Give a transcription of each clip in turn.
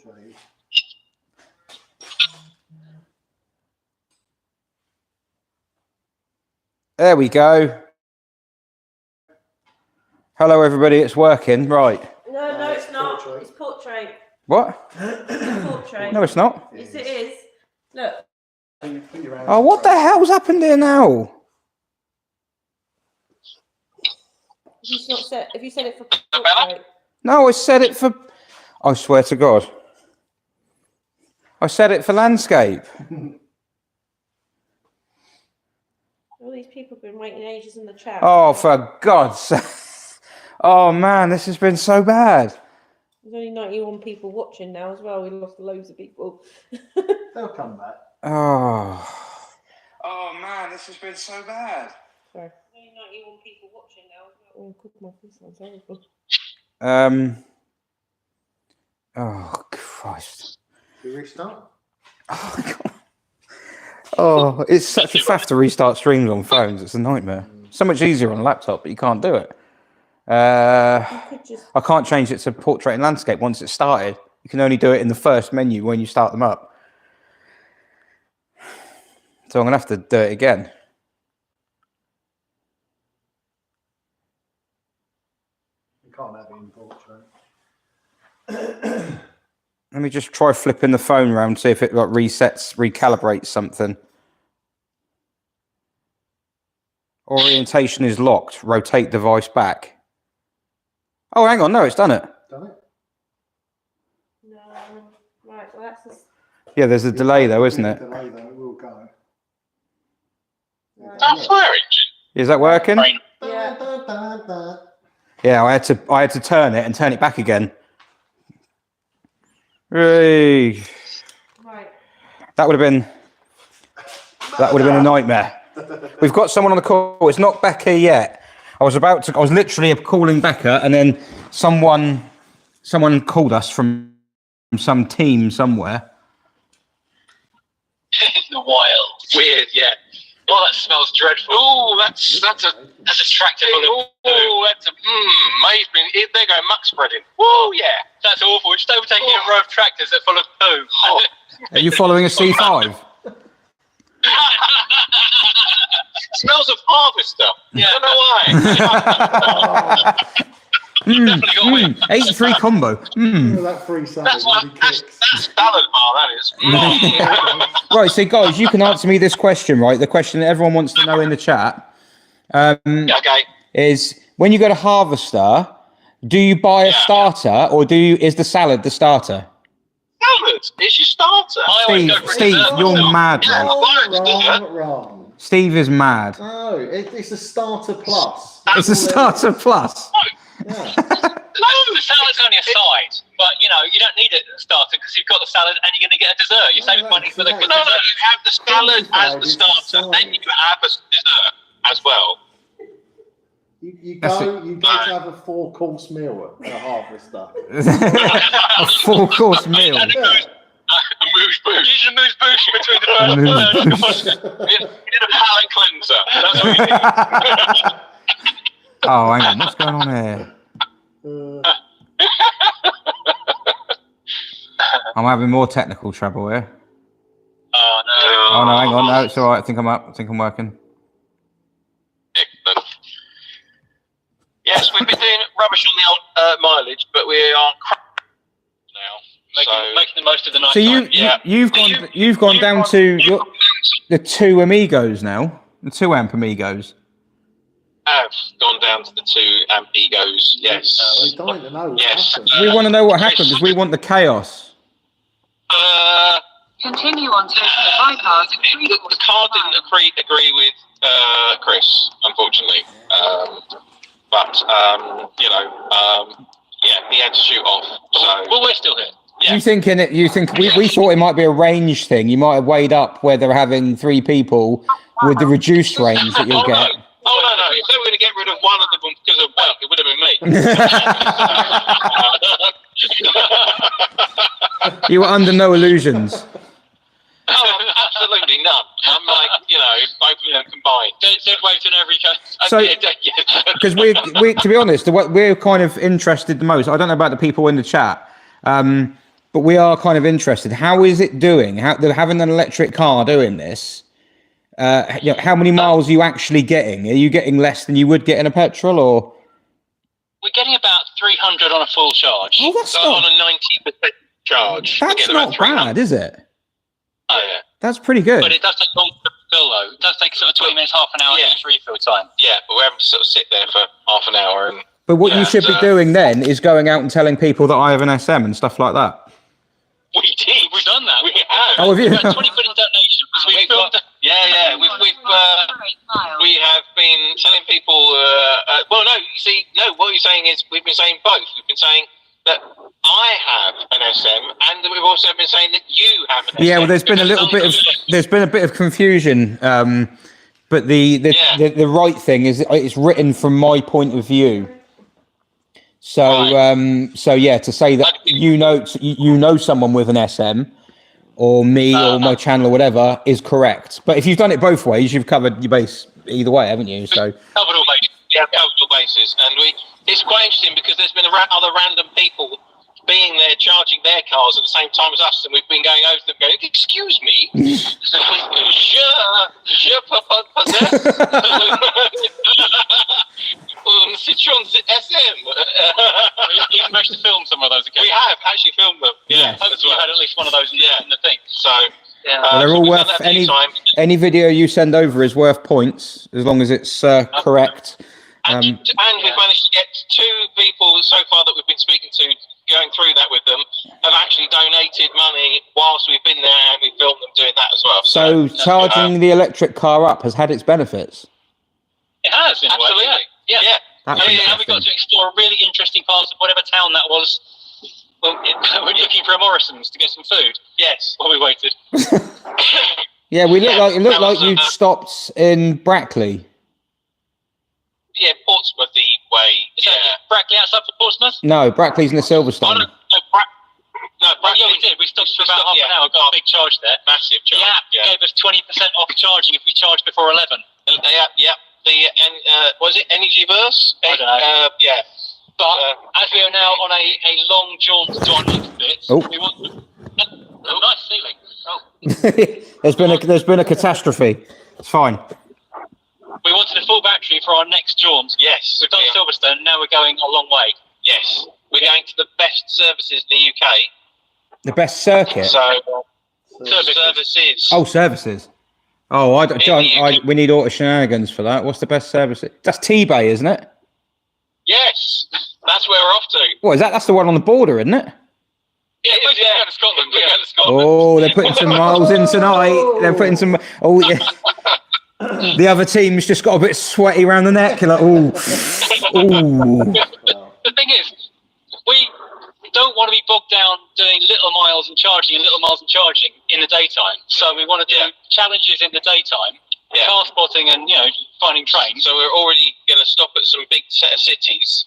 portrait. There we go. Hello, everybody. It's working, right? No, it's not. Portrait. It's portrait. What? It's portrait. No, it's not. Yes, it is. Look. Oh, what the hell's happened here now? Have you said it for portrait? No, I said it for. I swear to God. I said it for landscape. All these people have been waiting ages in the chat. Oh, for God's sake. Oh, man, this has been so bad. There's only 91 people watching now as well. We lost loads of people. They'll come back. Oh. Oh, man, this has been so bad. Sorry. There's only 91 people watching now as well. Oh, my face sounds horrible. Oh, Christ. Do we restart? Oh, God. Oh, it's such a faff to restart streams on phones. It's a nightmare. So much easier on a laptop, but you can't do it. I can't change it to portrait and landscape once it's started. You can only do it in the first menu when you start them up. So I'm going to have to do it again. You can't have it in portrait. Let me just try flipping the phone around, see if it like resets, recalibrates something. Orientation is locked. Rotate device back. Oh, hang on. No, it's done it. Done it? No. Right, well, that's just... Yeah, there's a delay, though, isn't it? Delay, though. It will go. That fire engine. Is that working? Yeah. Yeah, I had to turn it and turn it back again. Hey. Right. That would have been a nightmare. We've got someone on the call. It's not Becca yet. I was literally calling Becca, and then someone called us from some team somewhere. In the wild. Weird, yeah. Oh, that smells dreadful. Oh, that's attractive. Oh, that's amazing. There go muck spreading. Whoa, yeah. That's awful. We're just overtaking a row of tractors that full of poo. Oh. Are you following a C5? Smells of harvester. Yeah, I don't know why. Definitely got me. 83 combo. That free salad. That's salad bar, that is. Right, so guys, you can answer me this question, right? The question that everyone wants to know in the chat is, when you go to Harvester, do you buy a starter, or is the salad the starter? Salad. It's your starter. Steve, you're mad. Yeah, Wrong. Steve is mad. No, it's a starter plus. It's a starter plus. Yeah. No, the salad's only a side, but you don't need it as a starter because you've got the salad and you're going to get a dessert. You're saving money for the dessert. No, you have the salad as the starter, then you have a dessert as well. You go to have a 4-course meal at a Harvester. A 4-course meal. And a moose boosh. Use a moose boosh between the first and third. You need a palate cleanser. That's what you need. Oh, hang on. What's going on here? I'm having more technical trouble here. Oh, no. Oh, no, hang on. No, it's all right. I think I'm up. I think I'm working. Excellent. Yes, we've been doing rubbish on the old mileage, but we are now. Making the most of the night. So you've gone down to the 2 Amigos now. The 2 amp Amigos. Have gone down to the 2 amp egos, yes. We don't know what happened. We want to know what happened because we want the chaos. Continue on to the bypass. The car didn't agree with Chris, unfortunately. He had to shoot off. So, well, we're still here. Yeah. You think we thought it might be a range thing. You might have weighed up where they're having 3 people with the reduced range that you'll get. Oh, no. If they were going to get rid of one of them because of weight, it would have been me. You were under no illusions. Oh, absolutely none. I'm like, both of them combined. Dead weight in every case. So, because we to be honest, we're kind of interested the most. I don't know about the people in the chat. But we are kind of interested. How is it doing? Having an electric car doing this? How many miles are you actually getting? Are you getting less than you would get in a petrol, or? We're getting about 300 on a full charge. Oh, that's so not... on a 90% charge. That's not bad, is it? Oh, yeah. That's pretty good. But it does take long to fill, though. It does take sort of 20 minutes, half an hour each refill time. Yeah, but we're having to sort of sit there for half an hour. But what you should be doing then is going out and telling people that I have an SM and stuff like that. We did. We've done that. We have. Oh, have you? We've got 20 quid in donation because we filmed. Yeah. We have been telling people. Well, no. You see, no. What you're saying is we've been saying both. We've been saying that I have an SM, and we've also been saying that you have an SM. Yeah. Well, there's been a bit of confusion. But the right thing is it's written from my point of view. So to say that you know someone with an SM, or me, or my channel, or whatever, is correct. But if you've done it both ways, you've covered your base either way, haven't you? So covered all bases. Yeah, covered all bases, and it's quite interesting because there's been other random people being there charging their cars at the same time as us, and we've been going over to them going, excuse me, je possess Citroen SM. We've managed to film some of those again. We have actually filmed them. Yeah, hopefully you had at least one of those in the thing. So well, they're all worth any video you send over is worth points as long as it's correct. And we've managed to get 2 people so far that we've been speaking to, going through that with them, have actually donated money whilst we've been there, and we filmed them doing that as well. So charging the electric car up has had its benefits. It has, in absolutely. A way, yeah. And we got to explore really interesting parts of whatever town that was. Well, we're looking for a Morrison's to get some food. Yes, while we waited. Yeah, it looked like you'd stopped in Brackley. Yeah, Portsmouthy way. Is that Brackley outside of Portsmouth? No, Brackley's in the Silverstone. No, Brackley, we did. We stopped for about half an hour, got a big charge there. Massive charge. The app gave us 20% off charging if we charged before 11. Yeah. Was it Energy Verse? I don't know. Yeah. But as we are now on a long jaunt to our next bit, we want to... Oh, nice ceiling. Oh. there's been a catastrophe. It's fine. We wanted a full battery for our next jaunt. Yes. We've done Silverstone, now we're going a long way. Yes. We're going to the best services in the UK. The best circuit? So, services. Oh, services. Oh, we need auto shenanigans for that. What's the best service? That's T-Bay, isn't it? Yes. That's where we're off to. What is that? That's the one on the border, isn't it? Yeah, we're going to Scotland. We're going to Scotland. Oh, they're putting some miles in tonight. They're putting some... Oh, yeah. The other team's just got a bit sweaty around the neck. You're like, ooh. The thing is, we don't want to be bogged down doing little miles and charging in the daytime. So we want to do challenges in the daytime, car spotting and, finding trains. So we're already going to stop at some big set of cities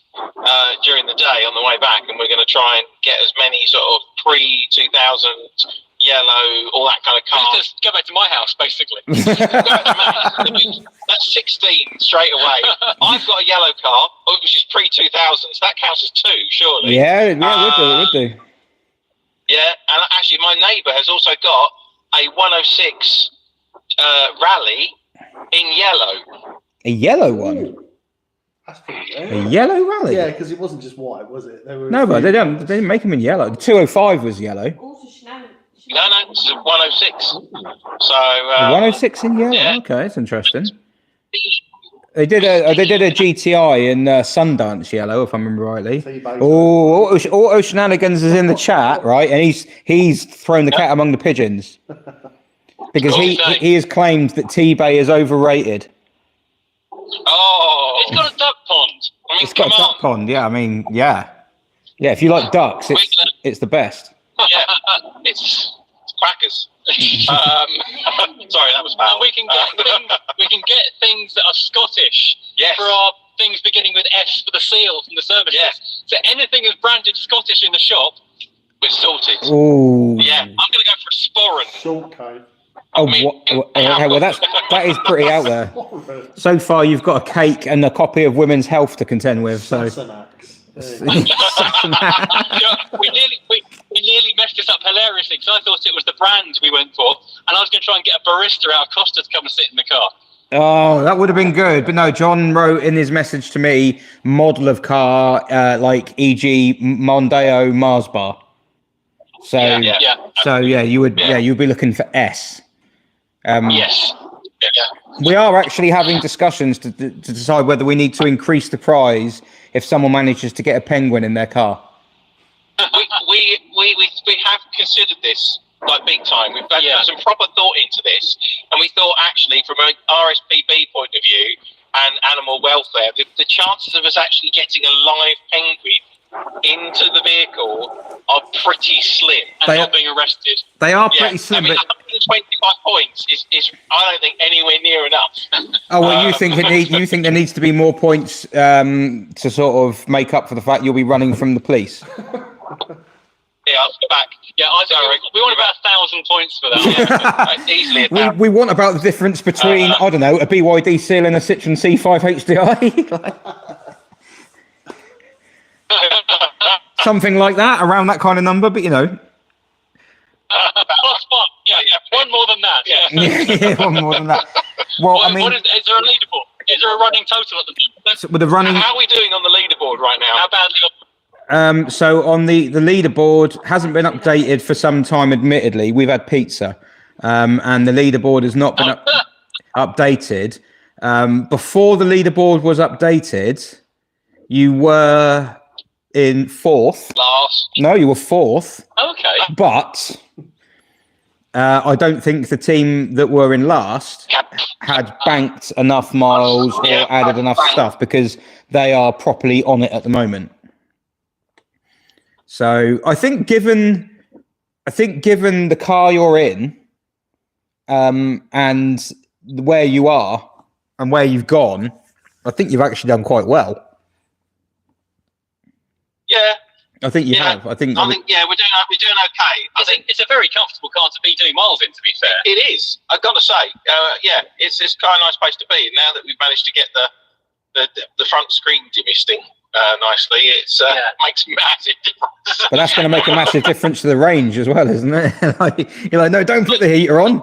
during the day on the way back, and we're going to try and get as many sort of pre-2000 yellow, all that kind of cars. Just go back to my house, basically. That's 16 straight away. I've got a yellow car, which is pre-2000, so that counts as 2, surely. Yeah, would do. Yeah, and actually my neighbour has also got a 106 rally in yellow. A yellow one? That's pretty rare. A yellow rally? Yeah, because it wasn't just white, was it? No, but they didn't make them in yellow. The 205 was yellow. No, it's a 106. So 106 in yellow. Yeah. Okay, that's interesting. They did a GTI in Sundance yellow, if I remember rightly. Oh, Auto Shenanigans is in the chat, right? And he's thrown the cat among the pigeons because he has claimed that T-Bay is overrated. Oh, it's got a duck pond. It's got a duck pond. Yeah, yeah. If you like ducks, it's the best. Yeah, it's crackers. Sorry, that was bad. And we can get things that are Scottish for our things beginning with S for the seal from the services. Yeah. So anything that's branded Scottish in the shop, we're sorted. Ooh. Yeah, I'm going to go for a sporran. Short code. Okay, well that is pretty out there. So far, you've got a cake and a copy of Women's Health to contend with. So. It nearly messed us up hilariously because I thought it was the brand we went for, and I was going to try and get a barista out of Costa to come and sit in the car. Oh, that would have been good. But no, John wrote in his message to me, model of car, like e.g. Mondeo Mars bar. So, you would you'd be looking for S. Yes. Yeah. We are actually having discussions to decide whether we need to increase the prize if someone manages to get a penguin in their car. We have considered this like big time. We've put some proper thought into this, and we thought actually from an RSPB point of view and animal welfare, the chances of us actually getting a live penguin into the vehicle are pretty slim and not being arrested. They are pretty slim. I mean, 125 points is I don't think anywhere near enough. Oh well, you think there needs to be more points to sort of make up for the fact you'll be running from the police. Yeah, back. Yeah, I think we want about 1,000 points for that. Yeah, easily. We want about the difference between I don't know, a BYD seal and a Citroen C5 HDI. Something like that, around that kind of number, but you know. One more than that. Yeah, one more than that. Well, I mean, is there a leaderboard? Is there a running total at the moment? So with the running, how are we doing on the leaderboard right now? How badly? So on the leaderboard hasn't been updated for some time. Admittedly, we've had pizza, and the leaderboard has not been updated. Before the leaderboard was updated, you were in fourth. Last. No, you were fourth. Okay. But I don't think the team that were in last had banked enough miles or added enough stuff because they are properly on it at the moment. So I think given the car you're in, and where you are and where you've gone, I think you've actually done quite well. Yeah. I think you have. I think we're doing okay. I think it's a very comfortable car to be doing miles in. To be fair, it is. I've got to say, it's quite a nice place to be. Now that we've managed to get the front screen demisting nicely, it's makes a massive difference. But that's going to make a massive difference to the range as well, isn't it? You're like, no, don't put the heater on.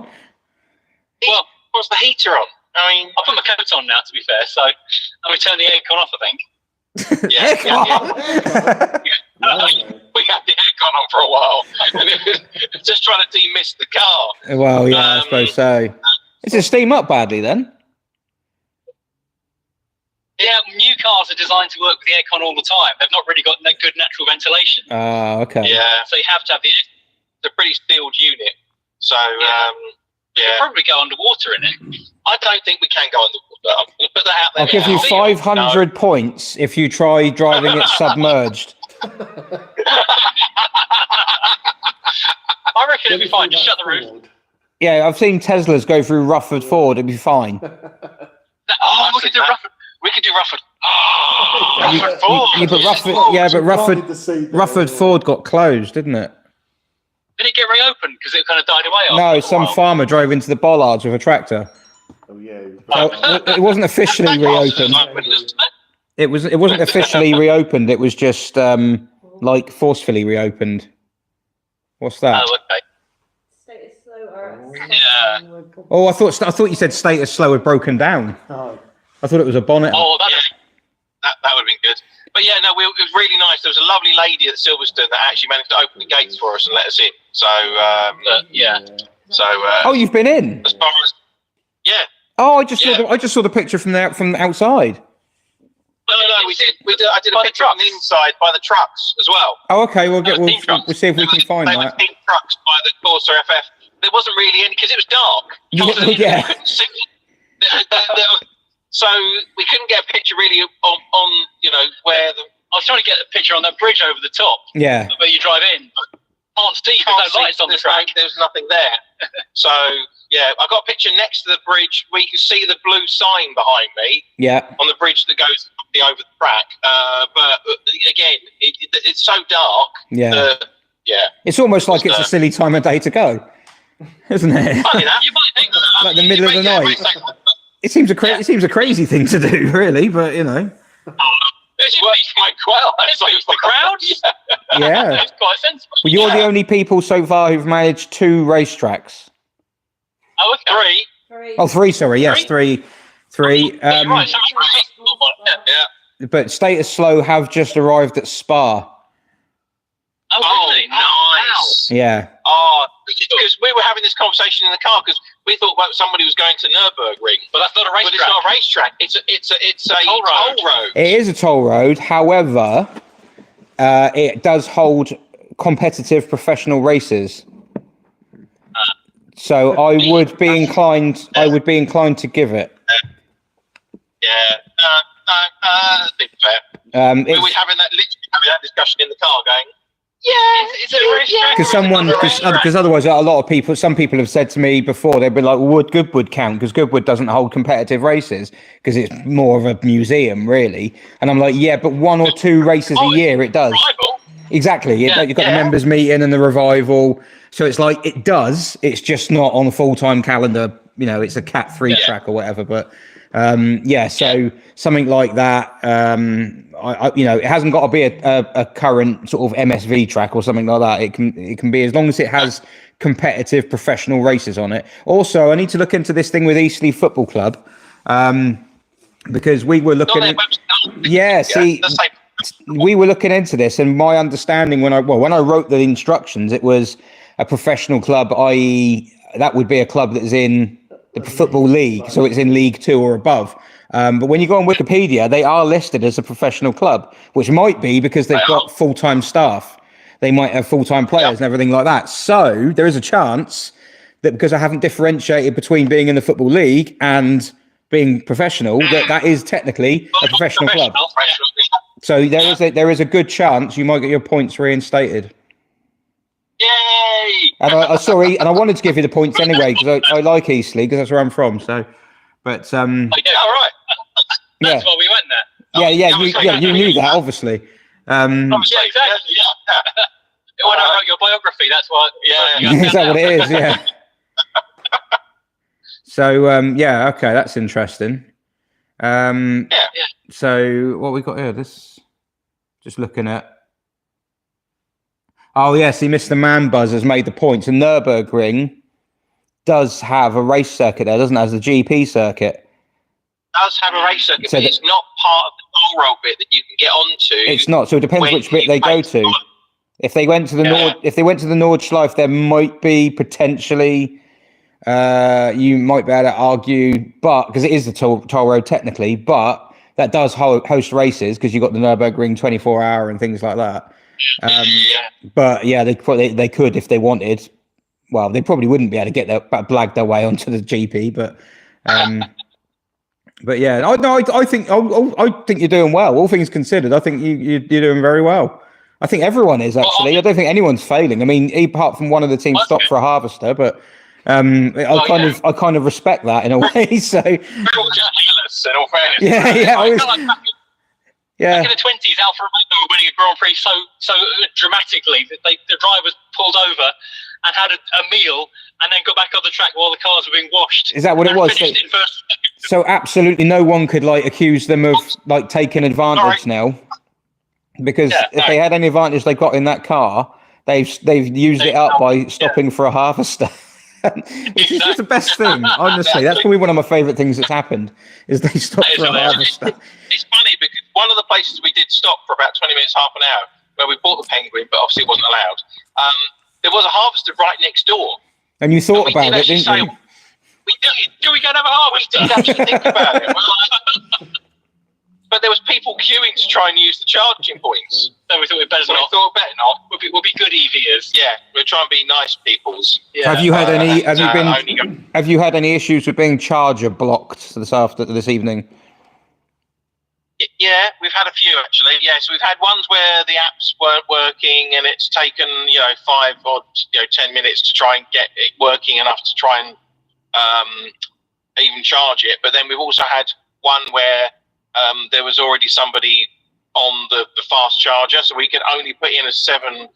Well, what's the heater on? I mean, I'll put my coat on now. To be fair, so let me turn the aircon off. I think. Yeah. We had the aircon on for a while, and it was just trying to demist the car. Well, yeah, I suppose so. Is it steam up badly then? Yeah, new cars are designed to work with the aircon all the time. They've not really got good natural ventilation. Oh, okay. Yeah, so you have to have the pretty sealed unit. So, you can probably go underwater in it. I don't think we can go underwater. I'm going to put that out there. I'll give you 500 points if you try driving it submerged. I reckon it'll be fine. Just shut the roof. Yeah, I've seen Teslas go through Rufford Ford. It'd be fine. We could do Rufford. We could do Rufford. Rufford Ford. But Rufford Ford got closed, didn't it? Did it get reopened? Because it kind of died away. No, some farmer drove into the bollards with a tractor. Oh yeah. It wasn't officially reopened. It wasn't officially reopened. It was just like forcefully reopened. What's that? Oh, okay. Status slow or Yeah. Oh, I thought you said status slow had broken down. Oh. I thought it was a bonnet. Oh, that would have been good. But yeah, no, it was really nice. There was a lovely lady at Silverstone that actually managed to open the gates for us and let us in. So Oh, you've been in? As far as Oh, I just saw the picture from the outside. No, we did. I did a picture on the inside by the trucks as well. Oh, okay. We'll see if we can find that. They were team trucks by the Corsa FF. There wasn't really any because it was dark. Yeah. We couldn't see. So we couldn't get a picture really on where the. I was trying to get a picture on that bridge over the top. Yeah. Where you drive in. Can't see. There's no lights on the track. There's nothing there. So yeah, I got a picture next to the bridge where you can see the blue sign behind me. Yeah. On the bridge that goes over the track. But again, it's so dark. Yeah. Yeah. It's almost like it's a silly time of day to go, isn't it? You might think like the middle of the night. It seems a crazy thing to do, really, but you know. It It's worked quite well. It's the crowds. Yeah. It's quite sensible. Well, you're the only people so far who've managed 2 racetracks. Oh, okay. 3. Oh, 3, sorry. Yes, 3. Right, so But Status Slow have just arrived at Spa. Oh, really? Nice. Yeah. Oh, because we were having this conversation in the car because we thought somebody was going to Nürburgring, but that's not a racetrack. But it's not a racetrack. It's a toll road. It is a toll road. However, it does hold competitive professional races. So I would be inclined. I would be inclined to give it. Yeah. I think fair. We were having that discussion in the car, going, yeah, is it a racetrack? Because otherwise, some people have said to me before, they'd be like, well, would Goodwood count? Because Goodwood doesn't hold competitive races because it's more of a museum, really. And I'm like, yeah, but 1 or 2 races a year it does. Revival. Exactly. You've got the members meeting and the revival. So it's like it does. It's just not on a full-time calendar. You know, it's a Cat 3 track or whatever. But so something like that. It hasn't got to be a current sort of MSV track or something like that. It can be, as long as it has competitive professional races on it. Also, I need to look into this thing with Eastleigh Football Club because we were looking at. We were looking into this, and my understanding when I wrote the instructions, it was a professional club, i.e., that would be a club that is in the Football League, so it's in League 2 or above. But when you go on Wikipedia, they are listed as a professional club, which might be because they've got full-time staff. They might have full-time players and everything like that. So there is a chance that because I haven't differentiated between being in the Football League and being professional, that is technically a professional club. So there is a good chance you might get your points reinstated. Yay! And I wanted to give you the points anyway because I like Eastleigh because that's where I'm from. So, but all right. That's why we went there. You knew that obviously. Obviously, exactly. Yeah. When I wrote your biography, that's why. Is that what it is? Yeah. So okay, that's interesting. So what we got here? Just looking at. Oh yeah, see, Mr. Man Buzz has made the points, and Nürburgring does have a race circuit there, doesn't it? As the GP circuit. Does have a race circuit, but it's not part of the toll road bit that you can get onto. It's not. So it depends which bit they go to. If they went to the Nordschleife, there might be potentially. You might be able to argue, but because it is the toll road technically, but that does host races because you've got the Nürburgring 24-hour and things like that. But yeah, they could if they wanted. Well, they probably wouldn't be able to get blag their way onto the GP, but yeah, I think you're doing well. All things considered, I think you're doing very well. I think everyone is actually. I don't think anyone's failing. I mean, apart from one of the teams stopped for a harvester, but. I kind of respect that in a way. So in all fairness. Yeah, Back in the 20s, Alfa Romeo were winning a Grand Prix so dramatically that the drivers pulled over and had a meal and then got back on the track while the cars were being washed. Is that what it was? So absolutely no one could accuse them of taking advantage now, because if they had any advantage they got in that car, they've used it up by stopping for a harvester. Which is just the best thing, honestly. That's probably one of my favourite things that's happened, is they stopped for a harvester. It's funny because one of the places we did stop for about 20 minutes, half an hour, where we bought the penguin, but obviously it wasn't allowed, there was a harvester right next door. And you thought about it, didn't you? We did. Do we go and have a harvester? We did actually think about it. But there was people queuing to try and use the charging points. So we thought we'd better not. We'll be good EVers. Yeah, we'll try and be nice peoples. Yeah. Have you had any? Have you had any issues with being charger blocked this evening? Yeah, we've had a few actually. Yeah, so we've had ones where the apps weren't working, and it's taken 5 or 10 minutes to try and get it working enough to try and even charge it. But then we've also had one where there was already somebody on the fast charger, so we could only put in a 7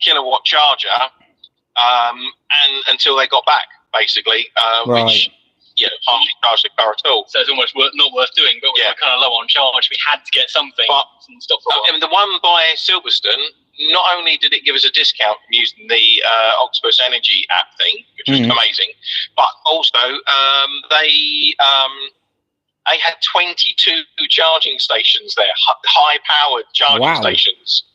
kilowatt charger and until they got back, basically. Right. Which hardly charge the car at all. So it's almost not worth doing, but we were kind of low on charge. We had to get something and stop for a while. I mean, the one by Silverstone, not only did it give us a discount using the Octopus Energy app thing, which was amazing, but also they had 22 charging stations there, high-powered charging stations.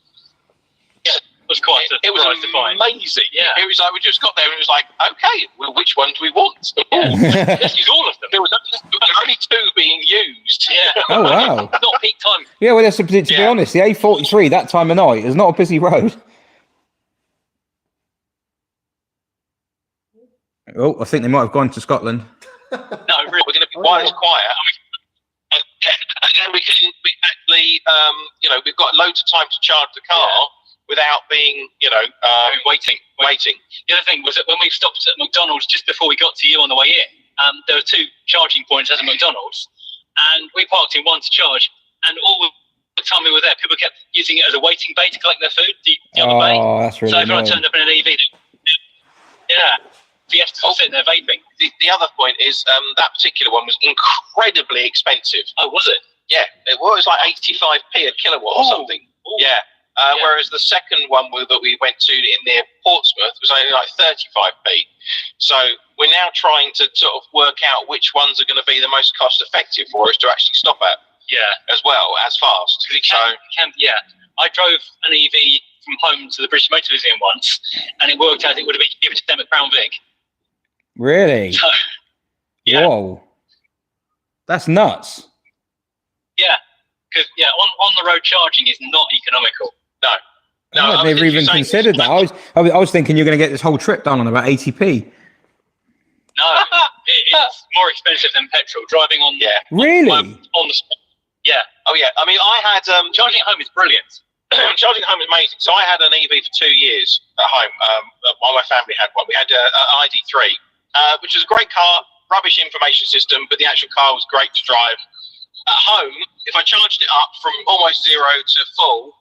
Yeah, it was quite it was amazing. Yeah. It was like we just got there and it was like, okay, well, which one do we want? Let's use all of them. There was only 2 being used. Yeah. Oh, wow. Not peak time. Yeah, well, to be honest, the A43 that time of night is not a busy road. Oh, I think they might have gone to Scotland. No, really, we're going to be quiet. And then we actually, we've got loads of time to charge the car without being, waiting. The other thing was that when we stopped at McDonald's just before we got to you on the way in, there were 2 charging points at McDonald's, and we parked in one to charge, and all the time we were there, people kept using it as a waiting bay to collect their food, the other bay. Oh, that's really So everyone annoying. turned up in an EV. Fiesta was sitting there vaping. The other point is that particular one was incredibly expensive. Oh, was it? Yeah, it was like 85p a kilowatt or something. Yeah. Whereas the second one that we went to in near Portsmouth was only like 35p. So we're now trying to sort of work out which ones are going to be the most cost effective for us to actually stop at. Yeah. As well, as fast. I drove an EV from home to the British Motor Museum once, and it worked out it would have been cheaper to them at Crown Vic. Really? So, yeah. Whoa. That's nuts. Yeah. Because, on the road charging is not economical. No. I've never even considered that. I was thinking you're going to get this whole trip done on about 80p. No, it's more expensive than petrol. Driving on Really? on the spot. Yeah. Oh yeah. I mean, I had charging at home is brilliant. charging at home is amazing. So I had an EV for 2 years at home. While my family had one, we had an ID3, which was a great car, rubbish information system, but the actual car was great to drive. At home, if I charged it up from almost 0 to full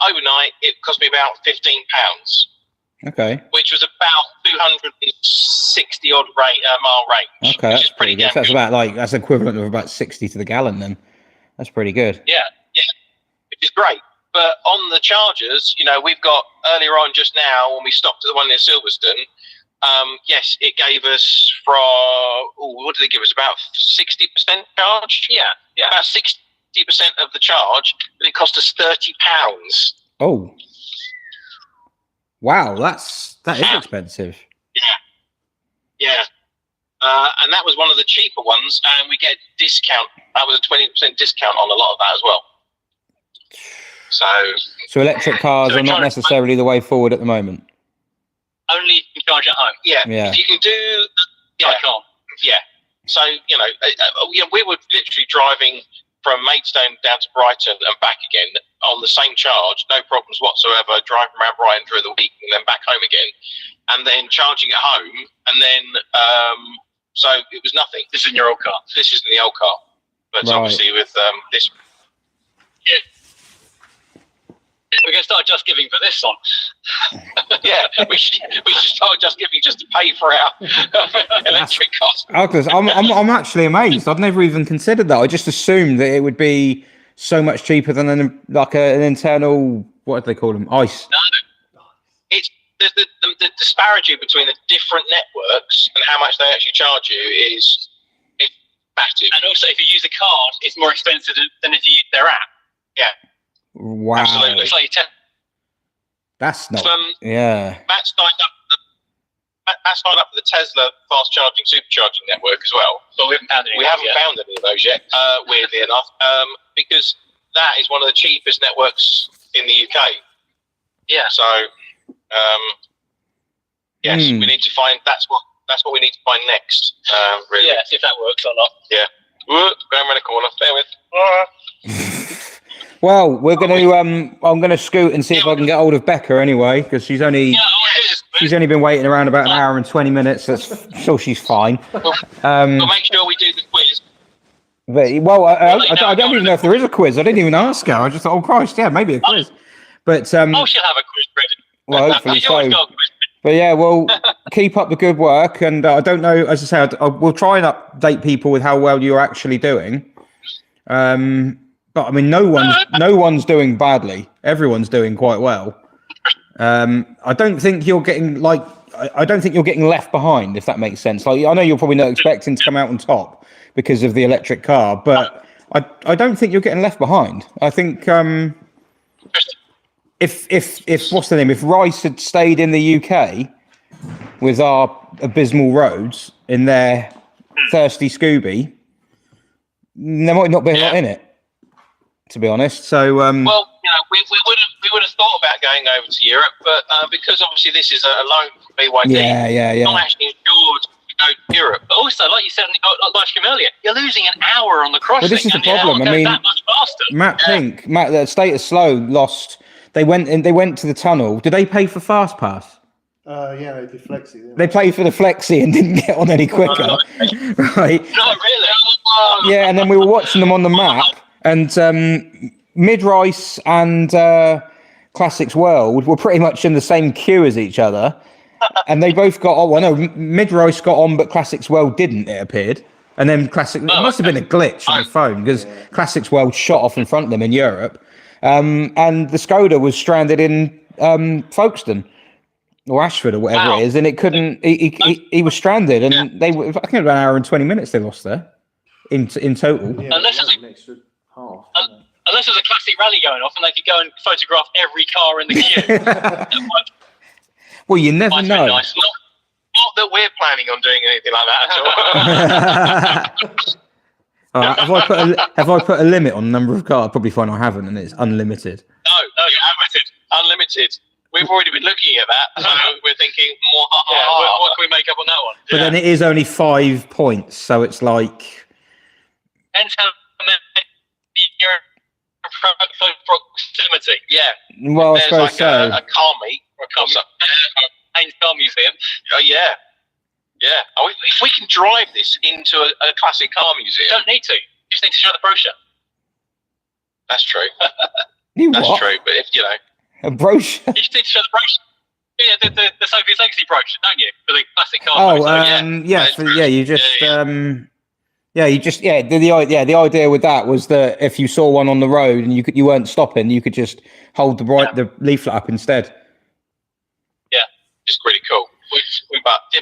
overnight, it cost me about £15. Okay. Which was about 260 odd mile range. Okay, which is pretty good. damn good. That's equivalent of about 60 to the gallon then. That's pretty good. Yeah, which is great. But on the chargers, we've got earlier on just now when we stopped at the one near Silverstone, yes, it gave us what did it give us? About 60% charge? Yeah. About 60% of the charge, but it cost us £30. Oh. Wow, that is expensive. Yeah. And that was one of the cheaper ones, and we get discount. That was a 20% discount on a lot of that as well. So electric cars are not necessarily the way forward at the moment. Only you can charge at home. Yeah. You can do. I can't. Yeah. So we were literally driving from Maidstone down to Brighton and back again on the same charge, no problems whatsoever, driving around Brighton through the week and then back home again, and then charging at home, and then so it was nothing. This is in your old car. This is in the old car, but obviously with this. We're going to start Just Giving for this song. Yeah, we should start Just Giving just to pay for our electric costs. I'm actually amazed. I've never even considered that. I just assumed that it would be so much cheaper than an internal, what do they call them? ICE. No, it's the disparity between the different networks and how much they actually charge you is massive. And also, if you use a card, it's more expensive than if you use their app. Yeah. Wow. Absolutely. It's like that's not. Yeah. Matt signed up for the Tesla fast charging supercharging network as well. But we haven't found any. We haven't found any of those yet, weirdly enough, because that is one of the cheapest networks in the UK. Yeah. So, yes, we need to find. That's what we need to find next. Really. Yeah. See if that works or not. Yeah. Going around the corner. Bear with. Well, we're going to. I'm going to scoot and see if I can get hold of Becca anyway, because she's only been waiting around about an hour and 20 minutes. So she's fine. We'll make sure we do the quiz. I don't even know if there is a quiz. I didn't even ask her. I just thought, oh Christ, yeah, maybe a quiz. But she'll have a quiz ready. well, hopefully so. But yeah, well, keep up the good work. And I don't know, as I said, we'll try and update people with how well you're actually doing. But I mean, no one's doing badly. Everyone's doing quite well. I don't think you're getting I don't think you're getting left behind, if that makes sense. Like, I know you're probably not expecting to come out on top because of the electric car, but I don't think you're getting left behind. I think if what's the name? If Rice had stayed in the UK with our abysmal roads in their thirsty Scooby, there might not be a lot in it, to be honest. So well, you know, we would have thought about going over to Europe, but because obviously this is a loan from BYD, not actually insured to go to Europe. But also, like you said, like earlier, you're losing an hour on the crossing. Well, this is the problem. I mean, that much faster. Matt, the State of Slow lost. They went to the tunnel. Did they pay for Fast Pass? Yeah, they did Flexi. Didn't They paid for the Flexi and didn't get on any quicker, right? Not really. Yeah, and then we were watching them on the map, and Mid-Rice and Classics World were pretty much in the same queue as each other, and they both got on. Well, no, Mid-Rice got on, but Classics World didn't, it appeared. And then it must have been a glitch on the phone, because Classics World shot off in front of them in Europe, and the Skoda was stranded in Folkestone or Ashford or whatever it is, and it couldn't. He was stranded, and they were, I think, about an hour and 20 minutes they lost there in total. Yeah, Unless it's an extra half. Unless there's a classic rally going off and they could go and photograph every car in the queue. Well, you never Might know. be nice. Not that we're planning on doing anything like that at all. Have I put a limit on the number of cars? Probably fine. I haven't, and it's unlimited. No, unlimited. We've already been looking at that, so we're thinking more. What can we make up on that one? But then it is only 5 points, so it's like. Depends how many you're close proximity. Yeah. Well, I There's suppose like so. a car meet or a car museum. Oh yeah. Yeah. Oh, if we can drive this into a classic car museum, don't need to. You just need to show the brochure. That's true. That's true. But if you know, a brochure. you just need to show the brochure. Yeah, the Sophie's Legacy brochure, don't you? For the classic car. Oh, the idea with that was that if you saw one on the road and you weren't stopping, you could just hold the leaflet up instead. Yeah, it's pretty cool. But do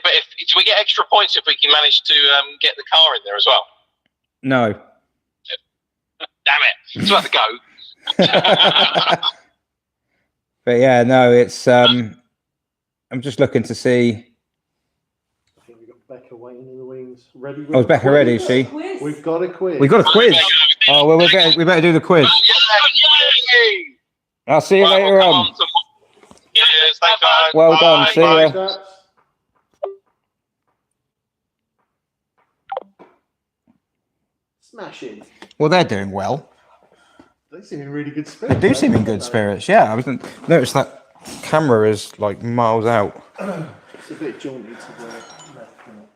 we get extra points if we can manage to get the car in there as well? No. Damn it! It's about to go. But yeah, no, it's. I'm just looking to see. I think we've got Becca waiting in the wings. Ready? Oh, is Becca ready? Is she? We've got a quiz. We've got a quiz. Oh well, we better do the quiz. Yay! I'll see you later on. Yes, thanks, guys. Well done. See ya. Stats. Smashing. Well, they're doing well. They seem in really good spirits. They do seem in good spirits. Yeah, I noticed that camera is like miles out. It's a bit jaunty to the left. Isn't it?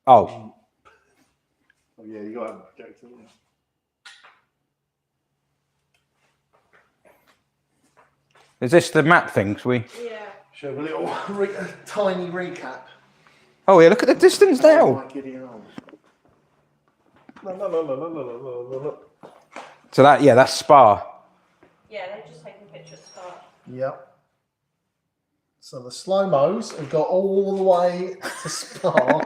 Oh, Oh yeah, you got to have a projector. Yeah. is this the map thing? Should we? Yeah. Show a little tiny recap. Oh yeah, look at the distance now. My giddy arm. No. So that's Spa. Yeah, they've just taken a picture of Star. Yep. So the slow-mos have got all the way to Spa.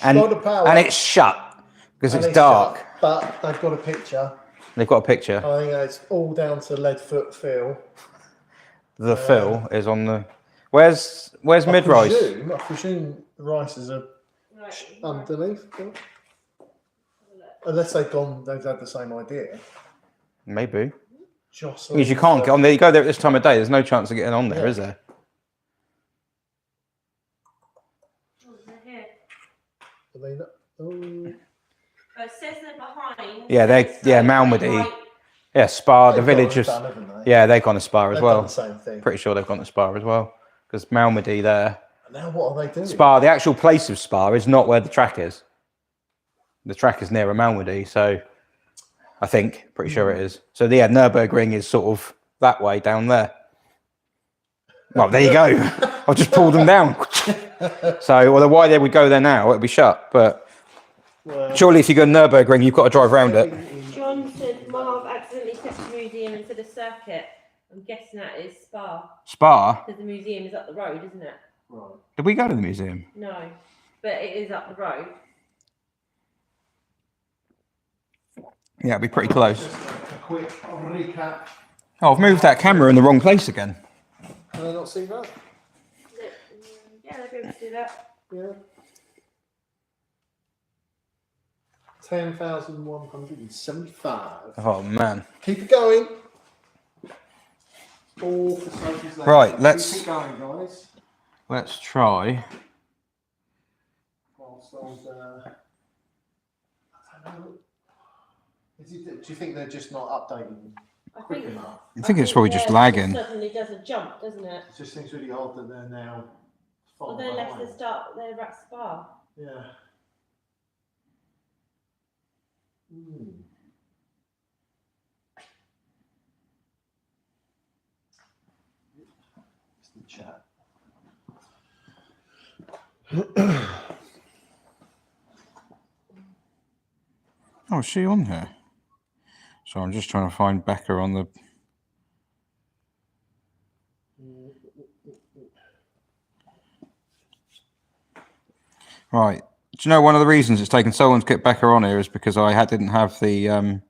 And Power, it's shut because and it's dark. shut, but they've got a picture. They've got a picture. I think it's all down to Leadfoot Phil. The Phil is on the. Where's Mid-Rice? I presume the rices are Right. underneath. Unless they've had the same idea. Maybe. Jocelyn. Because you can't get on there. You go there at this time of day. There's no chance of getting on there, is there? Oh, they're here. Are they not? Oh. Oh, it says they're behind. Yeah, Malmedy. Right. Yeah, Spa, the They've village gone is. and done, haven't they? Yeah, they've gone to Spa as They've well. done the same thing. Pretty sure they've gone to Spa as well. Because Malmedy there. And now what are they doing? Spa, the actual place of Spa is not where the track is. The track is near Malmedy, so I think, pretty sure it is. So yeah, Nürburgring is sort of that way down there. Well, there you go. I've just pulled them down. So, well, why they would go there now? It'd be shut. But surely, if you go to Nürburgring, you've got to drive around it. John said, Mum, I've accidentally set the museum instead of circuit. I'm guessing that is Spa. Spa? Because the museum is up the road, isn't it? Right. Did we go to the museum? No, but it is up the road. Yeah, it'd be pretty close. Just a quick recap. Oh, I've moved that camera in the wrong place again. Can I not see that? Yeah, they'll be able to do that. Yeah. 10,175. Oh, man. Keep it going. All for Sophie's legs. Right, let's- Keep it going, guys. Let's try. Whilst those, I don't know. Do you think they're just not updating quick enough? I think it's probably just lagging. Suddenly does a jump, doesn't it? It just seems really odd that they're now. Well, they're left to start. They're at Spa. Yeah. It's the chat. Oh, is she on here? So I'm just trying to find Becca on the... Right. Do you know one of the reasons it's taken so long to get Becca on here is because I didn't have the... I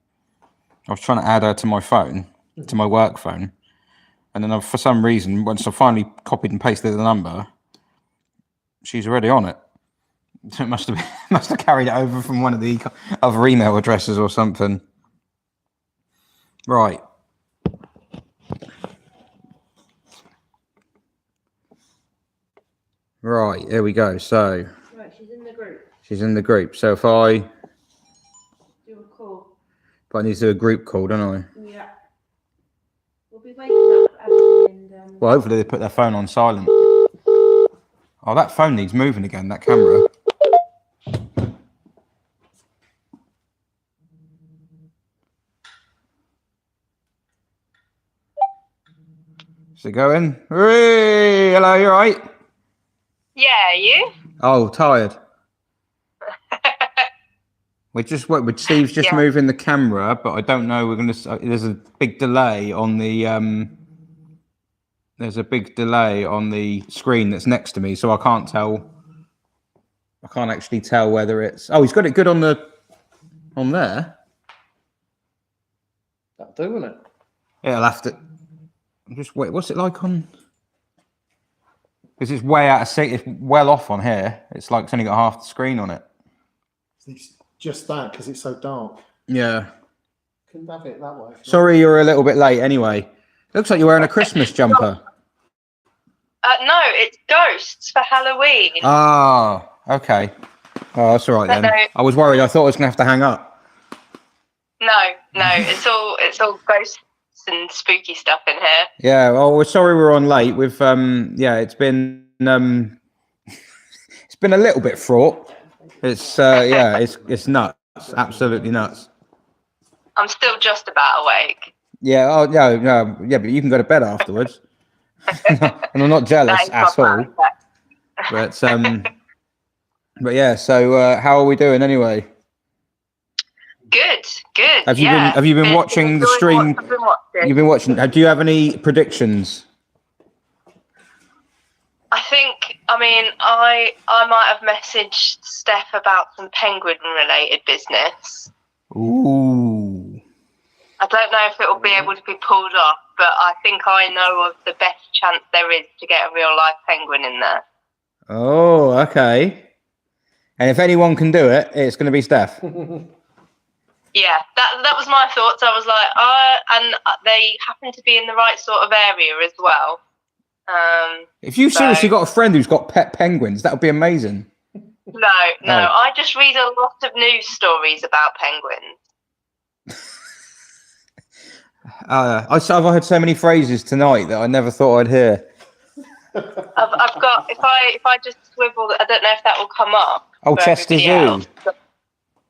was trying to add her to my phone, to my work phone. And then for some reason, once I finally copied and pasted the number, she's already on it. So it must have carried it over from one of the other email addresses or something. Right. Right, here we go. So Right, she's in the group. she's in the group. So if I Do a call. need to do a group call, don't I? Yeah. We'll be waking up Abby and Well, hopefully they put their phone on silent. Oh, that phone needs moving again, that camera. Is it going? Hooray! Hello, you alright? Yeah, you? Oh, tired. Steve's just Yeah. moving the camera, but I don't know. There's a big delay on the screen that's next to me, so I can't tell. I can't actually tell whether it's. Oh, he's got it good on there. That'll do, won't it? Yeah, I'll have to. Just wait. What's it like on? Because it's way out of sync. It's well off on here. It's like it's only got half the screen on it. It's just that because it's so dark. Yeah. Couldn't have it that way. Sorry, you're a little bit late. Anyway, looks like you're wearing a Christmas jumper. No, it's ghosts for Halloween. Ah, okay. Oh, that's all right then. No. I was worried. I thought I was going to have to hang up. No, it's all ghosts and spooky stuff in here. Yeah. Well, we're sorry we're on late. We've it's been it's been a little bit fraught. It's it's nuts. Absolutely nuts. I'm still just about awake. Yeah. Oh no. Yeah, but you can go to bed afterwards. And I'm not jealous at all. But yeah. So how are we doing anyway? Good. Have you been watching the stream? I've been watching. You've been watching. Do you have any predictions? I might have messaged Steph about some penguin-related business. Ooh. I don't know if it will be able to be pulled off, but I think I know of the best chance there is to get a real-life penguin in there. Oh, okay. And if anyone can do it, it's going to be Steph. Yeah, that was my thoughts. I was like, and they happen to be in the right sort of area as well. If you've seriously got a friend who's got pet penguins, that would be amazing. No, I just read a lot of news stories about penguins. I've heard so many phrases tonight that I never thought I'd hear. I've got if I just swivel, I don't know if that will come up. Oh, for Chester everybody Zoo. else,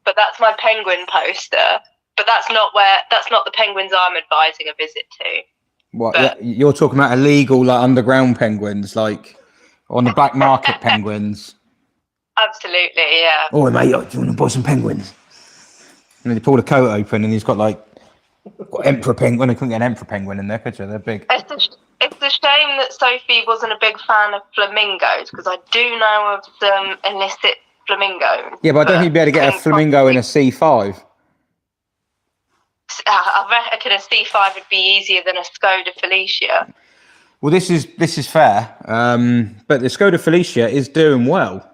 but that's my penguin poster. But that's not the penguins I'm advising a visit to. What? But- Yeah, you're talking about illegal, like underground penguins, like on the black market penguins. Absolutely, yeah. Oh, mate, do you want to buy some penguins? And then they pull the coat open, and he's got like emperor penguin. They couldn't get an emperor penguin in there, could you? They're big. It's a shame that Sophie wasn't a big fan of flamingos, because I do know of some illicit flamingos. Yeah, but I don't think you'd be able to get a flamingo in a C5. I reckon a C5 would be easier than a Skoda Felicia. Well, this is fair, but the Skoda Felicia is doing well.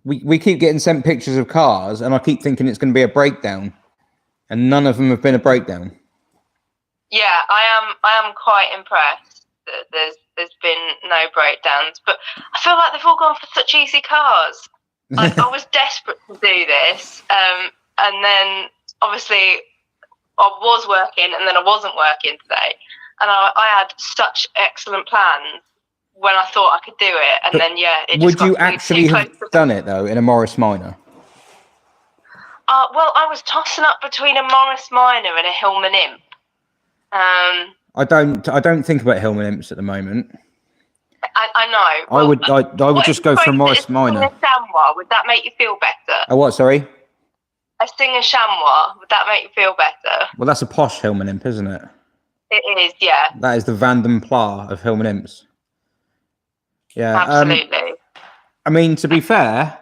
We keep getting sent pictures of cars, and I keep thinking it's going to be a breakdown, and none of them have been a breakdown. Yeah, I am quite impressed that there's been no breakdowns, but I feel like they've all gone for such easy cars. Like, I was desperate to do this, and then obviously I was working, and then I wasn't working today, and I had such excellent plans when I thought I could do it, and then it just Would got you too actually close have to- done it though in a Morris Minor? Well, I was tossing up between a Morris Minor and a Hillman Imp. I don't think about Hillman Imps at the moment. I know. I Well, would just go for a Morris Minor. A chamois, would that make you feel better? Oh, what? Sorry. A Singer chamois, would that make you feel better? Well, that's a posh Hillman Imp, isn't it? It is, yeah. That is the Vanden Plas of Hillman Imps. Yeah. Absolutely. I mean, to be fair,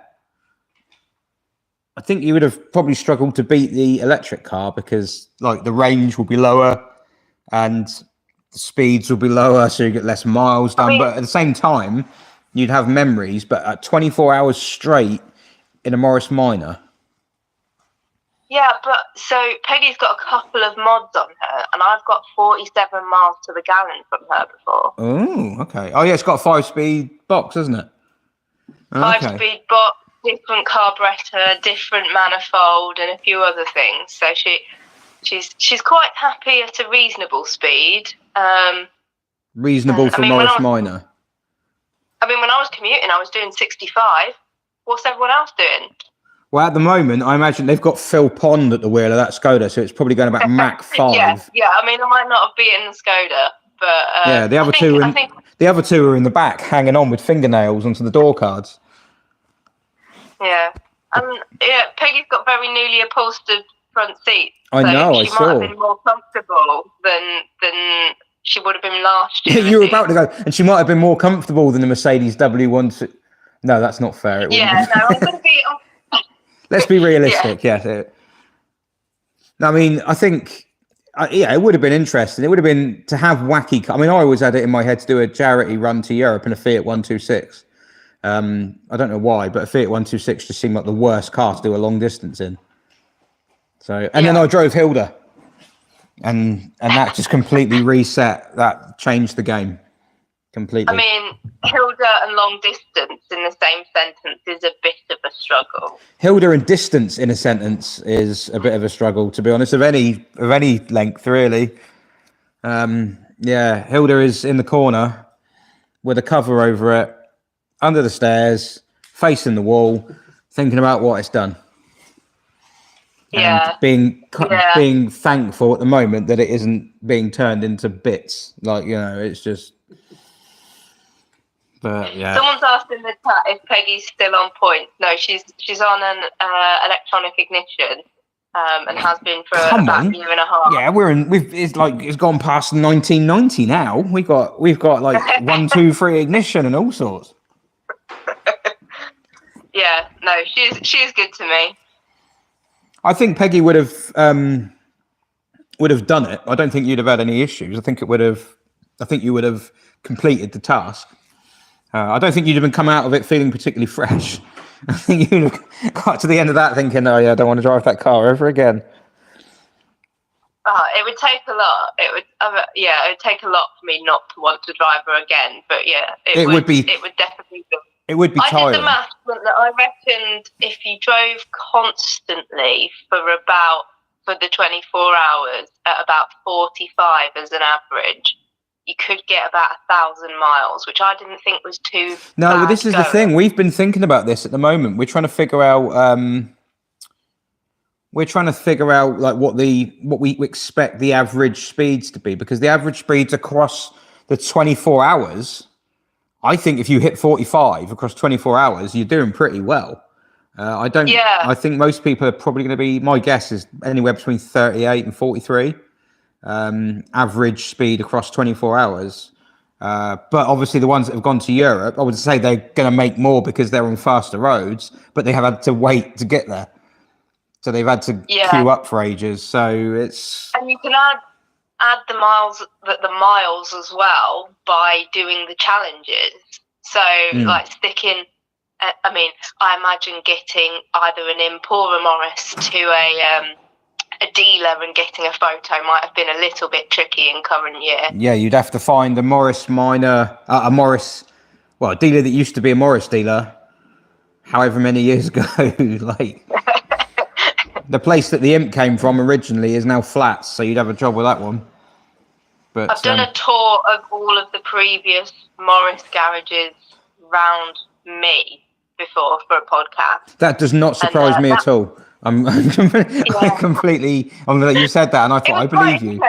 I think you would have probably struggled to beat the electric car because, like, the range will be lower and the speeds will be lower, so you get less miles done. But at the same time, you'd have memories. But at 24 hours straight in a Morris Minor. Yeah, but so Peggy's got a couple of mods on her, and I've got 47 miles to the gallon from her before. Oh, okay. Oh, yeah, it's got a 5-speed box, isn't it? Okay. 5-speed box, different carburetor, different manifold, and a few other things. So she's quite happy at a reasonable speed. Reasonable for Morris Minor. I mean, when I was commuting, I was doing 65. What's everyone else doing? Well, at the moment, I imagine they've got Phil Pond at the wheel of that Skoda, so it's probably going about Mach 5. Yeah. I mean, I might not have beaten the Skoda, but yeah, the other two are in the back, hanging on with fingernails onto the door cards. Yeah, Peggy's got very newly upholstered front seats. I know. She might have been more comfortable than she would have been last year. You were about to go, and she might have been more comfortable than the Mercedes W1. No, that's not fair. I'm going to be. Let's be realistic. Yeah. I mean, I think, it would have been interesting. It would have been to have wacky. I mean, I always had it in my head to do a charity run to Europe in a Fiat 126. I don't know why, but a Fiat 126 just seemed like the worst car to do a long distance in. So, and then I drove Hilda, and that just completely reset. That changed the game completely. I mean, Hilda and long distance in the same sentence is a bit of a struggle. Hilda and distance in a sentence is a bit of a struggle, to be honest, of any length, really. Hilda is in the corner with a cover over it, under the stairs, facing the wall, thinking about what it's done. Yeah. And being thankful at the moment that it isn't being turned into bits. Like, it's just. But yeah. Someone's asked in the chat if Peggy's still on point. No, she's on an electronic ignition, and has been for about a year and a half. Yeah, it's gone past 1990 now. We've got like 1, 2, 3 ignition and all sorts. Yeah, no, she's good to me. I think Peggy would have done it. I don't think you'd have had any issues. I think you would have completed the task. I don't think you'd have come out of it feeling particularly fresh. I think you'd have got to the end of that thinking, "Oh yeah, I don't want to drive that car ever again." It would take a lot. It would take a lot for me not to want to drive her again. But yeah, it would definitely be. It would be tiring. I did the math that I reckoned if you drove constantly for the 24 hours at about 45 as an average, you could get about 1,000 miles, which I didn't think was too. No, well, this is the thing. We've been thinking about this at the moment. We're trying to figure out we're trying to figure out like what we expect the average speeds to be, because the average speeds across the 24 hours, I think if you hit 45 across 24 hours, you're doing pretty well. I think most people are probably going to be, my guess is anywhere between 38 and 43 average speed across 24 hours. But obviously the ones that have gone to Europe, I would say they're going to make more because they're on faster roads, but they have had to wait to get there. So they've had to queue up for ages. So it's... And you can add the miles as well by doing the challenges. So like sticking... I mean, I imagine getting either an imp or a Morris to a dealer and getting a photo might have been a little bit tricky in current year. Yeah, you'd have to find a Morris minor, a dealer that used to be a Morris dealer, however many years ago. Like the place that the imp came from originally is now flats, so you'd have a job with that one. But I've done a tour of all of the previous Morris garages round me before for a podcast. That does not surprise me at all. I'm completely. You said that, and I thought I believe you.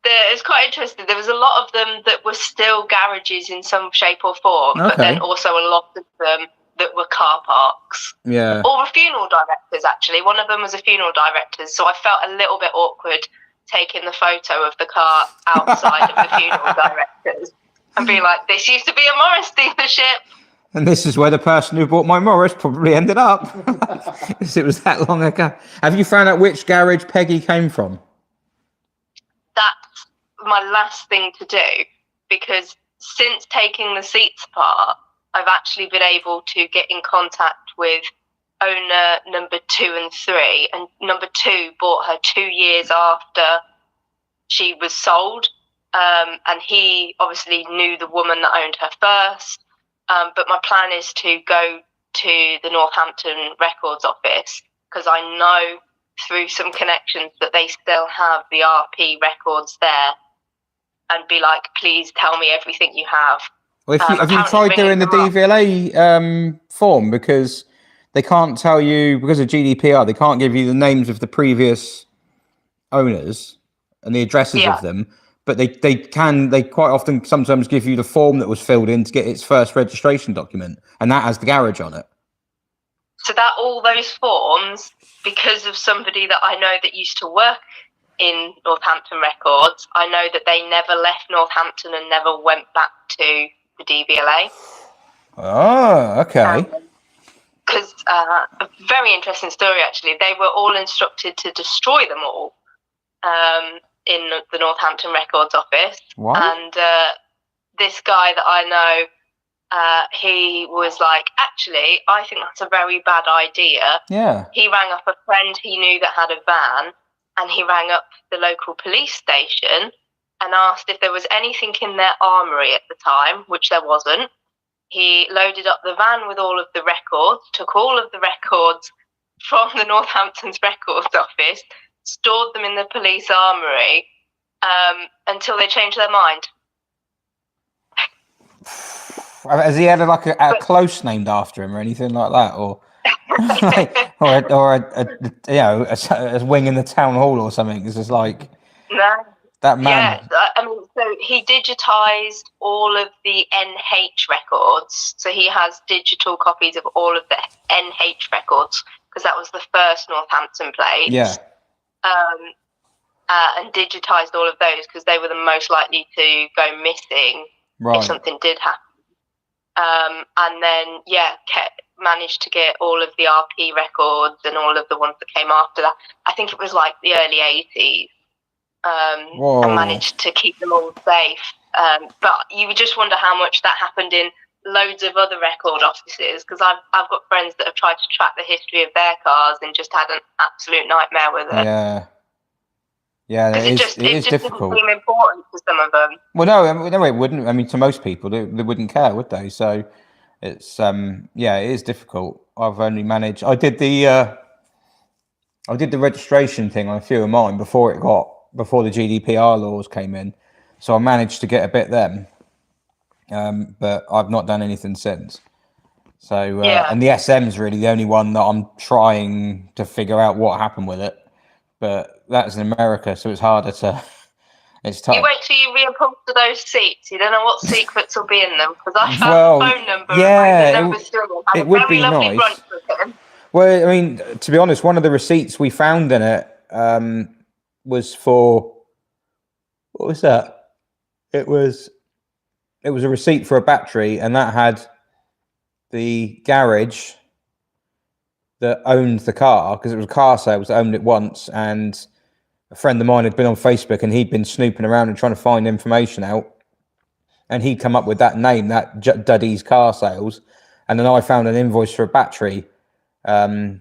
It's quite interesting. There was a lot of them that were still garages in some shape or form, but then also a lot of them that were car parks. Yeah. Or funeral directors. Actually, one of them was a funeral director, so I felt a little bit awkward taking the photo of the car outside of the funeral directors and be like, "This used to be a Morris dealership." And this is where the person who bought my Morris probably ended up. Because it was that long ago. Have you found out which garage Peggy came from? That's my last thing to do, because since taking the seats apart, I've actually been able to get in contact with owner number 2 and 3. And number 2 bought her 2 years after she was sold. And he obviously knew the woman that owned her first. But my plan is to go to the Northampton Records office, because I know through some connections that they still have the RP records there, and be like, please tell me everything you have. Well, have you tried doing the DVLA form? Because they can't tell you, because of GDPR, they can't give you the names of the previous owners and the addresses of them. But they quite often sometimes give you the form that was filled in to get its first registration document, and that has the garage on it. So that all those forms, because of somebody that I know that used to work in Northampton Records, I know that they never left Northampton and never went back to the DVLA. Oh, okay. Because a very interesting story, actually. They were all instructed to destroy them all. In the Northampton Records office. What? And this guy that I know, he was like, actually, I think that's a very bad idea. Yeah. He rang up a friend he knew that had a van, and he rang up the local police station and asked if there was anything in their armoury at the time, which there wasn't. He loaded up the van with all of the records, took all of the records from the Northampton's Records office, stored them in the police armoury until they changed their mind. Has he had a close named after him or anything like that, or a wing in the town hall or something? It's just like that man. Yeah, I mean, so he digitised all of the NH records. So he has digital copies of all of the NH records, because that was the first Northampton plates. Yeah. And digitised all of those, because they were the most likely to go missing if something did happen. And then, managed to get all of the RP records and all of the ones that came after that. I think it was like the early 80s. And managed to keep them all safe. But you would just wonder how much that happened in loads of other record offices, because I've got friends that have tried to track the history of their cars and just had an absolute nightmare with it. Yeah, it is just difficult. Doesn't seem important to some of them. Well, no, it wouldn't. I mean, to most people, they wouldn't care, would they? So it's it is difficult. I've only managed. I did the registration thing on a few of mine before the GDPR laws came in, so I managed to get a bit then. But I've not done anything since. So, Yeah. and the SM's really the only one that I'm trying to figure out what happened with it. But that's in America, so it's harder to. It's tough. You wait till you reupholster those seats. You don't know what secrets will be in them. Because I have Well, the phone number yeah, and the number still. Had it a would very be lovely nice. brunch with him. Well, I mean, to be honest, one of the receipts we found in it was for what was that? It was a receipt for a battery, and that had the garage that owned the car, because it was a car sales that owned it once, and a friend of mine had been on Facebook and he'd been snooping around and trying to find information out, and he'd come up with that name, that Duddy's Car Sales, and then I found an invoice for a battery to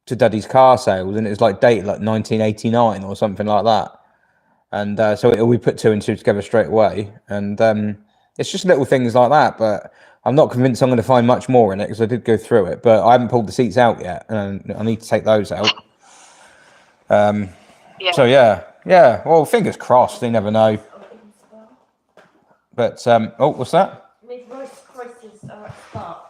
Duddy's Car Sales, and it was like dated like 1989 or something like that, and so we put two and two together straight away, and it's just little things like that, but I'm not convinced I'm going to find much more in it because I did go through it, but I haven't pulled the seats out yet, and I need to take those out. Yeah. So yeah. Well, fingers crossed. They never know. But oh, what's that? Mid-rice crisis are at Spa.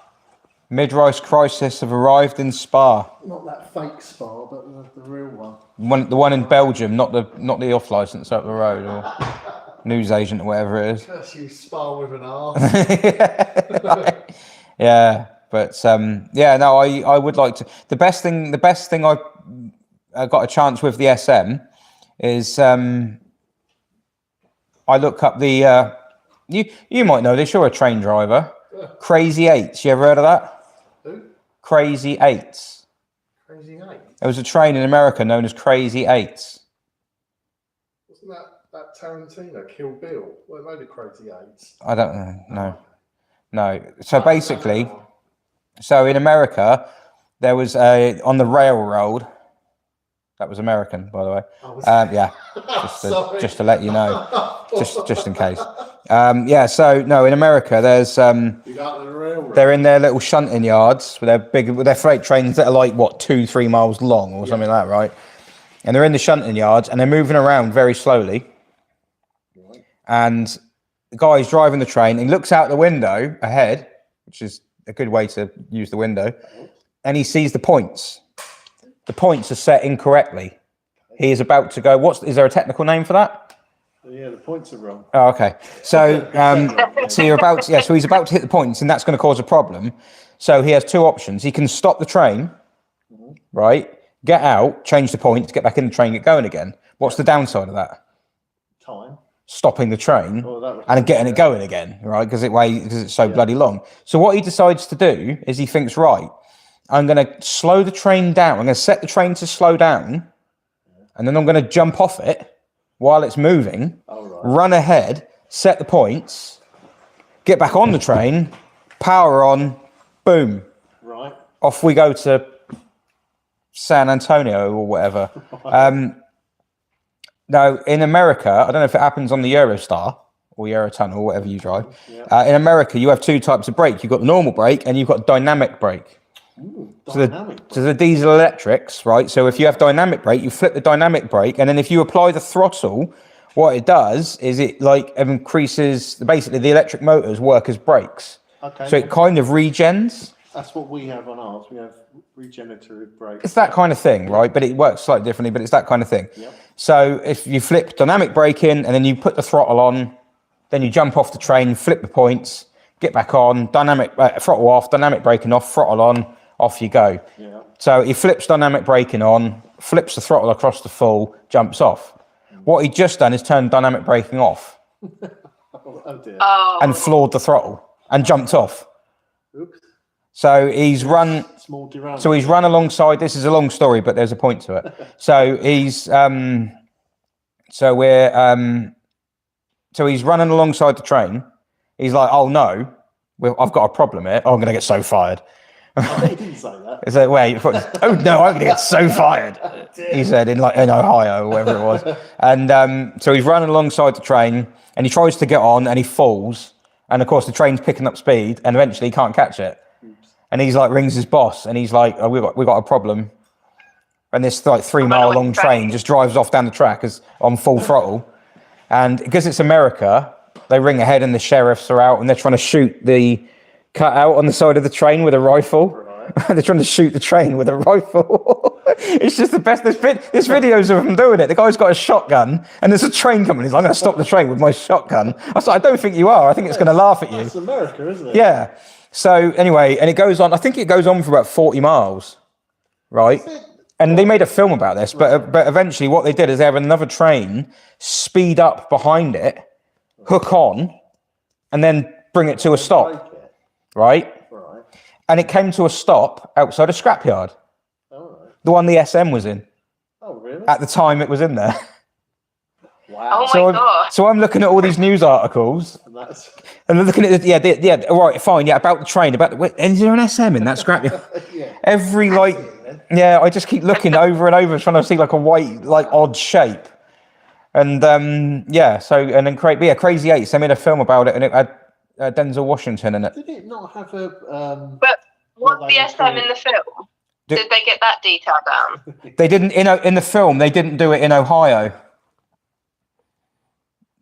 Mid-rice crisis have arrived in Spa. Not that fake Spa, but the real one. The one in Belgium, not the off license up the road or news agent or whatever it is. Curse you, Spa with an R. Yeah, but yeah, no, I would like to. The best thing I got a chance with the SM is I look up the you might know this. You're a train driver. Crazy Eights. You ever heard of that? Who? Crazy Eights. Crazy Eight. There was a train in America known as Crazy Eights. Wasn't that Tarantino, Kill Bill? Well, they the Crazy Eights. I don't know. No. So basically, so in America, there was on the railroad. That was American, by the way. Yeah, just to let you know, just in case. Yeah. So no, in America, there's You got the railroad. they're in their little shunting yards with their freight trains that are like what 2-3 miles long or something like that, right? And they're in the shunting yards and they're moving around very slowly. Right. And the guy's driving the train. He looks out the window ahead, which is a good way to use the window, and he sees the points. The points are set incorrectly. He is about to go. Is there a technical name for that? Yeah, the points are wrong. Oh, okay. So, so you're about to, so he's about to hit the points, and that's going to cause a problem. So he has two options. He can stop the train, right? Get out, change the points, get back in the train, get going again. What's the downside of that? Time. Stopping the train Oh, and getting it going again, right? Because it's so bloody long. So what he decides to do is he thinks, right, I'm going to slow the train down. I'm going to set the train to slow down, and then I'm going to jump off it while it's moving, run ahead, set the points, get back on the train, power on, boom. Right. Off we go to San Antonio or whatever. Now, in America, I don't know if it happens on the Eurostar or Eurotunnel, whatever you drive. In America, you have two types of brake. You've got the normal brake and you've got dynamic brake. Ooh, So the diesel electrics, right? So if you have dynamic brake, you flip the dynamic brake, and then if you apply the throttle, what it does is it like increases, basically the electric motors work as brakes. Okay. So it kind of regens. That's what we have on ours. We have regenerative brakes. It's that kind of thing, right? But it works slightly differently, but it's that kind of thing. Yep. So if you flip dynamic braking and then you put the throttle on, then you jump off the train, flip the points, get back on, dynamic throttle off, dynamic braking off, throttle on, off you go. Yeah. So he flips dynamic braking on, flips the throttle across the full, jumps off. What he just done is turned dynamic braking off Oh dear. and floored the throttle and jumped off. Oops. So he's run. Small derailment. So he's run alongside. This is a long story, but there's a point to it. So he's so he's running alongside the train. He's like, "Oh no, I've got a problem here. Oh, I'm going to get so fired." Oh, he didn't say that. He's like, "Wait, oh no, I'm going to get so fired." He said in Ohio or wherever it was. And so he's running alongside the train, and he tries to get on, and he falls. And of course, the train's picking up speed, and eventually he can't catch it. And he's like, rings his boss, and he's like, "Oh, we got a problem." And this like 3 mile long train just drives off down the track on full throttle. And because it's America, they ring ahead, and the sheriffs are out, and they're trying to shoot the cut out on the side of the train with a rifle. Right. They're trying to shoot the train with a rifle. It's just the best. There's videos of them doing it. The guy's got a shotgun and there's a train coming. He's like, I'm going to stop the train with my shotgun. I was like, I don't think you are. I think it's going to laugh at you. That's America, isn't it? Yeah. So anyway, and it goes on. I think it goes on for about 40 miles, right? And they made a film about this, but eventually what they did is they have another train speed up behind it, hook on, and then bring it to a stop, right? Right. And it came to a stop outside a scrapyard, All right. the one the SM was in. Oh, really? At the time it was in there. Wow. Oh my God. So I'm looking at all these news articles, And that's and I'm looking at yeah, all right, fine, yeah, about the train, and is there an SM in that scrapyard? yeah. Every yeah, I just keep looking over and over, trying to see like a white, like odd shape, and yeah. So and then Crazy Eights. They made a film about it, and it had Denzel Washington in it. Did it not have a? But was Well, the they SM in the film? Did they get that detail down? They didn't in the film. They didn't do it in Ohio.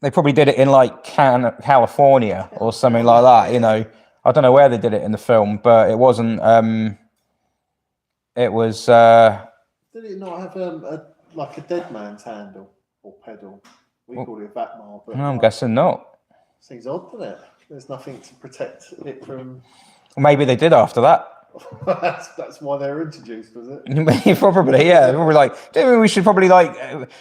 They probably did it in like California or something like that. You know, I don't know where they did it in the film, but it wasn't. It was. Did it not have like a dead man's handle or pedal? We call it a Vatmar, but I'm guessing not. seems odd, doesn't it? There's nothing to protect it from. Maybe they did after that. that's why they were introduced, was it? Probably, yeah. Probably like, do you think we should probably like,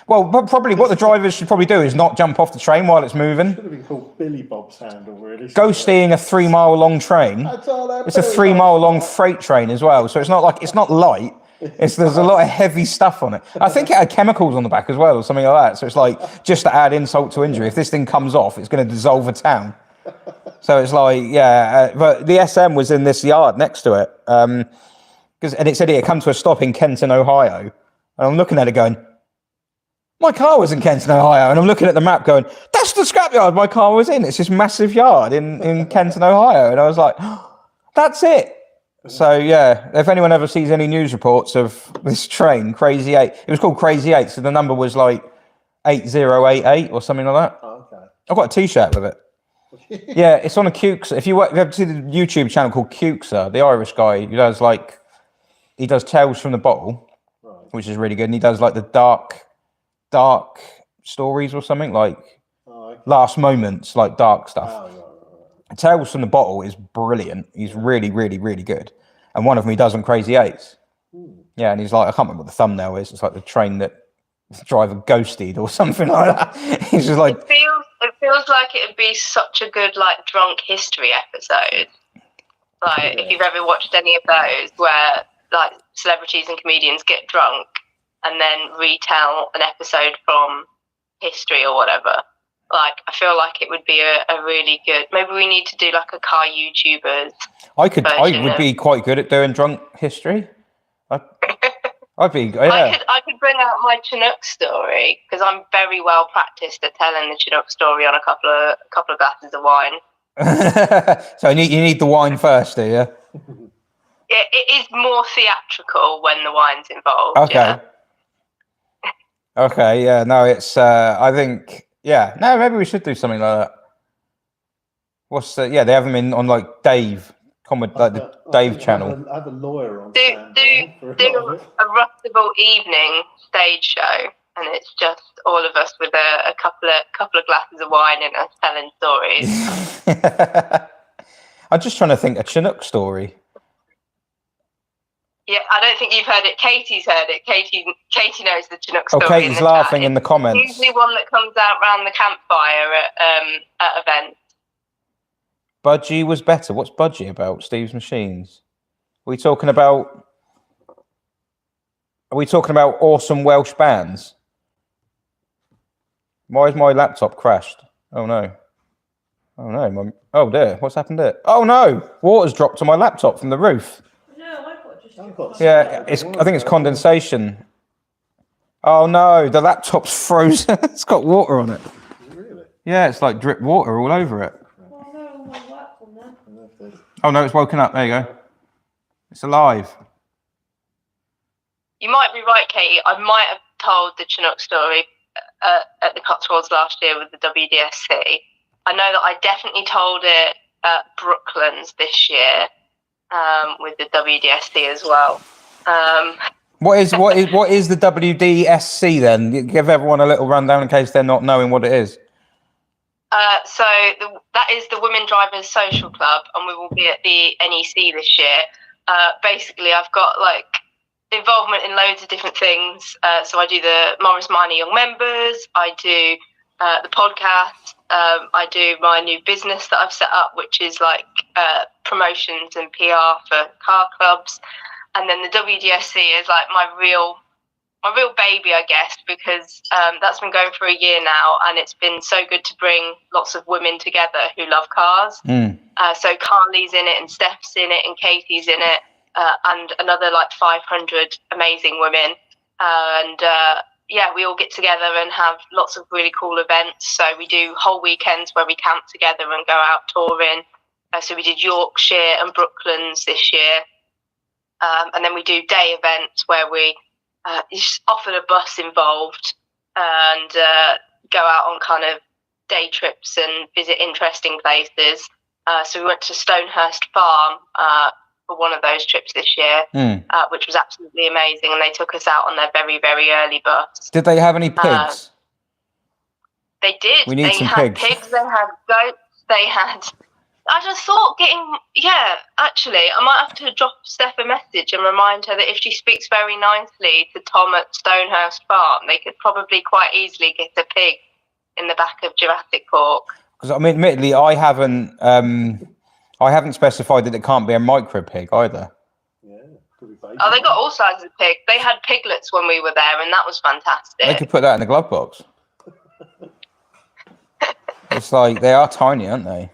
probably what the drivers should probably do is not jump off the train while it's moving. Should have been called Billy Bob's handle, really. Ghosting a 3 mile long train. That's all that It's a Billy 3 Bob- mile long freight train as well, so it's not light. There's a lot of heavy stuff on it. I think it had chemicals on the back as well, or something like that. So it's like just to add insult to injury. If this thing comes off, it's going to dissolve a town. So it's like, yeah, but the SM was in this yard next to it, and it said it had come to a stop in Kenton, Ohio. And I'm looking at it going, my car was in Kenton, Ohio, and I'm looking at the map going, that's the scrapyard my car was in. It's this massive yard in Kenton, Ohio, and I was like, oh, that's it. So yeah, if anyone ever sees any news reports of this train, Crazy Eight, it was called Crazy Eight, so the number was like 8088 or something like that. Oh, okay. I've got a T-shirt with it. Yeah, it's on a Cukes. If you ever see the YouTube channel called Cukeser, the Irish guy who does Tales from the Bottle, Right. which is really good, and he does like the dark stories or something, like Oh, okay. last moments, like dark stuff. Oh, right. Tales from the Bottle is brilliant. He's really, really, really good. And one of them he does on Crazy Eights. Yeah, and he's like, I can't remember what the thumbnail is. It's like the train that the driver ghosted or something like that. He's just like, It feels like it would be such a good like drunk history episode. Like if you've ever watched any of those where like celebrities and comedians get drunk and then retell an episode from history or whatever. Like I feel like it would be a really good. Maybe we need to do like a car YouTubers. I would be quite good at doing drunk history. I'd be, yeah. I could bring out my Chinook story because I'm very well practiced at telling the Chinook story on a couple of glasses of wine. So you need the wine first, do you? It is more theatrical when the wine's involved. Okay. Yeah. Okay, yeah, no, it's, I think, yeah, no, maybe we should do something like that. They have them on like Dave, like the Dave channel. I have a lawyer on Do standby for a lot of it. a Rustable evening stage show, and it's just all of us with a couple of glasses of wine and us telling stories. I'm just trying to think a Chinook story. Yeah, I don't think you've heard it. Katie's heard it. Katie knows the Chinook story. Katie's laughing in the comments. It's usually one that comes out around the campfire at events. Budgie was better. What's Budgie about? Steve's Machines. Are we talking about awesome Welsh bands? Why is my laptop crashed? Oh no. Oh no. Oh dear. What's happened there? Oh no. Water's dropped on my laptop from the roof. No, I've got Yeah, I think it's condensation. Oh no, the laptop's frozen. It's got water on it. Really? Yeah, it's like drip water all over it. Oh no, all my work's on there. Oh no, it's woken up. There you go. It's alive. You might be right, Katie. I might have told the Chinook story at the Cotswolds last year with the WDSC. I know that I definitely told it Brooklands this year with the WDSC as well. What is the WDSC then? Give everyone a little rundown in case they're not knowing what it is. That is the Women Drivers Social Club, and we will be at the NEC this year. Basically, I've got like involvement in loads of different things. So I do the Morris Minor Young Members, I do the podcast, I do my new business that I've set up, which is like promotions and PR for car clubs. And then the WDSC is like my real baby, I guess, because that's been going for a year now, and it's been so good to bring lots of women together who love cars. So Carly's in it, and Steph's in it, and Katie's in it, and another like 500 amazing women. And yeah, we all get together and have lots of really cool events. So we do whole weekends where we camp together and go out touring. So we did Yorkshire and Brooklands this year. And then we do day events where we just often a bus involved and go out on kind of day trips and visit interesting places. So we went to Stonehurst Farm for one of those trips this year, which was absolutely amazing. And they took us out on their very, very early bus. Did they have any pigs? They did. We need some had pigs. They had goats. They had... I just thought actually, I might have to drop Steph a message and remind her that if she speaks very nicely to Tom at Stonehurst Farm, they could probably quite easily get a pig in the back of Jurassic Park. Because I mean, admittedly, I haven't specified that it can't be a micro pig either. Yeah, could be baby. Oh, they got all sizes of pig. They had piglets when we were there, and that was fantastic. They could put that in the glove box. It's like they are tiny, aren't they?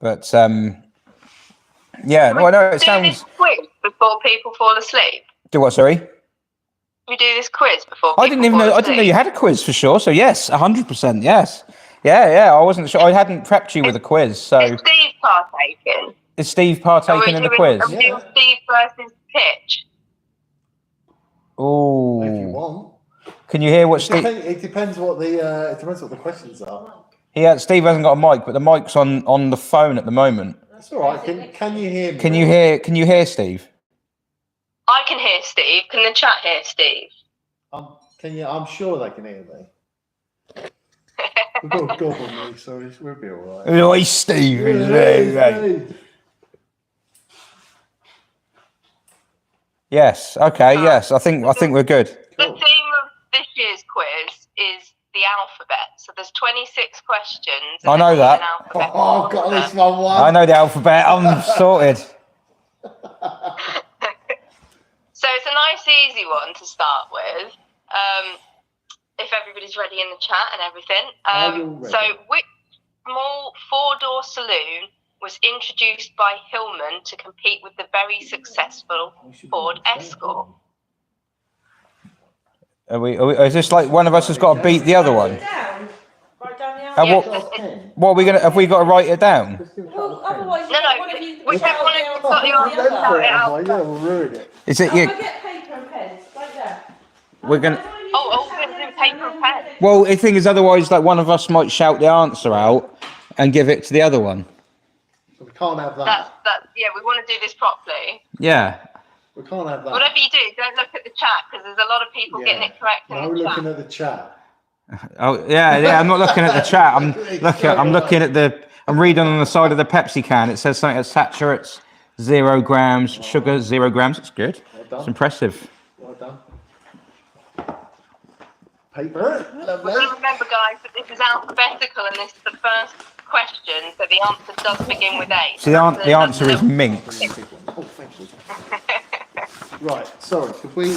But yeah, no, I know it sounds. This quiz before people fall asleep. Do what? Sorry. We do this quiz before. I didn't even know. I didn't know you had a quiz for sure. So yes, 100%. Yes. Yeah. I wasn't sure. I hadn't prepped you with a quiz. So is Steve partaking? Is Steve partaking in the quiz? Are we doing Steve versus Pitch? Oh. If you want. Can you hear what Steve? It depends what the questions are. Yeah, Steve hasn't got a mic, but the mic's on the phone at the moment. That's all right. Can you hear me? Can you hear Steve? I can hear Steve. Can the chat hear Steve? I'm sure they can hear me. We've got a gob on me, so we'll be all right. Oi, Steve. Hey. Yes. Okay. Yes. I think we're good. The theme of this year's quiz is the alphabet. So there's 26 questions. I know that. Oh, I've got this one. I know the alphabet. I'm sorted. So it's a nice, easy one to start with. If everybody's ready in the chat and everything. So which small four-door saloon was introduced by Hillman to compete with the very successful Ford Escort? Is this like one of us has got to beat the other one? Write down the answer. What are we gonna? Have we got to write it down? Well, otherwise, whichever one of you's got the answer, shout it out. Yeah, we'll ruin it. Is it I you? get paper and pens, like that. We're gonna. Oh, we're going to do paper and pen. Well, the thing is, otherwise, like one of us might shout the answer out and give it to the other one. We can't have that. Yeah, we want to do this properly. Yeah. We can't have that. Whatever you do, don't look at the chat because there's a lot of people getting it correct in No, the we're chat. looking at the chat. Oh yeah. I'm not looking at the chat. I'm looking at the. I'm reading on the side of the Pepsi can. It says something. Saturates 0 grams, sugar 0 grams. It's good. Well done. It's impressive. Well done. Paper. Lovely. Well, remember, guys, that this is alphabetical and this is the first question, so the answer does begin with A. So the answer is minx. Oh, thank you. Right. Sorry. Could we,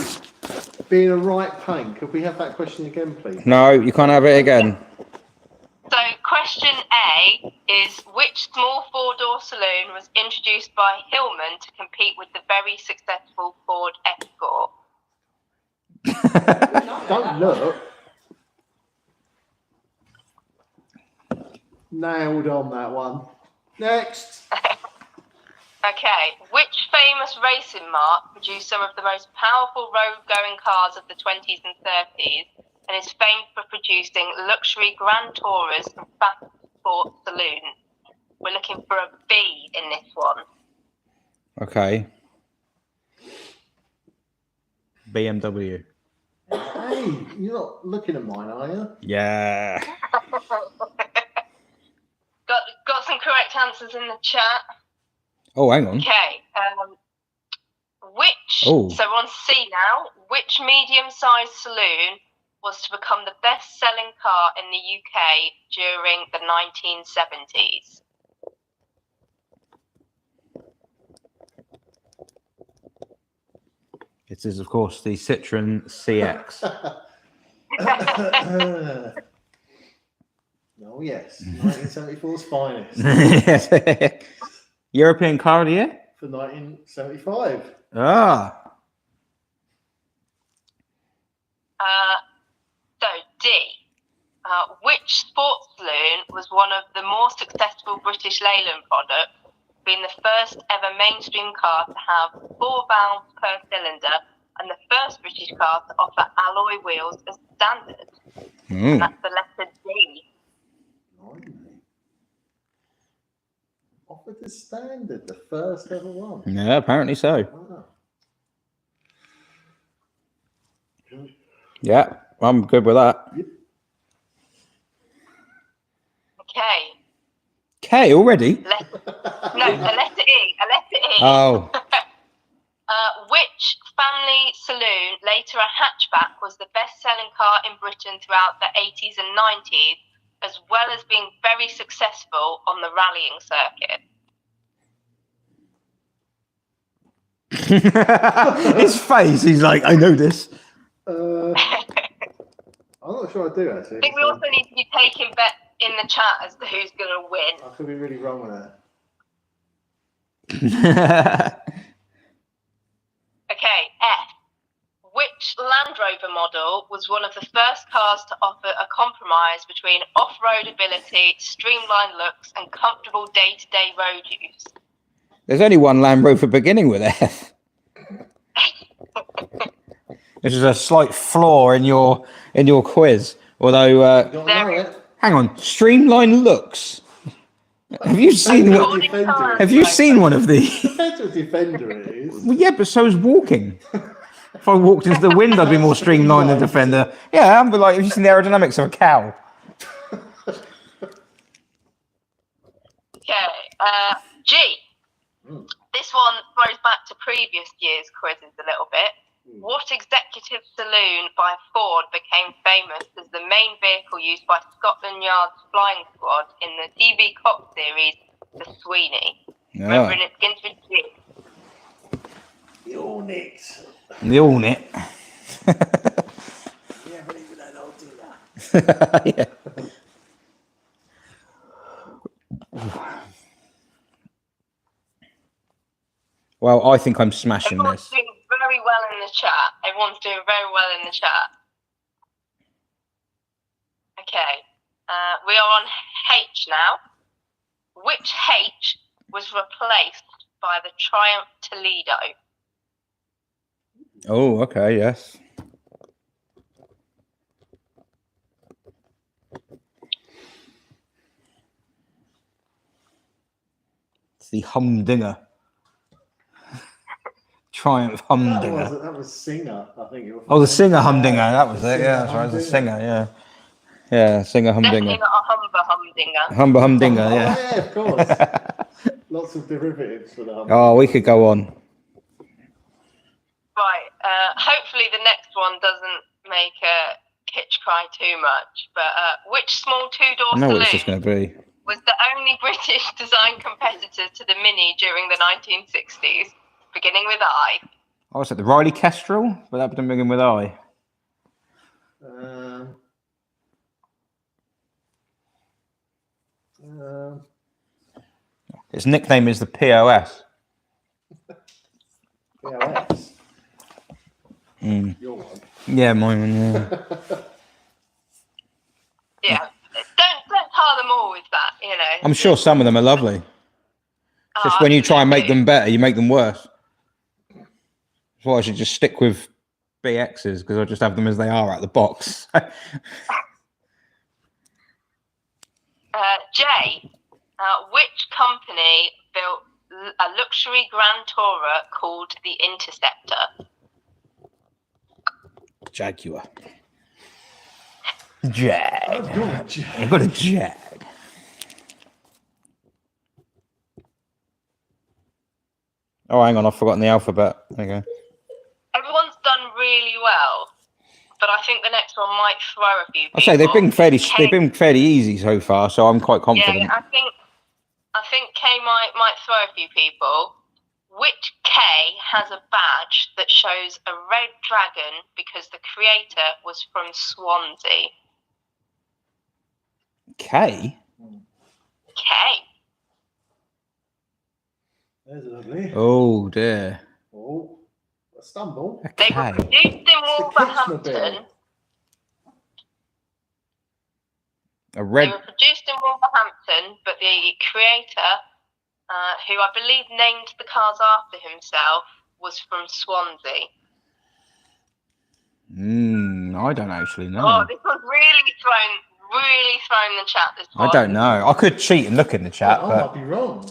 being a right pain, could we have that question again, please? No, you can't have it again. So question A is which small four-door saloon was introduced by Hillman to compete with the very successful Ford Escort? Don't look. Nailed on that one. Next. Okay, which famous racing marque produced some of the most powerful road-going cars of the 20s and 30s and is famed for producing luxury Grand Tourers and fast sport saloons? We're looking for a B in this one. Okay. BMW. Hey, you're not looking at mine, are you? Yeah. Got some correct answers in the chat. Oh, hang on. Okay. Oh. So we're on C now. Which medium-sized saloon was to become the best-selling car in the UK during the 1970s? It is, of course, the Citroen CX. Oh, yes. 1974's finest. Yes. European car of the year? For 1975. Ah. So D. Which sports saloon was one of the more successful British Leyland products, being the first ever mainstream car to have 4 valves per cylinder and the first British car to offer alloy wheels as standard? And that's the letter D. Offered as standard, the first ever one. Yeah, apparently so. Wow. Yeah, I'm good with that. Okay. K already? A letter E. Oh. Which family saloon, later a hatchback, was the best-selling car in Britain throughout the 80s and 90s, as well as being very successful on the rallying circuit? His face, he's like, I know this. I'm not sure I do, actually. I think we also need to be taking bets in the chat as to who's going to win. I could be really wrong with that. Okay, F. Which Land Rover model was one of the first cars to offer a compromise between off-road ability, streamlined looks, and comfortable day-to-day road use? There's only one Land Rover beginning with F. This is a slight flaw in your quiz. Although, hang on, streamlined looks. Have you seen one? Have you seen one of these? Depends what Defender it is. Well, yeah, but so is walking. If I walked into the wind, I'd be more streamlined than Defender. Yeah, I'm like, have you seen the aerodynamics of a cow? Okay, G. This one throws back to previous year's quizzes a little bit. What executive saloon by Ford became famous as the main vehicle used by Scotland Yard's flying squad in the TV cop series, The Sweeney? Remember, and it begins with G. The Hornet. The Hornet. Yeah, but even I don't do that. Yeah. Well, I think I'm smashing Everyone's this. doing very well in the chat. Everyone's doing very well in the chat. Okay, we are on H now. Which H was replaced by the Triumph Toledo? Oh, okay, yes. It's the Humdinger. Triumph Humdinger. That was Singer, I think. Oh, the Singer Humdinger. That was it. Yeah, that's right. The Singer. Yeah. Yeah, Singer Definitely Humdinger. not a Humdinger. Humber Humdinger. Oh, Yeah. yeah, of course. Lots of derivatives for the Humdinger. Oh, we could go on. Right. Hopefully the next one doesn't make Kitch cry too much. But which small two-door I know what it's just saloon going to be. was the only British design competitor to the Mini during the 1960s? Beginning with I. Oh, was it the Riley Kestrel? But that didn't begin with I. Its nickname is the POS. POS. Your one. Yeah, mine one, yeah. Yeah. Don't tar them all with that, you know. I'm sure some of them are lovely. It's just when you try and make them better, you make them worse. That's why I should just stick with BXs, because I'll just have them as they are out of the box. J. Which company built a luxury Grand Tourer called the Interceptor? Jaguar. Jag. I've got a Jag. I've got a Jag. Oh, hang on, I've forgotten the alphabet. Okay. Everyone's done really well, but I think the next one might throw a few people. I say they've been fairly easy so far, so I'm quite confident. Yeah, I think K might throw a few people. Which K has a badge that shows a red dragon because the creator was from Swansea? K? K. There's lovely. Oh dear. Oh, a stumble. A They K. were produced in Wolverhampton. A red. They were produced in Wolverhampton, but the creator, who I believe named the cars after himself, was from Swansea. I don't actually know. Oh, this was really thrown the chat this I one. don't know. I could cheat and look in the chat, I but might be wrong.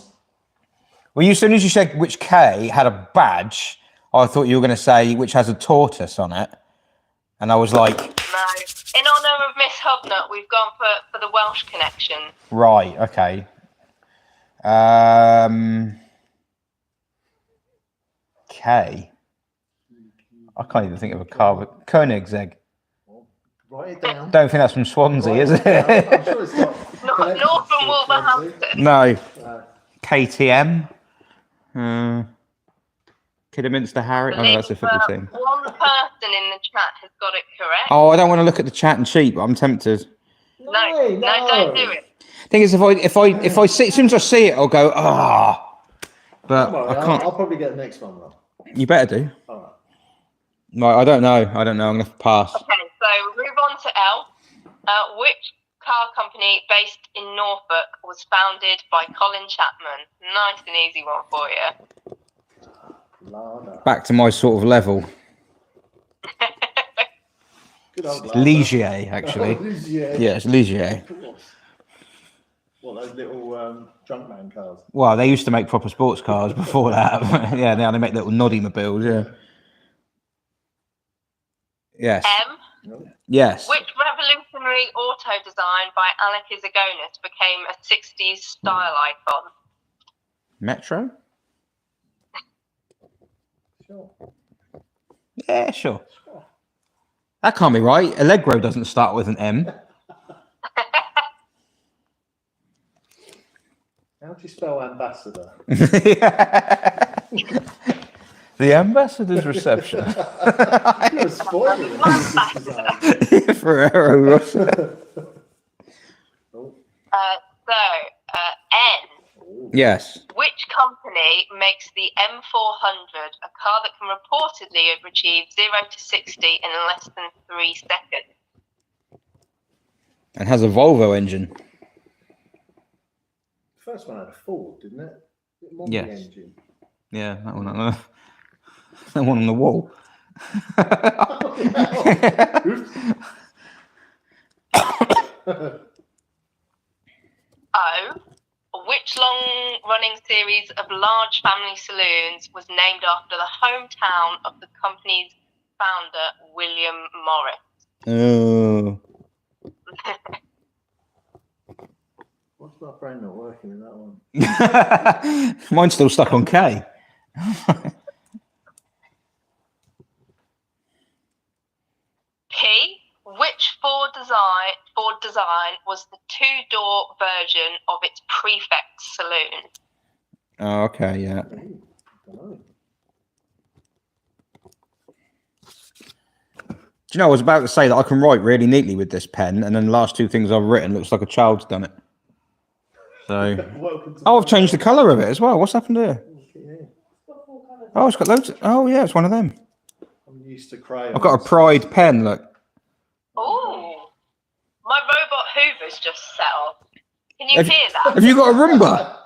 well, as soon as you said which K had a badge, I thought you were going to say which has a tortoise on it, and I was like, No. In honour of Miss Hubnut, we've gone for the Welsh connection. right, okay. K. I can't even think of a car, but Koenigsegg. Write it down. Don't think that's from Swansea, Write is it it? down. I'm sure it's got North connections from to Wolverhampton. No. Swansea. KTM. Kidderminster Harriet. Oh, no, that's a football team. One person in the chat has got it correct. Oh, I don't want to look at the chat and cheat, but I'm tempted. No, don't do it. Thing is, if I see, as soon as I see it, I'll go but Don't worry, I can't. I'll probably get the next one though. You better do. All right. Right, I don't know. I'm gonna have to pass. Okay, so move on to L. Which car company based in Norfolk was founded by Colin Chapman? Nice and easy one for you. Lada. Back to my sort of level. Good old Lada. Ligier, actually. Ligier. Yeah, it's Ligier. Of course. What, those little drunk man cars? Well, they used to make proper sports cars before that. Yeah, now they make little noddy mobiles. Yeah. Yes. M. No. Yes. Which revolutionary auto design by Alec Izagonis became a 60s style icon? Metro. Sure. Yeah, sure. That can't be right. Allegro doesn't start with an M. How do you spell ambassador? The ambassador's reception. You're spoiling it. Ferrero Rocher. N. Yes. Which company makes the M400, a car that can reportedly achieve 0 to 60 in less than 3 seconds? And has a Volvo engine. The first one had a Ford, didn't it? Yes. Engine. Yeah, that one. That one on the wall. O. Which long-running series of large family saloons was named after the hometown of the company's founder, William Morris? Oh. What's my brain not working in that one? Mine's still stuck on K. P. Which Ford design was the 2-door version of its prefect saloon? Oh, okay, yeah. Dunno. Do you know, I was about to say that I can write really neatly with this pen, and then the last two things I've written looks like a child's done it. So, Welcome to oh, I've changed the colour of it as well. What's happened here? Oh, it's got loads. Oh, yeah, it's one of them. I'm used to crayons. I've got a Pride pen. Look. Oh, my robot Hoover's just set off. Can you hear that? Have you got a Roomba?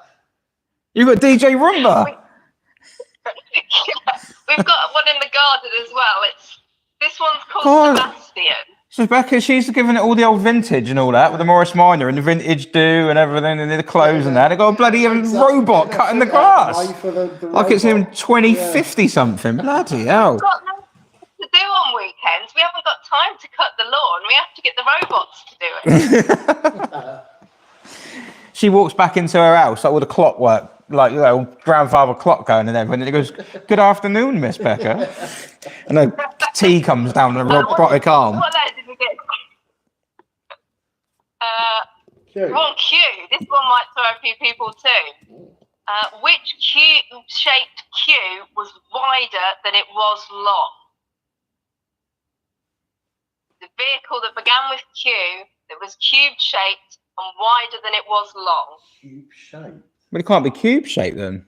You got DJ Roomba? We've got one in the garden as well. This one's called God. Sebastian. So Becca, she's given it all the old vintage and all that with the Morris Minor and the vintage do and everything and the clothes and that. They got a bloody robot cutting the grass. Like it's in 2050 something. Bloody hell. We've got nothing to do on weekends. We haven't got time to cut the lawn. We have to get the robots to do it. She walks back into her house, like with a clockwork, like, you know, grandfather clock going and everything. And it goes, "Good afternoon, Miss Becca." And then tea comes down the robotic arm. What letter did we get? Q. One Q. This one might throw a few people too. Which cube-shaped cube was wider than it was long? The vehicle that began with Q, that was cube-shaped and wider than it was long. Cube shape. But it can't be cube shaped then.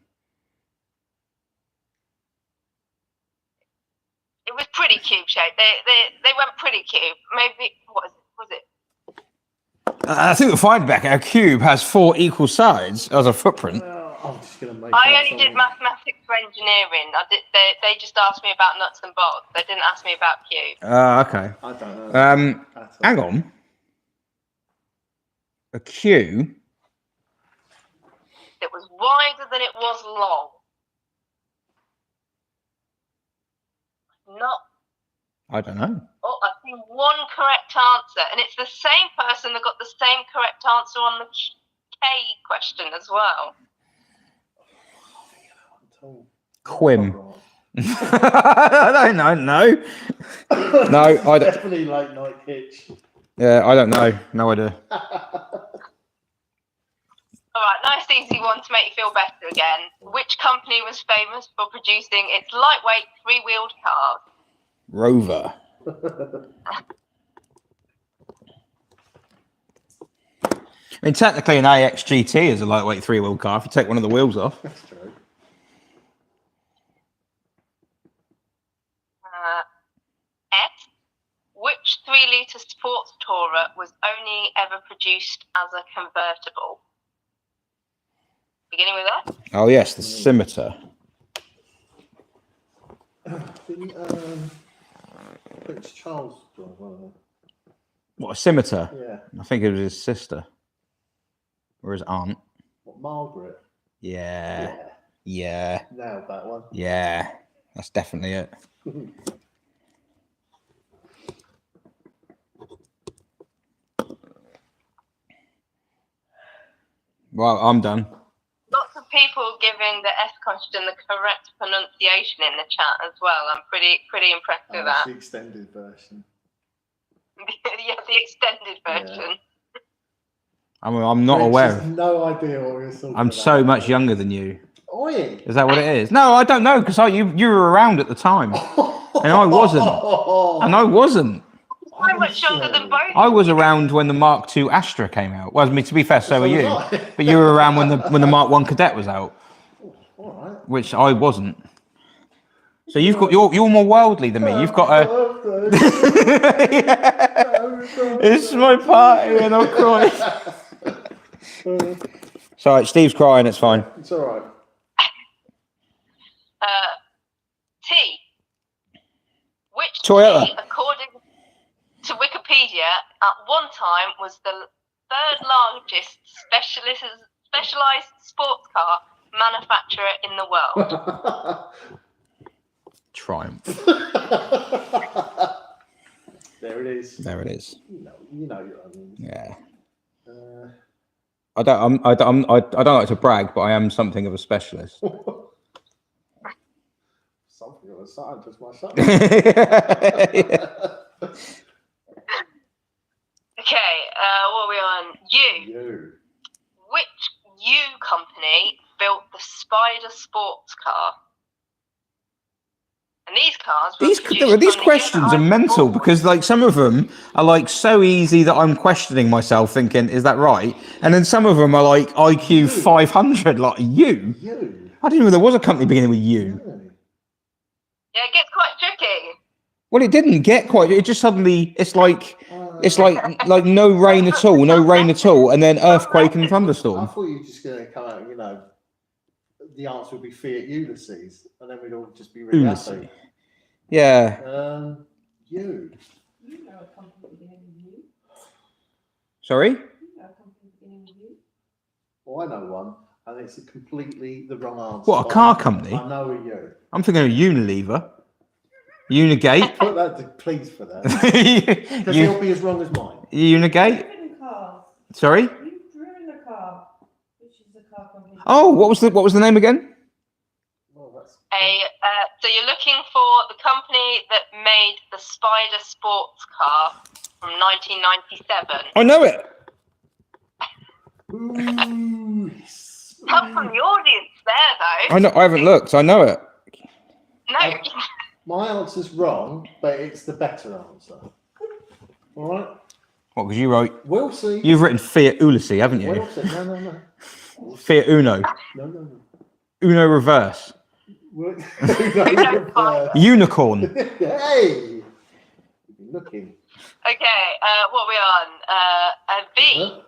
It was pretty cube-shaped. They went pretty cube. Maybe what was it? I think we'll find back a cube has 4 equal sides as a footprint. I'm just gonna make. I only did mathematics for engineering. They just asked me about nuts and bolts. They didn't ask me about cube. Okay. I don't know. Hang on. A Q. It was wider than it was long. Not. I don't know. Oh, I've seen one correct answer, and it's the same person that got the same correct answer on the K question as well. Quim. I don't know. No, I don't. Definitely late night hitch. Yeah, I don't know. No idea. All right, nice easy one to make you feel better again. Which company was famous for producing its lightweight 3-wheeled cars? Rover. I mean, technically, an AX GT is a lightweight 3-wheel car if you take one of the wheels off. That's true. F. Which 3-litre sports tourer was only ever produced as a convertible? Beginning with F. Oh yes, the scimitar. Prince Charles. What, a scimitar? Yeah. I think it was his sister or his aunt. What, Margaret? Yeah. Yeah. Nailed that one. Yeah. That's definitely it. Well, I'm done. Lots of people giving the S question the correct pronunciation in the chat as well. I'm pretty impressed with that. The extended version. Yeah, the extended version. I'm not Rich aware. has no idea what we're talking I'm about. so much younger than you. Oi! Is that what it is? No, I don't know because you were around at the time, and I wasn't. And I wasn't. So much younger than both. I was around when the Mark II Astra came out. Well, I mean, to be fair, so were you. was I. But you were around when the Mark I Cadet was out, All right. which I wasn't. So you're more worldly than me. You've got a. It's my party and I'm crying. Sorry, Steve's crying. It's fine. It's all right. T. Which Toyota. T, according to Wikipedia, at one time was the third largest specialized sports car manufacturer in the world. Triumph. There it is. There it is. You know your own. Yeah. I don't like to brag, but I am something of a specialist. Something of a scientist myself. Okay, what are we on? You. Which U company built the Spider sports car? And these cars were produced These from the questions are United mental States. because like some of them are like so easy that I'm questioning myself thinking, is that right? And then some of them are like IQ 500, like you. You. I didn't know there was a company beginning with you. Yeah, it gets quite tricky. Well, it didn't get quite. It just suddenly it's like no rain at all, and then earthquake and I thunderstorm. thought you were just going to come out, the answer would be Fiat Ulysses, and then we'd all just be really happy. Yeah. You. You know a company Sorry? Oh, I know one, and it's completely the wrong answer. What, a car company? I know you. I'm thinking of Unilever. Unigate. Put that, please, for that. Because he'll be as wrong as mine. Unigate. Sorry? You've driven a car, which is a car company. Oh, what was the name again? Well, that's... So you're looking for the company that made the Spider sports car from 1997. I know it. Ooh, Help from the audience there, though. I know. I haven't looked. I know it. No. my answer's wrong, but it's the better answer. All right? What? Because you wrote. We'll see. You've written Fiat Ulysses, haven't you? We'll see. No. Fiat Uno. No. Uno reverse. Unicorn. Hey! You've been looking. Okay, what are we on? B.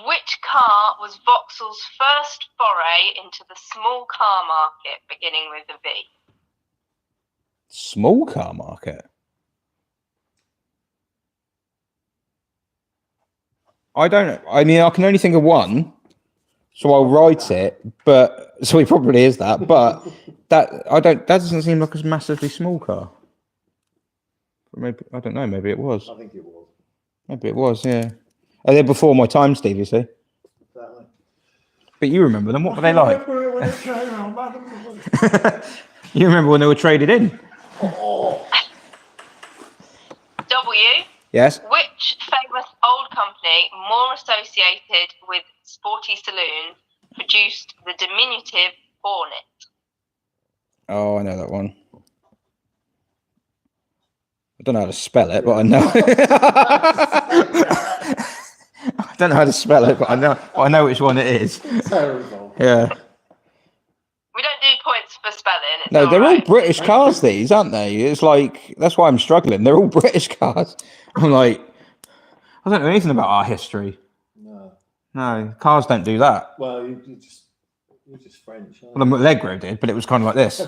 Which car was Vauxhall's first foray into the small car market, beginning with a V? Small car market. I don't. I mean, I can only think of one, so I'll write it. But so it probably is that. But that I don't. That doesn't seem like a massively small car. Maybe I don't know. Maybe it was. I think it was. Maybe it was. Yeah. Oh, they're before my time, Steve. You see. Exactly. But you remember them? What were they like? You remember when they were traded in? W. Yes. Which famous old company, more associated with sporty saloons, produced the diminutive Hornet? Oh, I know that one. I don't know how to spell it, but I know. I don't know how to spell it, but I know which one it is. Terrible. Yeah. We don't do points for spelling. It's No, they're all right. British cars, these, aren't they? It's like, that's why I'm struggling. They're all British cars. I'm like, I don't know anything about our history. No, cars don't do that. Well, you're just French. Well, the Allegro did, but it was kind of like this.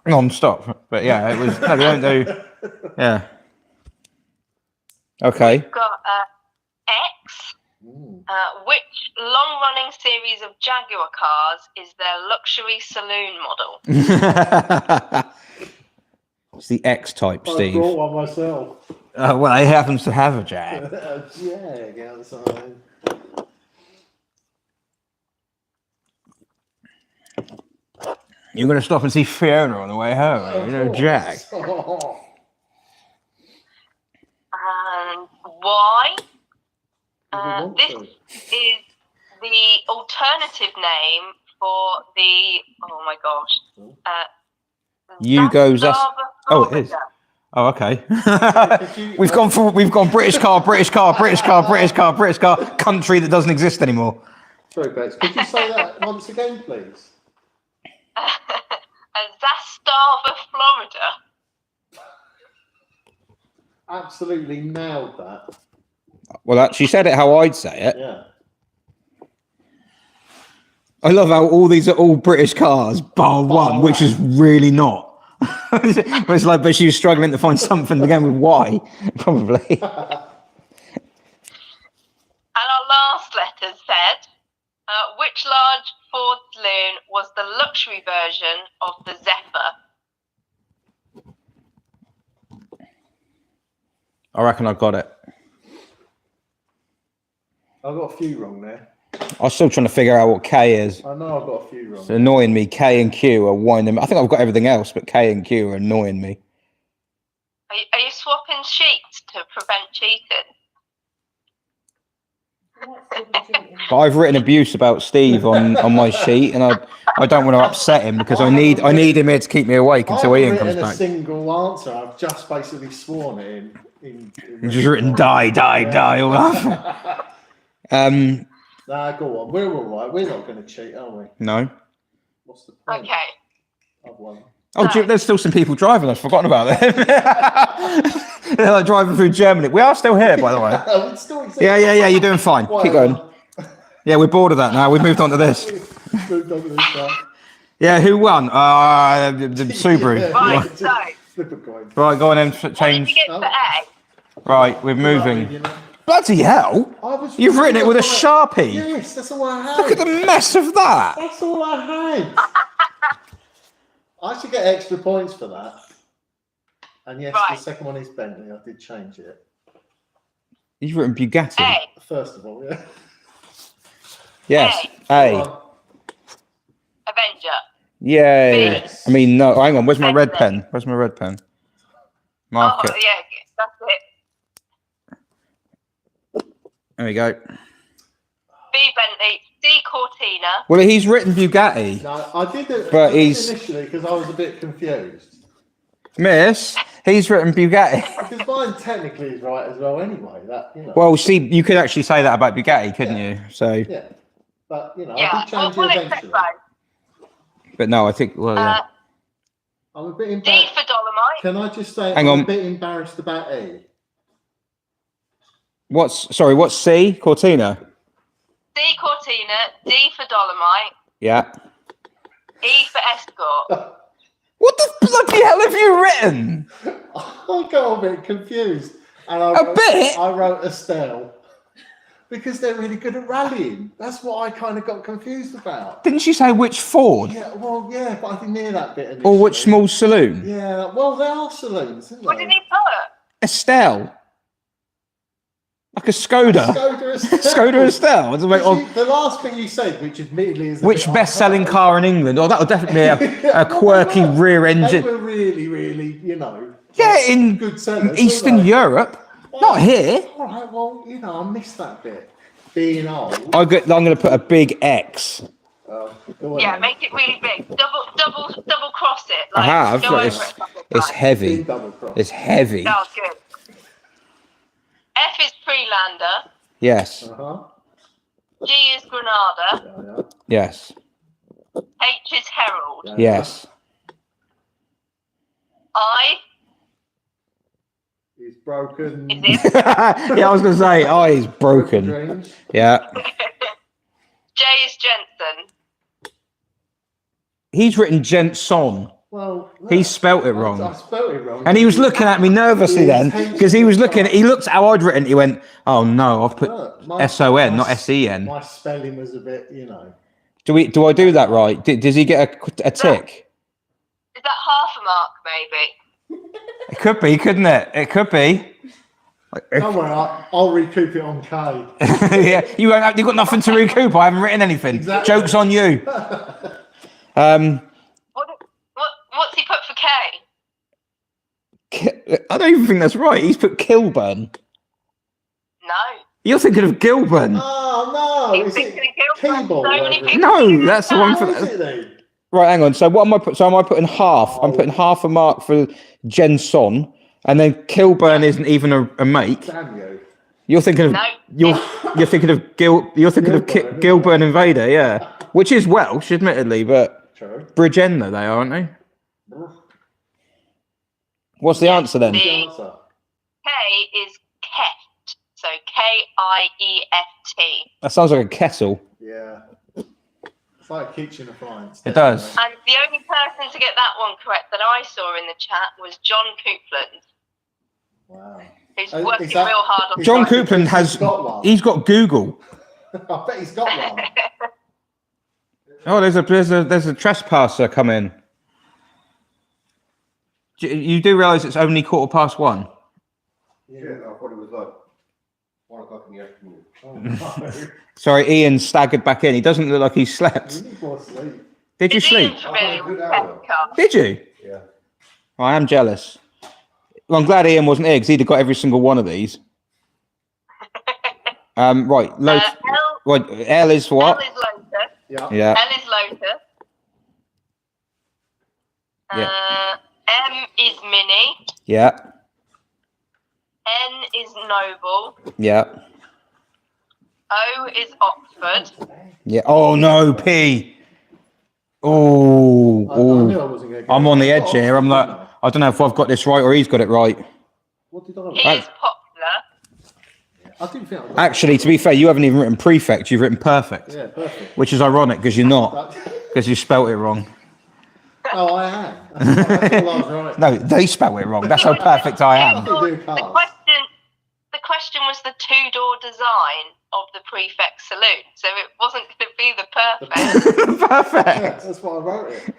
Non-stop. But yeah, it was, no, they don't do, yeah. Okay. We've got X. Which long-running series of Jaguar cars is their luxury saloon model? It's the X-type, Steve. I brought one myself. Well, it happens to have a Jag. A Jag outside. You're going to stop and see Fiona on the way home, you know, Jag. And Y. This is the alternative name for the, oh my gosh. Zastava. Oh, it is. Oh, okay. we've gone British car, country that doesn't exist anymore. Sorry, Bex. Could you say that once again, please? Zastava, Florida. Absolutely nailed that. Well, she said it how I'd say it. Yeah. I love how all these are all British cars, bar one, which is really not. It's like, but she was struggling to find something to begin with Y, probably. And our last letter said, which large Ford saloon was the luxury version of the Zephyr? I reckon I got it. I've got a few wrong there. I was still trying to figure out what K is. I know I've got a few wrong. It's annoying me. K and Q are winding me. I think I've got everything else, but K and Q are annoying me. Are you swapping sheets to prevent cheating? But I've written abuse about Steve on my sheet, and I don't want to upset him because I need him here to keep me awake until Ian comes back. A single answer. I've just basically sworn it in You've just written die all up. Nah, go on. We're all right. We're not going to cheat, are we? No. What's the point? Okay. I've won. Oh, there's still some people driving. I've forgotten about them. They're like driving through Germany. We are still here, by the way. We still exist. Yeah. You're doing fine. Keep going. Yeah, we're bored of that now. We've moved on to this. Moved on to this now. Yeah, who won? The Subaru. Right, so. Flip a coin. Right, go on then. What did Change. you get for A? Right, we're moving. Bloody hell! You've written it with a Sharpie. Yes, that's all I had. Look at the mess of that. That's all I had. I should get extra points for that. And yes, Right. the second one is Bentley. I did change it. You've written Bugatti. A. First of all, yeah. Yes. Go A. on. Avenger. Yay. Yes. I mean, no. Hang on. Where's my red pen? Where's my red pen? Mark Oh, it. yeah, that's it. There we go. B. Bentley. C. Cortina. Well, he's written Bugatti. No, I did it But I did he's- initially because I was a bit confused. Miss, he's written Bugatti. Because mine technically is right as well anyway. That, you know. Well, see, you could actually say that about Bugatti, couldn't you? So, Yeah. But, you know, I Yeah, did change we'll it accept eventually. both. but no, I think, well, yeah. I'm a bit D embarrassed. for Dolomite. Can I just say Hang I'm on. a bit embarrassed about E? What's C? Cortina? C. Cortina. D for Dolomite. Yeah. E for Escort. What the bloody hell have you written? I got a bit confused. And I A bit? I wrote Estelle. Because they're really good at rallying. That's what I kind of got confused about. Didn't you say which Ford? Yeah, well, yeah, but I didn't hear that bit. Or which initially. small saloon? Yeah, well, they are saloons, isn't What they? did he put? Estelle. Like a Skoda. Skoda Estelle. Skoda Estelle. What's it make of- The last thing you said, which admittedly is a Which bit best-selling archaic. car in England? Oh, that would definitely be Yeah, a quirky well, rear They engine. were really, really, you know. Yeah, in good sellers. Eastern weren't they? Europe. Not here. All right, well, you know, I missed that bit. Being old. I'm going to put a big X. Go on Yeah, then. make it really big. Double cross it. I Like, have, go but over it's, it a couple of it's times. heavy. Big double cross. It's heavy. That was good. F is Freelander. Yes. Uh-huh. G is Granada. Yeah. Yes. H is Herald. Yeah. Yes. I He's broken. is it. Yeah, I was going to say, oh, he's broken. Dreams. Yeah. J is Jensen. He's written Jenson. Well, He no, spelt it I wrong. spelt it wrong. And he was looking at me nervously then, because he looked at how I'd written. He went, "Oh no, I've put Look, my- SON, not my- SEN." My spelling was a bit, you know. Do I do that right? Does he get a tick? Is that half a mark, maybe? It could be, couldn't it? It could be. Don't worry, I'll recoup it on K. Yeah, you've got nothing to recoup. I haven't written anything. Exactly. Joke's on you. What's he put for K? I don't even think that's right. He's put Kilburn. No. You're thinking of Gilburn. Oh, no. He's Is it thinking of Gilbert. keyboard? So many or is it- people No, think that's the one for What is it then? Right, hang on. So what am I put? So am I putting half? I'm putting half a mark for Jenson, and then Kilburn isn't even a make. Damn you. You're thinking of No. you're thinking of you're thinking of Gilburn, Gilburn Invader, yeah, which is Welsh, admittedly, but True. Bridgend they are, aren't they? What's the answer then? What's the answer? K is Keft. So Kieft. That sounds like a kettle. Yeah. It's like a kitchen appliance. It does. And the only person to get that one correct that I saw in the chat was John Coupland, Wow. who's Is working that- real hard on is John that because Coupland has he's got one? he's got Google. I bet he's got one. Oh, there's a trespasser come in. You do realise it's only 1:15? Yeah, I thought it was like 1 o'clock in the afternoon. Oh, no. Sorry, Ian staggered back in. He doesn't look like he slept. You need more sleep. Did you Is Ian sleep? familiar Oh, with good hour. Pepcar? Did you? Yeah. I am jealous. Well, I'm glad Ian wasn't here because he'd have got every single one of these. Right. L, What? L is what? L is Lotus. Yeah. Yeah. L is Lotus. M is Mini. Yeah. N is Noble. Yeah. O is Oxford. Yeah. Oh no, P. Oh. I knew I Oh. wasn't going to I'm on the edge here. I'm like, I don't know if I've got this right or he's got it right. What did I He write? is popular. I didn't think I got Actually, to be fair, you haven't even written prefect. You've written perfect, Yeah, perfect. which is ironic because you're not, That- because you spelt it wrong. Oh, I am. That's all I was right. No, they spell it wrong. That's how perfect I am. I can do The cars. question question was the two-door design of the prefect saloon, so it wasn't going to be the perfect. Perfect. Yeah, that's why I wrote it.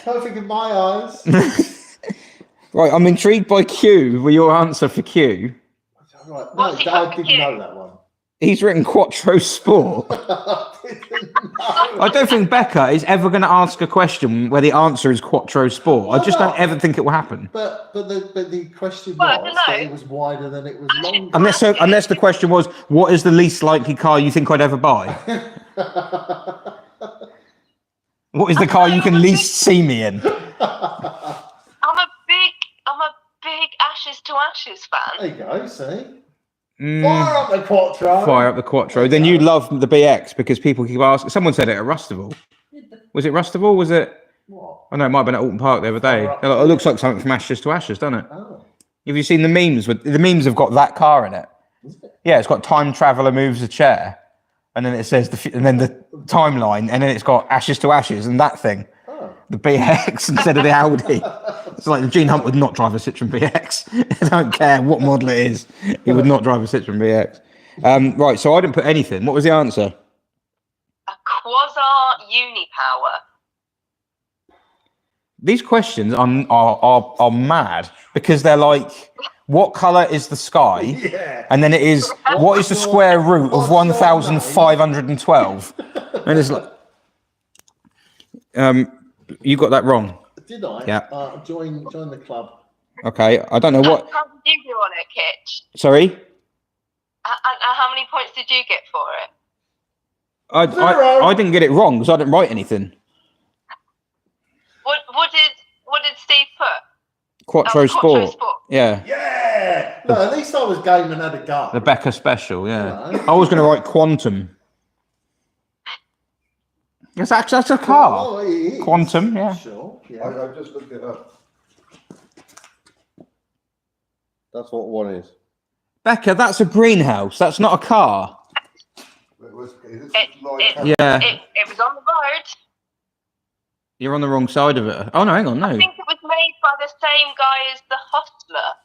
Perfect in my eyes. Right, I'm intrigued by Q. With your answer for Q, Right, no, What's he I got didn't for know you? that one. he's written Quattro Sport. I don't think Becca is ever going to ask a question where the answer is Quattro Sport. I just don't ever think it will happen. But the question Well, I was don't know. that it was wider than it was long. Unless the question was, what is the least likely car you think I'd ever buy? What is the car you can least see me in? I'm a big Ashes to Ashes fan. There you go, see? Fire up the Quattro. Fire up the Quattro. Then you'd love the BX because people keep asking. Someone said it at Rustival. Was it Rustival? Was it? What? Oh no, it might have been at Alton Park the other day. Fire up They're like, it looks like something from Ashes to Ashes, doesn't it? Oh. Have you seen the memes? The memes have got that car in it. Yeah, it's got time traveller moves a chair, and then it says and then the timeline, and then it's got Ashes to Ashes and that thing. Oh. The BX instead of the Audi. It's like Gene Hunt would not drive a Citroen BX. I don't care what model it is. He would not drive a Citroen BX. Right, so I didn't put anything. What was the answer? A Quasar Unipower. These questions are mad because they're like, what colour is the sky? Yeah. And then it is, what is the square root of 1,512? And it's like, you got that wrong. Did I? Yeah. Join the club. Okay, I don't know what. How did you do on it, Kitch? Sorry? And how many points did you get for it? I didn't get it wrong because I didn't write anything. What did Steve put? Quattro Sport. Yeah. Yeah. No, at least I was game and had a go. The Becca Special, yeah. Hello. I was going to write Quantum. That's a car. Oh, it is. Quantum, yeah. Sure. Yeah. I just looked it up. That's what one is. Becca, that's a greenhouse. That's not a car. Yeah. It was on the road. You're on the wrong side of it. Oh, no, hang on, no. I think it was made by the same guy as the Hustler.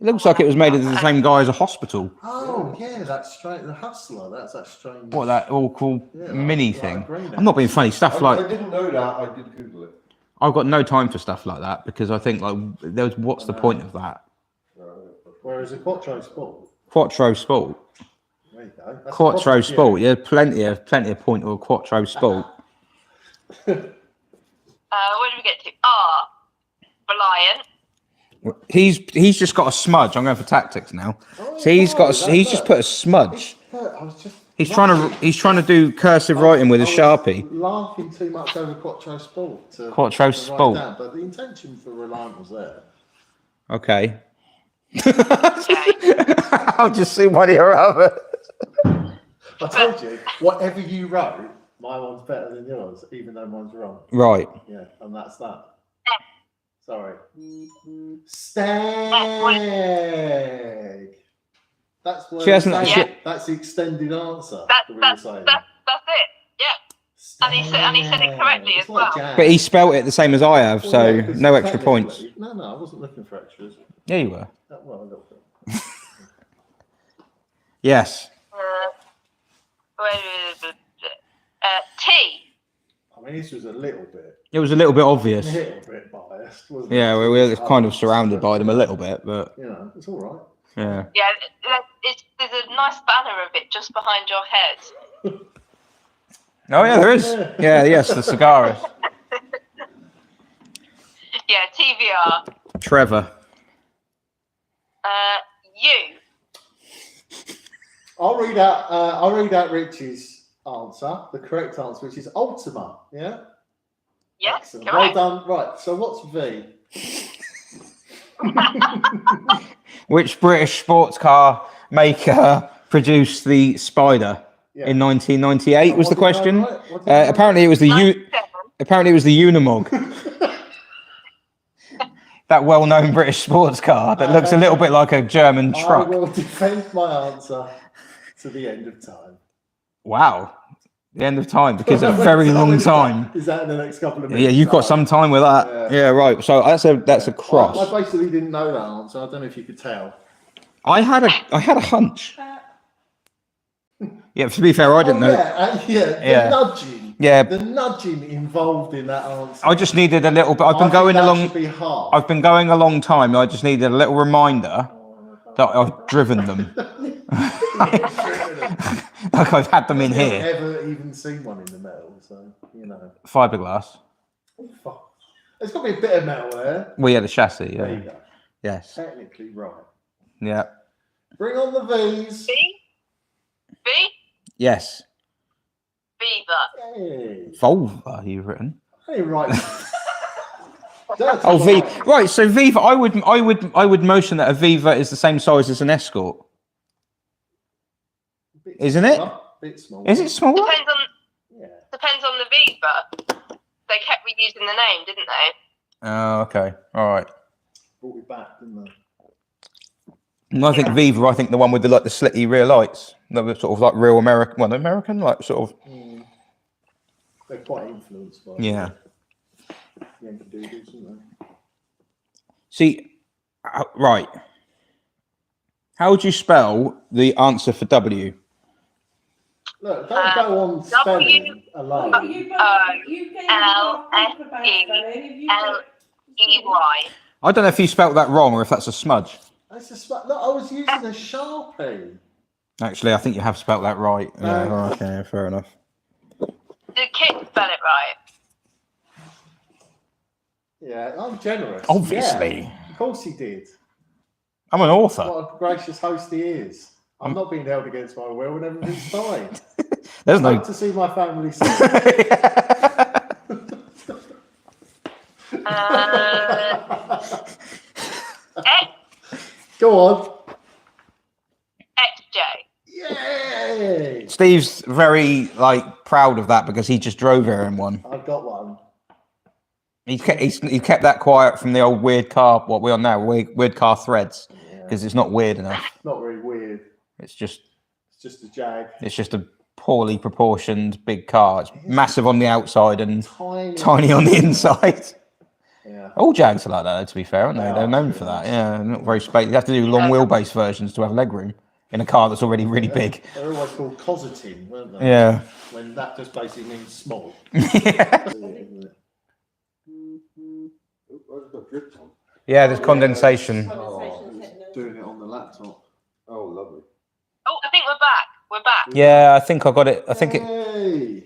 It looks like it was made of the same guy as a hospital. Oh, yeah, that's straight. The Hustler. That's that strange. What, that awful Yeah, mini like thing? a greenhouse. I'm not being funny. Stuff I like, didn't know that. I did Google it. I've got no time for stuff like that because I think, like, what's the point of that? Whereas a Quattro Sport. Quattro Sport. There you go. That's Quattro a Sport. Yeah, plenty of point of a Quattro Sport. Where did we get to? Reliant. He's just got a smudge. I'm going for tactics now. So he's just put a smudge. He's trying to do cursive writing with a Sharpie. Laughing too much over Quattro Sport. Quattro write Sport. down, but the intention for Reliant was there. Okay. I'll just see one of your other. I told you, whatever you wrote, my one's better than yours, even though mine's wrong. Right. Yeah, and that's that. Sorry. Stag. That's what She hasn't- that's the extended answer. That's that we were saying. it. Yeah. And he said it correctly It's as like well. jazz. But he spelt it the same as I have, Well, so yeah, 'cause no extra points. technically- No, I wasn't looking for extras. Yeah, you were. Well, a little bit. Yes. T. I mean, this was a little bit It was a little bit obvious. biased, wasn't Yeah, it? we're kind of surrounded by them a little bit, but You know, it's all right. yeah. Yeah, there's a nice banner of it just behind your head. Oh yeah, there is. Yeah, yes, the cigarist. Yeah, TVR. Trevor. You. I'll read out Rich's answer, the correct answer, which is Ultima. Yeah. Yeah, Excellent. correct. Well done. Right. So what's V? Which British sports car maker produced the Spider in 1998? Was the What did I question? write? What did I write? Apparently, it was the 97. Apparently, it was the Unimog. That well-known British sports car that looks a little bit like a German truck. I will defend my answer to the end of time. Wow. The end of time, because a very long time. Is that in the next couple of minutes? Yeah, you've got some time with that. Yeah, right. So that's a cross. I basically didn't know that answer. I don't know if you could tell. I had a hunch. Yeah, to be fair, I didn't know. The nudging. Yeah. The nudging involved in that answer. I just needed a little bit. I've been going along. Should be hard. I've been going a long time. I just needed a little reminder that I've driven them. Like I've had them in here. I've never even seen one in the metal, so you know. Fiberglass. There's got to be a bit of metal there. Well, yeah, the chassis. Yeah. There you go. Yes. Technically right. Yeah. Bring on the V's. V? Yes. Viva. Hey. Volva, you've written. Hey, right. Oh, V. Right. So Viva, I would motion that a Viva is the same size as an Escort. Isn't it? Bit small. Is it smaller? Depends on the Viva. They kept reusing the name, didn't they? Oh, okay. All right. Brought it back, didn't they? And I think Viva. I think the one with the slitty rear lights. That was sort of like real American. Well, American, like sort of. They're quite influenced by. Yeah. Yankee Doodles, aren't they? See, right. How would you spell the answer for W? Look, don't go on spelling alone. L-S-E-L-E-Y. I don't know if you spelt that wrong or if that's a smudge. Look, I was using a Sharpie. Actually, I think you have spelt that right. Yeah, okay, fair enough. Did Kit spell it right? Yeah, I'm generous. Obviously. Yeah, of course he did. I'm an author. What a gracious host he is. I'm not being held against my will and everything's fine. There's no. I'd like to see my family suffer. Go on. XJ. Yay! Steve's very proud of that because he just drove here in one. I've got one. He kept that quiet from the old weird car. What we're on now, weird car threads, because it's not weird enough. Not very weird. It's just a Jag. It's just a poorly proportioned big car. It's massive on the outside and tiny on the inside. Yeah. All Jags are like that, to be fair, aren't they? They're known for that. Yeah, not very spacious. You have to do long wheelbase versions to have legroom in a car that's already really big. They're always called cosseting, weren't they? Yeah. When that just basically means small. Yeah, there's condensation. Doing it on the laptop. Oh, lovely. Oh, I think we're back. We're back. Yeah, I think I got it. I think it. Hey.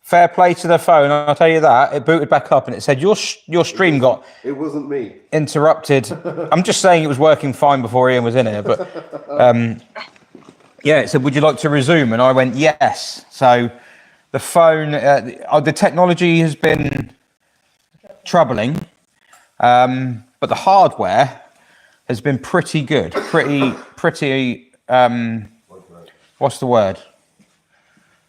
Fair play to the phone, I'll tell you that. It booted back up and it said your stream got It wasn't me. interrupted. I'm just saying it was working fine before Ian was in here, but yeah, it said, would you like to resume? And I went, yes. So the phone, the technology has been troubling, but the hardware has been pretty good. Pretty, what's the word?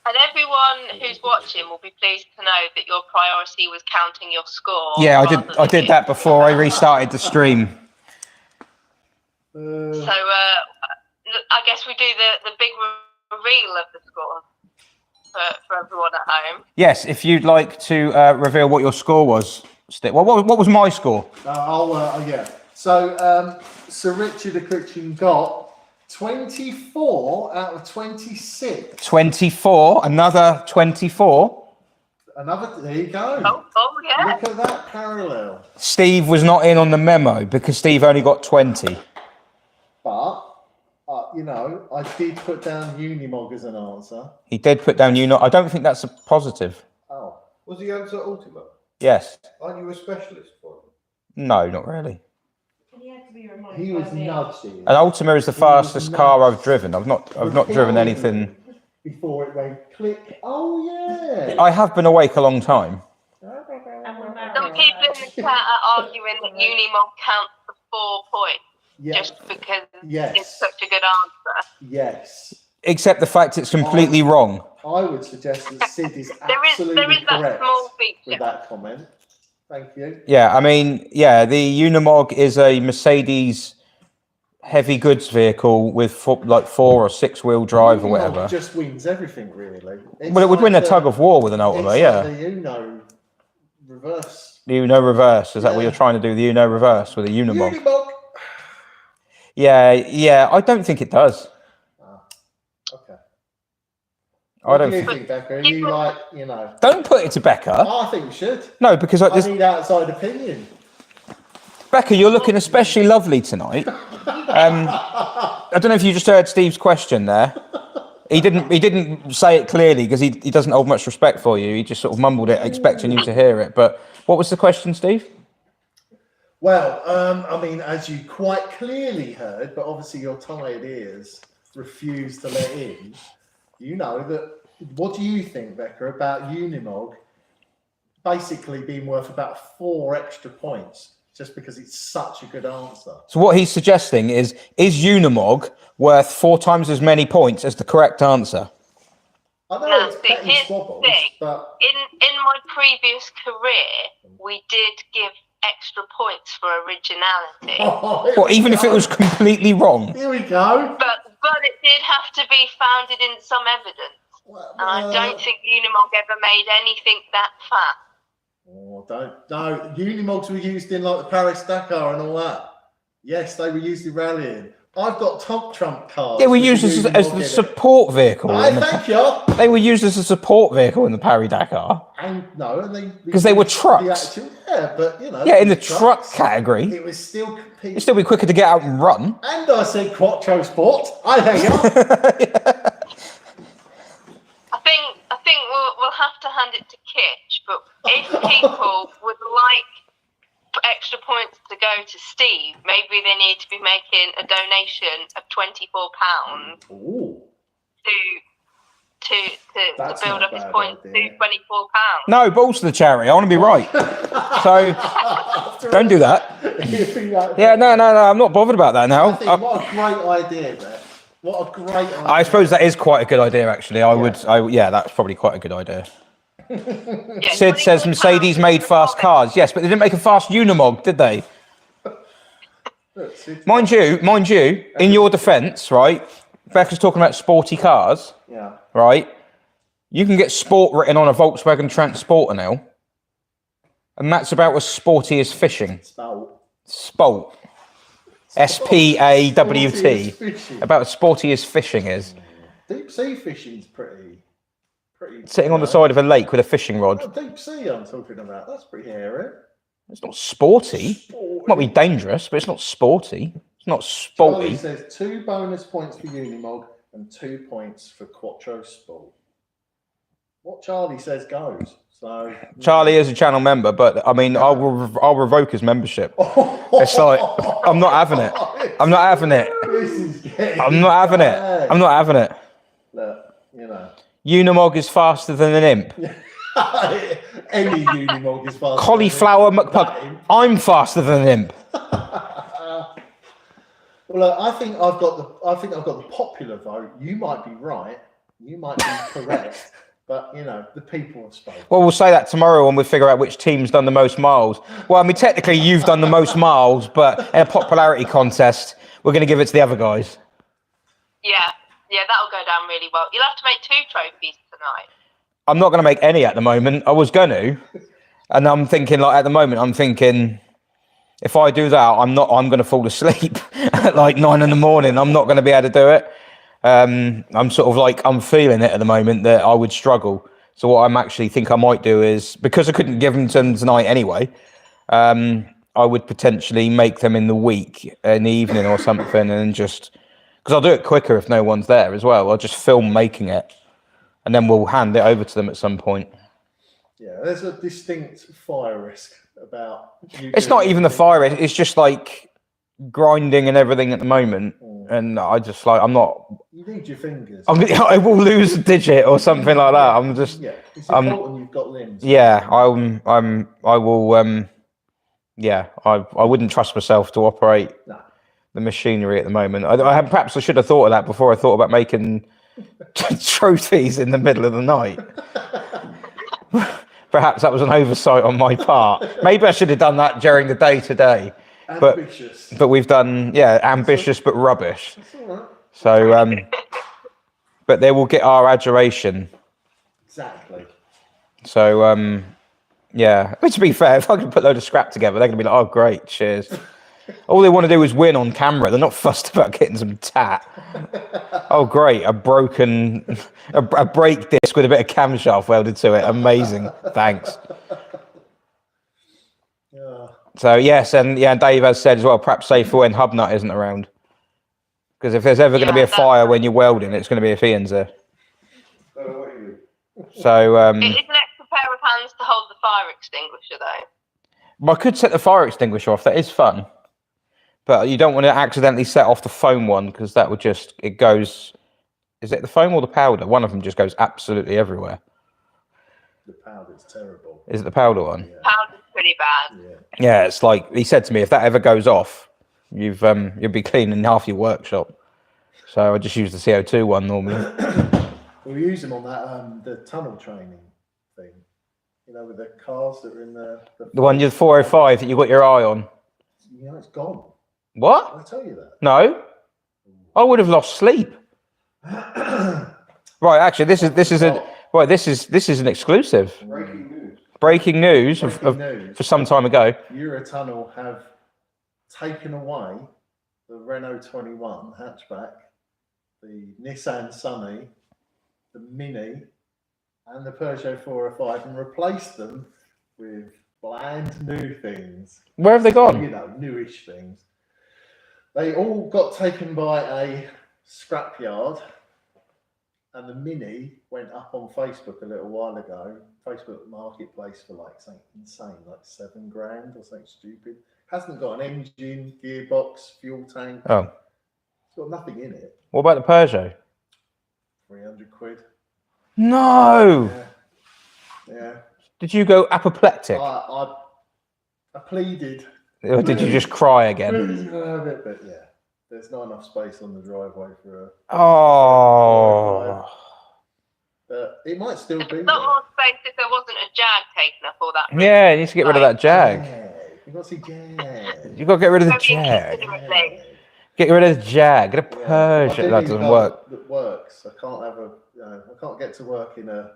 And everyone who's watching will be pleased to know that your priority was counting your score. Yeah, I did that before I restarted the stream. So I guess we do the big reveal of the score for everyone at home. Yes, if you'd like to reveal what your score was, Steve. Well, what was my score? Yeah. So Sir Richard Ecliption got 24 out of 26. 24, another 24. There you go. Oh yeah. Look at that parallel. Steve was not in on the memo because Steve only got 20. But, I did put down Unimog as an answer. He did put down I don't think that's a positive. Oh. Was the answer Ultima? Yes. Aren't you a specialist for it? No, not really. He was nudged. An Ultima is the fastest car I've driven. I've not driven anything. Before it went click. Oh, yeah. I have been awake a long time. Some people in the chat are arguing that Unimog counts for 4 points just because it's such a good answer. Yes. Except the fact it's completely wrong. I would suggest that Sid is there absolutely is that correct small feature with that comment. Thank you. Yeah, I mean, the Unimog is a Mercedes heavy goods vehicle with like 4 or 6 wheel drive or whatever. Unimog just wins everything, really. Well, it would win a tug of war with an Ultima, it's yeah. like the Uno reverse. The Uno reverse, is that what Yeah. you're trying to do? The Uno reverse with a Unimog? Unimog. Yeah, I don't think it does. Okay. I What don't do you think. think, Becca? Are you like, Don't put it to Becca. I think we should. No, because I this, need outside opinion. Becca, you're looking especially lovely tonight. I don't know if you just heard Steve's question there. He didn't say it clearly because he doesn't hold much respect for you. He just sort of mumbled it, expecting you to hear it. But what was the question, Steve? Well, I mean, as you quite clearly heard, but obviously your tired ears refuse to let in, you know that. What do you think, Becca, about Unimog basically being worth about 4 extra points just because it's such a good answer? So what he's suggesting is Unimog worth 4 times as many points as the correct answer? I know Now, it's see, petty here's the squabbles, thing. but In my previous career, we did give extra points for originality. Well, even if it was completely wrong. Here we go. But it did have to be founded in some evidence. And I don't think Unimog ever made anything that fat. Oh, no. Unimogs were used in like the Paris Dakar and all that. Yes, they were used in rallying. I've got top trump cars. They were used as the support vehicle. Thank you. They were used as a support vehicle in the Paris Dakar. Because they were trucks. But in the truck category. It was still competing. It'd still be quicker to get out and run. And I said Quattro Sport. I hang on. I think we'll have to hand it to Kitch, but if people would like extra points to go to Steve, maybe they need to be making a donation of £24 to build up his points to £24. No, balls to the charity. I want to be right. So don't do that. Yeah, no. I'm not bothered about that now. What a great idea, there. What a great idea. I suppose that is quite a good idea, actually. That's probably quite a good idea. Sid says Mercedes made fast cars. Yes, but they didn't make a fast Unimog, did they? Mind you, in your defence, right? Becca's talking about sporty cars. Yeah. Right? You can get sport written on a Volkswagen Transporter now. And that's about as sporty as fishing. Sport. S-P-A-W-T. About as sporty as fishing is. Deep sea fishing's pretty. Sitting on the side of a lake with a fishing rod. Oh, deep sea I'm talking about. That's pretty hairy. It's not sporty. It might be dangerous, but it's not sporty. It's not sporty. Charlie says 2 bonus points for Unimog and 2 points for Quattro Sport. What Charlie says goes. So Charlie is a channel member, but I mean, I'll revoke his membership. It's like I'm not having it. I'm not having it. I'm not having it. I'm not having it. Look, Unimog is faster than an imp. Any Unimog is faster. Cauliflower McPug. I'm faster than an imp. Well, look, I think I've got the popular vote. You might be right. You might be correct. But, the people have spoken. Well, we'll say that tomorrow when we figure out which team's done the most miles. Well, I mean, technically, you've done the most miles, but in a popularity contest, we're going to give it to the other guys. Yeah, that'll go down really well. You'll have to make 2 trophies tonight. I'm not going to make any at the moment. I was going to. And I'm thinking, at the moment, if I do that, I'm going to fall asleep at 9 in the morning. I'm not going to be able to do it. I'm sort of I'm feeling it at the moment that I would struggle. So what I'm actually think I might do is, because I couldn't give them to them tonight anyway, I would potentially make them in the week, in the evening or something, and just, because I'll do it quicker if no one's there as well. I'll just film making it, and then we'll hand it over to them at some point. Yeah, there's a distinct fire risk about. It's not even the fire risk. It's just grinding and everything at the moment, and I just I'm not. You need your fingers. I will lose a digit or something like that. I'm just. Yeah, it's important you've got limbs. Yeah, I will. Yeah, I wouldn't trust myself to operate the machinery at the moment. Perhaps I should have thought of that before I thought about making trophies in the middle of the night. Perhaps that was an oversight on my part. Maybe I should have done that during the day today. Ambitious. but we've done ambitious but rubbish. That's all right. So but they will get our adoration. Exactly. So yeah. But to be fair, if I can put a load of scrap together, they're gonna be like, oh great, cheers. All they want to do is win on camera. They're not fussed about getting some tat. Oh great, a broken a brake disc with a bit of camshaft welded to it. Amazing. Thanks. Yeah. So yes, and Dave has said as well, perhaps safe for when Hubnut isn't around. Because if there's ever going to be a fire when you're welding, it's going to be if Ian's there. So It is an extra pair of hands to hold the fire extinguisher, though. I could set the fire extinguisher off. That is fun, but you don't want to accidentally set off the foam one because that would it goes. Is it the foam or the powder? One of them just goes absolutely everywhere. The powder's terrible. Is it the powder one? Yeah. Powder's pretty bad. Yeah. Yeah, it's like he said to me, if that ever goes off, you'll be cleaning half your workshop. So I just use the CO2 one normally. We use them on that the tunnel training thing. You know, with the cars that are in the The 405 that you got your eye on. You know, it's gone. What? I'll tell you that. No, I would have lost sleep. Right, actually, this is an exclusive. Breaking news for some time ago. Eurotunnel have taken away the Renault 21 hatchback, the Nissan Sunny, the Mini, and the Peugeot 405 and replaced them with bland new things. Where have they gone? You know, newish things. They all got taken by a scrapyard, and the Mini went up on Facebook a little while ago. Facebook Marketplace for like something insane, like $7,000 or something stupid. Hasn't got an engine, gearbox, fuel tank. Oh, It's got nothing in it. what about the Peugeot? 300 quid. No. Yeah. Did you go apoplectic, I pleaded. or did you just cry again? But yeah, there's not enough space on the driveway for a. Oh. It might still be. Not more space if there wasn't a Jag taking up all that. Yeah, you need to get rid of that Jag. You got to see Jag. You got to get rid of the Maybe Jag. considerately. Get rid of the Jag. Get a I Peugeot. do That need doesn't a work. car That works. I can't have I can't get to work in a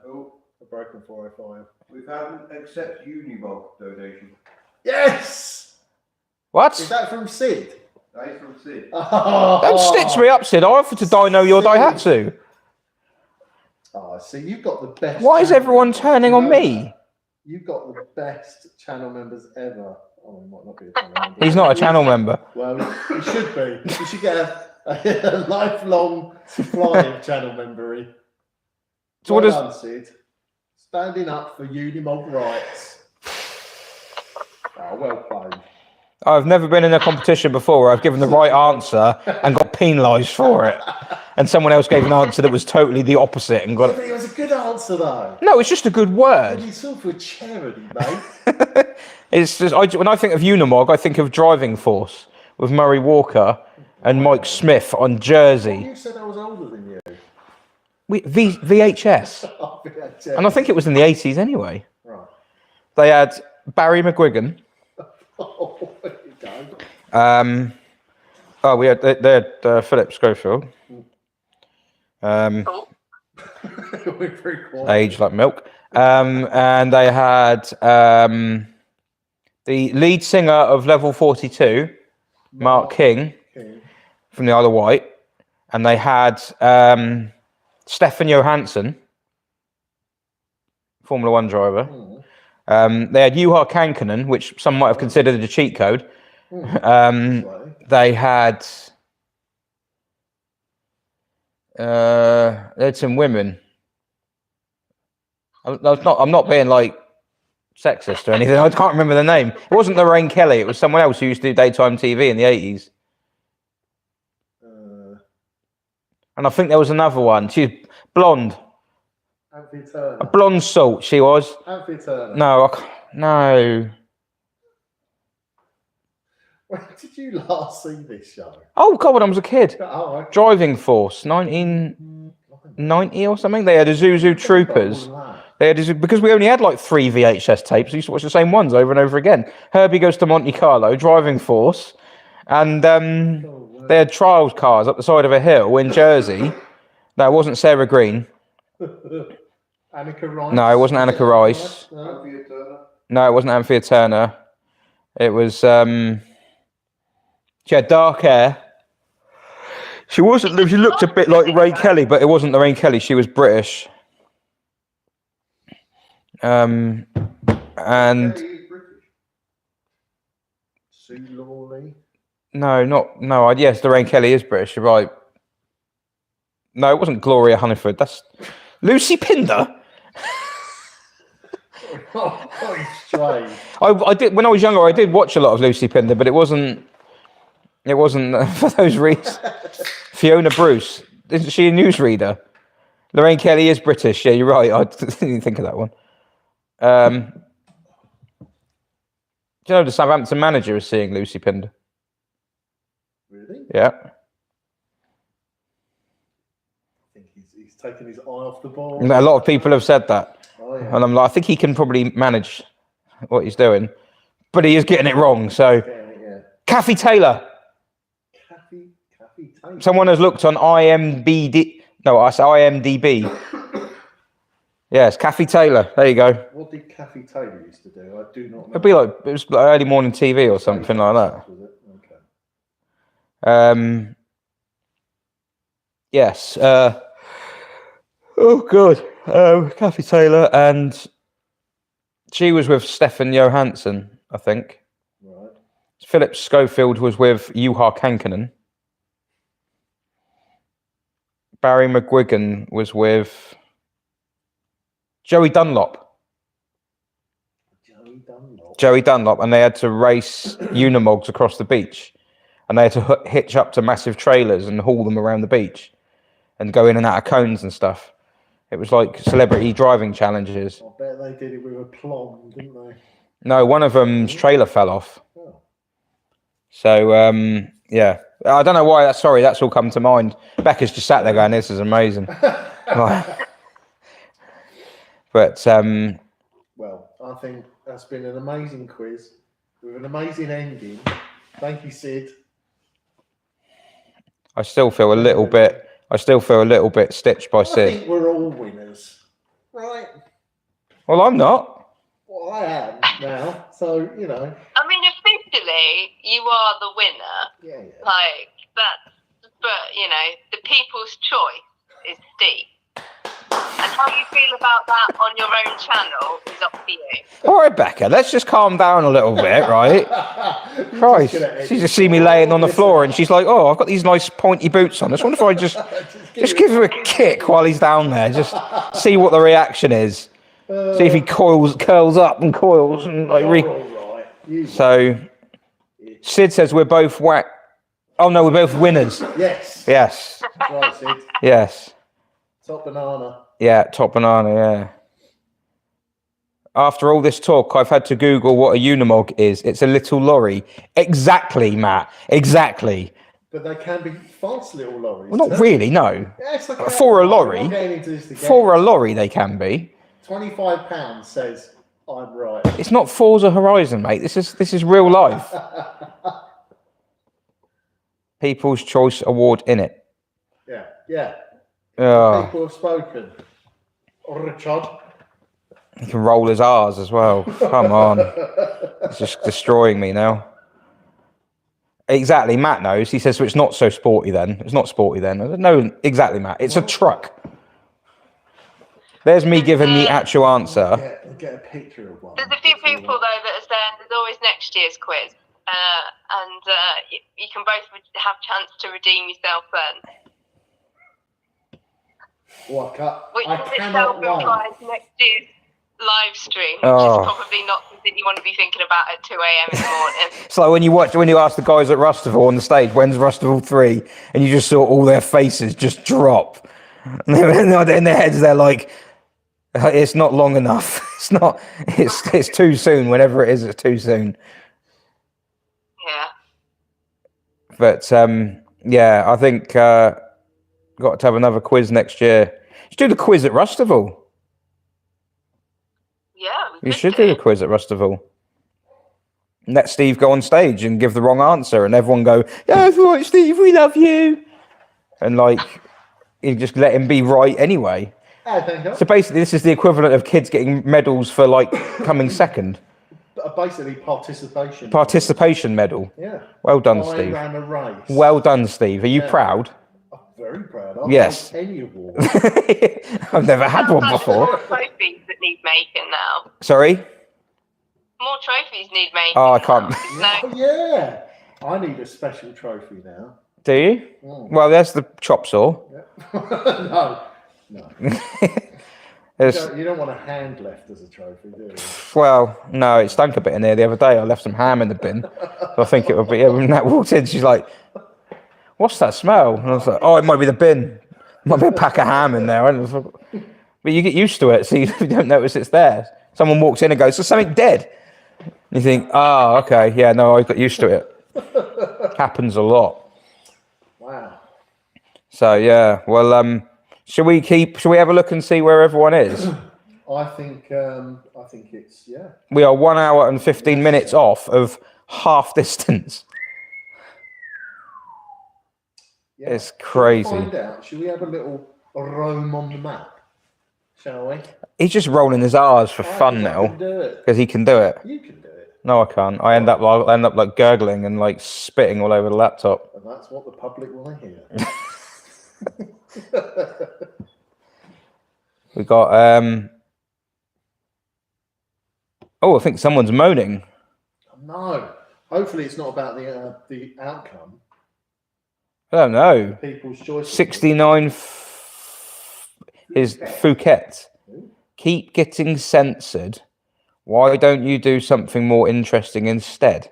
broken 405. We've had an accept Unibog donation. Yes. Is What? that from Sid? That is from Sid. Don't stitch me up, Sid. I offered to dyno your Daihatsu. Oh, see, you've got the best. Why is channel everyone members. turning You on know me? that? You've got the best channel members ever. Oh, he might not be a channel member. He's not a channel member. Well, he should be. You should get a lifelong supply of channel membery. So what Well does- done, Sid. Standing up for Unimog rights. Oh, well played. I've never been in a competition before where I've given the right answer and got penalised for it. And someone else gave an answer that was totally the opposite and got But it was a good answer, though. No, it's just a good word. It's all for charity, mate. It's just when I think of Unimog, I think of Driving Force with Murray Walker and Mike Smith on Jersey. You said I was older than you. VHS. Oh, VHS. And I think it was in the 80s anyway. Right. They had Barry McGuigan. Oh, there you go. We had they had Philip Schofield. We're very quiet. Aged like milk. And they had the lead singer of Level 42, Mark King, King. from the Isle of Wight. And they had Stefan Johansson, Formula One driver. They had Juha Kankkunen, which some might have considered a cheat code. They had some women. I'm not being like sexist or anything. I can't remember the name. It wasn't Lorraine Kelly. It was someone else who used to do daytime TV in the 80s. And I think there was another one. She's blonde. Anthony Turner. A blonde salt, she was. Anthony Turner. No, no. When did you last see this show? Oh, God, when I was a kid. Oh, okay. Driving Force, 1990 or something. They had the Zuzu Troopers. They had, because we only had like 3 VHS tapes. We used to watch the same ones over and over again. Herbie Goes to Monte Carlo, Driving Force, and they had trials cars up the side of a hill in Jersey. No, it wasn't Sarah Green. Annika Rice. No, it wasn't Annika Rice. No. No, it wasn't Anthea Turner. It was she had dark hair. She wasn't. She looked a bit like Lorraine Kelly, but it wasn't Lorraine Kelly. She was British. And Sue Lawley. no. Yes, Lorraine Kelly is British. You're right. No, it wasn't Gloria Hunniford. That's Lucy Pinder. Oh, strange. I did when I was younger. I did watch a lot of Lucy Pinder, but it wasn't for those reasons. Fiona Bruce, isn't she a newsreader? Lorraine Kelly is British. Yeah, you're right. I didn't think of that one. Do you know the Southampton manager is seeing Lucy Pinder? Really? Yeah. I think he's taken his eye off the ball. A lot of people have said that. Oh, yeah. And I'm like, I think he can probably manage what he's doing, but he is getting it wrong. So, Yeah. Kathy Taylor. Kathy Taylor. Someone has looked on IMDb. No, I say IMDb. Yes, Kathy Taylor. There you go. What did Kathy Taylor used to do? I do not know. It was like early morning TV or something like that. Was it? Okay. Yes. Oh god. Kathy Taylor, and she was with Stefan Johansson, I think. Right. Philip Schofield was with Juha Kankkunen. Barry McGuigan was with Joey Dunlop, and they had to race Unimogs across the beach, and they had to hitch up to massive trailers and haul them around the beach, and go in and out of cones and stuff. It was like celebrity driving challenges. I bet they did it with a plum, didn't they? No, one of them's trailer fell off. Oh. So yeah, I don't know why. That's all come to mind. Becca's just sat there going, "This is amazing." But well, I think that's been an amazing quiz with an amazing ending. Thank you, Sid. I still feel a little bit stitched by I Sid. think we're all winners, right? Well, I'm not. Well, I am now, so you know. I mean, officially, you are the winner. Yeah. Like that, but you know, the people's choice is Steve. And how you feel about that on your own channel is up to you. All right, Becca, let's just calm down a little bit, right? Christ, she just see me laying on the floor, and she's like, "Oh, I've got these nice pointy boots on. I just wonder if I just give him a kick while he's down there, just see what the reaction is. See if he curls up and coils and like. So, Sid says we're both whack. Oh no, we're both winners. Yes. Yes. That's right, Sid. Yes. Top banana. Yeah, top banana. Yeah. After all this talk, I've had to Google what a Unimog is. It's a little lorry. Exactly, Matt. Exactly. But they can be fast little lorries. Well, not really, no. Yeah, it's like For a lorry. I'm not getting into this again. For a lorry, they can be. £25 says I'm right. It's not Forza Horizon, mate. This is real life. People's Choice Award in it. Yeah. Oh, People have spoken. Richard. he can roll his R's as well. Come on. It's just destroying me now. Exactly, Matt knows. He says, so it's not so sporty then. It's not sporty then. No, exactly, Matt. It's a truck. There's me giving the actual answer. Get a picture of one. There's a few people though that are saying there's always next year's quiz, and you can both have chance to redeem yourself then. Oh, Which I in cannot itself wait. implies next year's live stream, which Oh. is probably not something you want to be thinking about at 2 a.m. in the morning. It's like when you ask the guys at Rustival on the stage, when's Rustival 3? And you just saw all their faces just drop. And in their heads, they're like, it's not long enough. It's too soon. Whenever it is, it's too soon. Yeah. But yeah, I think got to have another quiz next year. Just do the quiz at Rustival. You should do a quiz at Rustival. Let Steve go on stage and give the wrong answer, and everyone go, "Yeah, that's right, Steve. We love you." And like, you just let him be right anyway. Thank you. So basically, this is the equivalent of kids getting medals for like coming second. Basically, participation. Participation medal. Yeah. Well done, I Steve. ran a race. Well done, Steve. Are you Yeah. proud? I'm very proud. I've Yes. won any award. I've never had one More before. trophies that need making now. Sorry? More trophies need making. Oh, I can't. now. Oh, yeah. I need a special trophy now. Do you? Mm. Well, there's the chop saw. No. There's, You don't want a hand left as a trophy, do you? well, no, it stunk a bit in there the other day. I left some ham in the bin. So I think it would be. Yeah, when Nat walked in, she's like, "What's that smell?" And I was like, "Oh, it might be the bin. Might be a pack of ham in there." And I was like, but you get used to it, so you don't notice it's there. Someone walks in and goes, "So something dead?" And you think, "Oh, okay, yeah, no, I got used to it." Happens a lot. Wow. So yeah, well, should we have a look and see where everyone is? I think it's, yeah. We are 1 hour and 15 minutes off of half distance. Yeah. It's crazy. Should we find out? Should we have a little roam on the map? Shall we? He's just rolling his R's for fun I now can do it. because he can do it. You can do it. No, I can't. I end up like gurgling and like spitting all over the laptop. And that's what the public want to hear. We got oh, I think someone's moaning. No. Hopefully it's not about the outcome. I don't know. People's choice. 69 is Phuket. Keep getting censored. Why don't you do something more interesting instead?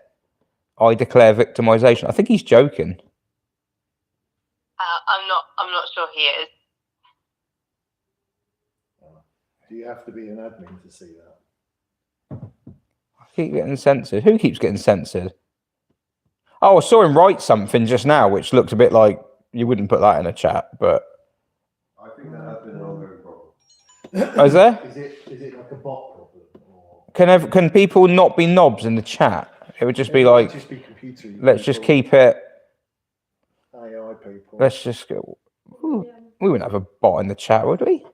I declare victimization. I think he's joking. I'm not sure he is. Do you have to be an admin to see that? I keep getting censored. Who keeps getting censored? Oh, I saw him write something just now, which looked a bit like you wouldn't put that in a chat, but I think that has been an ongoing problem. oh, is there? Is it like a bot problem? Or Can people not be knobs in the chat? It would just be it might like, just be computer. let's just people, keep it. AI people. Let's just go. Ooh, we wouldn't have a bot in the chat, would we?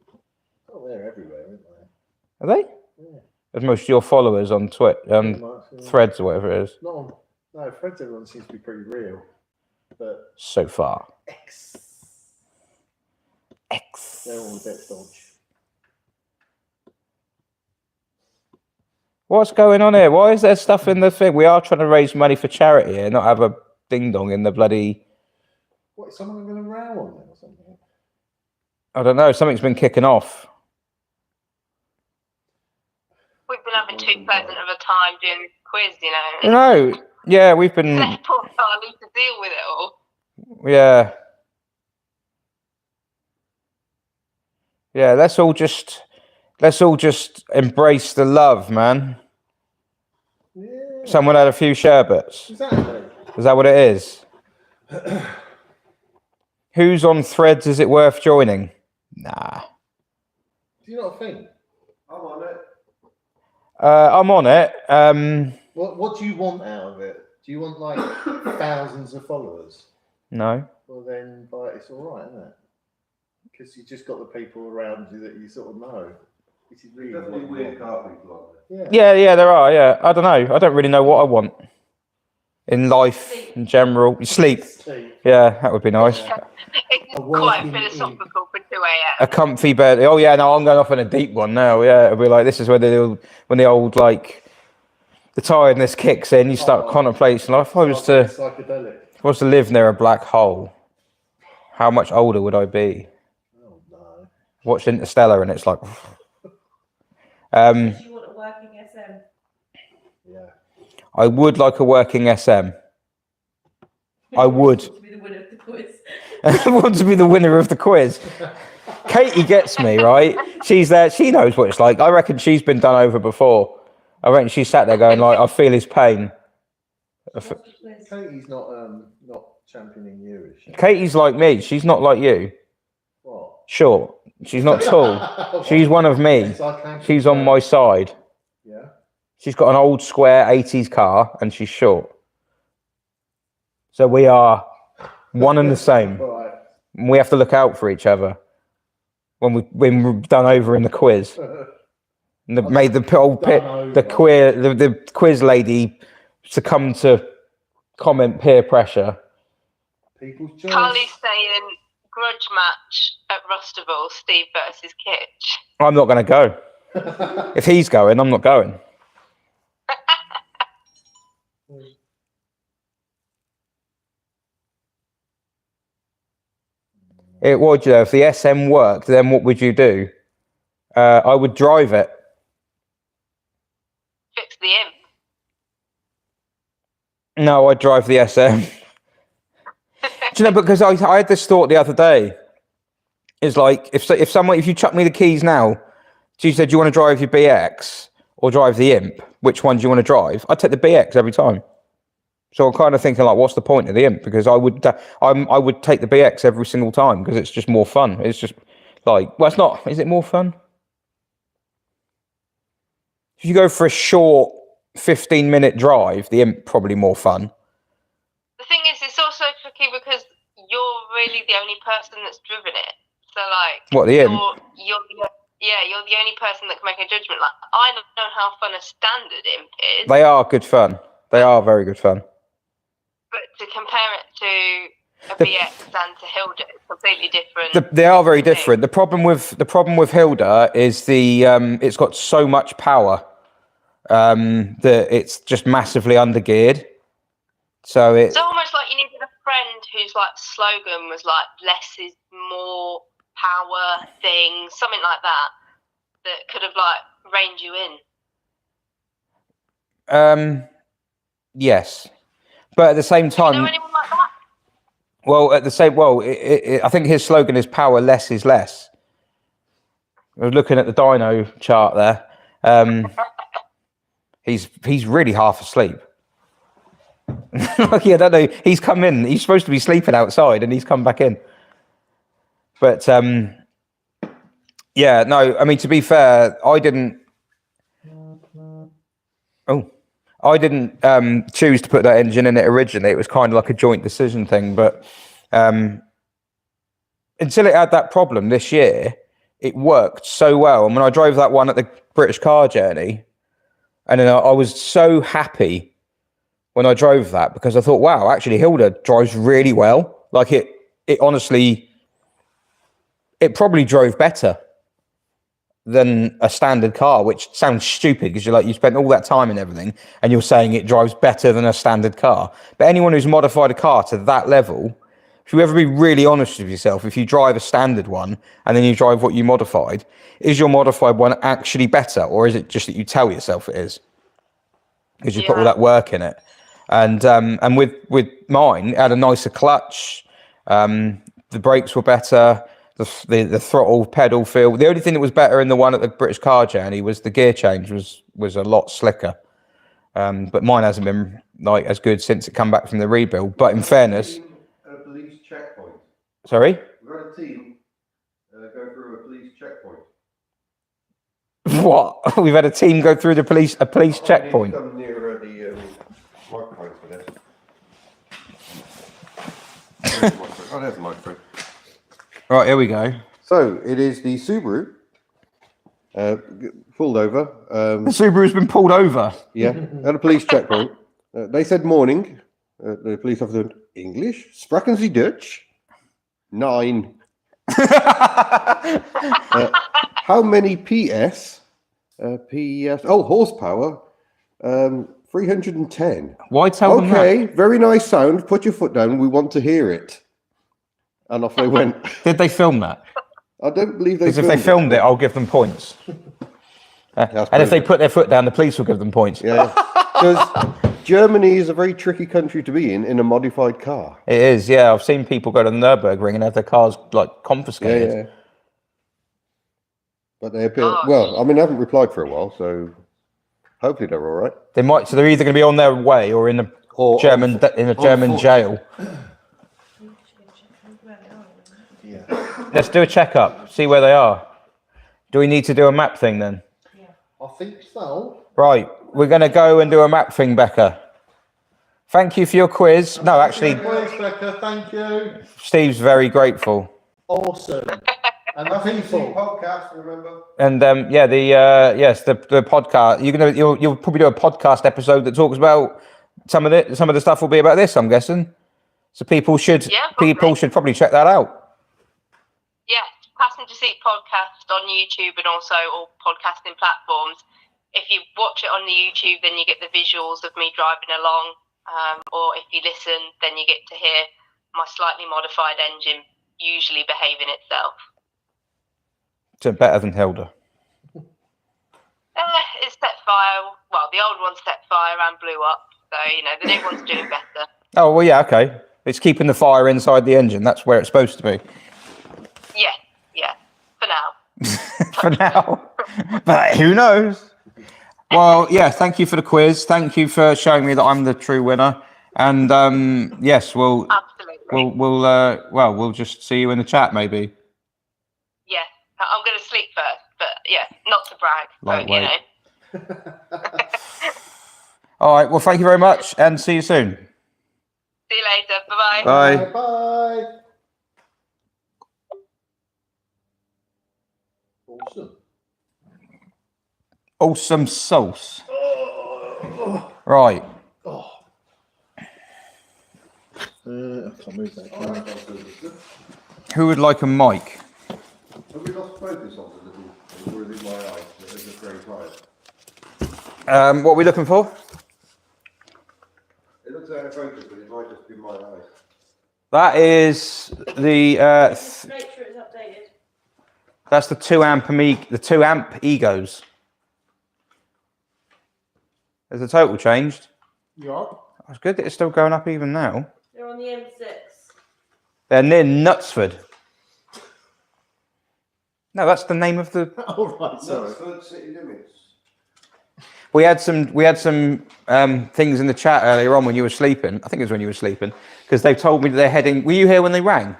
Oh, they're everywhere, aren't they? Are they? Yeah. As most of your followers on Twitter, Pretty much, yeah. Threads or whatever it is. Not on, no, Fred's everyone seems to be pretty real. But So far. X, X. they're all a bit dodge. What's going on here? Why is there stuff in the thing? We are trying to raise money for charity here, not have a ding dong in the bloody. What, is someone going to row on them or something? I don't know. Something's been kicking off. We've been having too pleasant of a time doing this quiz, you know. No. Yeah, we've been. Poor Charlie to deal with it all. Yeah. Yeah, let's all just embrace the love, man. Yeah. Someone had a few sherbets. Exactly. Is that what it is? Who's on Threads? Is it worth joining? Nah. Do you not think? I'm on it. I'm on it. What do you want out of it? Do you want like thousands of followers? No. Well, then, but it's all right, isn't it? Because you just got the people around you that you sort of know. Which is really Definitely what you weird want. car people, aren't they? Yeah. Yeah, there are. Yeah, I don't know. I don't really know what I want in life in general. Sleep. Yeah, that would be nice. It's A quite working philosophical for 2 A a.m. comfy bed. Oh yeah, no, I'm going off on a deep one now. Yeah, it'll be like this is when the old like the tiredness kicks in. You start contemplating. Like, if I was Psychedelic. to live near a black hole, how much older would I be? Oh no. Watch Interstellar, and it's like. Do you want a working SM? Yeah. I would like a working SM. I would. To be the winner of the quiz. I want to be the winner of the quiz. Katie gets me, right? She's there. She knows what it's like. I reckon she's been done over before. I reckon she sat there going like, I feel his pain. What's the quiz? Katie's not championing you, is she? Katie's like me. She's not like you. What? Short. She's not tall. She's one of me. Yes, I can She's on confirm. my side. Yeah. She's got an old square 80s car and she's short. So we are one and the same. Right. We have to look out for each other when we're done over in the quiz. And they've made the quiz lady succumb to comment peer pressure. People's choice. Carly's saying grudge match at Rustival, Steve versus Kitch. I'm not going to go. If he's going, I'm not going. It would, you know, if the SM worked, then what would you do? I would drive it. Fix the imp. No, I'd drive the SM. Do you know, because I had this thought the other day. It's like, if you chuck me the keys now, she said, do you want to drive your BX or drive the imp? Which one do you want to drive? I'd take the BX every time. So I'm kind of thinking, like, what's the point of the imp? Because I would take the BX every single time because it's just more fun. It's just like, well, it's not. Is it more fun? If you go for a short 15-minute drive, the imp probably more fun. The thing is, it's also tricky because you're really the only person that's driven it. So, like, What, the imp? You're the only person that can make a judgment. Like, I don't know how fun a standard imp is. They are good fun. They are very good fun. But to compare it to a BX and to Hilda, it's completely different. They are very different. The problem with Hilda is it's got so much power that it's just massively undergeared. So it's almost like you needed a friend whose like slogan was like less is more power thing, something like that could have like reined you in. Yes. But at the same time, do you know anyone like that? Well, I think his slogan is "Power less is less." I was looking at the dyno chart there. He's really half asleep. I don't know. He's come in. He's supposed to be sleeping outside, and he's come back in. But yeah, no. I mean, to be fair, I didn't choose to put that engine in it originally. It was kind of like a joint decision thing. But until it had that problem this year, it worked so well. And when I drove that one at the British car journey, and then I was so happy when I drove that because I thought, wow, actually Hilda drives really well. Like it honestly, it probably drove better than a standard car, which sounds stupid because you spent all that time and everything and you're saying it drives better than a standard car. But anyone who's modified a car to that level, if you ever be really honest with yourself, if you drive a standard one and then you drive what you modified, is your modified one actually better, or is it just that you tell yourself it is because you put all that work in it? And with mine, it had a nicer clutch, the brakes were better, the throttle pedal feel. The only thing that was better in the one at the British car journey was the gear change was a lot slicker. But mine hasn't been like as good since it come back from the rebuild. But in fairness, a police checkpoint. Sorry, We've got a team go through a police checkpoint. what? We've had a team go through a police checkpoint. Come near the microphone for this. Oh, there's the microphone. Right, here we go. So it is the Subaru pulled over. The Subaru's been pulled over. Yeah, at a police checkpoint. They said morning. The police officer, English? Spraken Sie Dutch? 9. How many PS? Horsepower. 310. Why tell them that? Okay, very nice sound. Put your foot down. We want to hear it. And off they went. Did they film that? I don't believe they. Because if they filmed it, I'll give them points. And if they put their foot down, the police will give them points. Yeah, because Germany is a very tricky country to be in a modified car. It is, yeah. I've seen people go to the Nürburgring and have their cars confiscated. Yeah. But they appear well. I mean, they haven't replied for a while, so hopefully they're all right. They might. So they're either going to be on their way or in a German jail. Yeah. Let's do a checkup. See where they are. Do we need to do a map thing then? I think so. Right, we're going to go and do a map thing, Becca. Thank you for your quiz. No, actually, Quiz, Becca, thank you. Steve's very grateful. Awesome. And people. Podcast, remember? And yeah, the podcast. You'll probably do a podcast episode that talks about some of the stuff will be about this, I'm guessing. So people should probably check that out. Yes, Passenger Seat Podcast on YouTube and also all podcasting platforms. If you watch it on the YouTube, then you get the visuals of me driving along. Or if you listen, then you get to hear my slightly modified engine usually behaving itself. So better than Hilda. It's set fire. Well, the old one set fire and blew up. So, the new one's doing better. Oh, well, yeah, okay. It's keeping the fire inside the engine. That's where it's supposed to be. Yeah, for now. For now. But who knows? Well, yeah, thank you for the quiz. Thank you for showing me that I'm the true winner. And yes, Absolutely. we'll just see you in the chat, maybe. Yeah, I'm going to sleep first, but yeah, not to brag, Lightweight. but All right, well, thank you very much and see you soon. See you later. Bye-bye. Bye. Bye. Awesome. Awesome sauce. Right. Oh. I can't move that camera. Who would like a mic? Have we lost focus on the little, or is it my eyes? It's just very tired. What are we looking for? It looks out of focus, but it might just be my eyes. That is the Make sure it's updated. that's the 2 amp egos. Has the total changed? Yeah. It's good that it's still going up even now. They're on the M6. They're near Knutsford. No, that's the name of the. Oh, right, sorry. Knutsford City Limits. We had some things in the chat earlier on when you were sleeping. I think it was when you were sleeping because they told me that they're heading. Were you here when they rang?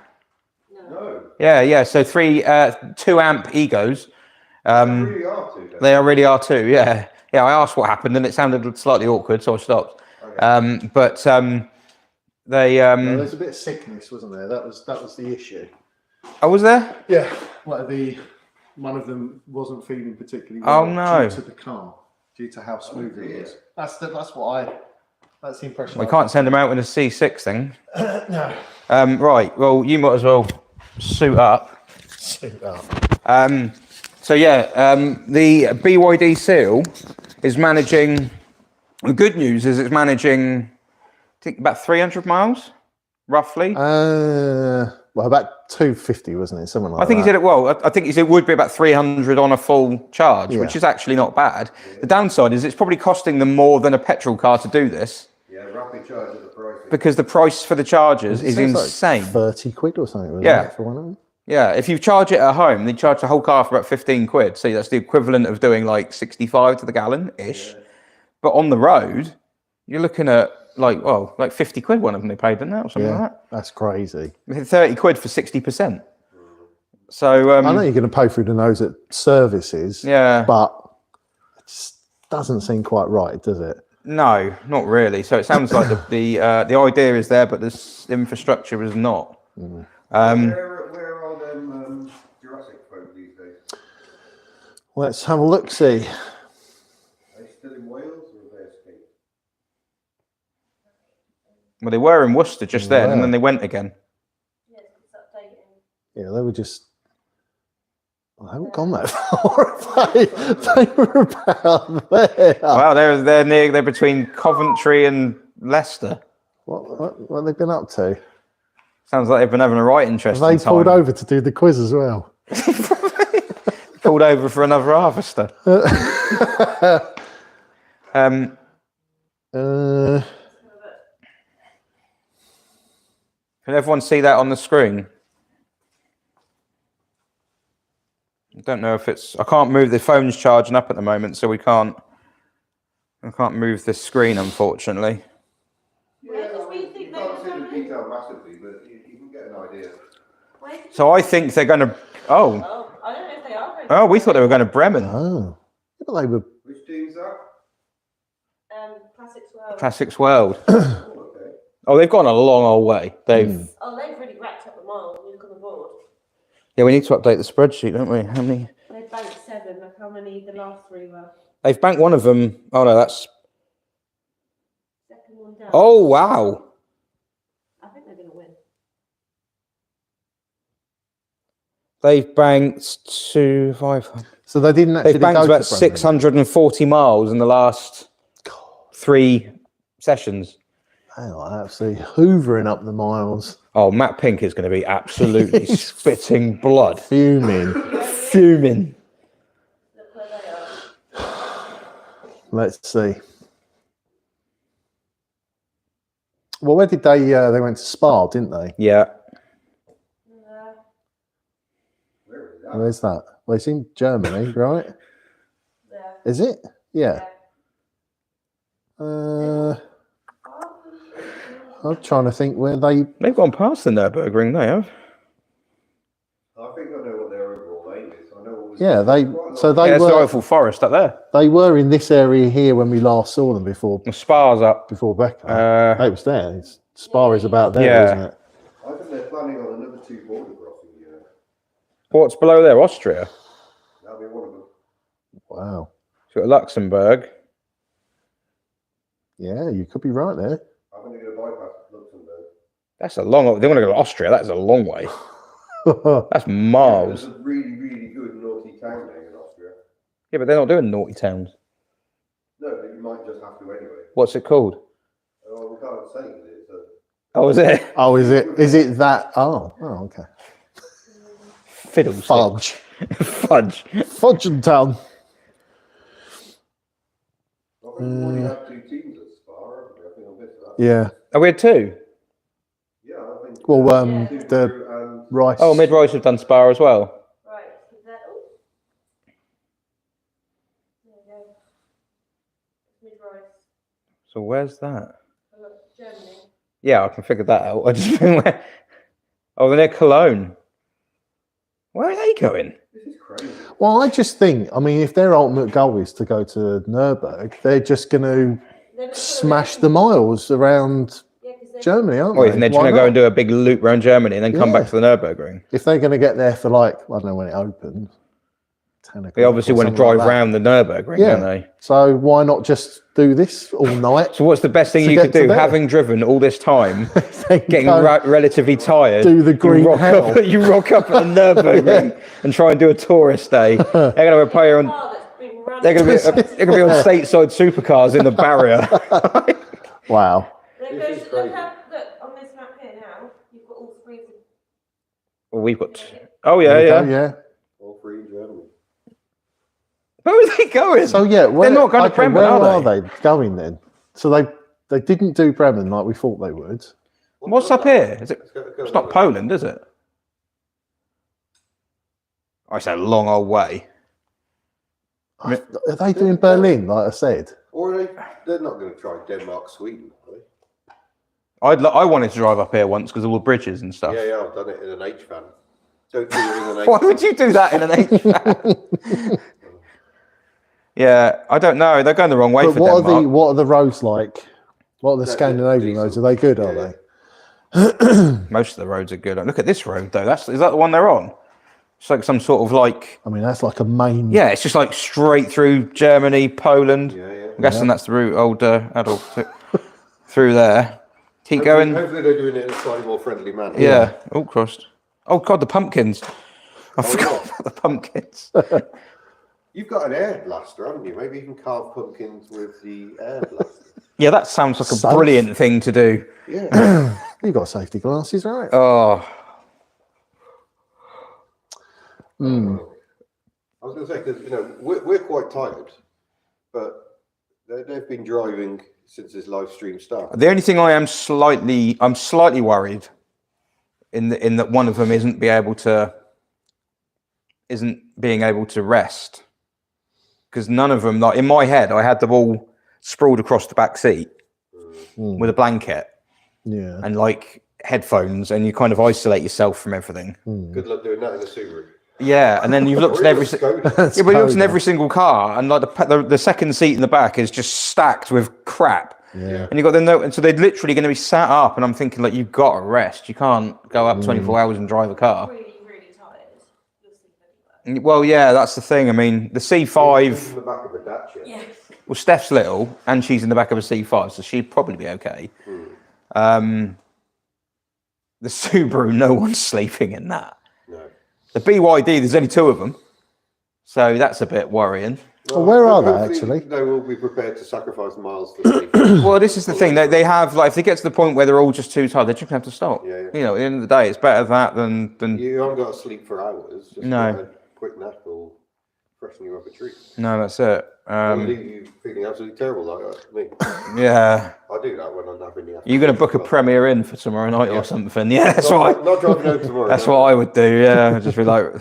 No. Yeah. So 2 amp egos. They really are too. They really are too. Yeah. I asked what happened and it sounded slightly awkward, so I stopped. Okay. They. No, there's a bit of sickness, wasn't there? That was the issue. Oh, was there? Yeah. Like one of them wasn't feeling particularly well. well. Oh no. Due to the car. Due to how smooth it is. That's the impression. We can't send them out in a C6 thing. No. Right. Well, you might as well suit up. Suit up. So yeah, the BYD Seal is managing. The good news is it's managing, I think, about 300 miles, roughly. Well, about 250, wasn't it? Something like that. I think he said it well. I think he said it would be about 300 on a full charge, which is actually not bad. The downside is it's probably costing them more than a petrol car to do this. Yeah, rapid charge at the price. Because the price for the chargers is insane. Like 30 quid or something. Wasn't it, for one of them? Yeah, if you charge it at home, they charge the whole car for about 15 quid. So that's the equivalent of doing like 65 to the gallon-ish. Yeah. But on the road, you're looking at like 50 quid one of them they paid, didn't they? Or something like that. That's crazy. 30 quid for 60%. So I know you're going to pay through the nose at services. Yeah. But it just doesn't seem quite right, does it? No, not really. So it sounds like the idea is there, but the infrastructure is not. Where are them Jurassic folk these days? Let's have a look. See. Are they still in Wales or are they escaped? Well, they were in Worcester just then, and then they went again. Yes, it's updating. Yeah, they were just. I haven't gone that far. They were about there. Wow, they're near. They're between Coventry and Leicester. What have they been up to? Sounds like they've been having a right interesting time. They pulled over to do the quiz as well. Pulled over for another harvester. Can everyone see that on the screen? I don't know if it's. I can't move the phone's charging up at the moment, so I can't move the screen, unfortunately. Yeah, you can't see the detail massively, but you can get an idea. So I think they're going to. Oh, I don't know if they are. Oh, we thought they were going to Bremen. Oh, but they were. Which team's that? Classics World. Classics World. Oh, they've gone a long old way. They've Oh, they've really racked up the miles when you look on the board. yeah. We need to update the spreadsheet, don't we? How many? They banked 7. Look how many the last 3 were. They've banked one of them. Oh no, that's. Second one down. Oh wow. I think they're going to win. They've banked 5. So they didn't actually They've banked go about to Bremen. 640 miles in the last 3 sessions. Hang on, absolutely hoovering up the miles. Oh, Matt Pink is going to be absolutely spitting blood. Fuming. Fuming. Look where they are. Let's see. Well, where did they went to Spa, didn't they? Yeah. Where's that? Well, it's in Germany, right? Yeah. Is it? Yeah. I'm trying to think where they. They've gone past the Nürburgring, they have. I think I know what their overall aim is. I know what was Yeah, they. So they Yeah, it's the were. Eiffel Forest up there. They were in this area here when we last saw them before. The Spa's up. Before Becca. It was there. Spa is about there, Yeah. isn't it? I think they're planning on another 2 border crossings, you know. What's below there? Austria. That'll be one of them. Wow. So we've got Luxembourg. Yeah, you could be right there. I think they're going to bypass Luxembourg. That's a long. They want to go to Austria. That is a long way. That's miles. There's a really, really good naughty town there in Austria. Yeah, but they're not doing naughty towns. No, but you might just have to anyway. What's it called? Oh, we can't say it. It's a... Oh, is it? Oh, is it? Is it that? Oh, okay. Fiddles. Fudge. Fudge. Fudge and town. I think we've only had 2 teams at Spa, haven't we? I think I'll miss that. Yeah. Oh, we had 2. Yeah, I think. Well, Two the through and rice. Oh, Mid-Rice have done Spa as well. Right. Is that all? There you go. Mid-Rice. So where's that? Oh, look, Germany. Yeah, I can figure that out. I just think where. Oh, they're near Cologne. Where are they going? this is crazy. Well, I just think, I mean, if their ultimate goal is to go to Nürburgring, they're just going to smash the miles around Germany, aren't Oh, they? and they're Why trying to go not? and do a big loop around Germany and then come Yeah. back to the Nürburgring. If they're going to get there for like, I don't know when it opens, 10 o'clock. They obviously or want to something drive like that. around the Nürburgring, Yeah. don't they? So why not just do this all night? So what's the best thing To you get could to do, there. having driven all this time, Then getting go relatively tired? do the green you rock hell. up, you rock up at the Nürburgring and try and do a tourist day. They're going to appear on. They're going to be on stateside supercars in the barrier. Wow. Look on this map here now. You've got all 3 of them. Well, we've got. Oh yeah, There you yeah. go, yeah. All 3 in Germany. Where are they going? So yeah, where, not going to Bremen, where are they going then? So they didn't do Bremen like we thought they would. What's up here? Is it? Let's go It's not Poland, is it? Oh, it's a long old way. Are they doing Berlin, like I said? Or they're not going to try Denmark, Sweden, are they? I wanted to drive up here once because of all the bridges and stuff. Yeah, I've done it in an H van. Don't do it in an H Why would you do that in an HVAC? Yeah, I don't know. They're going the wrong way But for what Denmark. what are the roads like? What are the They're Scandinavian roads? Are they good? Are Yeah. they? Most of the roads are good. Look at this road though. Is that the one they're on? It's like some sort of like. I mean, that's like a main. Yeah, it's just like straight through Germany, Poland. Yeah, yeah. I'm guessing that's the route old Adolf took through there. Keep going. Hopefully they're doing it in a slightly more friendly manner. Yeah. Oh, crossed. Oh God, the pumpkins. I forgot yeah. about the pumpkins. You've got an air blaster, haven't you? Maybe you can carve pumpkins with the air blaster. Yeah, that sounds like a Safe. brilliant thing to do. Yeah. You got safety glasses, right? Oh, I was going to say, because, we're quite tired, but they've been driving since this live stream started. the only thing I'm slightly worried in that one of them isn't being able to rest, because none of them, like in my head, I had them all sprawled across the back seat with a blanket Yeah. and like headphones, and you kind of isolate yourself from everything. Good luck doing that in a Subaru. Yeah, and then you've looked at Or every. even a Skoda. Yeah, but you looked in every single car, and like the second seat in the back is just stacked with crap. Yeah. And you got the note, and so they're literally going to be sat up. And I'm thinking, like, you've got to rest. You can't go up 24 hours and drive a car. Really, really tired. You'll sleep anywhere. Well, yeah, that's the thing. I mean, the C5. In the back of a Dacia. Yeah. Well, Steph's little, and she's in the back of a C5, so she'd probably be okay. The Subaru, no one's sleeping in that. No. The BYD, there's only 2 of them, so that's a bit worrying. Well, where are they, hopefully actually? They will be prepared to sacrifice miles for safety. Well, this is the thing. They have, like, if they get to the point where they're all just too tired, they're just going to have to stop. Yeah, yeah. You know, at the end of the day, it's better that than You haven't got to sleep for hours. Just No. a quick nap will freshen you up a treat. no, that's it. I'll leave you feeling absolutely terrible like me. Yeah. I do that when I'm napping the You're going to book a Premier Inn for tomorrow night or something. Yeah, that's what Not driving home tomorrow. that's what I would do. Yeah, just be like,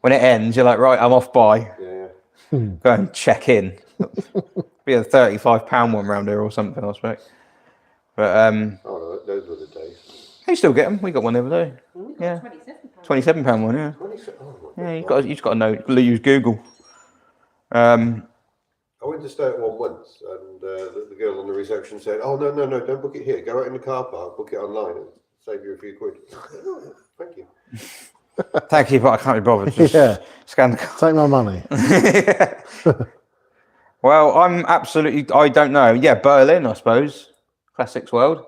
when it ends, you're like, right, I'm off by. Yeah. Go and check in. Be a £35 one round here or something, I expect. But Oh, no, those were the days. you still get them. We got one the other day. Yeah, £27 one. Yeah, Oh, yeah. You just got to know. Use Google. I went to stay at one once, and the girl on the reception said, "Oh no, don't book it here. Go out in the car park, book it online, and save you a few quid." Oh, thank you. Thank you, but I can't be bothered. Just Yeah. scan the card. Take my money. Well, I don't know. Yeah, Berlin, I suppose. Classics World.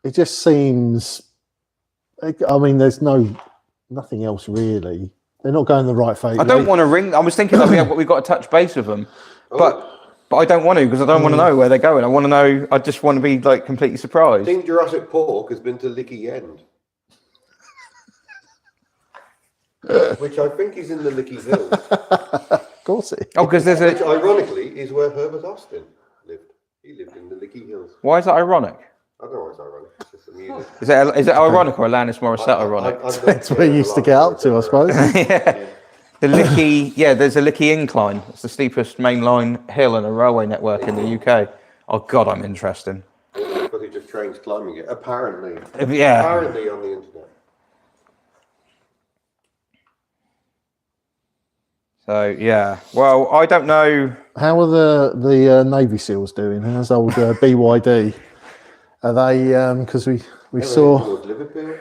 It just seems. I mean, there's nothing else really. They're not going the right fate. I don't want to ring. I was thinking that we've got to touch base with them, but I don't want to because I don't want to know where they're going. I want to know. I just want to be like completely surprised. Team Jurassic Pork has been to Licky End, which I think is in the Licky Hills, Of course it. Oh, because there's which a. ironically is where Herbert Austin lived. He lived in the Licky Hills. Why is that ironic? I don't know why it's ironic. It's just the music. Is it ironic or Alanis Morissette ironic? That's where you used to get up to, I suppose. Yeah. The Licky, there's a Licky incline. It's the steepest mainline hill in a railway network in the UK. Oh God, I'm interested. Footage of trains climbing it. Apparently. Yeah. Apparently on the internet. So yeah. Well, I don't know. How are the Navy SEALs doing? How's old BYD? Are they? Because we saw Towards Liverpool.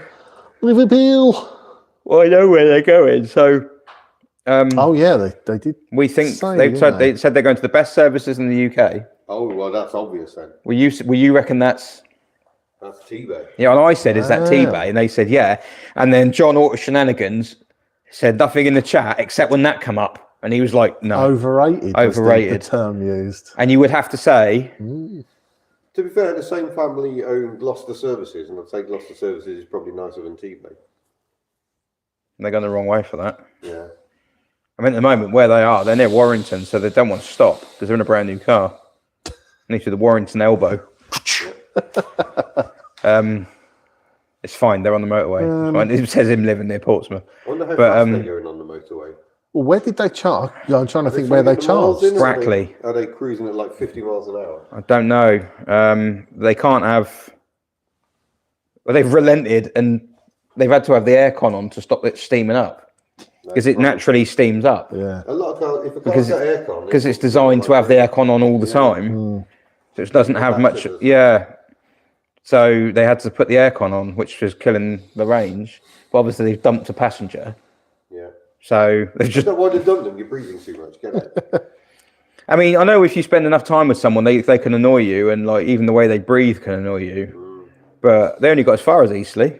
Liverpool. Well, I know where they're going. So. Oh yeah, they did. We think Say, they didn't said they're going to the best services in the UK. Oh well, that's obvious then. Will you reckon that's? That's T-Bay. Yeah, and I said, is that T-Bay? And they said, yeah. And then John Auto Shenanigans said nothing in the chat except when that come up. And he was like, no. Overrated. was Overrated. the term used. And you would have to say, To be fair, the same family owned Gloucester Services, and I'd say Gloucester Services is probably nicer than T-Bay. they're going the wrong way for that. Yeah. I mean, at the moment, where they are, they're near Warrington, so they don't want to stop because they're in a brand new car. Needs to the Warrington elbow. It's fine. They're on the motorway. It's fine. It says him living near Portsmouth. I wonder how But, fast they're going on the motorway. Well, where did they charge? Yeah, I'm trying to Are think where they putting the miles charged. in, or Brackley. Are they cruising at like 50 miles an hour? I don't know. They can't have. Well, they've relented and they've had to have the aircon on to stop it steaming up because it naturally steams up. Yeah. A lot of cars, if a Because car's got aircon, Because it's designed to have the aircon on all the time, so it doesn't have much. Yeah. So they had to put the aircon on, which was killing the range. But obviously, they've dumped a passenger. Yeah. So they've just. Just why they dump them? You're breathing too much. Get it? I mean, I know if you spend enough time with someone, they can annoy you, and like even the way they breathe can annoy you. But they only got as far as Eastleigh.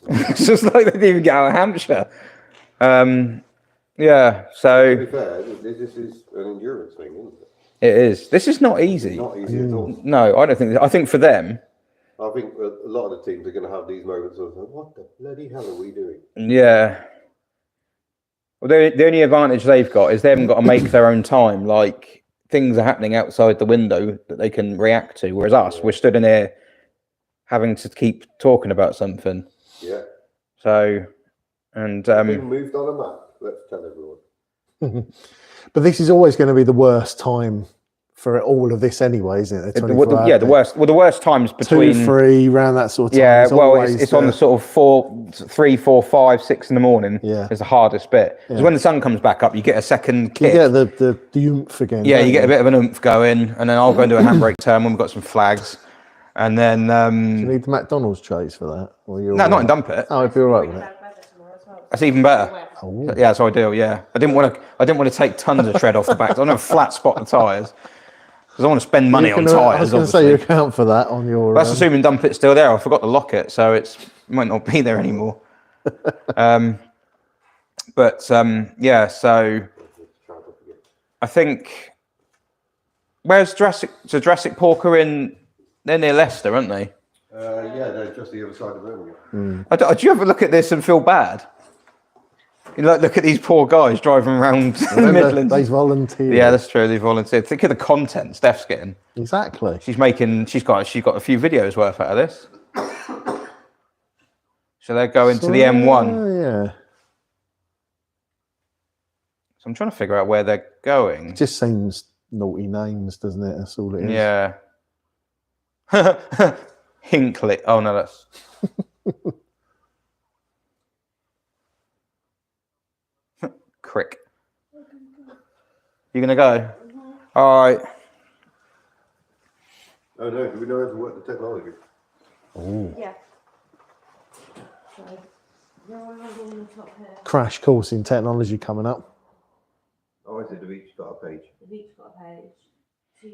It's just like they didn't even get out of Hampshire. Yeah. So To be fair, this is an endurance thing, isn't it? it is. This is not easy. Not easy at all. No, I don't think. I think for them, I think a lot of the teams are going to have these moments of, what the bloody hell are we doing? yeah. Well, the only advantage they've got is they haven't got to make their own time. Like things are happening outside the window that they can react to. Whereas us, we're stood in here having to keep talking about something. Yeah. So, and Been moved on a map. Let's tell everyone. But this is always going to be the worst time for all of this anyway, isn't it? the worst. Well, the worst times between 2, 3, around that sort of time. Yeah, is well, always it's on the sort of 3, 4, 5, 6 in the morning. Yeah. Is the hardest bit. Because Yeah. when the sun comes back up, you get a second You kick. get the oomph again. Yeah, don't you get a bit of an oomph going, and then I'll go into a handbrake turn when we've got some flags, And then Do you need the McDonald's trays for that? Or you're no, all not in right? dump it. Oh, I'd be all right with it. Bad weather tomorrow as well. That's even better. Oh. Yeah, it's ideal. Yeah, I didn't want to take tons of tread off the back. I don't have a flat spot the tyres because I want to spend money on I tyres. was going to say you account for that on your. That's assuming dump it's still there. I forgot to lock it, so it might not be there anymore. Yeah. So I think where's Jurassic Park are in? They're near Leicester, aren't they? Yeah, they're just the other side of Birmingham. Do you ever look at this and feel bad? You look at these poor guys driving around the Midlands. They volunteer. Yeah, that's true. They volunteered. Think of the content Steph's getting. Exactly. She's got a few videos worth out of this. So they're going to the M1. Yeah. So I'm trying to figure out where they're going. It just seems naughty names, doesn't it? That's all it is. Yeah. Hinkley. Oh no, that's. Crick. You gonna go? All right. Oh no, do we know how to work the technology? Oh. Yeah. So, you're on the top here. Crash course in technology coming up. Oh, I said we've each got a page. We've each got a page. To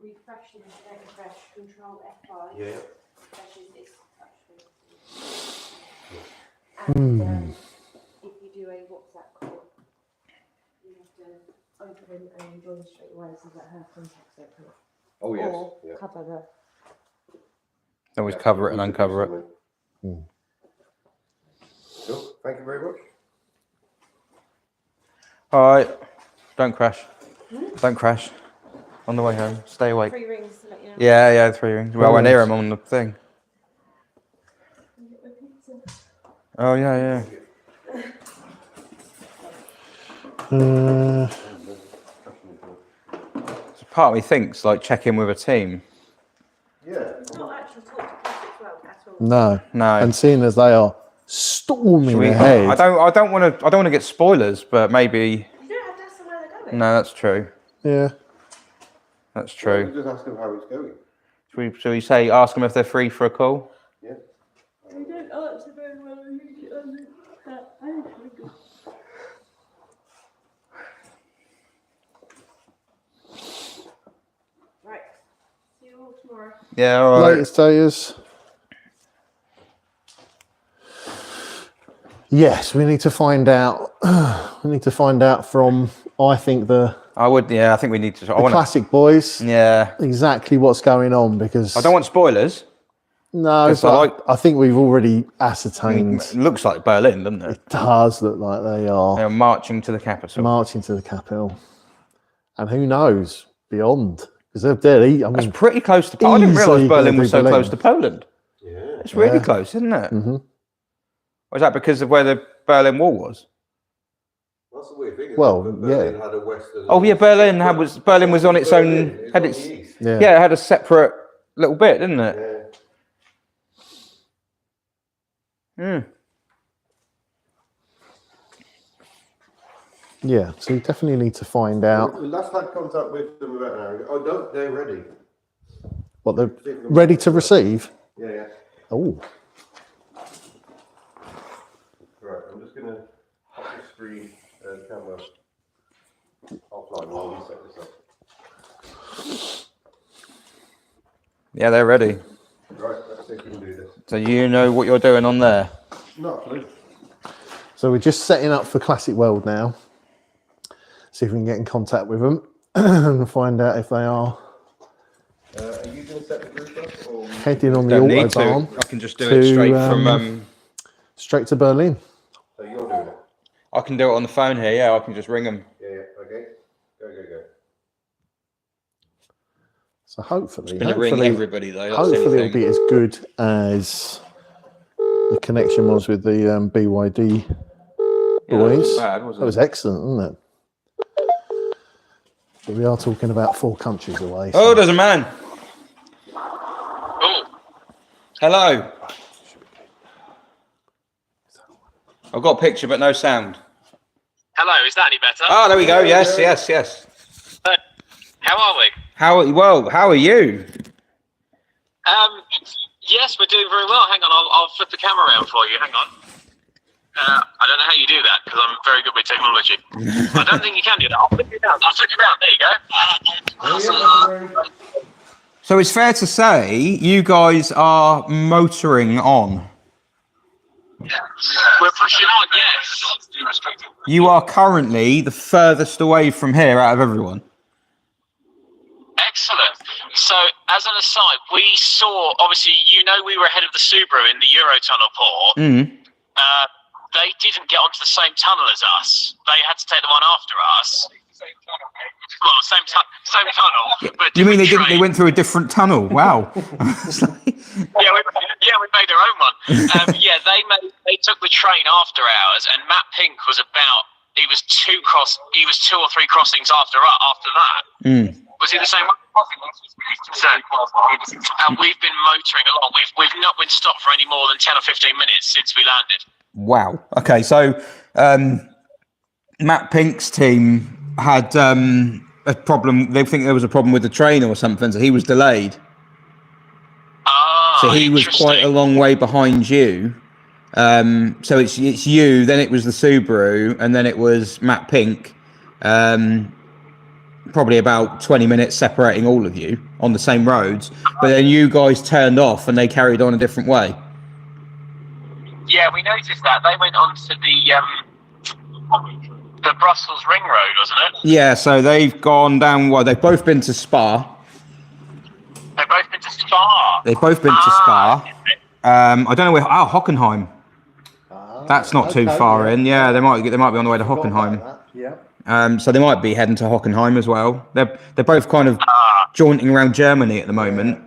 refresh and refresh, control F5. Yeah. Refreshes this touch screen. And if you do a WhatsApp call, you have to open and join straight away so that her contacts open up. Oh yes. Or Yeah. cover the. Always cover it and uncover it. Cool. Thank you very much. All right. Don't crash. Don't crash. On the way home. Stay awake. 3 rings to let you know. Yeah, 3 rings. Well, I won't hear him on the thing. Oh, yeah. So part of me thinks, like, check in with a team. Yeah. Not actually talk to Classic World at all. No. No. And seeing as they are storming We- ahead. I don't want to get spoilers, but maybe. You don't have to ask them where they're going. No, that's true. Yeah. That's true. Just ask them how it's going. Should we say ask them if they're free for a call? Yeah. You don't answer very well. Right. See you all tomorrow. Yeah. All right. Latest status. Yes, we need to find out. We need to find out from, I think, the I would. Yeah, I think we need to. classic boys Yeah. exactly what's going on because I don't want spoilers. no, 'cause but I think we've already It ascertained. looks like Berlin, doesn't it? It does look like they are They're marching to the capital. marching to the capital, and who knows beyond because they're I That's mean, pretty close to. I didn't realise easily Berlin gonna was be so Berlin. close to Poland. Yeah. It's really Yeah. close, isn't it? mhm. Or is that because of where the Berlin Wall was? That's the weird thing. Isn't Well, it? But Berlin yeah. had a western. Oh yeah, Berlin was on its Berlin, own. it's Had on its the east. Yeah. yeah, it had a separate little bit, didn't it? Yeah. Hmm. Yeah, so we definitely need to find out We last had contact with them about an hour ago. Oh no, they're ready. what they're ready to receive. Yeah, yeah. Oh, Right, I'm just gonna pop the screen camera offline while we set this up. Yeah, they're ready. Right, let's see if we can do this. So you know what you're doing on there. Not a clue. so we're just setting up for Classic World now. See if we can get in contact with them and find out if they are Are you gonna set the group up or? heading on the Don't need to. autobahn I can just do it straight from. straight to Berlin. So you're doing it? I can do it on the phone here. Yeah, I can just ring them. Yeah, yeah. Okay. Go. So hopefully, Going to ring everybody though. That's hopefully the it'll only be as good as the connection was with the BYD thing. Yeah, that wasn't boys. bad, was it? That was excellent, wasn't it? But we are talking about 4 countries away. so- Oh, there's a man. Oh, Hello. I've got a picture, but no sound. hello. Is that any better? Oh, there we go. Yes. How are we? How are you? Yes, we're doing very well. Hang on, I'll flip the camera around for you. Hang on. I don't know how you do that because I'm very good with technology. I don't think you can do that. I'll flip it down. I'll flip it down. There you go. So it's fair to say you guys are motoring on. We're pushing on, yes. You are currently the furthest away from here out of everyone. Excellent. So, as an aside, we saw, obviously, we were ahead of the Subaru in the Eurotunnel port. They didn't get onto the same tunnel as us. They had to take the one after us. Well, same tunnel. But You mean they train. didn't? They went through a different tunnel. Wow. We made our own one. They took the train after ours, and Matt Pink was he was two or three crossings after that. Was he the same one? So, and we've been motoring along. We've not been stopped for any more than 10 or 15 minutes since we landed. Wow. Okay, so Matt Pink's team had a problem. They think there was a problem with the train or something, so he was delayed. So he was quite a long way behind you. So it's you, then it was the Subaru, and then it was Matt Pink. Probably about 20 minutes separating all of you on the same roads. But then you guys turned off and they carried on a different way. Yeah, we noticed that. They went on to the Brussels Ring Road, wasn't it? Yeah, so they've gone down. Well, they've both been to Spa. They've both been to Spa. They've both been to Spa. I don't know where. Oh, Hockenheim. That's not too far in. Yeah, they might be on the way to Hockenheim. Yeah. So they might be heading to Hockenheim as well. They're both kind of jaunting around Germany at the moment.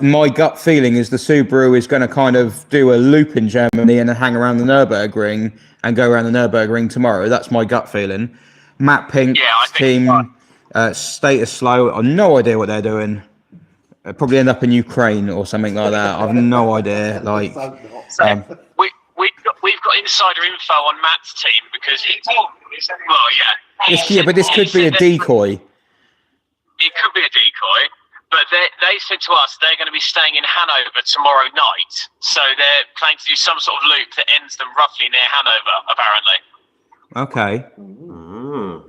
My gut feeling is the Subaru is going to kind of do a loop in Germany and then hang around the Nürburgring and go around the Nürburgring tomorrow. That's my gut feeling. Matt Pink's team, status slow. I've no idea what they're doing. Probably end up in Ukraine or something like that. I've no idea. Like, we've got insider info on Matt's team because but this could be a decoy. It could be a decoy. But they said to us they're going to be staying in Hanover tomorrow night. So they're planning to do some sort of loop that ends them roughly near Hanover, apparently.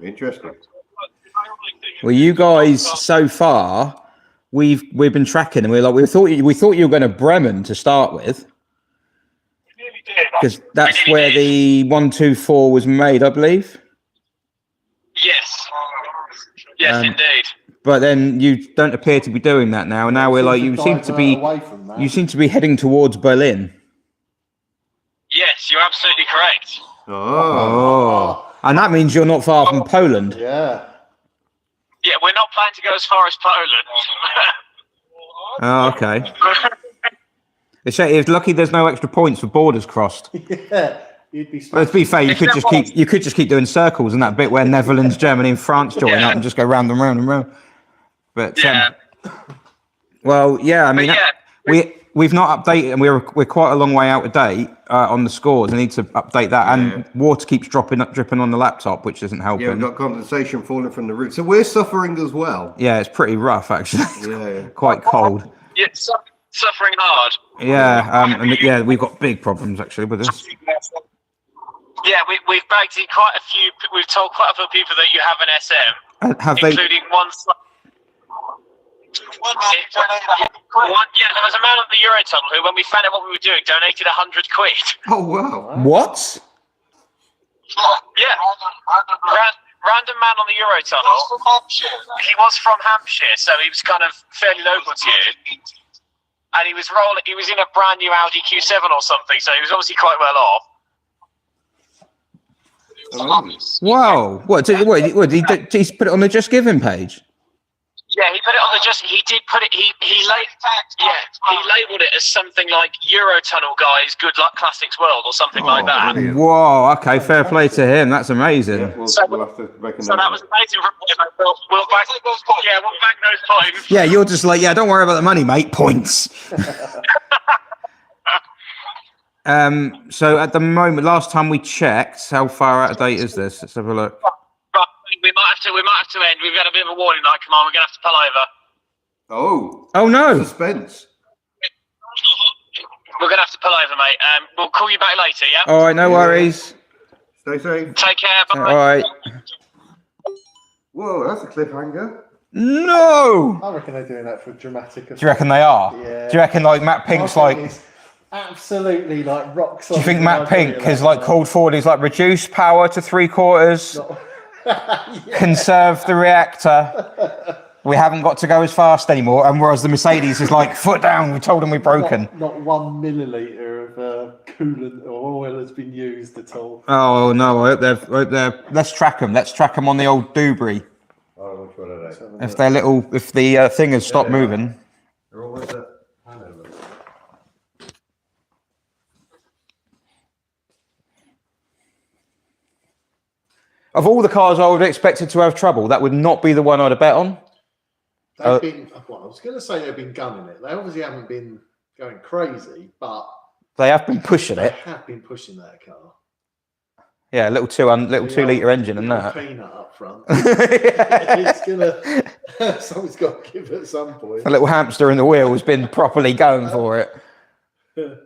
Okay. Interesting. Well, you guys so far, we've been tracking, and we thought you were going to Bremen to start with, because that's where the 124 was made, I believe. Yes, indeed. But then you don't appear to be doing that now. Now we're like, you seem to be heading towards Berlin. Yes, you're absolutely correct. Oh. And that means you're not far from Poland. Yeah. Yeah, we're not planning to go as far as Poland. Oh, okay. It's lucky there's no extra points for borders crossed. Yeah. You'd be. Let's be fair. You could just keep doing circles in that bit where Netherlands, Germany, and France join up and just go round and round and round. But I mean, we've not updated, and we're quite a long way out of date on the scores. I need to update that, and water keeps dripping on the laptop, which isn't helping. Yeah, we've got condensation falling from the roof, so we're suffering as well. Yeah, it's pretty rough actually. Yeah. Quite cold. Yeah, suffering hard. Yeah, we've got big problems actually with this. Yeah, we've bagged in quite a few. We've told quite a few people that you have an SM, including one. There was a man on the Eurotunnel who, when we found out what we were doing, donated 100 quid. Oh wow! What? Yeah, random man on the Eurotunnel. He was from Hampshire, so he was kind of fairly local to you. And he was in a brand new Audi Q7 or something, so he was obviously quite well off. Wow! What? Did he put it on the Just Giving page? Yeah, he put it on the Just. He did put it. He labelled it as something like Eurotunnel guys, good luck classics world or something like that. Brilliant. Whoa! Okay, fair play to him. That's amazing. Yeah, we'll have to make a So that was amazing. We'll back those points. Yeah, we'll back those points. Yeah, you're just like, don't worry about the money, mate. Points. So at the moment, last time we checked, how far out of date is this? Let's have a look. Right, we might have to end. We've got a bit of a warning light. Come on, we're gonna have to pull over. Oh no! Suspense. We're going to have to pull over, mate. We'll call you back later, yeah? All right, no worries. Stay safe. Take care. Bye. All right. Whoa, that's a cliffhanger. No. I reckon they're doing that for dramatic effect. Do you reckon they are? Yeah. Do you reckon like Matt Pink's like? It's absolutely like rock Do solid. you think Matt Pink has like called forward? He's like reduce power to 3/4, conserve the reactor. We haven't got to go as fast anymore. And whereas the Mercedes is like foot down, we told them we're broken. Not 1 milliliter of coolant or oil has been used at all. Oh no! I hope they're. Let's track them. Let's track them on the old Dewberry. Oh, which one are they? If they're little, if the thing has stopped moving. They're always at Hanover. Of all the cars I would have expected to have trouble, that would not be the one I'd have bet on. They've been, well, I was going to say they've been gunning it. They obviously haven't been going crazy, but They have been pushing they it. have been pushing that car. Yeah, little 2-litre engine and that. Peanut up front. It's gonna. Someone's got to give it at some point. A little hamster in the wheel has been properly going for it.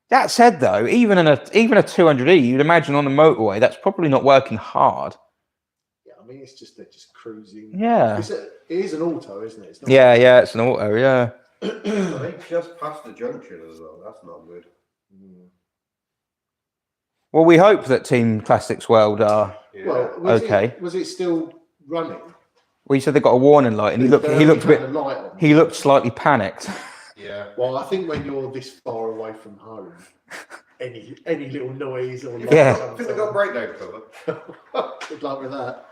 That said, though, even a 200e, you'd imagine on the motorway, that's probably not working hard. Yeah, I mean, they're just cruising. Yeah. It is an auto, isn't it? It's not Yeah, it's an auto, yeah. They just passed the junction as well. That's not good. Well, we hope that Team Classics World are Yeah. Well, okay. Was it still running? Well, you said they got a warning light, and he looked a bit. Light on. He looked slightly panicked. Yeah. Well, I think when you're this far away from home, any little noise or light Yeah. I think they got breakdown cover. Good luck with that.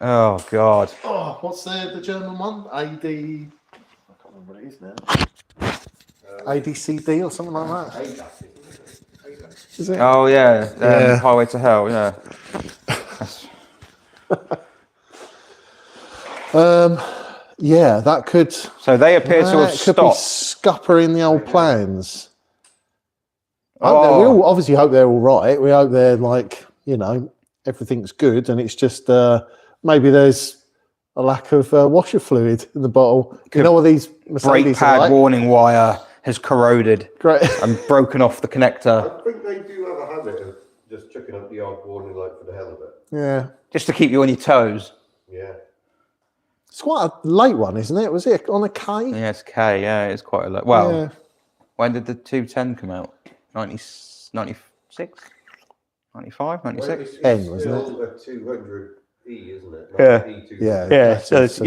Oh God. Oh, what's the German one? I can't remember what it is now. ADCD or something like that. Is it? Oh yeah. Yeah. Highway to Hell. Yeah. Yeah, that could. So they appear to have Could be stopped. scuppering the old plans. We Oh. all obviously hope they're all right. We hope they're like, everything's good, and it's just maybe there's a lack of washer fluid in the bottle. You know what these Brake Mercedes are pad like? warning wire has corroded Great. and broken off the connector, I think they do have a habit of just chucking up the odd warning light for the hell of it. Yeah, just to keep you on your toes. Yeah. it's quite a late one, isn't it? Was it on a K? Yeah, it's K. Yeah, it's quite a lot. Well, Yeah. when did the 210 come out? 96? 95? 96? N, wasn't it? Still a 200E, isn't it? Yeah. Not E200. Yeah. Yeah, so it's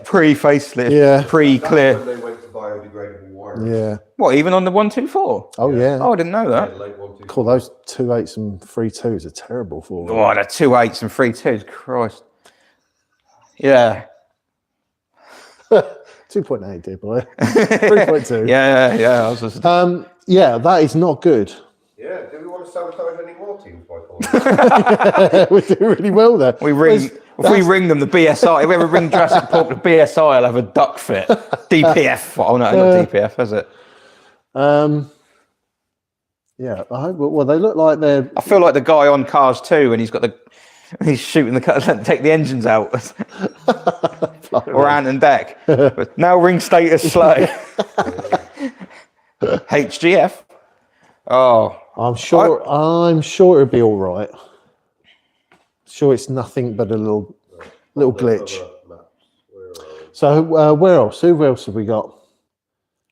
pre-facelift, Yeah. pre-clear. That's when they went to biodegradable wire. Yeah. What, even on the 124? Oh yeah. Oh, I didn't know Yeah, that. late 1, 2, Cool. Those 2.8s and 3.2s are terrible for them. Oh, the 2.8s and 3.2s, Christ. Yeah. 2.8, dear boy. 3.2. Yeah. I was just... Yeah, that is not good. Yeah, do we want to sabotage any more teams by calling? We do really well there. If we ring them the BSI, if we ever ring Jurassic Park the BSI, I'll have a duck fit. DPF. Oh no, not DPF, is it? Yeah, I hope. Well, they look like they're. I feel like the guy on Cars 2 and he's shooting the car, take the engines out. Or Ant and Deck. But now ring status slow. HGF. Oh. I'm sure it'll be all right. Sure, it's nothing but a little glitch. So where else? Who else have we got?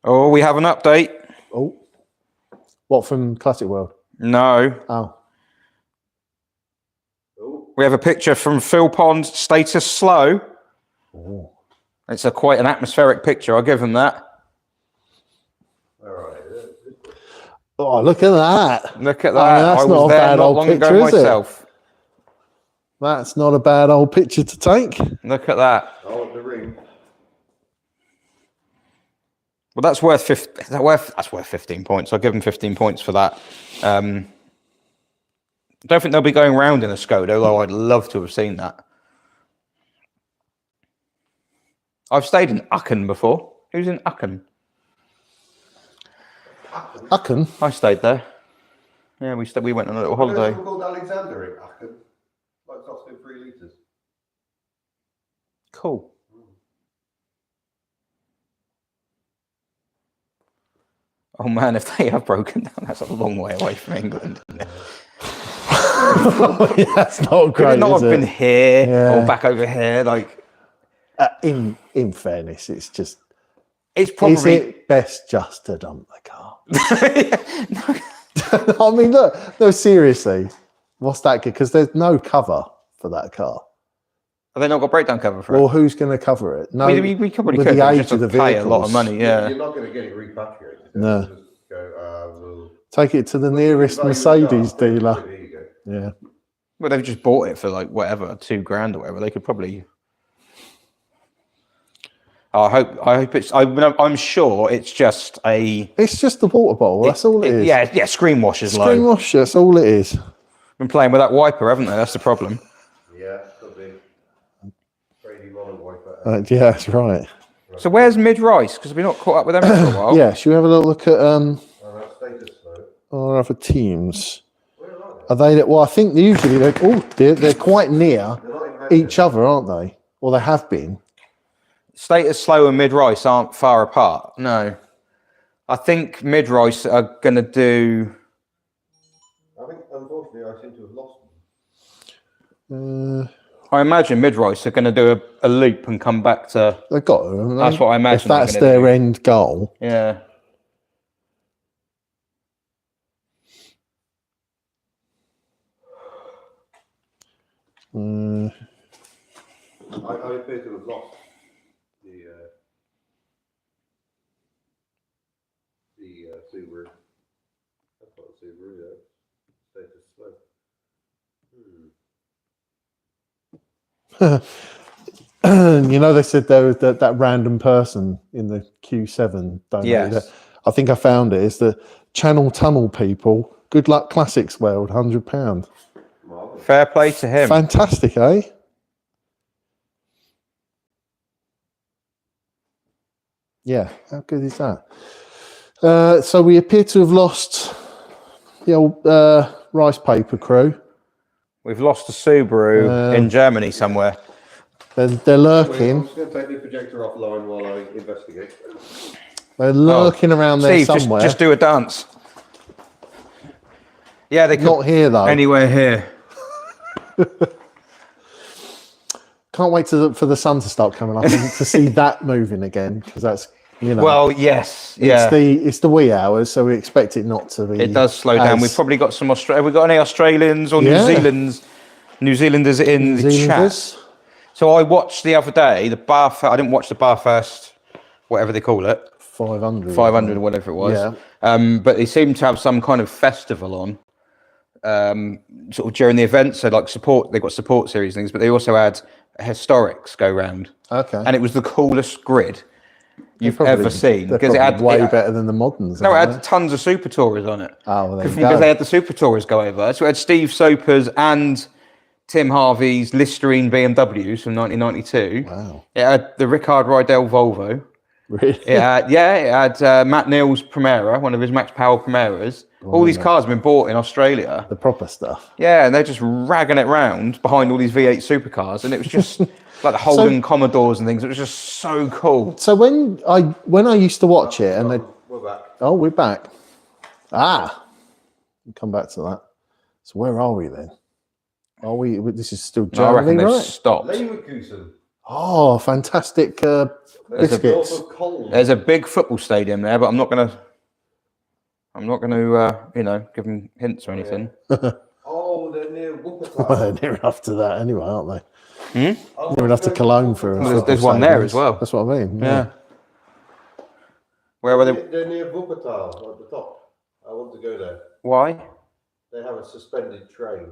Oh, we have an update. Oh, what from Classic World? No. Oh, We have a picture from Phil Pond, status slow. oh. It's quite an atmospheric picture, I'll give him that. Oh, look at that! Look at that. that's I not was a there bad not old long picture, ago is it? myself. That's not a bad old picture to take. Look at that. Oh, the ring. Well, that's worth 15 points. I'll give him 15 points for that. I don't think they'll be going round in a Skoda, although I'd love to have seen that. I've stayed in Ucken before. Who's in Ucken? Ucken. I stayed there. Yeah, we went on a little holiday. There's called Alexander in Aachen. Like costing 3 litres. Cool. Oh man, if they have broken down, that's a long way away from England. Isn't it? Yeah, that's not Could great. it not is have been it? here Yeah. or back over here? Like, In fairness, it's just. it's Is probably. it best just to dump the car? I mean, look. No, seriously, what's that? Because there's no cover for that car. Have they not got breakdown cover for Well, it? who's going to cover it? No, We probably with could. the but age just of the pay a lot of vehicles. money. Yeah. You're not going to get it repatriated. No. Just go, we'll Take it to the nearest value the Mercedes car. dealer. There you go. Yeah. Well, they've just bought it for like whatever, $2,000 or whatever. They could probably. I hope it's. I'm sure it's just a. It's just the water bottle. That's all it is. Yeah. Screen washers, Screen low. wash. That's all it is. Been playing with that wiper, haven't they? That's the problem. Yeah, could be. Brady Mollen wiper. Yeah, that's right. So where's Mid Rice? Because we've not caught up with them for a while. Yeah. Should we have a little look at Status though. our other teams? Are they? Well, I think usually they're quite near each other, aren't they? Or they have been. Status Slow and Mid Rice aren't far apart. No, I think Mid Rice are going to do. I think, unfortunately, I seem to have lost them. I imagine Mid Rice are going to do a loop and come back to. They've got to. haven't they? That's what I imagine. If that's they're gonna their do. end goal. Yeah. I appear to have lost the Subaru. That's not a Subaru, though. Status slow. You know, they said there was that random person in the Q7 donated. Yes. I think I found it. It's the Channel Tunnel people. Good luck, Classics World, £100. Marvellous. Fair play to him. Fantastic, eh? Yeah, how good is that? So we appear to have lost the old rice paper crew. We've lost a Subaru in Germany somewhere. They're lurking. I'm just going to take the projector offline while I investigate. They're lurking around there Steve, somewhere. just do a dance. Yeah, they could. Not here though. Anywhere here. Can't wait for the sun to start coming up and to see that moving again, because that's, you know. Well, yes, yeah. It's the wee hours, so we expect it not to be. It does slow down. as- We've probably got some Have we got any Australians or Yeah. New Zealanders in the chat? Zealanders. So I watched the other day the I didn't watch the Barfirst, whatever they call it, 500. 500 or whatever it was. Yeah. But they seem to have some kind of festival on, sort of during the event. So like they've got support series things, but they also had historics go round. Okay. And it was the coolest grid you've They're ever seen, They're because it had way better than the moderns. No, it aren't had tons of Super Tourers on it. Oh, well, there you Because go. they had the Super Tourers go over. So it had Steve Soper's and Tim Harvey's Listerine BMWs from 1992. Wow. It had the Rickard Rydell Volvo. Really? It had Matt Neal's Primera, one of his Max Powell Primeras. All these cars have been bought in Australia. The proper stuff. Yeah, and they're just ragging it round behind all these V8 supercars, and it was just like the Holden Commodores and things. It was just so cool. So when I used to watch it, and they, We're back. oh, we're back. We'll come back to that. So where are we then? Are we? This is still I reckon Germany, they've right? stopped. Leverkusen. Oh, fantastic biscuits. North of Cologne. There's a big football stadium there, but I'm not gonna give them hints or anything. Oh, they're near Wuppertal. Well, they're near enough to that anyway, aren't they? Oh, Near enough to Cologne for. a Well, football there's one there stadium. as well. That's what I mean. Yeah. Where were they? They're near Wuppertal at the top. I want to go there. Why? They have a suspended train.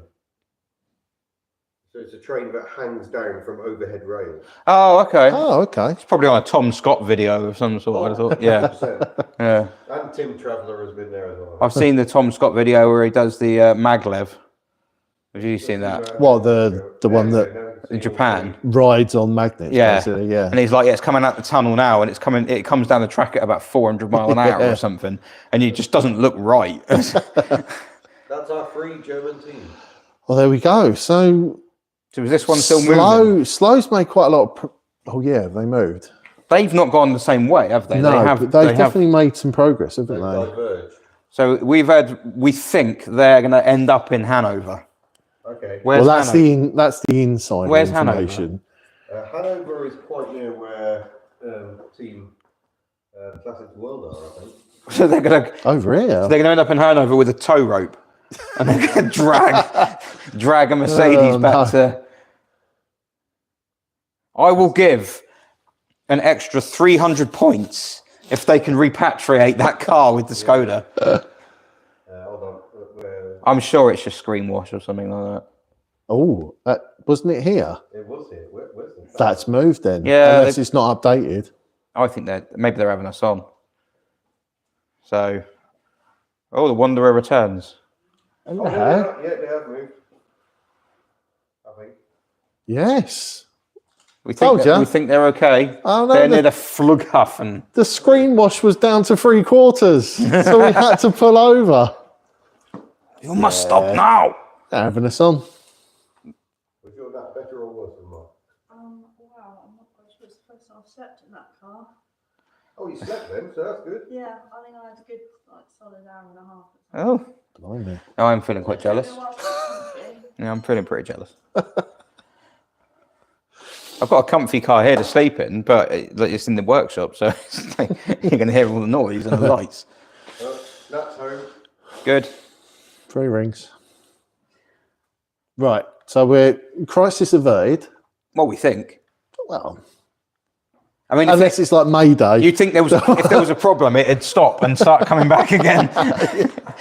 So it's a train that hangs down from overhead rails. Oh, okay. Oh, okay. It's probably on a Tom Scott video of some sort. I thought. Yeah, 100%. yeah. And Tim Traveller has been there as well. I've seen the Tom Scott video where he does the maglev. Have you seen that? What, the one that In Japan. rides on magnets? Yeah. Basically, yeah. And he's like, yeah, it's coming out the tunnel now, and it comes down the track at about 400 mile an hour or something, and it just doesn't look right. That's our free German team. Well, there we go. So So is this one still moving? Slow's made quite a lot of. Oh yeah, they moved. They've not gone the same way, have they? No, they have, but they've they definitely made some progress, haven't They've they? diverged. So we think they're going to end up in Hanover. Okay. Where's Well, Hanover? that's the inside Where's Hanover? information. Hanover is quite near where Team Classic World are, I think. So they're going to Over here. So they're going to end up in Hanover with a tow rope, and they're going to drag a Mercedes back to. I will give an extra 300 points if they can repatriate that car with the Skoda. Hold on. I'm sure it's just screen wash or something like that. Oh, wasn't it here? It was here. Where's it? That's moved then. Yeah, Unless it's not updated. I think maybe they're having us on. So, the Wanderer returns. Yeah, they have moved. I think. Yes. We Told think ya. we think they're okay. Oh, no, They're near the Flughafen. The screen wash was down to 3/4, so we had to pull over. You must stop now. They're having us on. Was your nap better or worse than mine? Wow, I'm not quite sure it's the first time I've slept in that car. Oh, you slept then, so that's good. Yeah, I think I had a good, solid hour and a half. Oh, Blimey. now I'm feeling quite jealous. You know what? Yeah, I'm feeling pretty jealous. I've got a comfy car here to sleep in, but it's in the workshop, so it's like, you're going to hear all the noise and the lights. That's home. Good. 3 rings. Right, so we're crisis averted. What we think. Well, I mean, unless it's like Mayday. you think if there was a problem, it'd stop and start coming back again.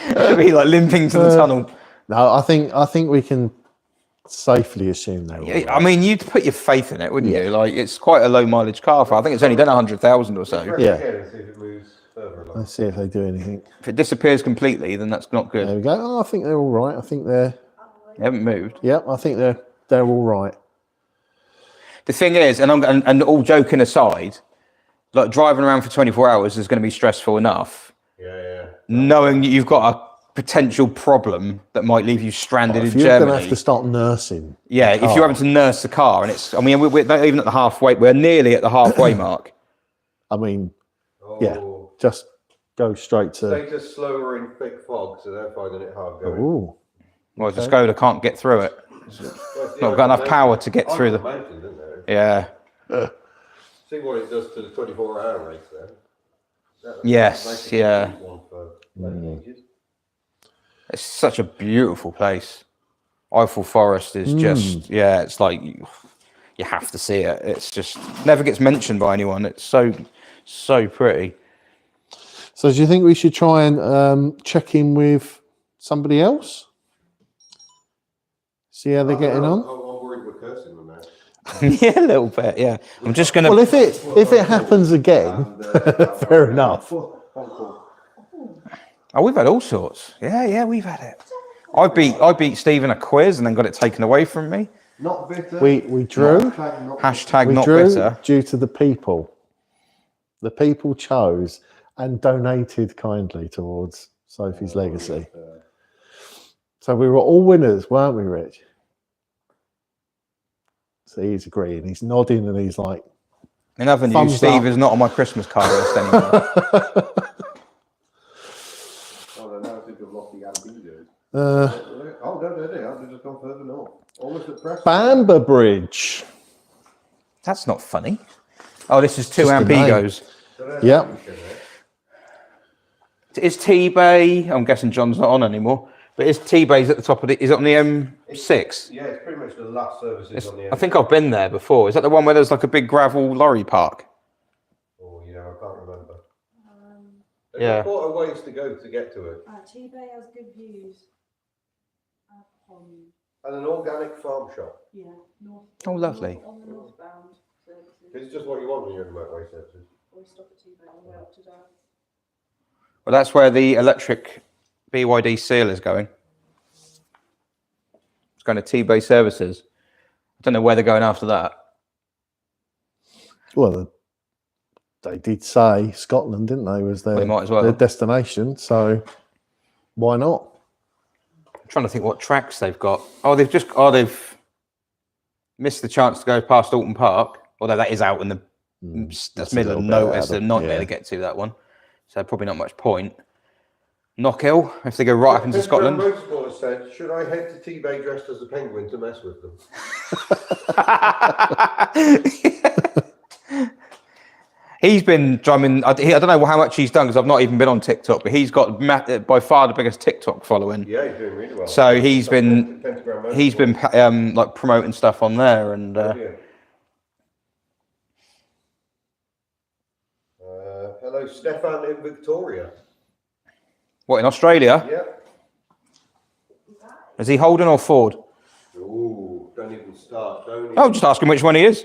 It'd be like limping to the tunnel. No, I think we can safely assume that. I mean, you'd put your faith in it, wouldn't you? Like, it's quite a low mileage car. I think it's only done 100,000 or so. Yeah. And see if it moves further along. Let's see if they do anything. If it disappears completely, then that's not There good. we go. Oh, I think they're all right. I think they're. They haven't moved. Yep, I think they're all right. The thing is, and all joking aside, like driving around for 24 hours is going to be stressful enough. Yeah. Knowing that you've got a potential problem that might leave you stranded If in you're going to Germany. have to start nursing. Yeah, if you're having to nurse the car, and it's, I mean, we're not even at the halfway, we're nearly at the halfway mark. I mean, Oh. yeah, just go straight to. They just slower in thick fog, so they're finding it hard going. Ooh. Well, the Skoda can't get through it. Not got enough power to get through the. mountain, isn't there? Yeah. See what it does to the 24-hour race then. Yes, Makes it yeah. a good one for many ages. It's such a beautiful place. Eiffel Forest is just, it's like you have to see it. It's just never gets mentioned by anyone. It's so pretty. So, do you think we should try and check in with somebody else? See how they're getting on. I'm worried we're cursing them now. Yeah, a little bit. Yeah, I'm just gonna. Well, if it happens again, fair enough. Oh, we've had all sorts. Yeah, we've had it. I beat Steve in a quiz and then got it taken away from me. Not bitter. We drew. Hashtag We not drew bitter. due to the people. The people chose and donated kindly towards Sophie's legacy. So we were all winners, weren't we, Rich? So he's agreeing. He's nodding and he's like, In other news, Thumbs Steve up. is not on my Christmas card list anymore. Oh, no, I think I've lost the albino. uh, They've just gone further north. Almost at Preston. Bamber Bridge. That's not funny. Oh, this is two Just a name. Ampegos. Yep. Is T-Bay? I'm guessing John's not on anymore. But is T-Bay's at the top of it? Is it on the M6? Yeah, it's pretty much the last services on the I think I've been there before. Is that the one where there's like a big gravel lorry park? Oh, I can't remember. Yeah. They've got quite a ways to go to get to it. T-Bay has good views. And an organic farm shop. Yeah, north. Oh, lovely. On the northbound services. It's just what you want when you're in the motorway services. We stop at T-Bay on the way up to Down. Well, that's where the electric BYD seal is going. It's going to T-Bay Services. I don't know where they're going after that. Well, they did say Scotland, didn't they? Was their, Well, they might as well. their destination. So why not? I'm trying to think what tracks they've got. They've missed the chance to go past Alton Park. Although that is out in the That's middle of nowhere. It's a nightmare to get to, that one. So probably not much point. Knockhill, if they go right up into Scotland. Motorsport said, should I head to T-Bay dressed as a penguin to mess with them? He's been drumming. I don't know how much he's done because I've not even been on TikTok, but he's got by far the biggest TikTok following. Yeah, he's doing really well. So he's been like promoting stuff on there, and hello, Stefan in Victoria. what, in Australia? Yeah. Is he Holden or Ford? Ooh, don't even start. Oh, just ask him which one he is.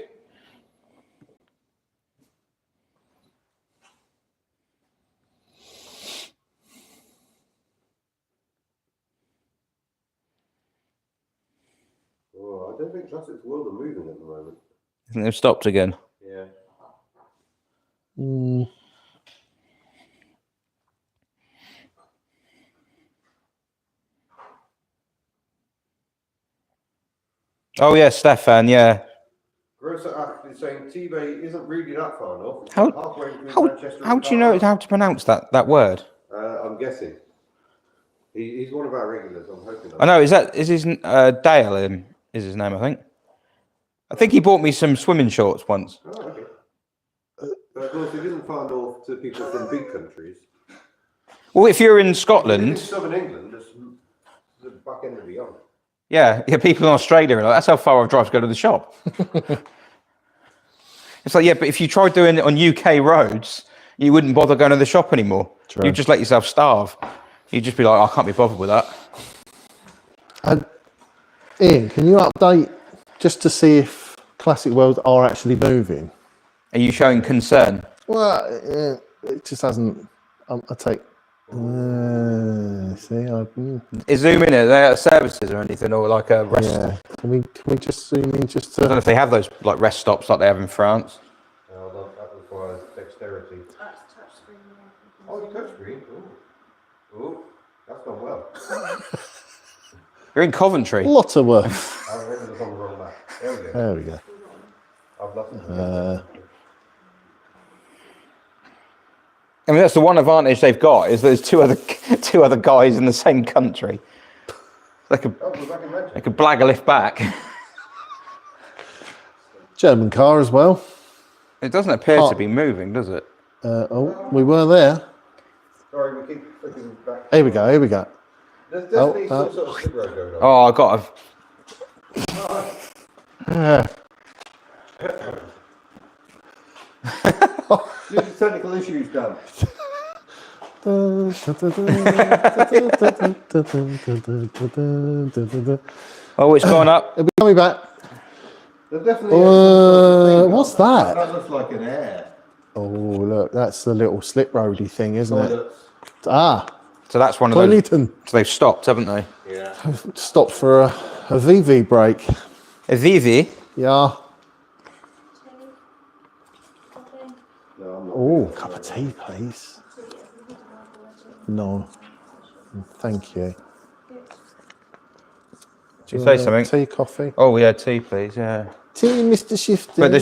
Oh, I don't think Classics World are moving at the moment. I think they've stopped again. Yeah. Oh yeah, Stefan. Yeah. Grosser actually saying T-Bay isn't really that far enough. It's How do you know how to pronounce that word? I'm guessing. He's one of our regulars. I'm hoping. I know. Is his Dale? Is his name? I think he bought me some swimming shorts once. Oh, okay. But of course, it isn't far north to people from big countries. Well, if you're in In Scotland, southern England, it's the back end of the yard. yeah, people in Australia are like, that's how far I've drive to go to the shop. It's like, yeah, but if you tried doing it on UK roads, you wouldn't bother going to the shop anymore. True. You'd just let yourself starve. You'd just be like, I can't be bothered with that. Ian, can you update just to see if Classic Worlds are actually moving? Are you showing concern? Well, it just hasn't. I take. See, Is Zoom in it? Are they services or anything, or like a rest? yeah. Can we just zoom in just I don't know to? if they have those like rest stops like they have in France. That requires dexterity. That's touchscreen. Yeah. Oh, touchscreen. Ooh, that's gone well. You're in Coventry. Lots of work. I remember the on the wrong map. There we go. There we go. I've lost it. I mean, that's the one advantage they've got is there's two other guys in the same country. They could Oh, we're back in Manchester. blag a lift back. German car as well. It doesn't appear to be moving, does it? Oh, we were there. Sorry, we keep flicking back. Here we go. Here we go. There's definitely some sort of slip road going on. Oh, I got There's technical issues done. Oh, it's gone up. Are we coming back? There's definitely What's that? That looks like an air. Oh, look, that's the little slip roady thing, isn't it? Toilets. Ah, So that's one of those. Toileton. So they've stopped, haven't they? Yeah. Stopped for a VV break. A Vivi. Yeah. No, I'm not. Oh, cup of tea, please. No. Thank you. Did you say something? Tea, coffee. Oh, yeah, tea, please. Yeah. Tea, Mr. Shifty. But the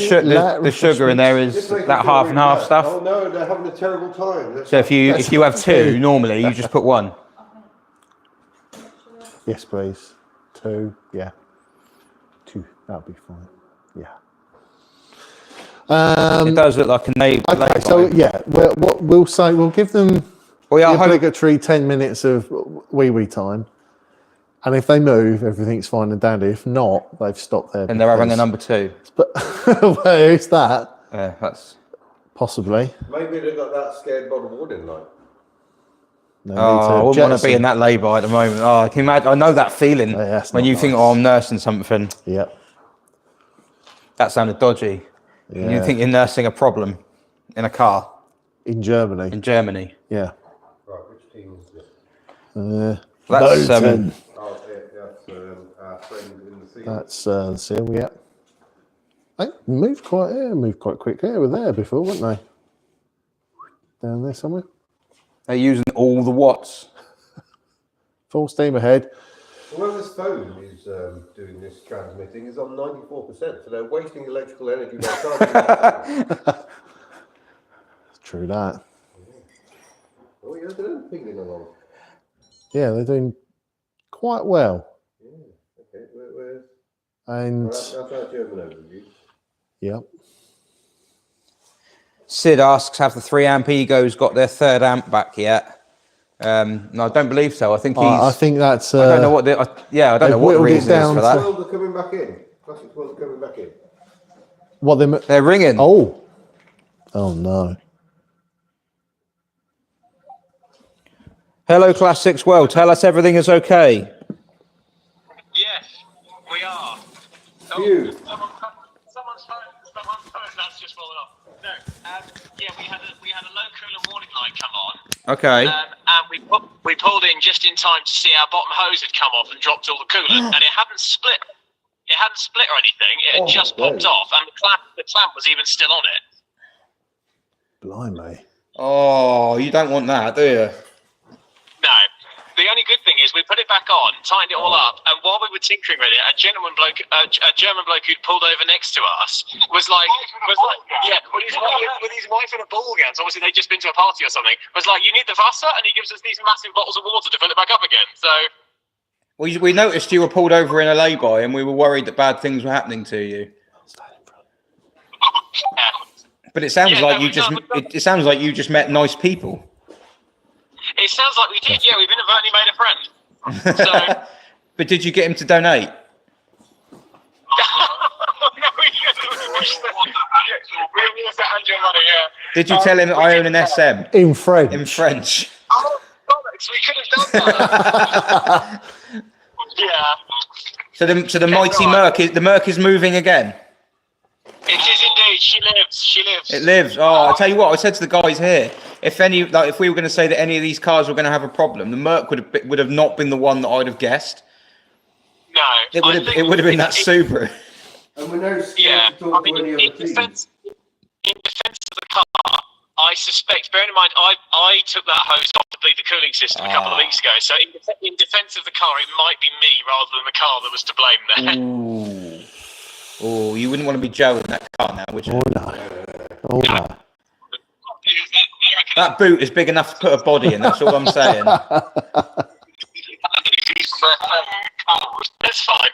sugar in there is This makes that me feel half and half bad. stuff. Oh no, they're having a terrible time. So if you have two, normally you just put one. Yes, please. 2. Yeah. 2. That'll be fine. Yeah. It does look like a neighbour. Okay, so yeah, what we'll say, we'll give them Well, yeah, the I hope, obligatory 10 minutes of wee time. And if they move, everything's fine and dandy. If not, they've stopped there. and they're having a number 2. But where is that? Yeah, that's. Possibly. Maybe they got that scared by the warning light. They Oh, I wouldn't want to jettison. be in that labour at the moment. Oh, I can imagine. I know that feeling Yeah, that's when not you think, nice. "Oh, I'm nursing something." Yep. That sounded dodgy. Yeah. You think you're nursing a problem in a car In Germany. in Germany. Yeah. Right, which team is this? That's Bolton. Oh, yeah, that's our friend in the sea. That's Seal, yeah. They moved quite quick. Yeah, they were there before, weren't they? Down there somewhere. They're using all the watts. Full steam ahead. Whoever's phone is doing this transmitting is on 94%, so they're wasting electrical energy by charging. True that. Oh, yeah, they're pinging along. Yeah, they're doing quite well. Yeah, okay. Where's... And That's our German overview. yeah, Sid asks, have the 3 amp egos got their 3rd amp back yet? No, I don't believe so. I think he's. I think that's. I don't know what the. I don't know what the whittled it reason is down for to- that. World are coming back in. Classic World are coming back in. What they? They're ringing. Oh, oh no! Hello, Classics World. Tell us everything is okay. Yes, we are. Phew. Someone's phone that's just fallen off. No, yeah, we had a low cooler warning light come on. Okay. And we pulled in just in time to see our bottom hose had come off and dropped all the coolant, and it hadn't split. It hadn't split or anything. It had just popped off, and the clamp was even still on it. Blimey! Oh, you don't want that, do you? No. The only good thing is we put it back on, tightened it all up, and while we were tinkering with it, a German bloke who'd pulled over next to us was like, yeah, with his wife and a ball gown. So obviously they'd just been to a party or something. Was like, you need the Wasser, and he gives us these massive bottles of water to fill it back up again. So. Well, we noticed you were pulled over in a lay-by, and we were worried that bad things were happening to you. But it sounds like you just. It sounds like you just met nice people. It sounds like we did. Yeah, we've inadvertently made a friend. So. But did you get him to donate? Did you tell him that I own an SM? In French. In French. Oh, bollocks, we could have done that. Yeah. So the mighty Merc is moving again. It is indeed. She lives. She lives. It lives. Oh, I tell you what, I said to the guys here, if we were going to say that any of these cars were going to have a problem, the Merc would have not been the one that I'd have guessed. No, it would have been that Subaru. And we're now scared Yeah, to talk I mean, to any in other teams. defence of the car, I suspect, bearing in mind, I took that hose off to bleed the cooling system a couple of weeks ago, so in defence of the car, it might be me rather than the car that was to blame there. Ooh. Oh, you wouldn't want to be Joe in that car now, would you? Oh no! Oh no! That boot is big enough to put a body in, that's all I'm saying. It's fine.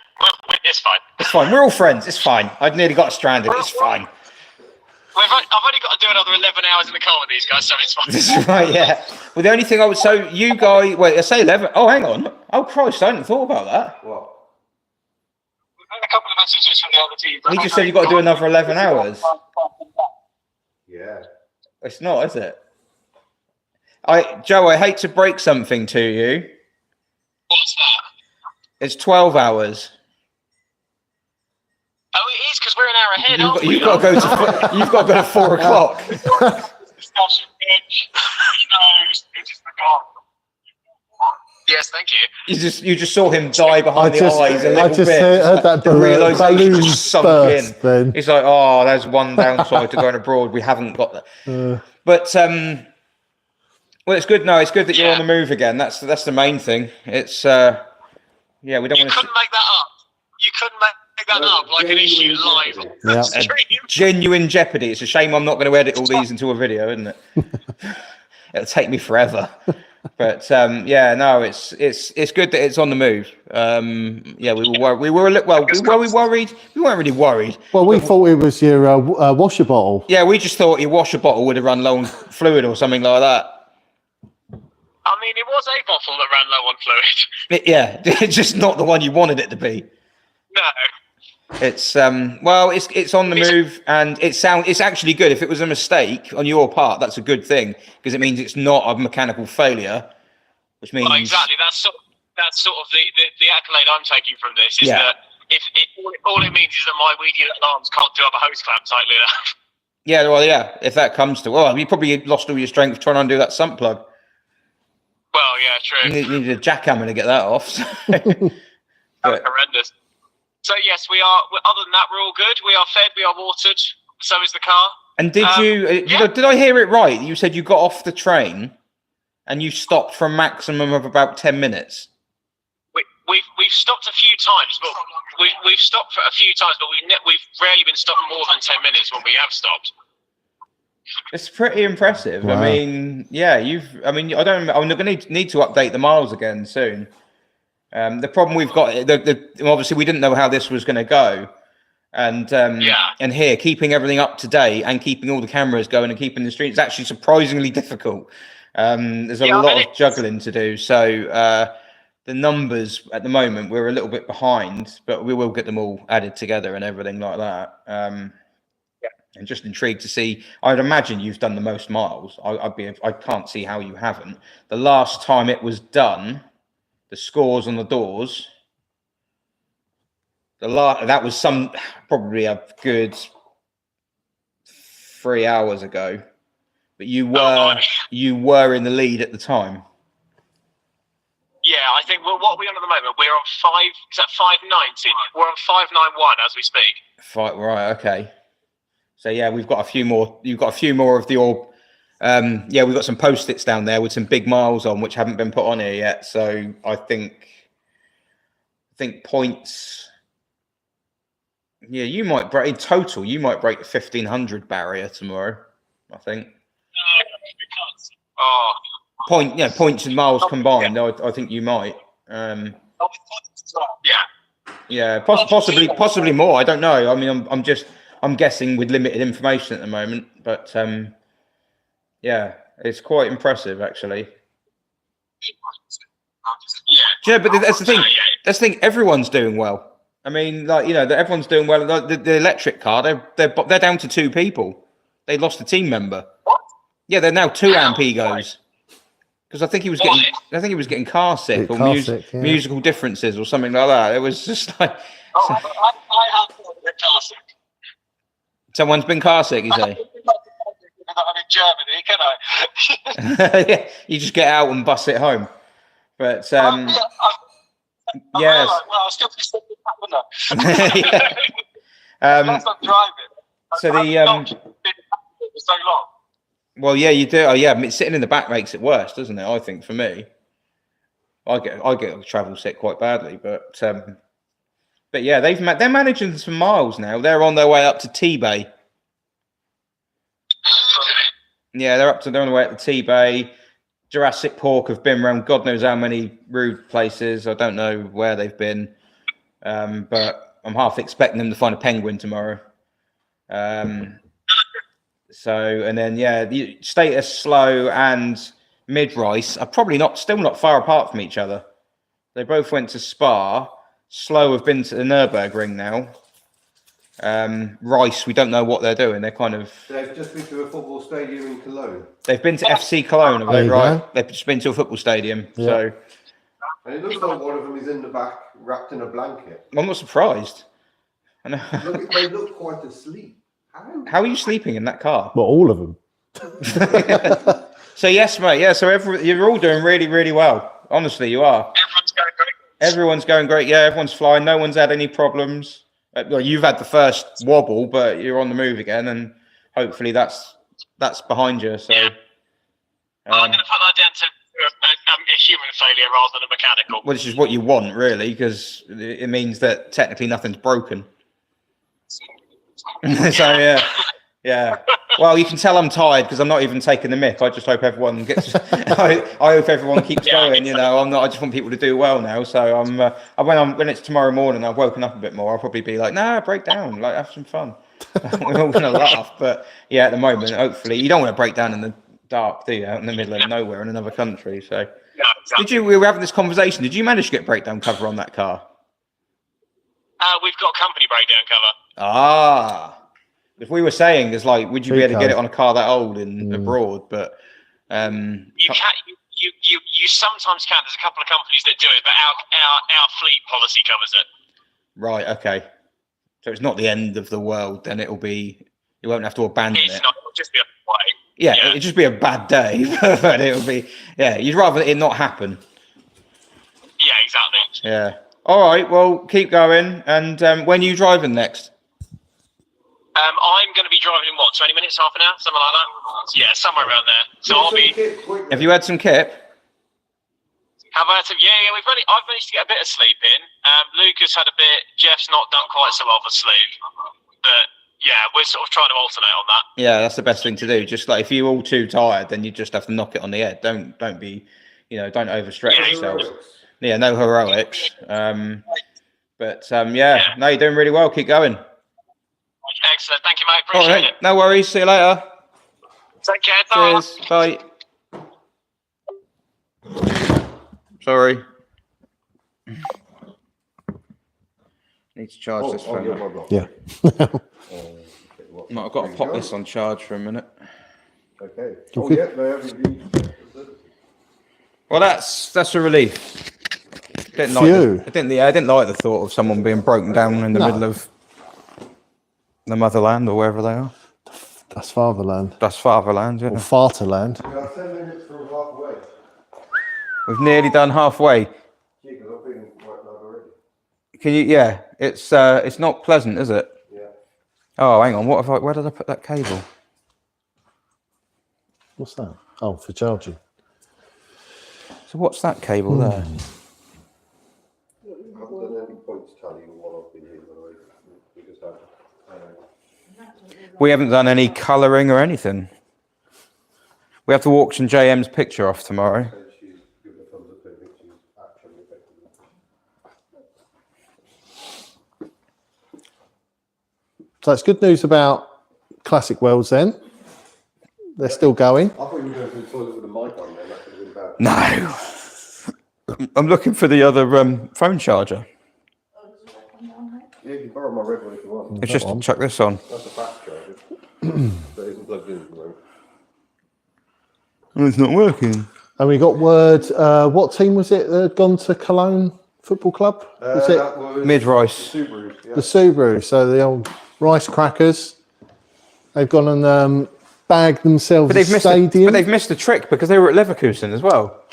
It's fine. It's fine, we're all friends, it's fine. I'd nearly got stranded, it's fine. I've only got to do another 11 hours in the car with these guys, so it's fine. This is right, yeah. Well, the only thing I would say, you guys, wait, I say 11. Oh, hang on. Oh, Christ, I hadn't thought about that. What? A couple of messages from the other team. We just said you've got to do another 11 hours. Yeah. It's not, is it? Joe, I hate to break something to you. What's that? It's 12 hours. Oh, it is because we're an hour ahead, aren't we? You've got to go to 4 o'clock. Discussion, bitch. It is the God. Yes, thank you. You just saw him die behind the eyes a little I just bit. heard that The realisation balloon just sunk burst. in. Then It's like, oh, there's one downside to going abroad. We haven't got that. But well, it's good. No, it's good that you're on the move again. That's the main thing. It's yeah, we don't want to. You couldn't make that up. You couldn't make that up like an issue live on the stream. Genuine jeopardy. It's a shame I'm not going to edit all these into a video, isn't it? It'll take me forever. But yeah, no, it's good that it's on the move. Yeah, we were worried. Were we worried? We weren't really worried. well, we thought it was your washer bottle. Yeah, we just thought your washer bottle would have run low on fluid or something like that. I mean, it was a bottle that ran low on fluid. Yeah, just not the one you wanted it to be. No. It's well, it's on the move, and it's actually good. If it was a mistake on your part, that's a good thing because it means it's not a mechanical failure, which means Exactly. That's sort of the accolade I'm taking from this is that all it means is that my weedy alarms can't do up a hose clamp tightly enough. Yeah, well, yeah. If that comes to, well, you probably lost all your strength trying to undo that sump plug. Well, yeah, true. You need a jackhammer to get that off. So. That was horrendous. So yes, we are. Other than that, we're all good. We are fed. We are watered. So is the car. And did did I hear it right? You said you got off the train and you stopped for a maximum of about 10 minutes. We've stopped a few times, but we've stopped for a few times, but we've rarely been stopped more than 10 minutes when we have stopped. It's pretty impressive. Wow. I mean, yeah, I mean, I don't. I'm going to need to update the miles again soon. The problem we've got, obviously, we didn't know how this was going to go, and and here, keeping everything up to date and keeping all the cameras going and keeping the streets is actually surprisingly difficult. There's a lot of juggling to do. So the numbers at the moment, we're a little bit behind, but we will get them all added together and everything like that. And just intrigued to see. I'd imagine you've done the most miles. I can't see how you haven't. The last time it was done, the scores on the doors. That was probably a good 3 hours ago, but you were in the lead at the time. Yeah, I think what are we on at the moment? We're on 590? We're on 591 as we speak. Right, okay. So yeah, we've got a few more. You've got a few more of your. Yeah, we've got some post-its down there with some big miles on, which haven't been put on here yet. So I think points. Yeah, you might break in total. You might break the 1,500 barrier tomorrow. I think. Oh. Points and miles combined. I think you might. Yeah, possibly more. I don't know. I mean, I'm guessing with limited information at the moment, but yeah, it's quite impressive actually. Yeah, but that's the thing. That's the thing. Everyone's doing well. I mean, like everyone's doing well. Like the electric car, they're down to 2 people. They lost a team member. What? Yeah, they're now 2 amp egos. Because I think he was getting car sick or musical differences or something like that. It was just like. I have been car sick. Someone's been car sick, you say? I'm in Germany, can I? Yeah, you just get out and bus it home. But yes. Well, I'll still be sick with that, wouldn't I? That's not driving. So for so long. Well, yeah, you do. Oh, yeah, I mean, sitting in the back makes it worse, doesn't it? I think for me, I get travel sick quite badly, but yeah, they're managing some miles now. They're on their way up to T-Bay. Yeah, they're on their way up to T-Bay. Jurassic Pork have been around God knows how many rude places. I don't know where they've been, but I'm half expecting them to find a penguin tomorrow. So, and then, yeah, the Status, Slow, and Mid-Rice are probably still not far apart from each other. They both went to Spa. Slow have been to the Nürburgring now. Rice, we don't know what they're doing. They're kind of. They've just been to a football stadium in Cologne. They've been to FC Cologne, have they? Right. They've just been to a football stadium. Yeah. So. And it looks like one of them is in the back, wrapped in a blanket. I'm not surprised. I know. They look quite asleep. How are you sleeping in that car? Well, all of them. So yes, mate. Yeah. So you're all doing really, really well. Honestly, you are. Everyone's going great. Yeah, everyone's flying. No one's had any problems. Well, you've had the first wobble, but you're on the move again, and hopefully that's behind you. So I'm going to put that down to a human failure rather than a mechanical. Which is what you want, really, because it means that technically nothing's broken. So yeah. Well, you can tell I'm tired because I'm not even taking the mick. I just hope everyone gets. I hope everyone keeps going. I just want people to do well now. So when it's tomorrow morning, I've woken up a bit more. I'll probably be like, nah, break down, like have some fun. We're all gonna laugh, but yeah, at the moment, hopefully, you don't want to break down in the dark, do you? Out in the middle of nowhere in another country. So, exactly. We were having this conversation. Did you manage to get breakdown cover on that car? We've got company breakdown cover. Ah. If we were saying, it's like, would you be able to get it on a car that old in abroad? But you sometimes can. There's a couple of companies that do it, but our fleet policy covers it. Right. Okay. So it's not the end of the world. Then you won't have to abandon it. Not. It'll just be a way. Yeah, it'd just be a bad day, but it'll be. Yeah, you'd rather it not happen. Yeah. Exactly. Yeah. All right. Well, keep going. And when are you driving next? I'm going to be driving in 20 minutes, half an hour, something like that. Yeah, somewhere around there. So I'll be. Have you had some kip? Have I had some? Yeah. I've managed to get a bit of sleep in. Lucas had a bit. Jeff's not done quite so well for sleep, but Yeah, we're sort of trying to alternate on that. Yeah, that's the best thing to do. Just like if you're all too tired, then you just have to knock it on the head. Don't be, don't overstretch yourself. Yeah, no heroics. Yeah, no, you're doing really well. Keep going. Excellent. Thank you, mate. All Appreciate right, no worries. See you later. it. Take care. Bye. Cheers. Bye. Sorry. Need to charge this phone. Yeah. No, I've got to pop this on charge for a minute. Okay. Okay. Yeah, they have indeed. Well, that's a relief. I didn't like the thought of someone being broken down in the middle of the motherland or wherever they are. That's fatherland. That's fatherland, Or yeah. farterland. We are 10 minutes from halfway. We've nearly done halfway. Yeah, because I've been quite loud already. Can you? Yeah, it's not pleasant, is it? Yeah. Oh, hang on. Where did I put that cable? What's that? Oh, for charging. So what's that cable there? I haven't done any points tally while I've been here, by the way. We just had. We haven't done any colouring or anything. We have to auction JM's picture off tomorrow. She's given a thumbs up, I think she's actually effective. So it's good news about Classic Worlds then. They're still going. I thought you were going to the toilet with a mic on there. That could have been bad. No. I'm looking for the other phone charger. Yeah, you can borrow my red one if you want. It's just to chuck this on. That's a fast charger. That isn't plugged in at the moment. Oh, it's not working. And we got word, what team was it that had gone to Cologne Football Club? Was it That was Mid-Rice. Subaru. Yeah. the Subaru? So the old rice crackers. They've gone and bagged themselves But they've a missed stadium. but they've missed the trick because they were at Leverkusen as well.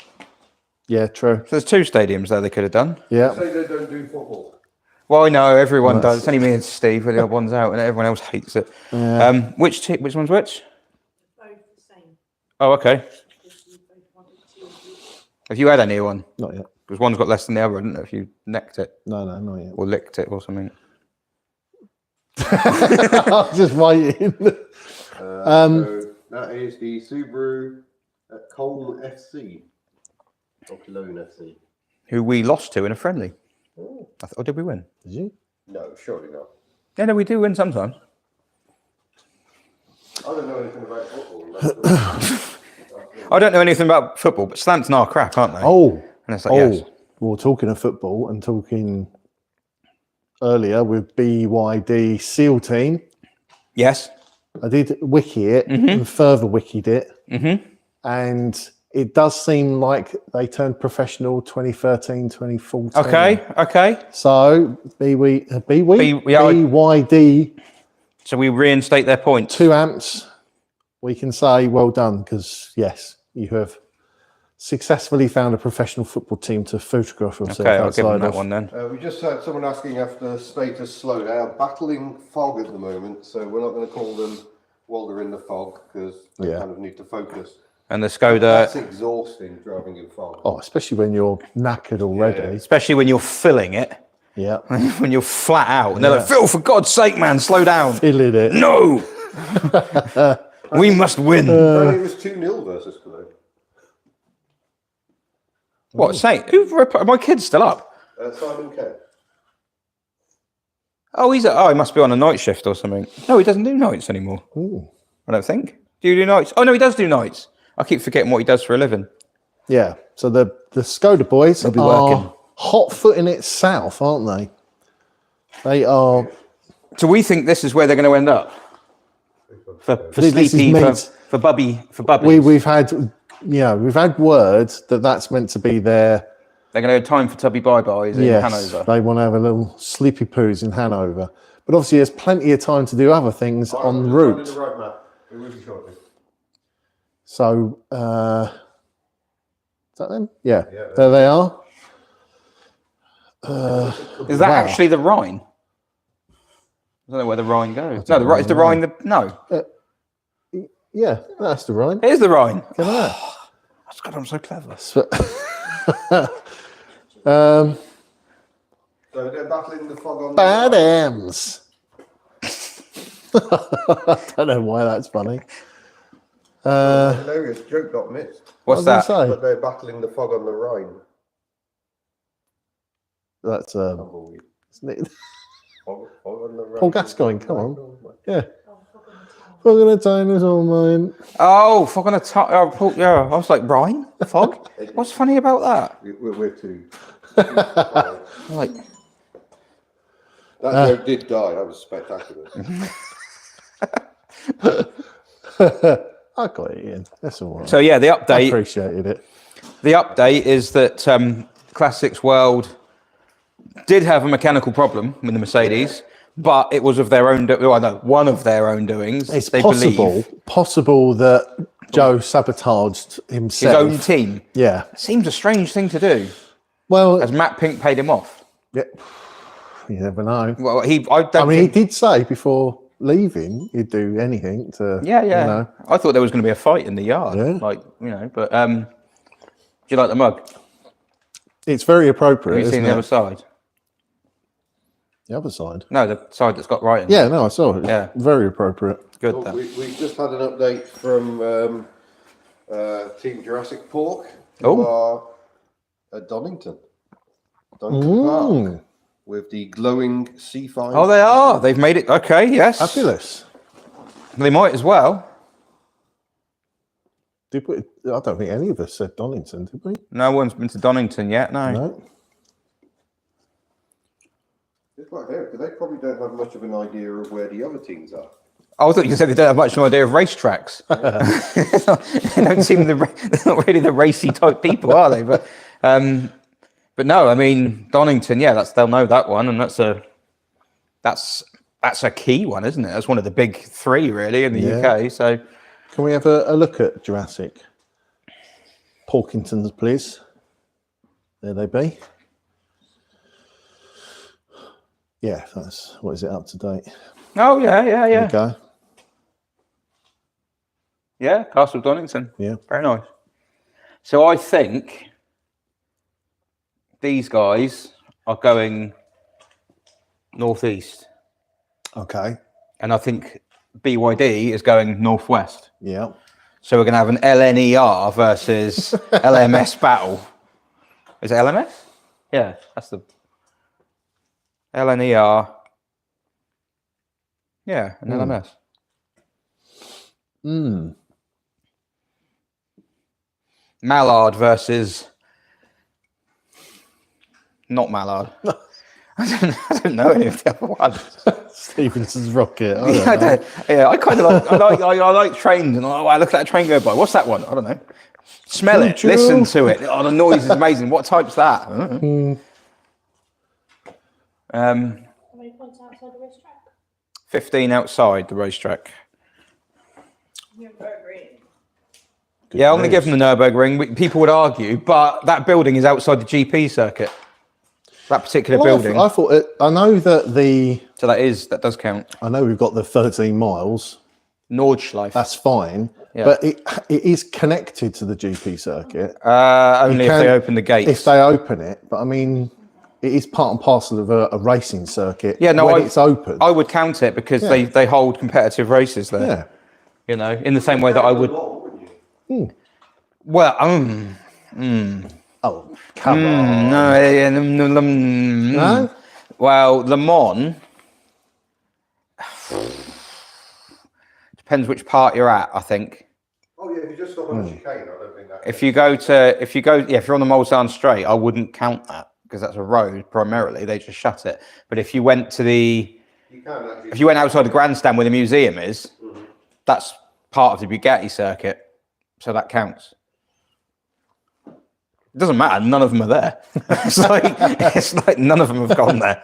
Yeah, true. So there's two stadiums there they could have done. Yeah. Say they don't do football. Well, I know everyone Well, does. It's only me and Steve where the other one's out, and everyone else hates it. Yeah. Which one's which? Both the same. Oh, okay. Because you both wanted to. Have you had any one? Not yet. Because one's got less than the other, didn't it? If you necked it No, not yet. or licked it or something. I'm just waiting. So that is the Subaru at Cologne FC. Or Cologne FC. Who we lost to in a friendly. Oh. Or did we win? Did you? No, surely not. Yeah, no, we do win sometimes. I don't know anything about football. I don't know anything about football, but Slants are crack, aren't they? Oh, And it's like, yes. Well, talking of football and talking earlier with BYD SEAL team, Yes. I did wiki it Mhm. and further wikied it, Mm-hmm. and it does seem like they turned professional 2013, 2014. Okay. So BYD So we reinstate their points. 2 amps. We can say well done because yes, you have successfully found a professional football team to photograph yourself Okay, I'll give them outside that of. one then. We just had someone asking after status slow. They are battling fog at the moment, so we're not going to call them while they're in the fog because they kind of need to focus. And the Skoda, That's exhausting driving in fog. Oh, especially when you're knackered already. especially when you're filling it, Yeah. when you're flat out. And they're like, Phil, for God's sake, man, slow down. Feeling it. No! We must win. Apparently it was 2-0 versus Cologne. What, say? Are my kids still up? Simon Kent. Oh, he must be on a night shift or something. No, he doesn't do nights anymore. Ooh. I don't think. Do you do nights? Oh, no, he does do nights. I keep forgetting what he does for a living. Yeah. So the Skoda boys They'll be are working. hot footing it south, aren't they? They are. So we think this is where they're going to end up. For This is Sleepy, meant- for Bubby. We've had word that that's meant to be their. They're going to go time for Tubby Bye-Byes in Yes, Hanover. they want to have a little sleepy poos in Hanover. But obviously, there's plenty of time to do other things en route. The right map. It will be shortly. So, is that them? Yeah, Yeah. there they are. Is that Wow. actually the Rhine? I don't know where the Rhine goes. No, is the Rhine the... No, Yeah, that's the right. it is the Rhine. Look at that. God, I'm so clever. So, So they're battling the fog on bad M's. I don't know why that's funny. Hilarious joke got missed. What's What was that? I gonna But they're battling the fog on the Rhine. That's Tumbleweed. isn't it? Fog on the Rhine. Paul Gascoigne, come on. Yeah. Oh, fucking hell. We're gonna time is all mine. Oh, fog on a yeah, I was like, Rhine? Fog? What's funny about that? We're too. Like, That joke did die. That was spectacular. I got it, Ian. That's all right. so yeah, the I update. appreciated it. The update is that Classics World did have a mechanical problem with the Mercedes, but it was of their own. Well, no, one of their own doings. It's they possible that Joe sabotaged believe his himself. own team. Yeah. Seems a strange thing to do, Well, as Matt Pink paid him off. yeah, you never know. Well, I don't I mean, he think- did say before leaving he'd do anything to. Yeah. You know. I thought there was going to be a fight in the yard. Yeah. Like, but do you like the mug? It's very appropriate. Have you seen isn't the it? other side? The other side. No, the side that's got right in. Yeah, no, I saw it. Yeah. Very appropriate. Good. Oh, That. we just had an update from Team Jurassic Pork, who are at Donington Park, Mm, with the glowing C5. Oh, they are. They've made it. Okay. Yes. fabulous. They might as well. Did we, I don't think any of us said Donington, did we? No one's been to Donington yet. No. No. It's quite fair, because they probably don't have much of an idea of where the other teams are. I thought you said they don't have much of an idea of racetracks. They don't seem they're not really the racy type people, are they? But no, I mean Donington, yeah, they'll know that one, and that's a key one, isn't it? That's one of the big three, really, in the Yeah. UK. So Can we have a look at Jurassic Porkingtons, please? There they be. Yeah, that's what is it up to date? oh yeah, There yeah, we go. yeah, Castle Donington, Yeah. very nice. So I think these guys are going northeast, Okay. and I think BYD is going northwest. Yeah. So we're going to have an LNER versus LMS battle. Is it LMS? Yeah, that's the LNER. Yeah, an LMS. Mm. Mallard versus not Mallard. I don't know any of the other ones. Stevenson's rocket. I Yeah, don't know. I kind of like I like trains, and I look at that train go by. What's that one? I don't know. Smell it, Choo-choo. listen to it. Oh, the noise is amazing. What type's that? I don't know. How many points outside the racetrack? 15 outside the racetrack. Nürburgring. Good Yeah, I'm going to news. give them the Nürburgring. People would argue, but that building is outside the GP circuit. That particular Well, building. I thought I know that So that does count. I know we've got the 13 miles. Nordschleife. That's fine, Yeah. but it is connected to the GP circuit Only if can- they open the gates. if they open it. But I mean, it is part and parcel of a racing circuit. Yeah, no, when it's open. I would count it because Yeah. they hold competitive races there. yeah. You know, in the same way that I would. Well, Oh, come on. no. Well, Le Mans depends which part you're at. I think Oh yeah, if you just stop on a chicane, I don't think that. if you're on the Mulsanne Straight, I wouldn't count that because that's a road primarily. They just shut it. But if you went to You can actually. if you went outside the grandstand where the museum is, that's part of the Bugatti circuit, so that counts. It doesn't matter. None of them are there. it's like none of them have gone there.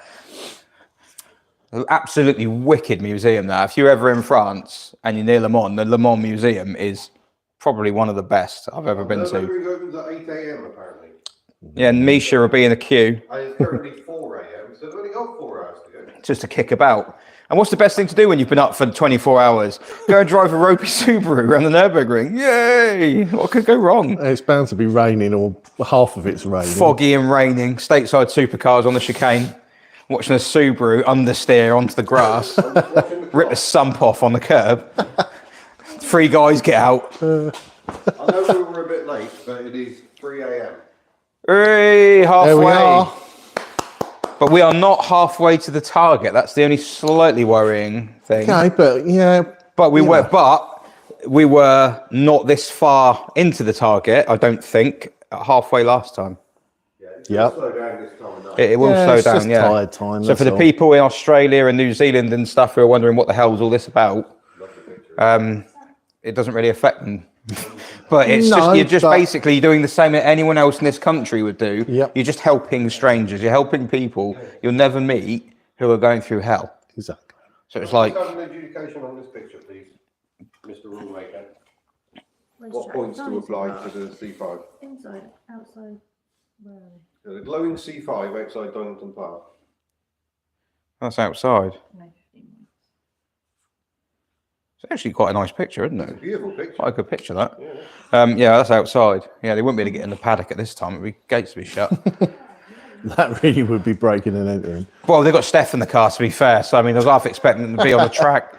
An absolutely wicked museum there. If you're ever in France and you're near Le Mans, the Le Mans Museum is probably one of the best I've ever been to. Nürburgring opens at 8 a.m. apparently. Yeah, and Misha will be in the queue And it's currently 4 a.m. So they've only got 4 hours to go. just to kick about. And what's the best thing to do when you've been up for 24 hours? Go and drive a ropey Subaru around the Nürburgring. Yay! What could go wrong? It's bound to be raining, or half of it's raining. Foggy and raining, stateside supercars on the chicane. watching a Subaru understeer onto the grass, rip a sump off on the curb. 3 guys get out. I know we were a bit late, but it is 3 a.m. Hey, halfway. There we are. But we are not halfway to the target. That's the only slightly worrying thing. Okay, but yeah. But we you were, know. but we were not this far into the target. I don't think halfway last time. Yep. Slow down this time of night. It will Yeah, slow it's down. just Yeah. tired time, So that's for the all. people in Australia and New Zealand and stuff who are wondering what the hell is all this about, it doesn't really affect them. But it's No, just you're just but- basically doing the same that anyone else in this country would do. Yep. You're just helping strangers. You're helping people you'll never meet who are going through hell. Exactly. So it's like, Let's have an adjudication on this picture, please, Mr. Rulemaker. What points to apply to the C5? Inside, outside, where are they? The glowing C5 outside Donington Park. that's outside. No, 15 minutes. It's actually quite a nice picture, isn't It's a it? beautiful picture. Quite a good picture, that. Yeah. Yeah, that's outside. Yeah, they wouldn't be able to get in the paddock at this time. It'd be gates to be shut. That really would be breaking and entering. Well, they've got Steph in the car, to be fair. So, I mean, I was half expecting them to be on the track.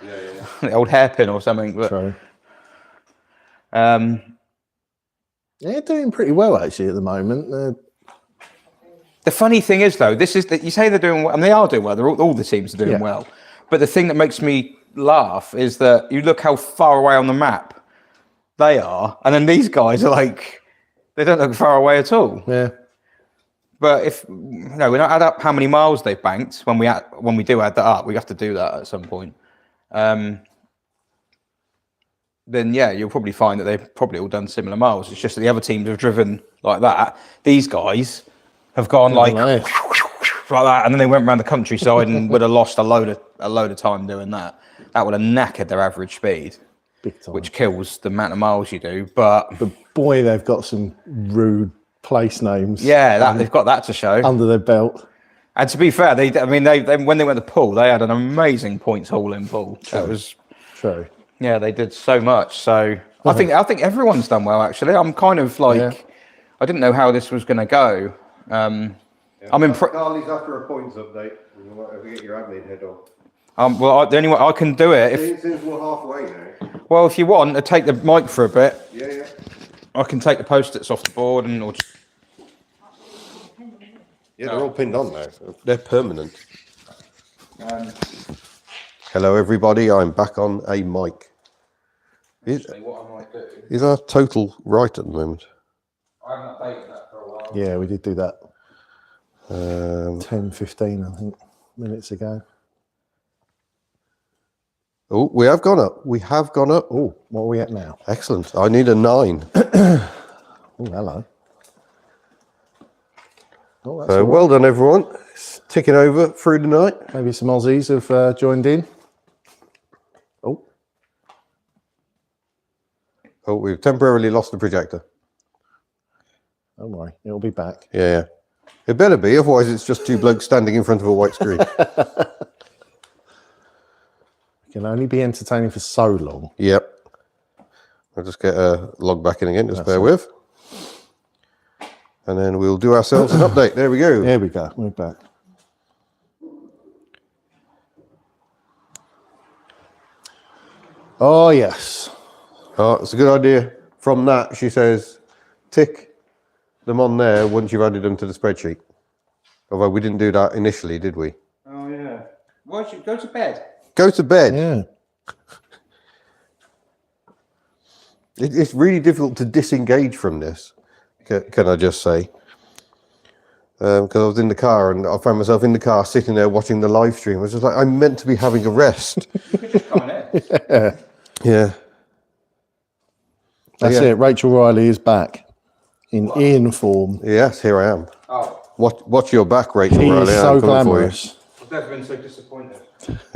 The old hairpin or something. But, True. um, They're doing pretty well actually at the moment. the funny thing is, though, this is that you say they're doing well, and they are doing well. They're all the teams are doing Yeah. well. But the thing that makes me laugh is that you look how far away on the map they are, and then these guys are like, they don't look far away at all. Yeah. But if we don't add up how many miles they've banked when we do add that up, we have to do that at some point. Then yeah, you'll probably find that they've probably all done similar miles. It's just that the other teams have driven like that. These guys have gone like Nice. that, and then they went around the countryside and would have lost a load of time doing that. That would have knackered their average speed, Big time. which kills the amount of miles you do. But Boy, they've got some rude place names. yeah, they've got that to show. Under their belt. And to be fair, they when they went to pool, they had an amazing points haul in pool. That was True. yeah, they did so much. So I think everyone's done well actually. I'm kind of like Yeah. I didn't know how this was going to go. I'm impressed. Carly's after a points update. You might have to get your admin head on. Well, the only way I can do it if Since we're halfway now. well, if you want to take the mic for a bit, Yeah. I can take the post-its off the board and or just, Yeah, they're all pinned on now. They're permanent. Hello, everybody. I'm back on a mic. what I might do. Is our total right at the moment? I haven't updated that for a while. Yeah, we did do that 10, 10. 15, I think, minutes ago. Oh, we have gone up. We have gone up. Oh, what are we at now? Excellent. I need a 9. Oh, hello. Oh, that's all right. Well done, everyone. It's ticking over through the night. Maybe some Aussies have joined in. Oh, Oh, we've temporarily lost the projector. don't worry, it'll be back. Yeah. It better be, otherwise it's just 2 blokes standing in front of a white screen. It can only be entertaining for so long. Yep. I'll just get a log back in again, just That's bear it. with. And then we'll do ourselves an update. There we go. There we go, we're back. Oh, yes. Oh, it's a good idea. From that, she says, tick them on there once you've added them to the spreadsheet. Although we didn't do that initially, did we? Oh yeah. Why should you go to bed? Go to bed. Yeah. It's really difficult to disengage from this, can I just say? Because I was in the car and I found myself in the car sitting there watching the live stream. I was just like, I'm meant to be having a rest. You could just come on in. Yeah. That's Yeah. it. Rachel Riley is back in form. Yes, here I am. Oh, Watch your back, Rachel She Riley. is I'm so coming for you. glamorous. I've never been so disappointed.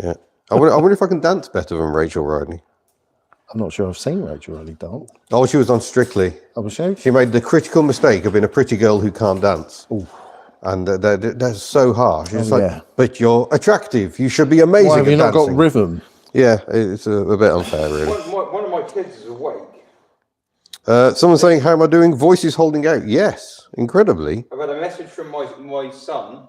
Yeah. I wonder if I can dance better than Rachel Riley. I'm not sure I've seen Rachel Riley dance. Oh, she was on Strictly. I was sure. She made the critical mistake of being a pretty girl who can't dance. Ooh. And that's so harsh. It's Oh, like, yeah. but you're attractive. You should be amazing Why have at you not dancing. got rhythm? Yeah, it's a bit unfair, really. One of my kids is awake. Someone's saying, how am I doing? Voice is holding out. Yes, incredibly. I've had a message from my son.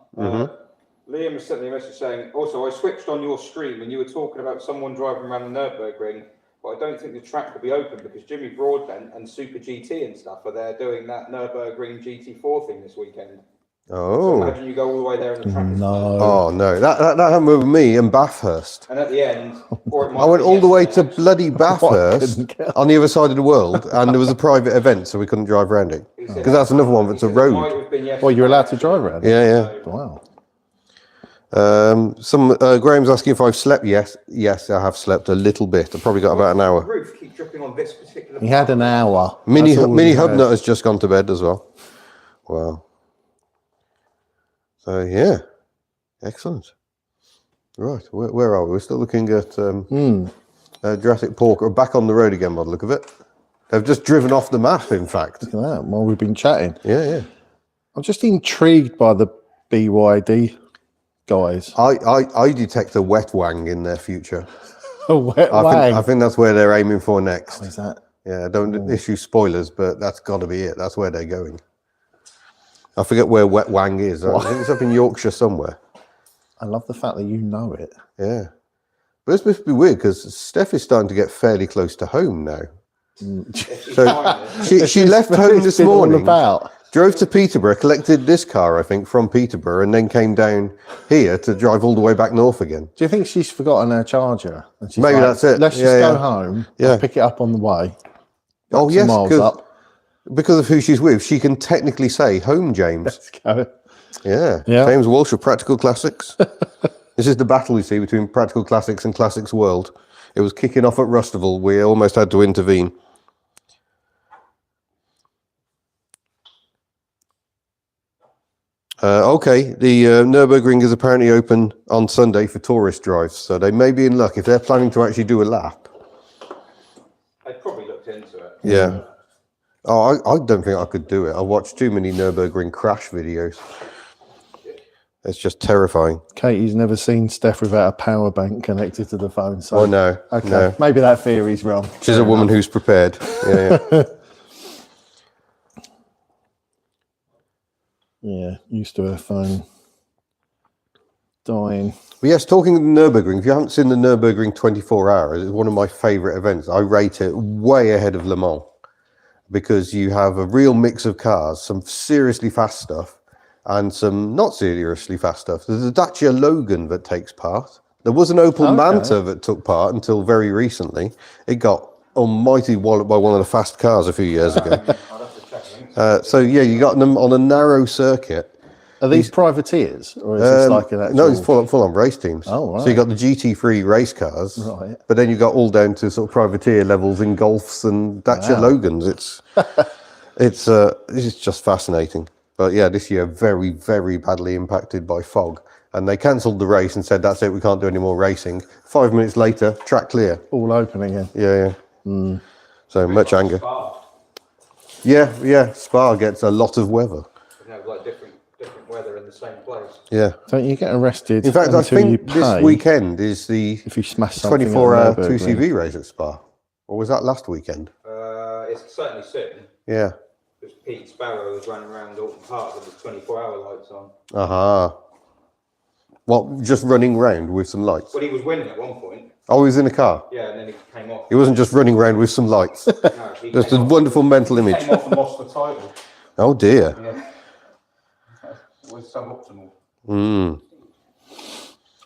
Liam has sent me a message saying, also, I switched on your stream and you were talking about someone driving around the Nürburgring, but I don't think the track will be open because Jimmy Broadbent and Super GT and stuff are there doing that Nürburgring GT4 thing this weekend. Oh. So imagine you go all the way there and the track is closed. Oh, no. That happened with me in Bathurst. And at the end, or it might I went be all the way to yesterday, bloody Bathurst on the other side of the world, and there was a private event, so we couldn't drive around it. he said Because that's another one that's a he said it might road. have been Well, you're allowed to yesterday. drive around. Yeah, Wow. yeah. Graham's asking if I've slept. Yes, I have slept a little bit. I've probably got about an The hour. roof keep dripping on this particular He had an hour. Mini That's all he had. Hubnut has just gone to bed as well. Wow. So yeah, excellent. Right, where are we? We're still looking at Jurassic Park. We're back on the road again by the look of it. They've just driven off the map, in fact. Look at that, while we've been chatting. Yeah. I'm just intrigued by the BYD guys. I detect a wet wang in their future. A wet I wang. think that's where they're aiming for next. What is that? Yeah, don't issue spoilers, but that's got to be it. That's where they're going. I forget where Wet Wang is. I think it's up in Yorkshire somewhere. I love the fact that you know it. Yeah. But it's supposed to be weird because Steph is starting to get fairly close to home now. So she left home this morning, drove to Peterborough, collected this car, I think, from Peterborough, and then came down here to drive all the way back north again. Do you think she's forgotten her charger? And she's Maybe like, that's it. Let's just go home. Yeah. And pick it up on the way. Oh, Some yes, miles up. because of who she's with, she can technically say home, James. Let's go. Yeah. Yeah. James Walsh of Practical Classics. This is the battle you see between Practical Classics and Classics World. It was kicking off at Rustival. We almost had to intervene. Okay, the Nürburgring is apparently open on Sunday for tourist drives, so they may be in luck if they're planning to actually do a lap. They probably looked into it. Yeah. Oh, I don't think I could do it. I watched too many Nürburgring crash videos. It's just terrifying. Katie's never seen Steph without a power bank connected to the phone. So Oh, no. okay, No. maybe that theory's wrong. She's a woman who's prepared. Yeah. Yeah, used to her phone dying. But yes, talking of the Nürburgring, if you haven't seen the Nürburgring 24 hours, it's one of my favourite events. I rate it way ahead of Le Mans because you have a real mix of cars, some seriously fast stuff and some not seriously fast stuff. There's a Dacia Logan that takes part. There was an Opel Manta that took part until very recently. It got almighty walloped by one of the fast cars a few years ago. So yeah, you got them on a narrow circuit. Are these privateers, or is this like an actual? No, it's full on race teams. Oh, right. So you got the GT3 race cars, Right. but then you got all down to sort of privateer levels in Golfs and Dacia Logans. It's just fascinating. But yeah, this year very, very badly impacted by fog, and they cancelled the race and said that's it, we can't do any more racing. 5 minutes later, track clear. All open again. Yeah. So much anger. Yeah. Spa gets a lot of weather. You know, like different weather in the same place. Yeah. Don't you get arrested? In fact, I until you think pay this weekend is the if you smash something. 24-hour at the Nürburgring. 2CV race at Spa. Or was that last weekend? It's certainly soon. Yeah. Because Pete Sparrow was running around Alton Park with his 24-hour lights on. Aha. What, just running round with some lights? Well, he was winning at one point. Oh, he was in a car. Yeah, and then he came off. He wasn't just running around with some lights. No, he Just came a off. wonderful mental He image. came off and lost the title. Oh dear. Yeah. It was suboptimal.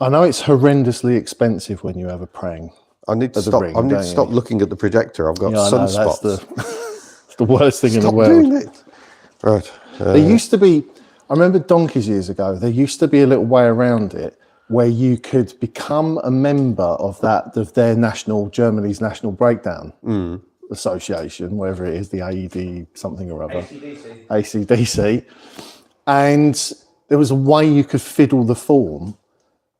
I know it's horrendously expensive when you have a prang. I need to At the stop. ring, I need to don't stop you? looking at the projector. I've got Yeah, I know, that's sunspots. it's the worst thing in the Stop world. doing it. Right. There used to be, I remember donkeys years ago, there used to be a little way around it where you could become a member of their Germany's National Breakdown Association, whatever it is, the AED something or other. ACDC. And there was a way you could fiddle the form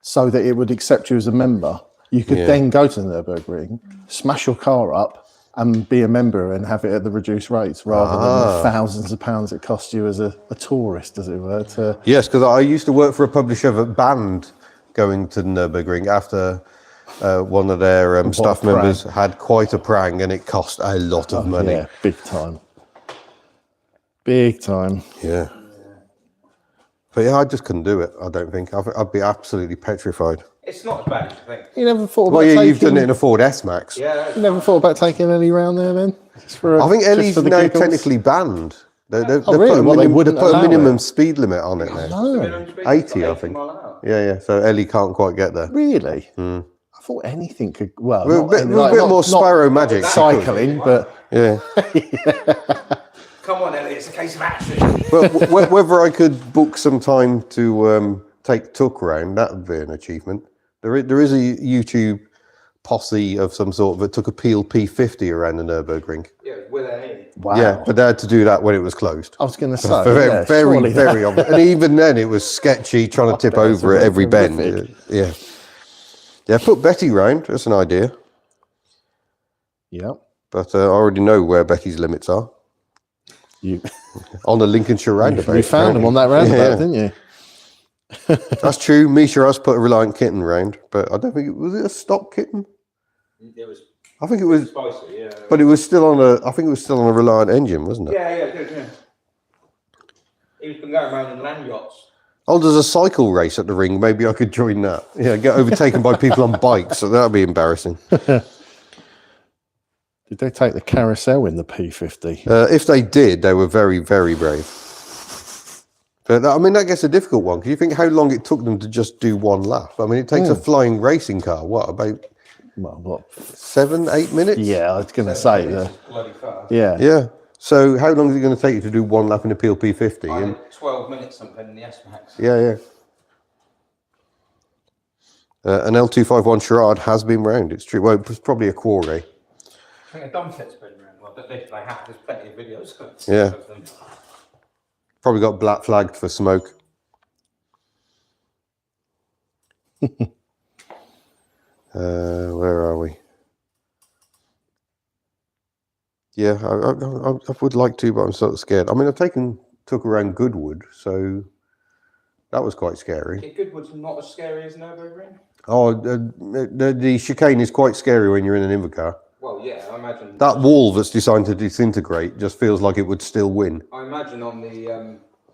so that it would accept you as a member. You could then go to the Nürburgring, smash your car up and be a member and have it at the reduced rates rather than the thousands of pounds it cost you as a tourist, as it were. Yes, because I used to work for a publisher that banned going to the Nürburgring after one of their staff members had quite a prang and it cost a lot of money. Yeah, big time. Big time. Yeah. But yeah, I just couldn't do it. I don't think I'd be absolutely petrified. It's not as bad as you think. You never thought about Well, yeah, taking... you've done it in a Ford S Max. Yeah. You never thought about taking Ellie round there then? I think Ellie's just for the now giggles? technically banned. They really? put a Well, they minimum, wouldn't put a allow minimum it. speed limit on it now. No. 80, I think. Yeah. So Ellie can't quite get there. Really? I thought anything could... Well, We're not, a bit more Spyro magic. cycling, but... Yeah. Come on, Ellie, it's a case of action. But whether I could book some time to take Tuck round, that would be an achievement. There is a YouTube posse of some sort that took a Peel P50 around the Nürburgring. Yeah, with a... Wow. Yeah, but they had to do that when it was closed. I was going to say, Very obvious. And even then, it was sketchy, trying to tip over at every bend. Yeah. Yeah, put Betty round. That's an idea. Yeah. But I already know where Betty's limits are. You On the Lincolnshire roundabout. you found them on that roundabout, didn't you? That's true. Misha has put a Reliant kitten round, but I don't think it was a stock kitten. It was I think it was, spicy, yeah. but it was still on a. I think it was still on a Reliant engine, wasn't it? Yeah, good, yeah. He was going around in land yachts. Oh, there's a cycle race at the ring. Maybe I could join that. Yeah, get overtaken by people on bikes. So that'd be embarrassing. Did they take the carousel in the P50? If they did, they were very, very brave. But I mean, that gets a difficult one because you think how long it took them to just do one lap. I mean, it takes a flying racing car. What about? Well, what? 7-8 minutes? Yeah, I was going to say that. Bloody fast. Yeah. Yeah. So how long is it going to take you to do one lap in a Peel P50? I And, did 12 minutes something in the S-Max. yeah. An L251 Sherrard has been round. It's true. Well, it was probably a quarry. I think a Domfet's been around. Well, they have. There's plenty of videos. Yeah. Of them. Probably got black flagged for smoke. Where are we? Yeah, I would like to, but I'm sort of scared. I mean, took around Goodwood, so that was quite scary. Okay, Goodwood's not as scary as Nürburgring. Oh, the chicane is quite scary when you're in an Invacar. Well, yeah, I imagine That wall that's designed to disintegrate just feels like it would still win. I imagine on the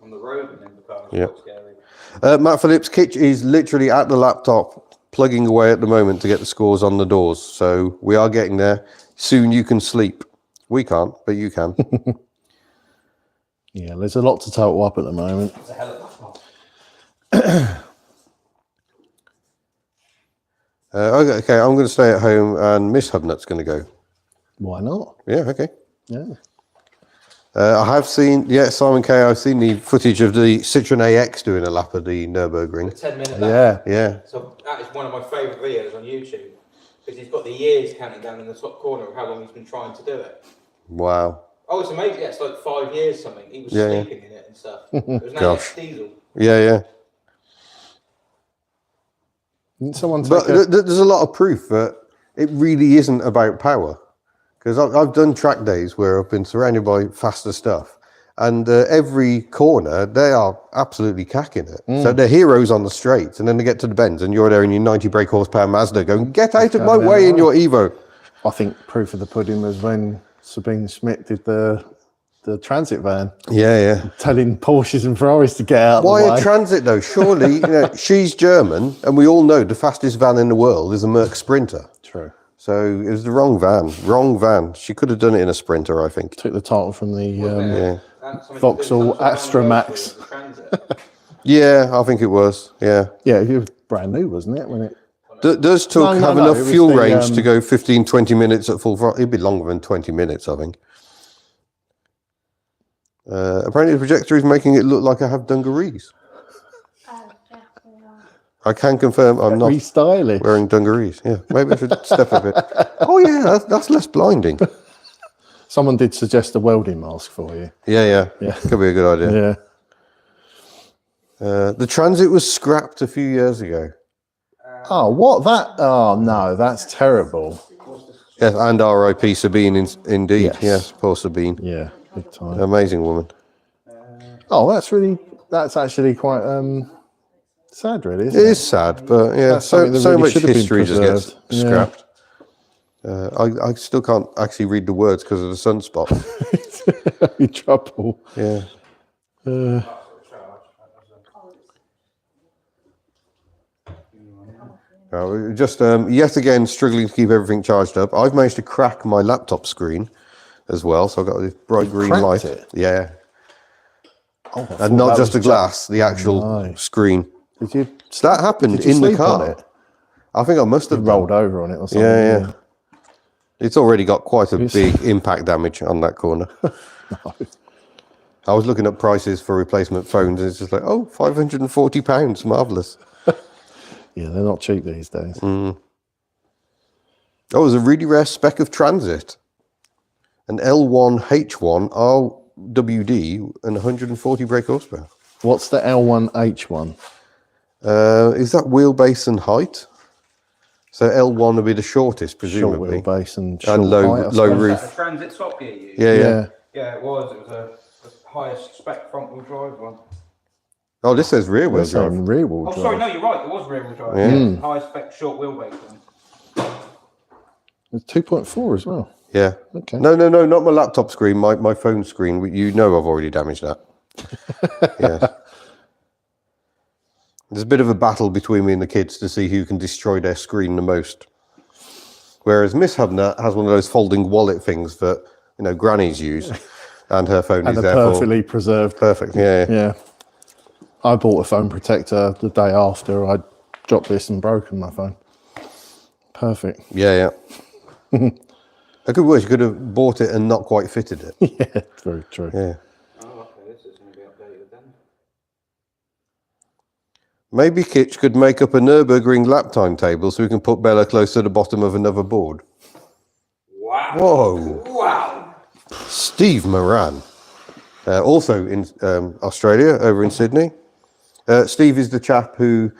road in the car is Yeah. quite scary. Matt Phillips' Kitch is literally at the laptop, plugging away at the moment to get the scores on the doors. So we are getting there. Soon you can sleep. We can't, but you can. Yeah, there's a lot to total up at the moment. It's a hell of a Okay, I'm going to stay at home and Miss Hubnut's going to go. Why not? Yeah, okay. Yeah. I have seen, Simon K, I've seen the footage of the Citroen AX doing a lap of the Nürburgring. 10-minute Yeah. Yeah. So that is one of my favourite videos on YouTube because he's got the years counting down in the top corner of how long he's been trying to do it. Wow. Oh, it's amazing. Yeah, it's like 5 years something. He was sleeping in it and stuff. It was an Gosh. AX diesel. Yeah. Didn't someone take But there's a lot of proof that it really isn't about power. Because I've done track days where I've been surrounded by faster stuff. And every corner, they are absolutely cacking it. So they're heroes on the straights. And then they get to the bends and you're there in your 90 brake horsepower Mazda going, get out of my way in your Evo. I think proof of the pudding was when Sabine Schmidt did the transit van, Yeah. telling Porsches and Ferraris to get out Why of the way. a transit though? Surely, she's German and we all know the fastest van in the world is a Merc Sprinter. True. So it was the wrong van. She could have done it in a Sprinter, I think. Took the title from the Yeah. Vauxhall Astra Max. Yeah, I think it was. Yeah. Yeah, it was brand new, wasn't it? When it Does Tuck No, have it enough was fuel the, range to go 15, 20 minutes at full throttle? It'd be longer than 20 minutes, I think. Apparently the projector is making it look like I have dungarees. I can confirm I'm not very stylish. wearing dungarees. Yeah, maybe I should step a bit. Oh yeah, that's less blinding. Someone did suggest a welding mask for you. Yeah. Could be a good idea. Yeah. The Transit was scrapped a few years ago. Oh, what that? Oh no, that's terrible. Yeah, and R.I.P. Sabine indeed. Yes. Yes, poor Sabine. Yeah, big time. Amazing woman. Oh, that's actually quite sad, really. Isn't It is sad, but yeah, That's so something that really much should have been history just gets preserved. Yeah. scrapped. I still can't actually read the words because of the sunspot. in trouble. Yeah. Just yet again struggling to keep everything charged up. I've managed to crack my laptop screen as well, so I've got this bright green cracked light. it? Yeah, Oh, I and thought not that just the was glass, the actual no. screen. Did you? So that happened Did you in the sleep car. on it? I think I must You have rolled done. over on it or something. Yeah. It's already got quite a It's- big impact damage on that corner. No. I was looking at prices for replacement phones, and it's just like, oh, £540, marvellous. Yeah, they're not cheap these days. Oh, it was a really rare spec of transit. An L1H1 RWD and 140 brake horsepower. What's the L1H1? Is that wheelbase and height? So L1 will be the shortest, presumably. Short wheelbase and short low- height, I low suppose. roof. The transit swap gear you? Yeah. Yeah, it was. It was a highest spec front wheel drive one. Oh, this says rear wheel They're saying drive. rear wheel Oh, drive. sorry, no, you're right. It was rear wheel drive. Yeah. Yeah. Highest spec short wheelbase one. It's 2.4 as well. Yeah. Okay. No, not my laptop screen, my phone screen. You know I've already damaged that. Yes. There's a bit of a battle between me and the kids to see who can destroy their screen the most. Whereas Miss Hubner has one of those folding wallet things that, grannies use, and her phone And is a therefore perfectly preserved. perfect. Yeah. Yeah. I bought a phone protector the day after I dropped this and broken my phone. Perfect. Yeah. I could wish you could have bought it and not quite fitted it. Yeah, very true. Yeah. Oh, okay. This is going to be updated then. Maybe Kitch could make up a Nürburgring lap timetable so we can put Bella close to the bottom of another board. Wow. Whoa. Wow. Steve Moran. Also in Australia, over in Sydney. Steve is the chap who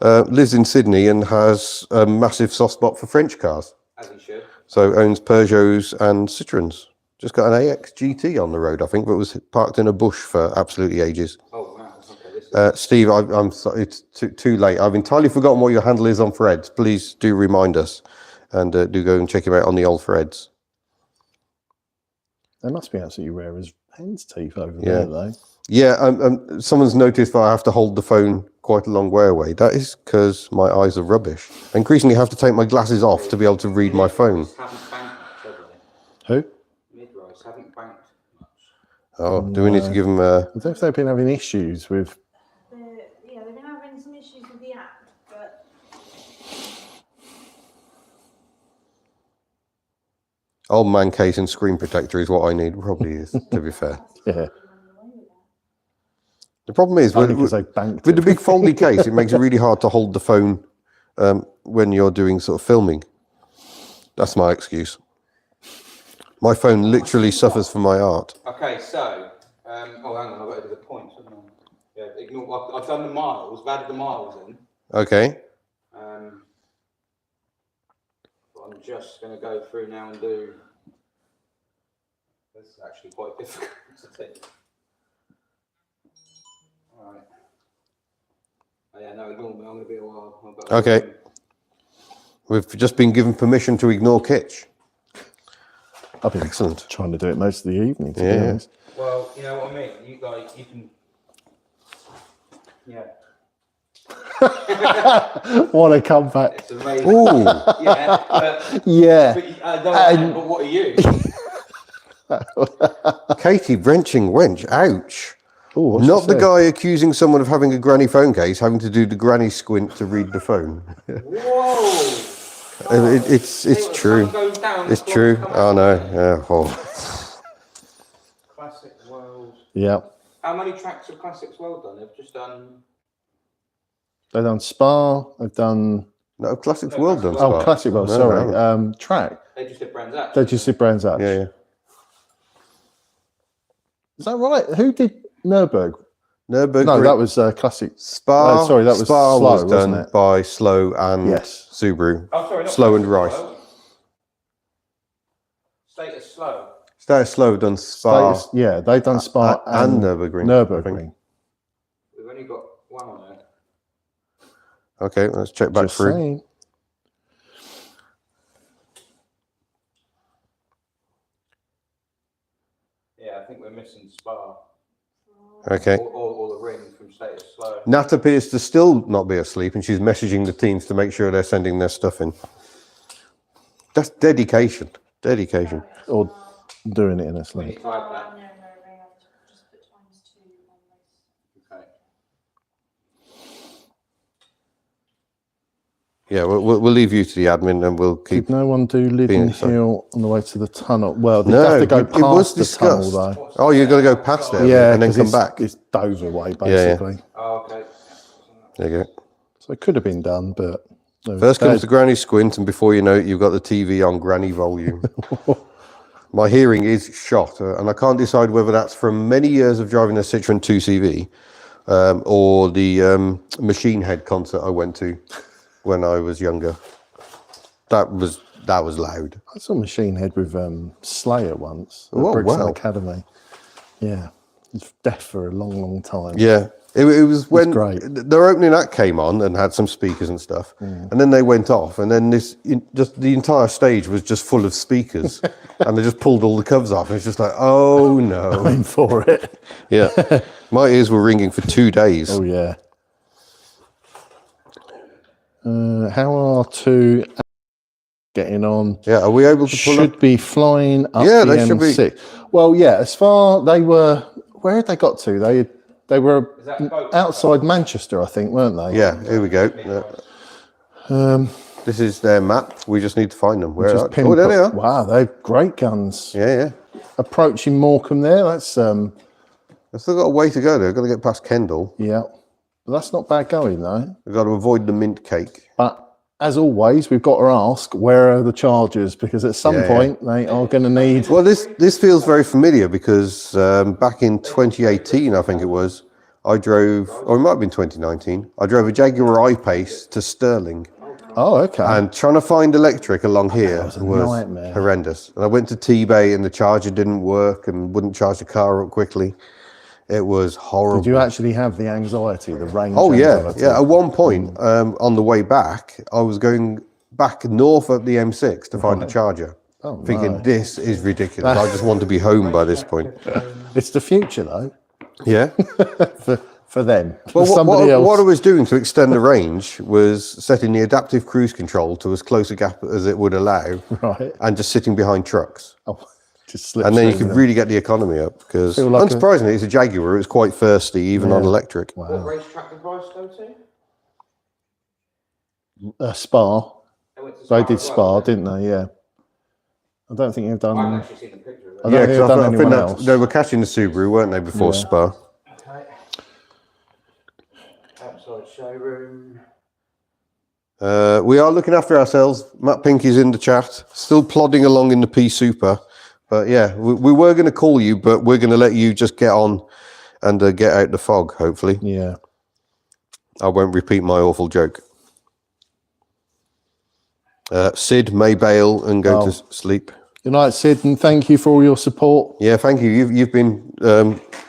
lives in Sydney and has a massive soft spot for French cars. As he should. So owns Peugeots and Citroens. Just got an AX GT on the road, I think, but was parked in a bush for absolutely ages. Oh, wow. Okay. This is... Steve, I'm sorry, it's too late. I've entirely forgotten what your handle is on Threads. Please do remind us, and do go and check him out on the old Threads. They must be absolutely rare as hen's teeth over there, though. Yeah, someone's noticed that I have to hold the phone quite a long way away. That is because my eyes are rubbish. I increasingly have to take my glasses off to be able to read my phone. Haven't banked much, have they? Who? Mid-rise haven't banked much. Oh, do we need to give them a... I don't know if they've been having issues with... Yeah, they've been having some issues with the app, but Old man case and screen protector is what I need, probably is, to be fair. Yeah. The problem is, Only because they banked with the it. big foldy case, it makes it really hard to hold the phone when you're doing sort of filming. That's my excuse. My phone literally suffers from my art. Okay, so, oh, hang on, I've got to do the points, haven't I? Yeah, ignore, I've done the miles, I've added the miles in. Okay. But I'm just going to go through now and do. This is actually quite difficult to take. All right. Oh, yeah, no, ignore me. I'm going to be a while. Okay. We've just been given permission to ignore Kitch. I've been Excellent. trying to do it most of the evening, to be Yeah. honest. Well, you know what I mean. You can. Yeah. What a comeback. It's amazing. Ooh. Yeah. But, Yeah. but what are you? Katie wrenching wench. Ouch. Ooh, what's Not she the said? guy accusing someone of having a granny phone case, having to do the granny squint to read the phone. Whoa. It's true. It's true. Oh no. Yeah. Oh. Classic World. Yeah. How many tracks of Classics World done? They've just done. They've done Spa, they've done... No, Classics No, World done. Classics Oh, Spark. Classic World, No, sorry. no. Track. They just did Brands Hatch. They just did Brands Hatch. Yeah. Is that right? Who did Nürburgring? Nürburgring. No, that was Classic. Spa. sorry, that was Spa Slow, was done wasn't it? by Slow and Yes. Subaru. Oh, sorry, not Slow and Classics Rice. World. Status Slow. Status Slow done Spa Yeah, they've done Spa and Nürburgring. I think. Nürburgring. We've only got one on there. Okay, let's check back Just through. saying. Yeah, I think we're missing Spa. Okay. Or the ring Nat appears to still not be asleep, and she's messaging the teams to make sure they're sending their stuff in. That's dedication. Dedication. Or doing it in a sleep. No, Ray, I've just put ×2 on this. Okay. Yeah, we'll leave you to the admin, and we'll keep. Did no one do Living Phoenix, sorry. Hill on the way to the tunnel? Well, they No, have to go it was past the tunnel discussed. though. Oh, you're going to go past there, Yeah, and then 'cause come it's- back. It's Dover way, Yeah, yeah. basically. Oh, okay. There you go. So it could have been done, but no, First comes they- the granny squint, and before you know it, you've got the TV on granny volume. My hearing is shot, and I can't decide whether that's from many years of driving a Citroen 2CV or the Machine Head concert I went to when I was younger. That was loud. I saw Machine Head with Slayer once at Oh, Brixton wow. Academy. Yeah, it's deaf for a long, long time. Yeah, it was when great. their opening act came on and had some speakers and stuff, and then they went off, and then just the entire stage was just full of speakers, and they just pulled all the covers off, and it's just like, oh no, I'm for it. yeah, my ears were ringing for 2 days. Oh yeah. How are two getting on? Yeah, are we able to pull Should up? be flying up Yeah, the they should be. M6. Well, yeah. As far they were, where had they got to? They were outside Manchester, I think, weren't they? Yeah, here we go. This is their map. We just need to find them. Where? Just Oh, there they are. Wow, they're great guns. Yeah, yeah. Approaching Morecambe there. That's They've still got a way to go. They've got to get past Kendal. yeah. But that's not bad going though. We've got to avoid the mint cake. But as always, we've got to ask, where are the chargers? Because at some Yeah, yeah. point they are going to need. Well, this feels very familiar because back in 2018, I think it was, I drove, or it might have been 2019, I drove a Jaguar I-Pace to Stirling. Oh, okay. And trying to find electric along here was a was nightmare. horrendous. And I went to T-Bay and the charger didn't work and wouldn't charge the car up quickly. It was horrible. Did you actually have the anxiety, the range? Oh yeah, anxiety? yeah. At one point, on the way back, I was going back north of the M6 to find a charger, Oh, thinking no. this is ridiculous. I just want to be home by this point. It's the future though, Yeah. for them. Well, For somebody else. what I was doing to extend the range was setting the adaptive cruise control to as close a gap as it would allow, Right. and just sitting behind trucks. Oh, just slip And then you through could them. really get the economy up because, Feel like unsurprisingly, it's a Jaguar. It's quite thirsty, even on Yeah. electric. What Wow. racetrack did Bryce go to? Spa. They went to They Spa did as well, Spa, didn't didn't they? Yeah. I don't think you've they? I haven't done. actually seen the picture of it. I don't think they've done anyone that else. they were catching the Subaru, weren't they, before Yeah. Spa? Okay. Outside showroom. We are looking after ourselves. Matt Pinky's in the chat, still plodding along in the P Super. But yeah, we were going to call you, but we're going to let you just get on and get out the fog, hopefully. Yeah. I won't repeat my awful joke. Sid may bail and go to sleep. Good night, Sid, and thank you for all your support. Yeah, thank you. You've been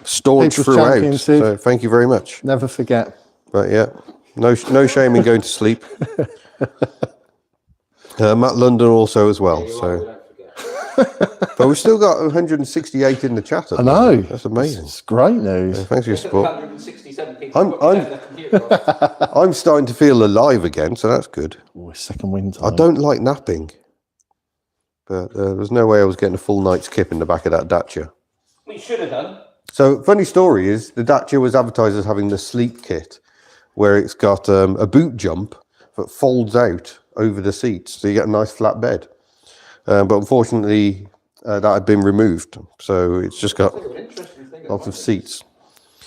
staunch People's champion, throughout, Sid. so thank you very much. Never forget. But yeah, no shame in going to sleep. Matt London also as well. So, but we've still got 168 in the chat. I know. That's amazing. It's great news. Thanks for your support. 167 people. I'm- put down their computer off. I'm starting to feel alive again, so that's good. Oh, second wind I time. don't like napping, but there's no way I was getting a full night's kip in the back of that Dacia. We should have done. So, funny story is the Dacia was advertised as having the sleep kit, where it's got a boot jump that folds out over the seats, so you get a nice flat bed. But unfortunately, that had been removed, so it's just got An interesting thing. lots of seats.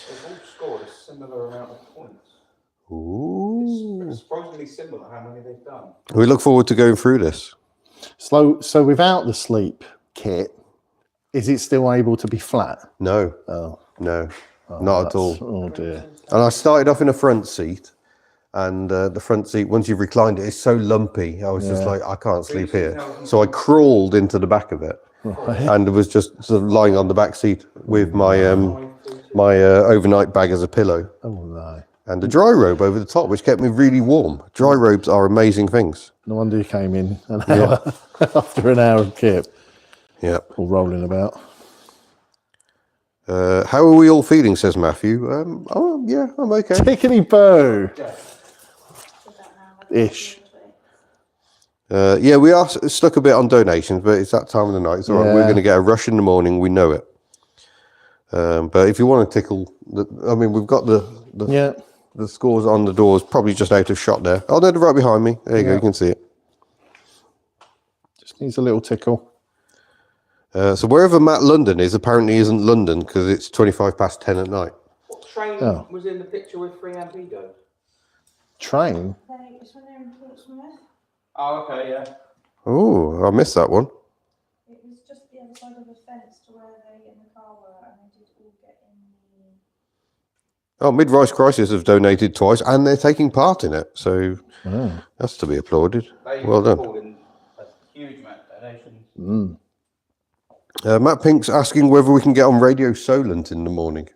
They've all scored a similar amount of points. Ooh. It's surprisingly similar how many they've done. We look forward to going through this. So without the sleep kit, is it still able to be flat? No, Oh, no, not at all. Oh dear. And I started off in a front seat, and the front seat, once you've reclined it, is so lumpy. I was just Yeah. like, I can't sleep here. So I crawled into the back of it, and was just sort of lying on the back seat with my my overnight bag as a pillow, Oh no. and a dry robe over the top, which kept me really warm. Dry robes are amazing things. No wonder you came in an hour after an hour of kip Yeah. or rolling about. How are we all feeling, says Matthew. Oh, yeah, I'm okay. Tickety boo. Ish. Yeah, we are stuck a bit on donations, but it's that time of the night. It's all right. We're Yeah. going to get a rush in the morning. We know it. But if you want to tickle, we've got the scores on the doors, probably just out of shot there. Oh, they're right behind me. There you go. You can see it. Just needs a little tickle. So wherever Matt London is, apparently isn't London because it's 10:25 at night. What train was in the picture with 3 Ampedo? Train? It's when they're in Portsmouth. Oh, okay, yeah. Oh, I missed that one. It was just the other side of the fence to where they in the car were, and they did all get in the. Oh, Mid-Rise Crisis have donated twice, and they're taking part in it. So that's to be applauded. Well done. A huge amount of donations. Matt Pink's asking whether we can get on Radio Solent in the morning.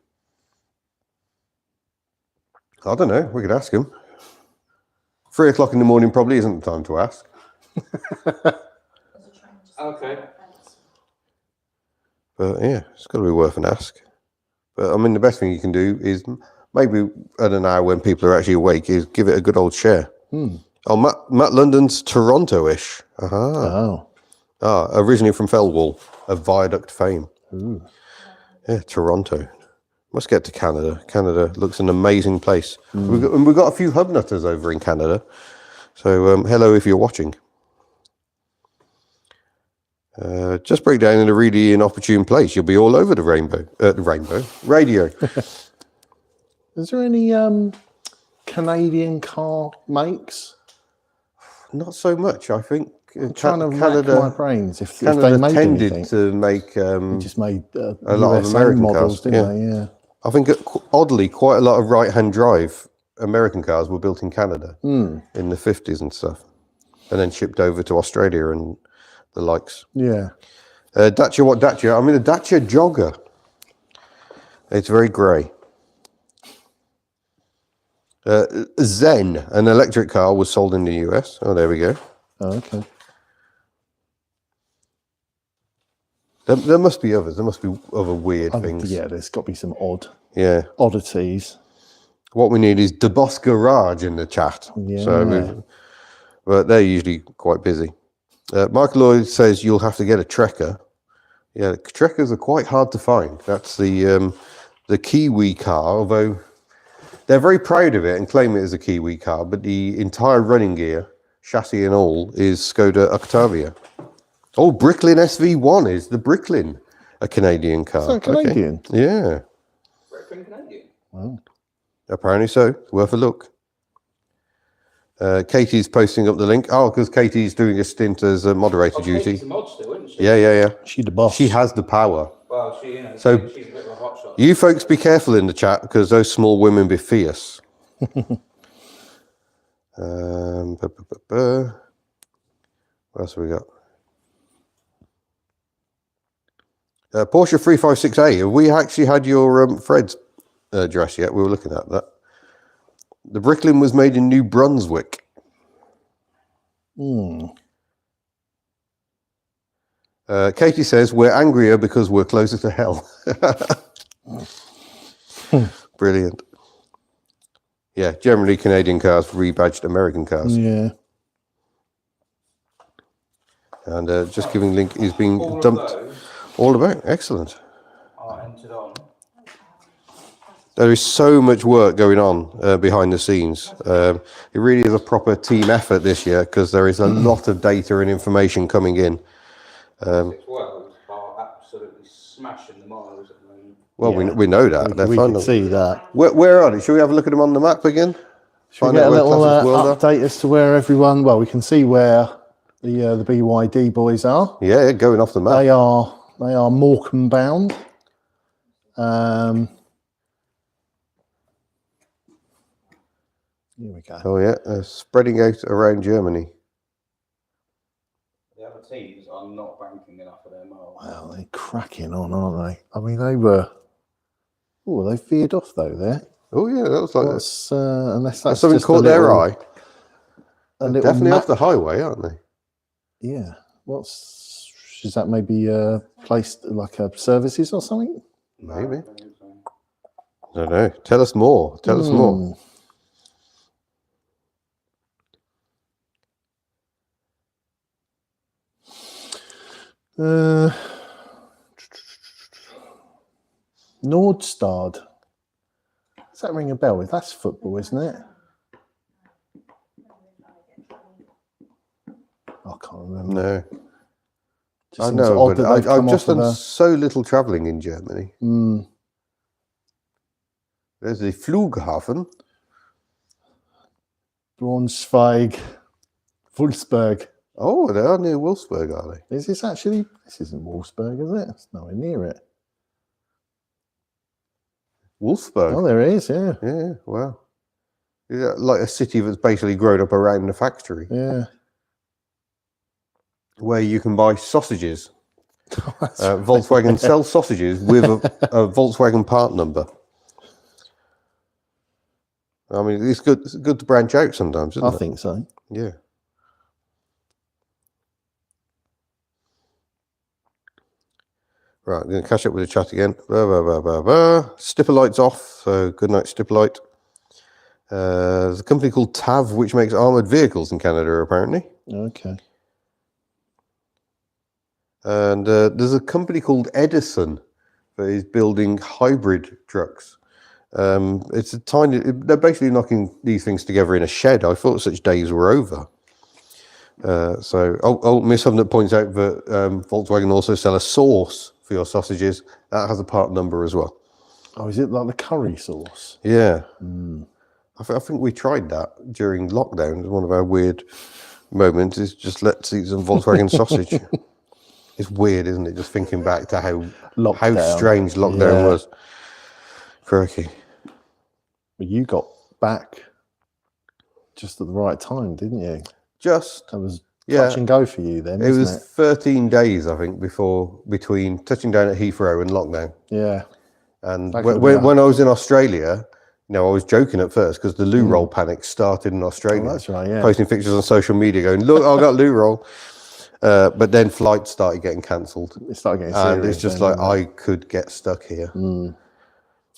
I don't know. We could ask him. 3 o'clock in the morning probably isn't the time to ask. Okay. But yeah, it's got to be worth an ask. But I mean, the best thing you can do is maybe at an hour when people are actually awake is give it a good old share. Oh, Matt London's Toronto-ish. Originally from Fellwall, of Viaduct fame. Yeah, Toronto. Must get to Canada. Canada looks an amazing place. We've got a few hub nutters over in Canada. So hello if you're watching. Just break down in a really inopportune place. You'll be all over the rainbow radio. Is there any Canadian car makes? Not so much, I think. I'm trying to Canada, rack my brains if they Canada made tended anything. to make They just made a lot of USA American models, cars. didn't they? Yeah. I think oddly, quite a lot of right-hand drive American cars were built in Canada in the 50s and stuff, and then shipped over to Australia and the likes. Yeah. Dacia, what Dacia? I mean, a Dacia Jogger. It's very grey. Zen, an electric car, was sold in the US. Oh, there we go. Oh, okay. There must be others. There must be other weird things. Yeah, there's got to be some oddities. What we need is the Boss Garage in the chat. Yeah. So, but they're usually quite busy. Michael Lloyd says you'll have to get a Trekker. Yeah, Trekkers are quite hard to find. That's the Kiwi car, although they're very proud of it and claim it as a Kiwi car, but the entire running gear, chassis and all, is Skoda Octavia. Oh, Bricklin SV1 is the Bricklin, a Canadian car. Is that Canadian? Okay. Yeah. Bricklin Canadian. Wow. Apparently so. Worth a look. Katie's posting up the link. Oh, because Katie's doing a stint as a moderator duty. Katie's a mod still, isn't she? Yeah. She's the boss. She has the power. Well, she's a bit of a hotshot. You folks be careful in the chat because those small women be fierce. What else have we got? Porsche 356A. Have we actually had your Fred's address yet? We were looking at that. The Bricklin was made in New Brunswick. Katie says, we're angrier because we're closer to hell. Brilliant. Yeah, generally Canadian cars rebadged American cars. Yeah. And just giving link is being dumped. All about. Excellent. Are entered on. There is so much work going on behind the scenes. It really is a proper team effort this year because there is a lot of data and information coming in. 6 Worlds are absolutely smashing the miles at the moment. Well, we know that. We can see that. Where are they? Shall we have a look at them on the map again? Should we get a little update as to where everyone... Well, we can see where the BYD boys are. Yeah, going off the map. They are Morecambe bound. Here we go. Oh, yeah. Spreading out around Germany. The other teams are not banking enough of their miles. Wow, they're cracking on, aren't they? I mean, they were... Oh, they veered off, though, there. Oh, yeah, that was like... Unless that's something just caught their eye. They're definitely off the highway, aren't they? Yeah. Is that maybe placed like a services or something? Maybe. I don't know. Tell us more. Tell us more. Nordstad. Does that ring a bell? That's football, isn't it? I can't remember. No. Just I seems know, odd but that they've I've come just off of done so little travelling in Germany. There's the Flughafen. Braunschweig, Wolfsburg. Oh, they are near Wolfsburg, are they? Is this actually? This isn't Wolfsburg, is it? It's nowhere near it. Wolfsburg. Oh, there it is. Yeah. Yeah, wow. Yeah, like a city that's basically grown up around a factory Yeah. where you can buy sausages. That's Volkswagen sells sausages with a Volkswagen part number. I mean, it's good to branch out sometimes, isn't it? I think so. Yeah. Right, I'm going to catch up with the chat again. Stipper light's off, so good night, Stipper light. There's a company called TAV which makes armoured vehicles in Canada, apparently. Okay. And there's a company called Edison that is building hybrid trucks. It's a tiny. They're basically knocking these things together in a shed. I thought such days were over. So, Miss Hubnett points out that Volkswagen also sell a sauce for your sausages. That has a part number as well. Oh, is it like the curry sauce? Yeah. I think we tried that during lockdown. One of our weird moments is just let's eat some Volkswagen sausage. It's weird, isn't it? Just thinking back to how strange lockdown was. Crikey. But you got back just at the right time, didn't you? Just. That was touch and go for you then, It was 13 days, I think, between touching down at Heathrow and lockdown. Yeah. And when I was in Australia, I was joking at first because the loo roll panic started in Australia. Oh, that's right, yeah. Posting pictures on social media going, look, I got loo roll. But then flights started getting cancelled. It started getting serious. And it's just like, I could get stuck here.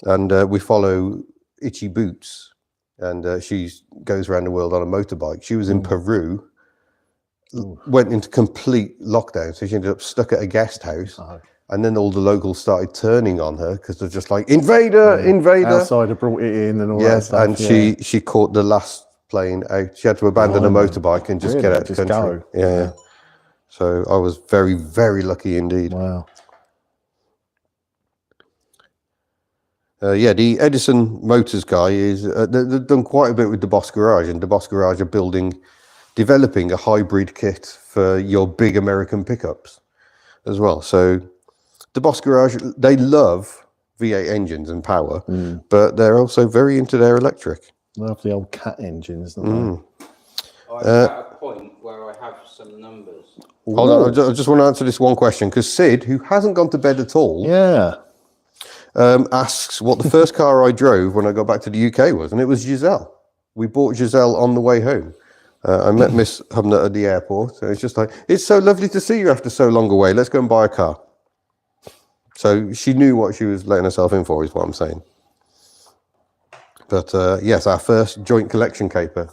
And we follow Itchy Boots. And she goes around the world on a motorbike. She was in Peru, went into complete lockdown. So she ended up stuck at a guest house. And then all the locals started turning on her because they're just like, invader, invader. Outsider brought it in and all that stuff. And she caught the last plane out. She had to abandon a motorbike and just get out of the country. Yeah. So I was very, very lucky indeed. Wow. The Edison Motors guy is, they've done quite a bit with the Boss Garage, and the Boss Garage are developing a hybrid kit for your big American pickups as well. So the Boss Garage, they love V8 engines and power, but they're also very into their electric. They love the old cat engines, don't they? I'm at a point where I have some numbers. Hold on, I just want to answer this one question, because Sid, who hasn't gone to bed at all, asks what the first car I drove when I got back to the UK was, and it was Giselle. We bought Giselle on the way home. I met Miss Hubnett at the airport, and it's just like, it's so lovely to see you after so long away. Let's go and buy a car. So she knew what she was letting herself in for, is what I'm saying. But yes, our first joint collection caper.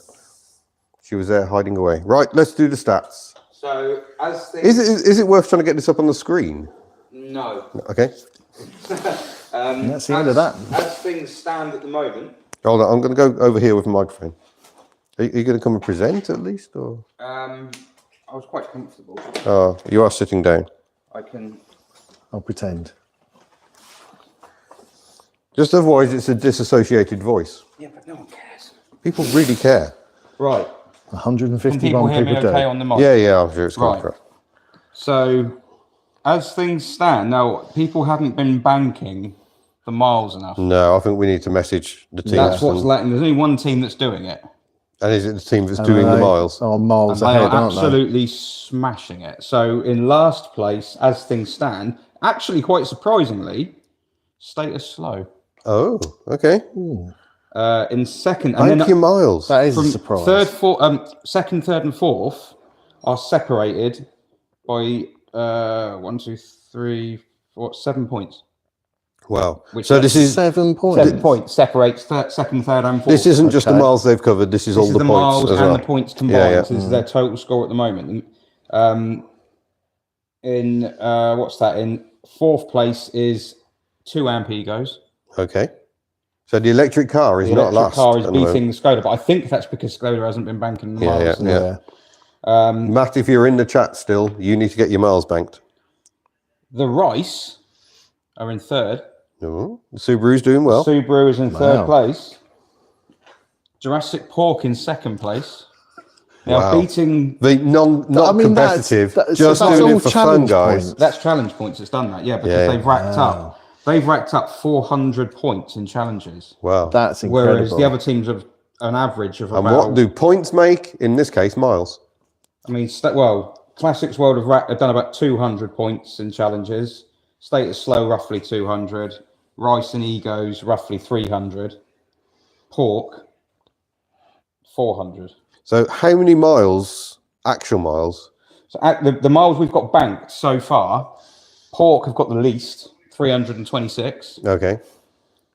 She was there hiding away. Right, let's do the stats. So, as things... Is it worth trying to get this up on the screen? No. Okay. That's the end of that. As things stand at the moment... Hold on, I'm going to go over here with the microphone. Are you going to come and present at least? Or? I was quite comfortable. Oh, you are sitting down. I can... I'll pretend. Just otherwise it's a disassociated voice. Yeah, but no one cares. People really care. Right. 151 people hear me do. okay on the mic? Yeah, I'm sure it's right. correct. So, as things stand, now, people haven't been banking the miles enough. No, I think we need to message the team. That's what's letting... There's only one team that's doing it. And is it the team that's doing the miles? Oh, miles and ahead, they are aren't absolutely smashing it. So, in last place, as things stand, actually, quite surprisingly, Status Slow. Oh, okay. In second, and Thank then you, Miles. That is a surprise. Second, third, and fourth are separated by 7 points. Wow. Which So this is 7 points. 7 points separates second, third, and fourth. this isn't just the Okay. miles they've covered. This is This all is the the points miles as and well. the points combined. Yeah, yeah. So this is their total score at the moment. In what's that? In fourth place is 2 amp egos. Okay. So the electric car is The not electric last. car is at the moment. beating the Skoda, but I think that's because Skoda hasn't been banking the Yeah, miles. yeah, yeah. Matt, if you're in the chat still, you need to get your miles banked. The Rice are in third. Oh, the Subaru's doing well. Subaru is in third Wow. place. Jurassic Pork in second place. Now Wow. beating The not competitive, just that's doing all it for fun, challenge guys. points. that's challenge points. It's done that, yeah, because Yeah. they've racked up. They've racked up 400 points in challenges, Wow. That's incredible. whereas the other teams have an average of And about. what do points make? In this case, miles. I mean, Classics World have done about 200 points in challenges. Status Slow roughly 200. Rice and Egos roughly 300. Pork 400. So how many miles, actual miles? So the miles we've got banked so far, Pork have got the least, 326. Okay.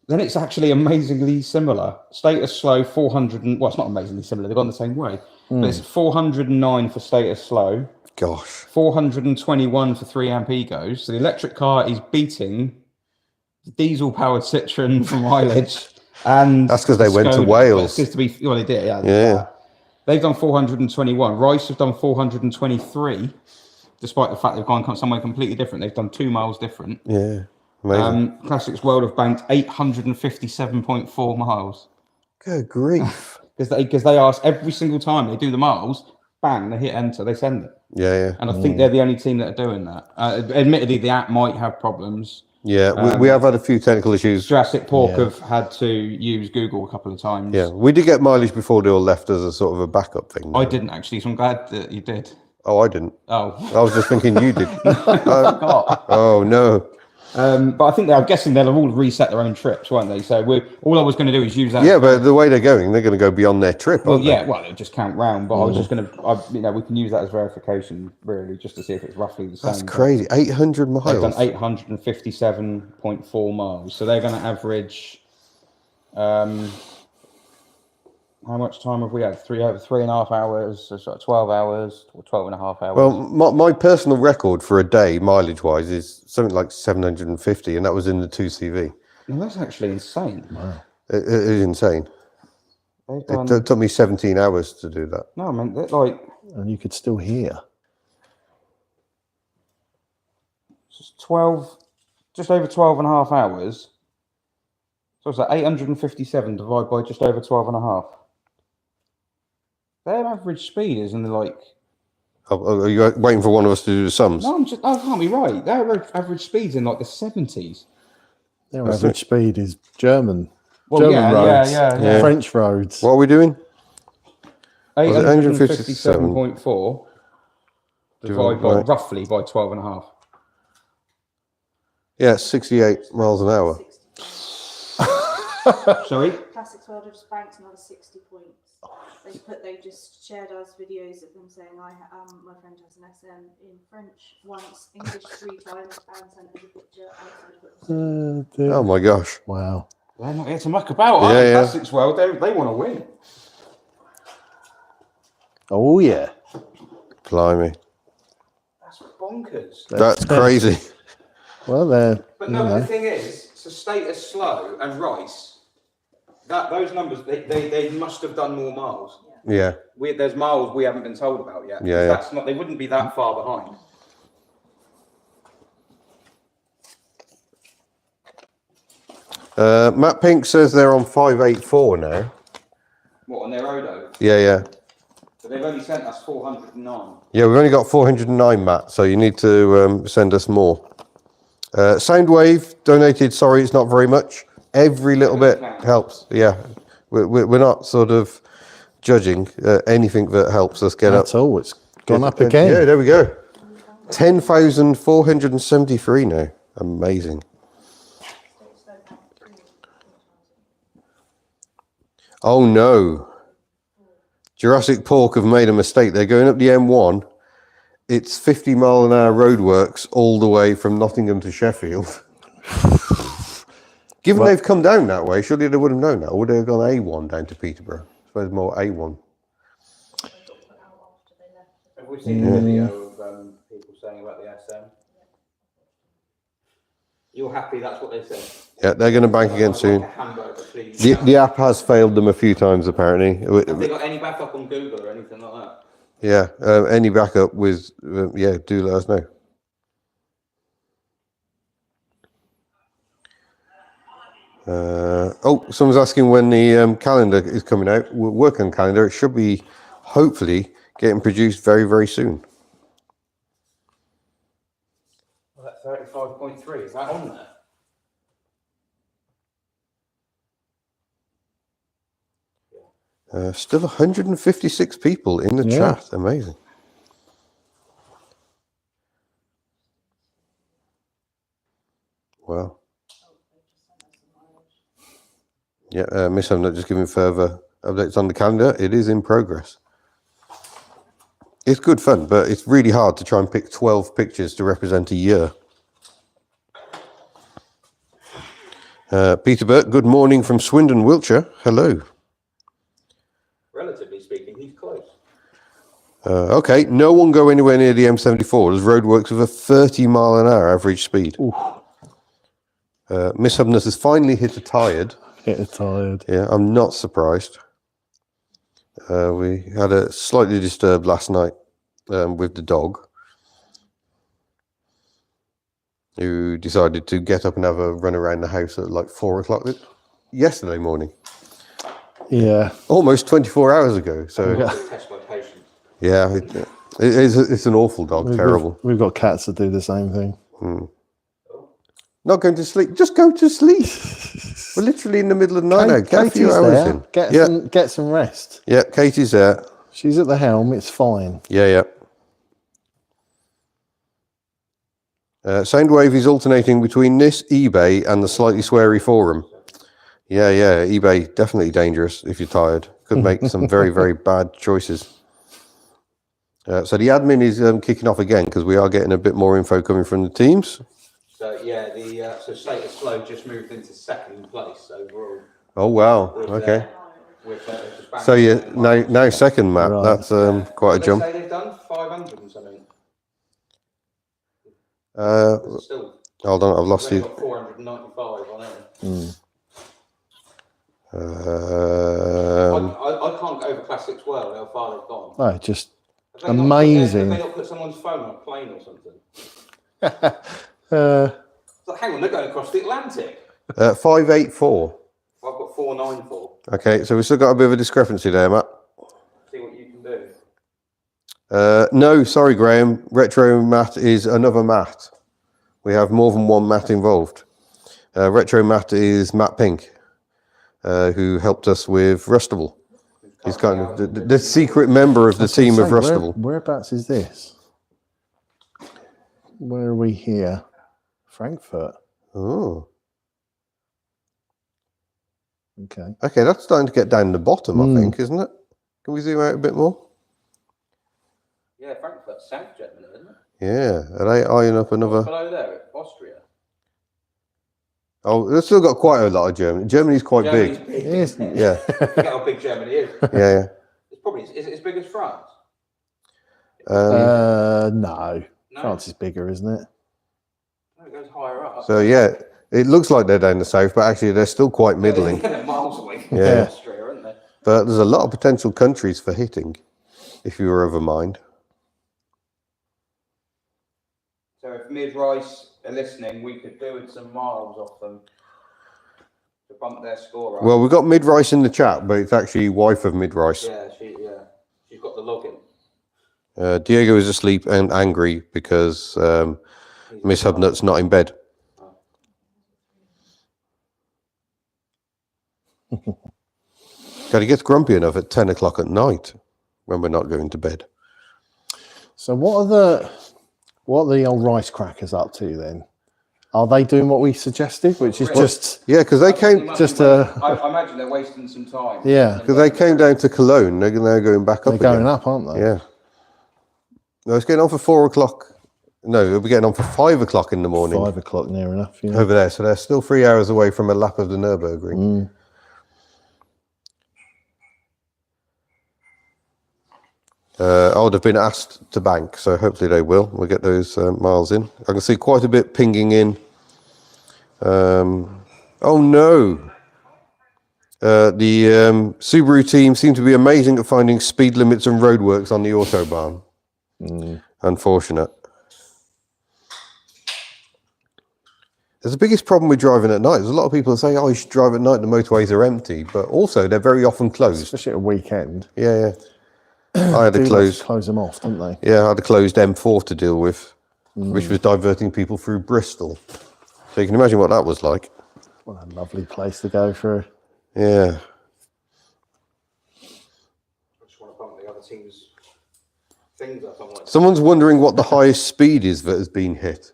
Then it's actually amazingly similar. Status Slow 400. Well, it's not amazingly similar. They've gone the same way. But it's 409 for Status Slow. Gosh. 421 for 3 amp egos. So the electric car is beating the diesel-powered Citroen for mileage. And That's because they went to Skoda. Wales. Well, they did, yeah. Yeah. They've done 421. Rice have done 423, despite the fact they've gone somewhere completely different. They've done 2 miles different. Yeah. Amazing. Classics World have banked 857.4 miles. Good grief. Because they ask every single time they do the miles, bang, they hit enter, they send it. Yeah, yeah. And I think they're the only team that are doing that. Admittedly, the app might have problems. Yeah, we have had a few technical issues. Jurassic Pork have had to use Google a couple of times. Yeah, we did get mileage before they all left as a sort of a backup thing. I didn't actually, so I'm glad that you did. Oh, I didn't. Oh. I was just thinking you did. Oh, no. But I think I'm guessing they'll have all reset their own trips, won't they? So all I was going to do is use that. Yeah, but the way they're going to go beyond their trip. Well, aren't yeah, they? well, it'll just count round. But I was just going to, we can use that as verification, really, just to see if it's roughly the same. That's crazy. 800 miles. They've done 857.4 miles. So they're going to average. How much time have we had? 3.5 hours, so sort of 12 hours, or 12.5 hours. Well, my personal record for a day, mileage-wise, is something like 750, and that was in the 2CV. Well, that's actually insane. Wow. It is insane. They've It took me 17 hours to do that. No, I mean, they're like... And you could still hear. Just over 12.5 hours. So it's like 857 divided by just over 12.5. Their average speed is in the like... Are you waiting for one of us to do the sums? No, I can't be right. Their average speed's in like the 70s. Their average speed is German. Well, German roads. yeah. French roads. What are we doing? 857.4 divided by Right. roughly by 12.5. Yeah, 68 miles an hour. Sorry? Classics World have just banked another 60 points. They just shared us videos of them saying, my friend has an SM in French once, English 3 times, and sent us a picture outside of it. Oh my gosh. Wow. They're not here to muck about, are they? Classics World, they want to win. Oh, yeah. Blimey. That's bonkers. That's crazy. Well, they're... But no, the thing is, so Status Slow and Rice, those numbers, they must have done more miles. Yeah. There's miles we haven't been told about yet. Yeah, That's not. They wouldn't be that far behind. Matt Pink says they're on 584 now. What, on their Odo? Yeah. So they've only sent us 409. Yeah, we've only got 409, Matt, so you need to send us more. Soundwave donated, sorry, it's not very much. Every little bit helps. Yeah, we're not sort of judging anything that helps us get up. That's all. It's gone up again. Yeah, there we go. 10,473 now. Amazing. Oh no. Jurassic Pork have made a mistake. They're going up the M1. It's 50 mile an hour roadworks all the way from Nottingham to Sheffield. Given Well- they've come down that way, surely they would have known that. Or would they have gone A1 down to Peterborough? I suppose more A1. Have we seen the video of people saying about the SM? You're happy that's what they said? Yeah, they're going to bank again soon. Like a hamburger, please. The app has failed them a few times, apparently. Have they got any backup on Google or anything like that? Yeah, any backup with, yeah, do let us know. Oh, someone's asking when the calendar is coming out. We're working on calendar. It should be, hopefully, getting produced very, very soon. Well, that 35.3, is that on there? Still 156 people in the chat. Amazing. Wow. Yeah, Miss Hamlet just giving further updates on the calendar. It is in progress. It's good fun, but it's really hard to try and pick 12 pictures to represent a year. Peter Burt, good morning from Swindon, Wiltshire. Hello. Relatively speaking, he's close. Okay, no one go anywhere near the M74. There's roadworks with a 30-mile-an-hour average speed. Miss Hubness has finally hit a tired. Yeah, I'm not surprised. We had a slightly disturbed last night with the dog, who decided to get up and have a run around the house at like 4 o'clock yesterday morning. Yeah. Almost 24 hours ago. So Test my patience. yeah, it's an awful dog. Terrible. We've got cats that do the same thing. Not going to sleep. Just go to sleep. We're literally in the middle of the night now. Get a few Katie's hours there. in. Get some rest. Yeah, Katie's there. She's at the helm. It's fine. Yeah. Soundwave is alternating between this, eBay, and the slightly sweary forum. Yeah. eBay, definitely dangerous if you're tired. Could make some very, very bad choices. So the admin is kicking off again because we are getting a bit more info coming from the teams. So yeah, so Status Flow just moved into second place overall. Oh wow! Okay. So yeah, now second, Matt. Right. That's quite a jump. Say they've done 500 and something. Still, Hold on, I've lost they've you. got 495 on it. I can't go over Classics World how far they've gone. Oh, just Have they amazing. Have they not put someone's phone on a plane or something? It's like, hang on, they're going across the Atlantic. 584. I've got 494. Okay, so we've still got a bit of a discrepancy there, Matt. See what you can do. No, sorry, Graham. Retro Matt is another Matt. We have more than one Matt involved. Retro Matt is Matt Pink, who helped us with Rustable. He's kind of the secret member of the team of Rustable. Whereabouts is this? Where are we here? Frankfurt. Oh. Okay. Okay, that's starting to get down the bottom, I think, isn't it? Can we zoom out a bit more? Yeah, Frankfurt's South Germany, isn't it? Yeah, are they eyeing up another? Below there, Austria. Oh, they've still got quite a lot of Germany. Germany's quite Germany's big. big. Yes. Yeah, Forget how big Germany is. yeah. It's probably is it as big as France? No. No. France is bigger, isn't it? No, it goes higher up. So yeah, it looks like they're down the south, but actually they're still quite middling. They're miles away from Yeah. Austria, aren't they? But there's a lot of potential countries for hitting, if you were of a mind. So if Mid-Rice are listening, we could do with some miles off them to bump their score up. Well, we've got Mid-Rice in the chat, but it's actually wife of Mid-Rice. Yeah, she's got the login. Diego is asleep and angry because Miss Hubnut's not in bed. God, he gets grumpy enough at 10 o'clock at night when we're not going to bed. So what are the old rice crackers up to then? Are they doing what we suggested, which is just Yeah, because they came just I imagine they're wasting some time. yeah, because they came down to Cologne. They're now going back up they're going again. up, aren't they? Yeah. No, it's getting on for 4 o'clock No, we'll be getting on for 5 o'clock in the morning 5 o'clock, near enough. Yeah. over there. So they're still 3 hours away from a lap of the Nürburgring. I would have been asked to bank, so hopefully they will. We'll get those miles in. I can see quite a bit pinging in. Oh no! The Subaru team seem to be amazing at finding speed limits and roadworks on the Autobahn. Unfortunate. There's the biggest problem with driving at night. There's a lot of people that say, oh, you should drive at night, the motorways are empty. But also, they're very often closed. Especially at a weekend. Yeah, yeah. I had to close them off, don't they? Yeah, I had a closed M4 to deal with, which was diverting people through Bristol. So you can imagine what that was like. What a lovely place to go through. Yeah. I just want to bump the other team's things up. Someone's wondering what the highest speed is that has been hit.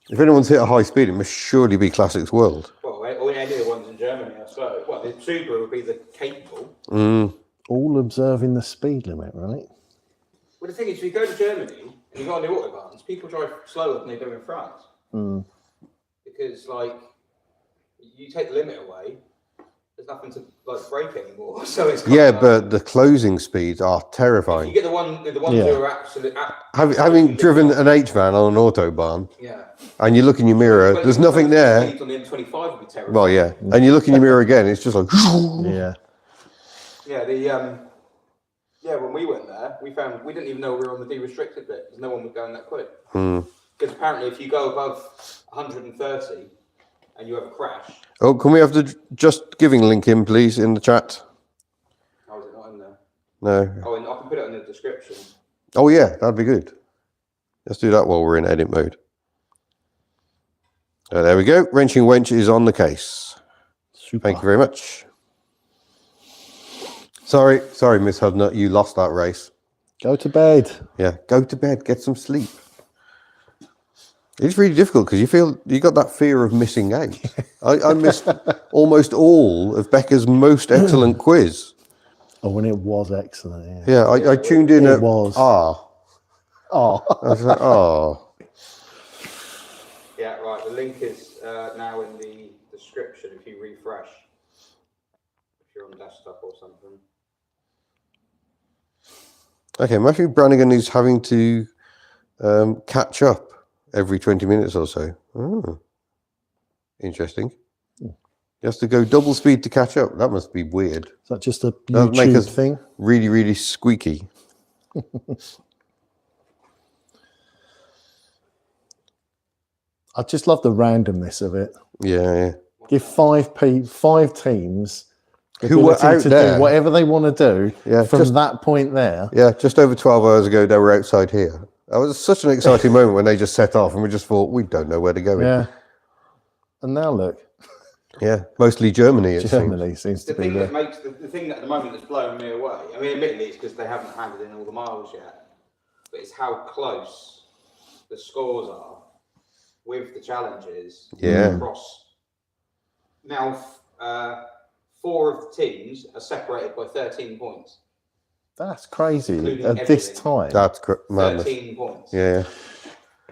If anyone's hit a high speed, it must surely be Classics World. Well, any of the ones in Germany, I suppose. Well, the Subaru would be the capable. All observing the speed limit, right? Well, the thing is, if you go to Germany and you go on the autobahns, people drive slower than they do in France. Because, like, you take the limit away, there's nothing to like brake anymore. So it's but the closing speeds are terrifying. You get the ones who are absolute. Having driven an H-van on an autobahn, Yeah. and you look in your mirror, there's nothing there. On the M25 would be terrible. Well, yeah, and you look in your mirror again, it's just like. Yeah. Yeah, when we went there, we found we didn't even know we were on the de-restricted bit because no one was going that quick. Because apparently, if you go above 130 and you have a crash. Oh, can we have the Just Giving link in, please, in the chat? Oh, is it not in there? No. Oh, and I can put it in the description. Oh, yeah, that'd be good. Let's do that while we're in edit mode. There we go. Wrenching Wench is on the case. Super. Thank you very much. Sorry, Miss Hudnut, you lost that race. Go to bed. Yeah, go to bed, get some sleep. It's really difficult because you got that fear of missing out. I missed almost all of Becca's most excellent quiz. Oh, and it was excellent. Yeah, I tuned in It at was. Ah. Oh. I was like, oh. Yeah, right. The link is now in the description if you refresh. If you're on desktop or something. Okay, Matthew Brannigan is having to catch up every 20 minutes or so. Oh. Interesting. He has to go double speed to catch up. That must be weird. Is that just a That would make YouTube us thing? really, really squeaky. I just love the randomness of it. Yeah. Give five teams the Who were ability out to there. do whatever they want to do from just- that point there. Yeah, just over 12 hours ago, they were outside here. That was such an exciting moment when they just set off and we just thought, we don't know where to go. Yeah. And now look, Yeah, mostly Germany, it seems. Germany seems to The be thing that there. makes the thing that at the moment that's blowing me away. I mean, admittedly, it's because they haven't handed in all the miles yet, but it's how close the scores are with the challenges. Yeah. Across now, 4 of the teams are separated by 13 points. That's crazy Including at this everything. time. That's madness. 13 points. Yeah.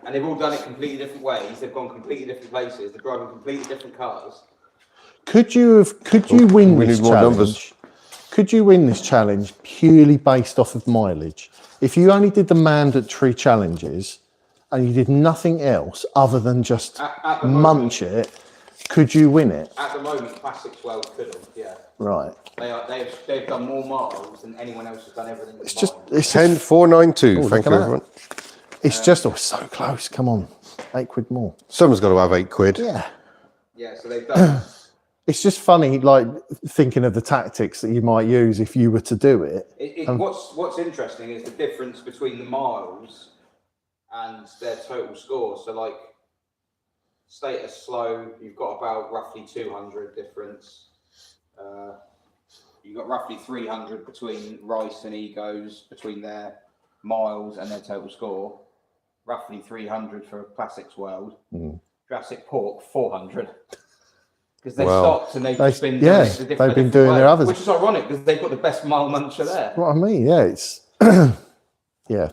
And they've all done it completely different ways. They've gone completely different places. They're driving completely different cars. Could you win we this need more challenge? numbers. Could you win this challenge purely based off of mileage? If you only did the mandatory challenges and you did nothing else other than just At the munch it, could you win it? At the moment, Classics World could have, yeah. Right. They've done more miles than anyone else has done everything. It's just miles. it's 10492. Oh, Thank look you, at that. everyone. it's just so close. Come on, £8 more. Someone's got to have £8. Yeah. Yeah, so they've done. It's just funny, like thinking of the tactics that you might use if you were to do it. What's interesting is the difference between the miles and their total score. So, like, status slow, you've got about roughly 200 difference. You've got roughly 300 between Rice and Egos, between their miles and their total score. Roughly 300 for Classics World. Jurassic Pork, 400. Because they stopped and they've just been doing it they've been doing their others. Which is ironic because they've got the best mile muncher there. What I mean, yeah, it's yeah.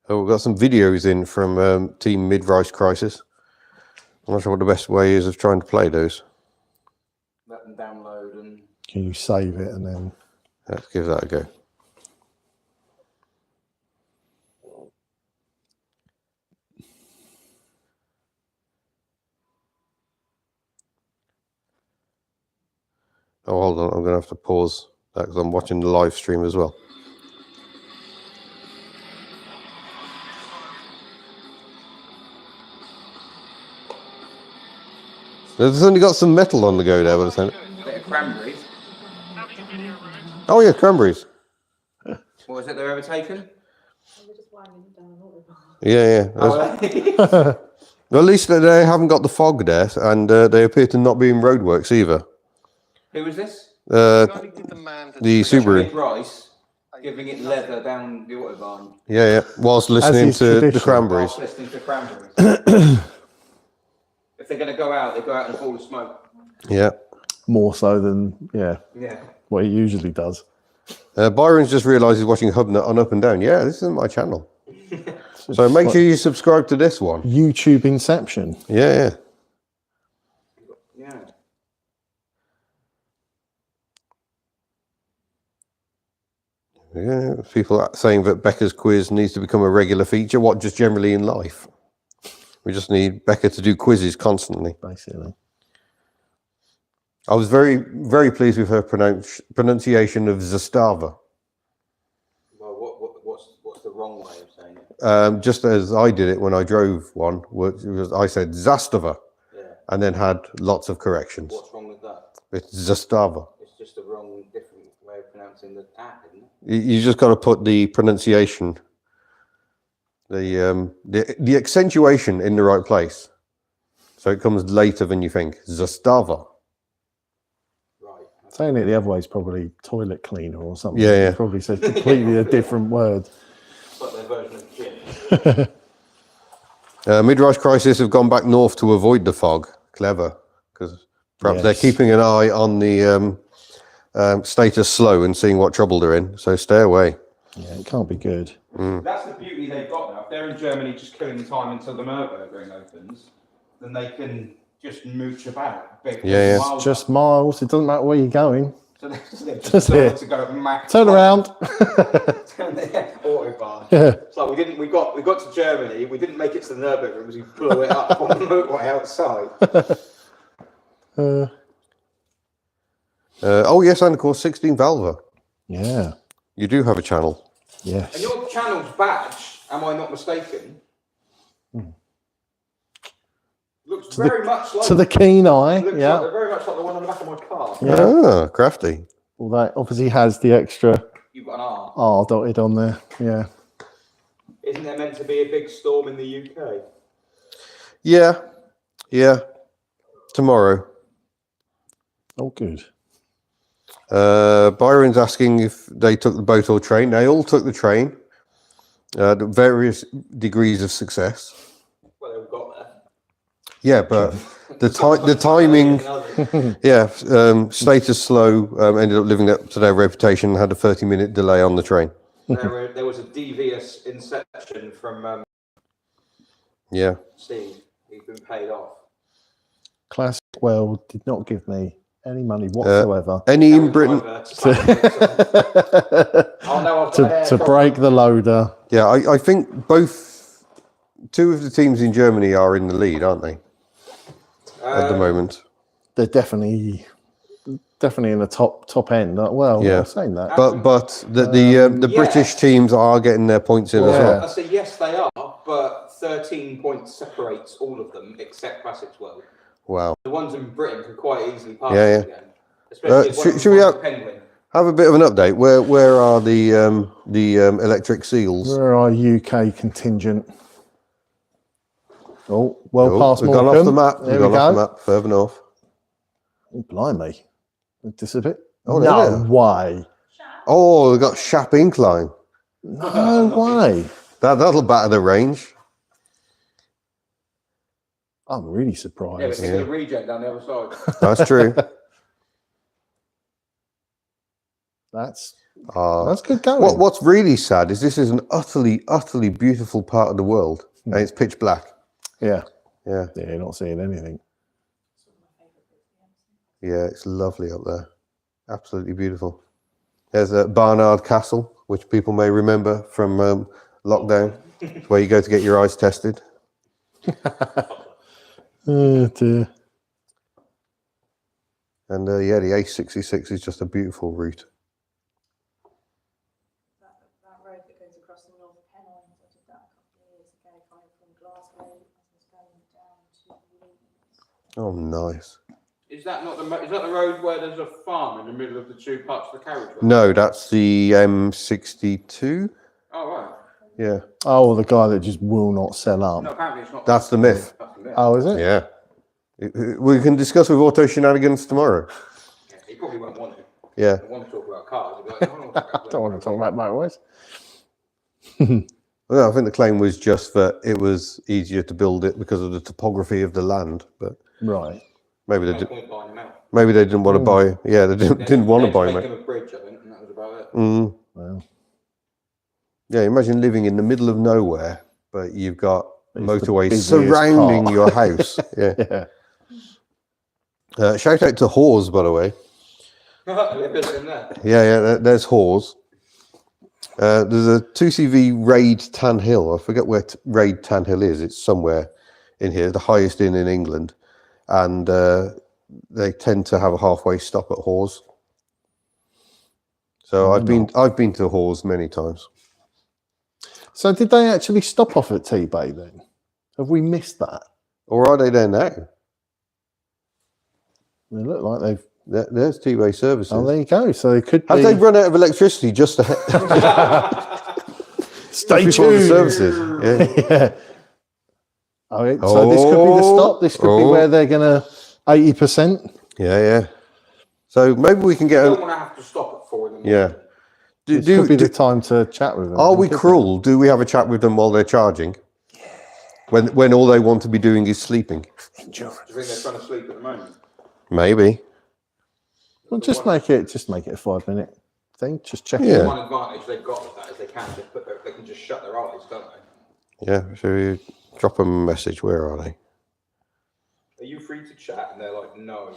Oh, we've got some videos in from Team Mid-Rise Crisis. I'm not sure what the best way is of trying to play those. Let them download and. Can you save it and then? Let's give that a go. Oh, hold on. I'm going to have to pause that because I'm watching the live stream as well. There's only got some metal on the go there, by the sound. Bit of cranberries. Oh yeah, cranberries. What was it they're overtaken? We're just winding down an autobahn. Yeah, yeah. Well, at least they haven't got the fog there, and they appear to not be in roadworks either. Who was this? The Subaru. Rice giving it leather down the autobahn. Yeah, yeah. Whilst listening is to the traditional. cranberries. Whilst listening to cranberries. If they're going to go out, they go out in a ball of smoke. Yeah. More so than Yeah. what he usually does. Byron's just realised he's watching Hubnut on Up and Down. Yeah, this isn't my channel. So make sure you subscribe to this one. YouTube Inception. Yeah, Yeah. yeah. People are saying that Becca's quiz needs to become a regular feature. What, just generally in life? We just need Becca to do quizzes constantly. Basically. I was very, very pleased with her pronunciation of Zastava. Well, what's the wrong way of saying it? Just as I did it when I drove one, I said Zastava, Yeah. and then had lots of corrections. What's wrong with that? It's Zastava. It's just a wrong, different way of pronouncing the "a," isn't it? You just got to put the pronunciation, the accentuation in the right place, so it comes later than you think. Zastava. Right. Saying it the other way is probably toilet cleaner or something. Yeah, yeah. It probably says completely a different word. It's like their version of gin. Mid-rise crisis have gone back north to avoid the fog. Clever, because perhaps they're keeping an eye on the status slow and seeing what trouble they're in. So stay away. Yeah, it can't be good. That's the beauty they've got now. If they're in Germany just killing the time until the Nürburgring opens, then they can just mooch about. Yeah. It's just miles. It doesn't matter where you're going. So they're just Just here. to go at max. Turn around. Autobahn. Yeah. It's like we got to Germany. We didn't make it to the Nürburgring because we blew it up on the motorway outside. Oh yes, and of course 16 Valva. Yeah. You do have a channel. Yes. And your channel's badge, am I not mistaken? Looks very much like To the keen eye. looks Yeah. like, very much like the one on the back of my car. Yeah. Ah, crafty. Well, that obviously has the extra You've got an R. R dotted on there. Yeah. Isn't there meant to be a big storm in the UK? Yeah. Tomorrow. Oh, good. Byron's asking if they took the boat or train. They all took the train. Various degrees of success. Well, they've got there. Yeah, but the timing. Yeah, status slow. Ended up living up to their reputation. Had a 30-minute delay on the train. There was a devious inception from Yeah. Steve. He's been paid off. Classic World did not give me any money whatsoever Any in Britain? to break the loader. Yeah, I think two of the teams in Germany are in the lead, aren't they? At the moment. They're definitely in the top end. Well, Yeah. I'm saying that. But the British teams are getting their points in as Yeah. well. I say yes, they are, but 13 points separates all of them except Classics World. Wow. The ones in Britain could quite easily pass Yeah, it again. Especially if one of should we them's have- a penguin. Have a bit of an update. Where are the electric seals? Where are UK contingent? Oh, well Oh, past we've gone Morecambe. off the map. There We've we gone off go. the map further north. Oh, blimey. Just a bit. Oh, no there. way. Oh, we've got Shap Incline. No way. That'll batter the range. I'm really Yeah, but surprised. there's a reject down the other side. That's true. That's That's good going. What's really sad is this is an utterly beautiful part of the world, and it's pitch black. Yeah. Yeah. Yeah, you're not seeing anything. Yeah, it's lovely up there. Absolutely beautiful. There's a Barnard Castle, which people may remember from lockdown. It's where you go to get your eyes tested. Oh dear. And yeah, the A66 is just a beautiful route. That road that goes across the North Pennines, I did that a couple of years ago, going from Glasgow as I was going down to Leeds. Oh, nice. Is that not is that the road where there's a farm in the middle of the two parts of the carriageway? No, that's the M62. Oh, right. Yeah. Oh, the guy that just will not sell up. No, apparently it's not. That's the myth. That's the myth. Oh, is it? Yeah. We can discuss with Auto Shenanigans tomorrow. Yeah, he probably won't want to. Yeah. I want to talk about cars. He'll be like, I don't want to talk about motorways. Well, I think the claim was just that it was easier to build it because of the topography of the land, but Right. maybe they No did. point buying him out. Maybe they didn't want to buy. Yeah, they didn't want to buy Make him. him a bridge, I think, and that was about it. Mm. Well, Yeah, imagine living in the middle of nowhere, but you've got It's the motorways busiest surrounding part. your house. Yeah. yeah. Shout out to Hawes, by the way. They built him there. Yeah, there's Hawes. There's a 2CV Raid Tan Hill. I forget where Raid Tan Hill is. It's somewhere in here, the highest inn in England. And they tend to have a halfway stop at Hawes. So I've been to Hawes many times. So did they actually stop off at T-Bay then? Have we missed that? Or are they there now? They look like they've... There's T-Bay services. Oh, there you go. So they could Have be... they run out of electricity just to Stay before the tuned. services? Yeah. Yeah. Oh, so this could be the stop. This could be where they're going to 80%. Yeah. So maybe we can I get. don't want to have to stop at 4 in the morning. Yeah. This could be the time to chat with them. Are we couldn't it? cruel? Do we have a chat with them while they're charging? When all they want to be doing is sleeping? Do you think they're trying to sleep at the moment? Maybe. Well, just make it a 5-minute thing. Just check Yeah. it. One advantage they've got with that is they can just shut their eyes, don't they? Yeah. So you drop them a message. Where are they? Are you free to chat? And they're like, no.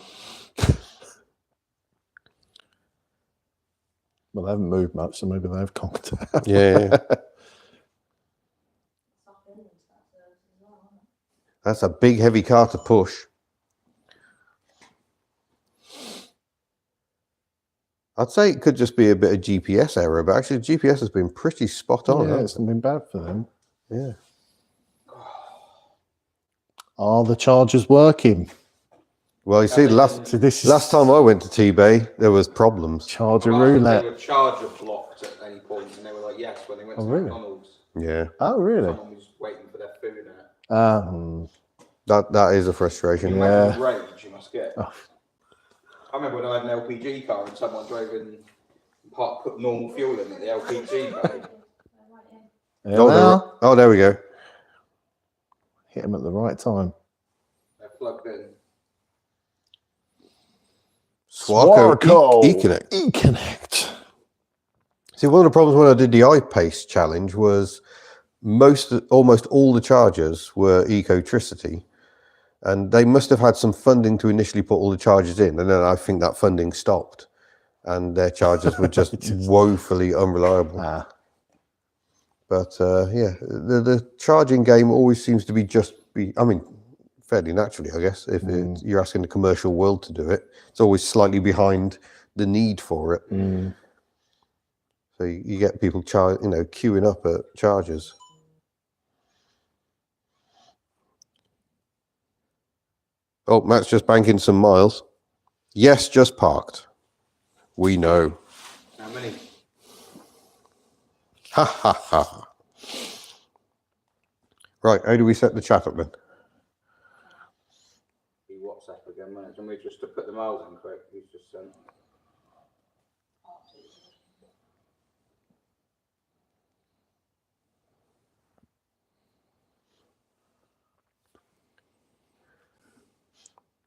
Well, they haven't moved much, so maybe they have contact. Yeah. That's a big, heavy car to push. I'd say it could just be a bit of GPS error, but actually GPS has been pretty spot on. Yeah, hasn't it's not been bad for them. it? Yeah. Are the chargers working? Well, you see, So this is last time I went to T-Bay, there was problems. charger They roulette. were charger blocked at any point, and they were like, yes, when they went to really? McDonald's. Yeah. Oh, really? Someone was waiting for their food in it. That is a frustration. Yeah. Imagine the rage you must get. Oh. I remember when I had an LPG car and someone drove in and put normal fuel in at the LPG bay. There we go. Hit them at the right time. They're plugged in. Swarco eConnect. eConnect. See, one of the problems when I did the iPace challenge was almost all the chargers were Ecotricity, and they must have had some funding to initially put all the chargers in, and then I think that funding stopped, and their chargers were just woefully unreliable. But yeah, the charging game always seems to be fairly naturally, I guess. If you're asking the commercial world to do it, it's always slightly behind the need for it. So you get people queuing up at chargers. Oh, Matt's just banking some miles. Yes, just parked. We know. How many? Ha ha ha. Right, how do we set the chat up then? He WhatsApp again, man. And we just to put the miles in quick. He's just sent.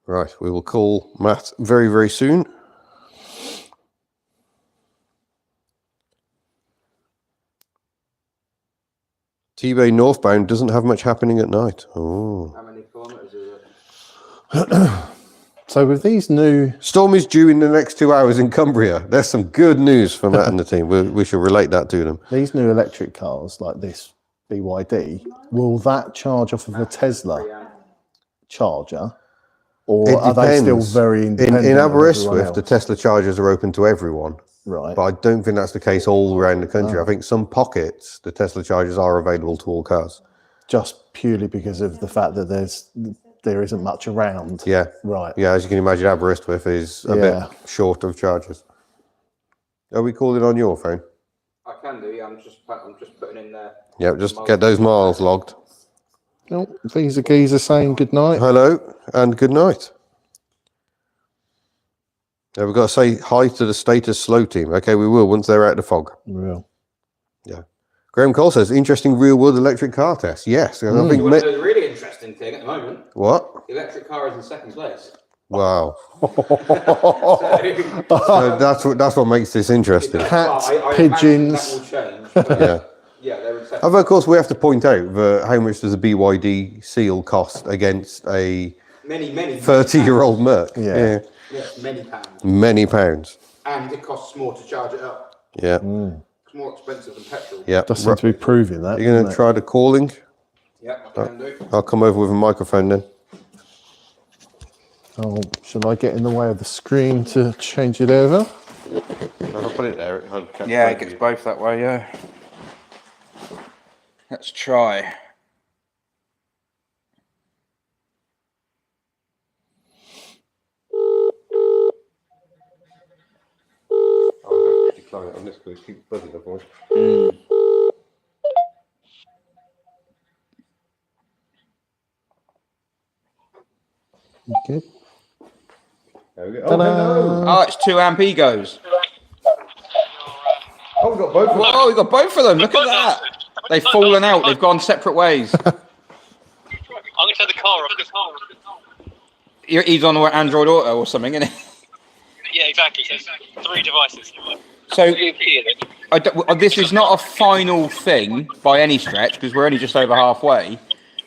Right, we will call Matt very, very soon. T-Bay northbound doesn't have much happening at night. Oh. How many kilometres is it? So with these new, Storm is due in the next 2 hours in Cumbria. There's some good news for Matt and the team. We shall relate that to them. these new electric cars like this BYD, will that charge off of a Tesla charger, or It are they still depends. very independent? In of everyone Aberystwyth, the else? Tesla chargers are open to everyone. Right. But I don't think that's the case all around the country. I think some pockets, the Tesla chargers are available to all cars. Just purely because of the fact that there isn't much around. Yeah. Right. Yeah, as you can imagine, Aberystwyth is a bit short of chargers. Are we calling on your phone? I can do. Yeah, I'm just putting in there. Yeah, just get those miles logged. Oh, Visa Geezer saying good night. Hello and good night. Yeah, we've got to say hi to the status slow team. Okay, we will once they're out of the fog. Real. Yeah. Graham Cole says, interesting real-world electric car test. Yes. I think Well, there's a really interesting thing at the moment. What? The electric car is in second place. Wow. So, So that's what makes this interesting. Cats, I pigeons. imagine that will change. But, Yeah. yeah, they're in second. Although, of course, we have to point out that how much does a BYD seal cost against a Many 30-year-old Merc? Yeah. Yes, many pounds. Many pounds. And it costs more to charge it up. Yeah. It's more expensive than petrol. Yeah. Does seem to be proving that. You're going to doesn't try the calling? Yeah, I can do. I'll come over with a microphone then. it? Oh, shall I get in the way of the screen to change it over? I'll put it there. Yeah, it gets both that way. Yeah. Let's try. I'll have to decline it on this because it keeps buzzing the voice. Okay. There we go. Oh, hello. Oh, it's 2 amp egos. Oh, we've got both of them. Oh, we got both of them. Look at that. They've fallen out. They've gone separate ways. I'm going to take the car off. He's on Android Auto or something, isn't he? Yeah, exactly. So 3 devices. So this is not a final thing by any stretch because we're only just over halfway.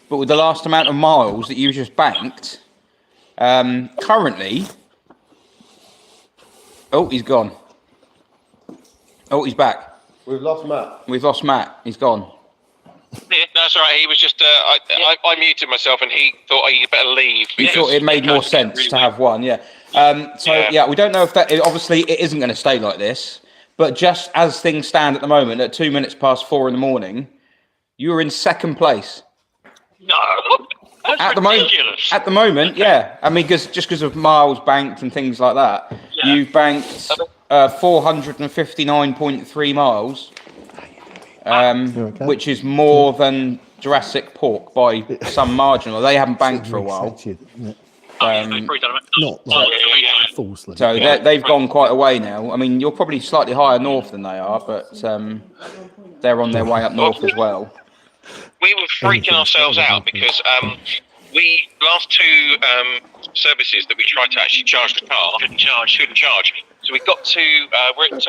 But with the last amount of miles that you just banked, currently, oh, he's gone. Oh, he's back. We've lost Matt. We've lost Matt. He's gone. Yeah, that's all right. He was just, I muted myself and he thought he'd better leave. We thought it made more sense to have one, yeah. So we don't know if that, obviously it isn't going to stay like this, but just as things stand at the moment, at 2 minutes past 4 in the morning, you are in second place. No, that's At ridiculous. the moment, yeah. I mean, because of miles banked and things like that, you've banked 459.3 miles, which is more than Jurassic Pork by some margin. Well, they haven't banked for a while. Not like falsely. So they've gone quite a way now. I mean, you're probably slightly higher north than they are, but they're on their way up north as well. We were freaking ourselves out because we last 2 services that we tried to actually charge the car couldn't charge. So we got to we're at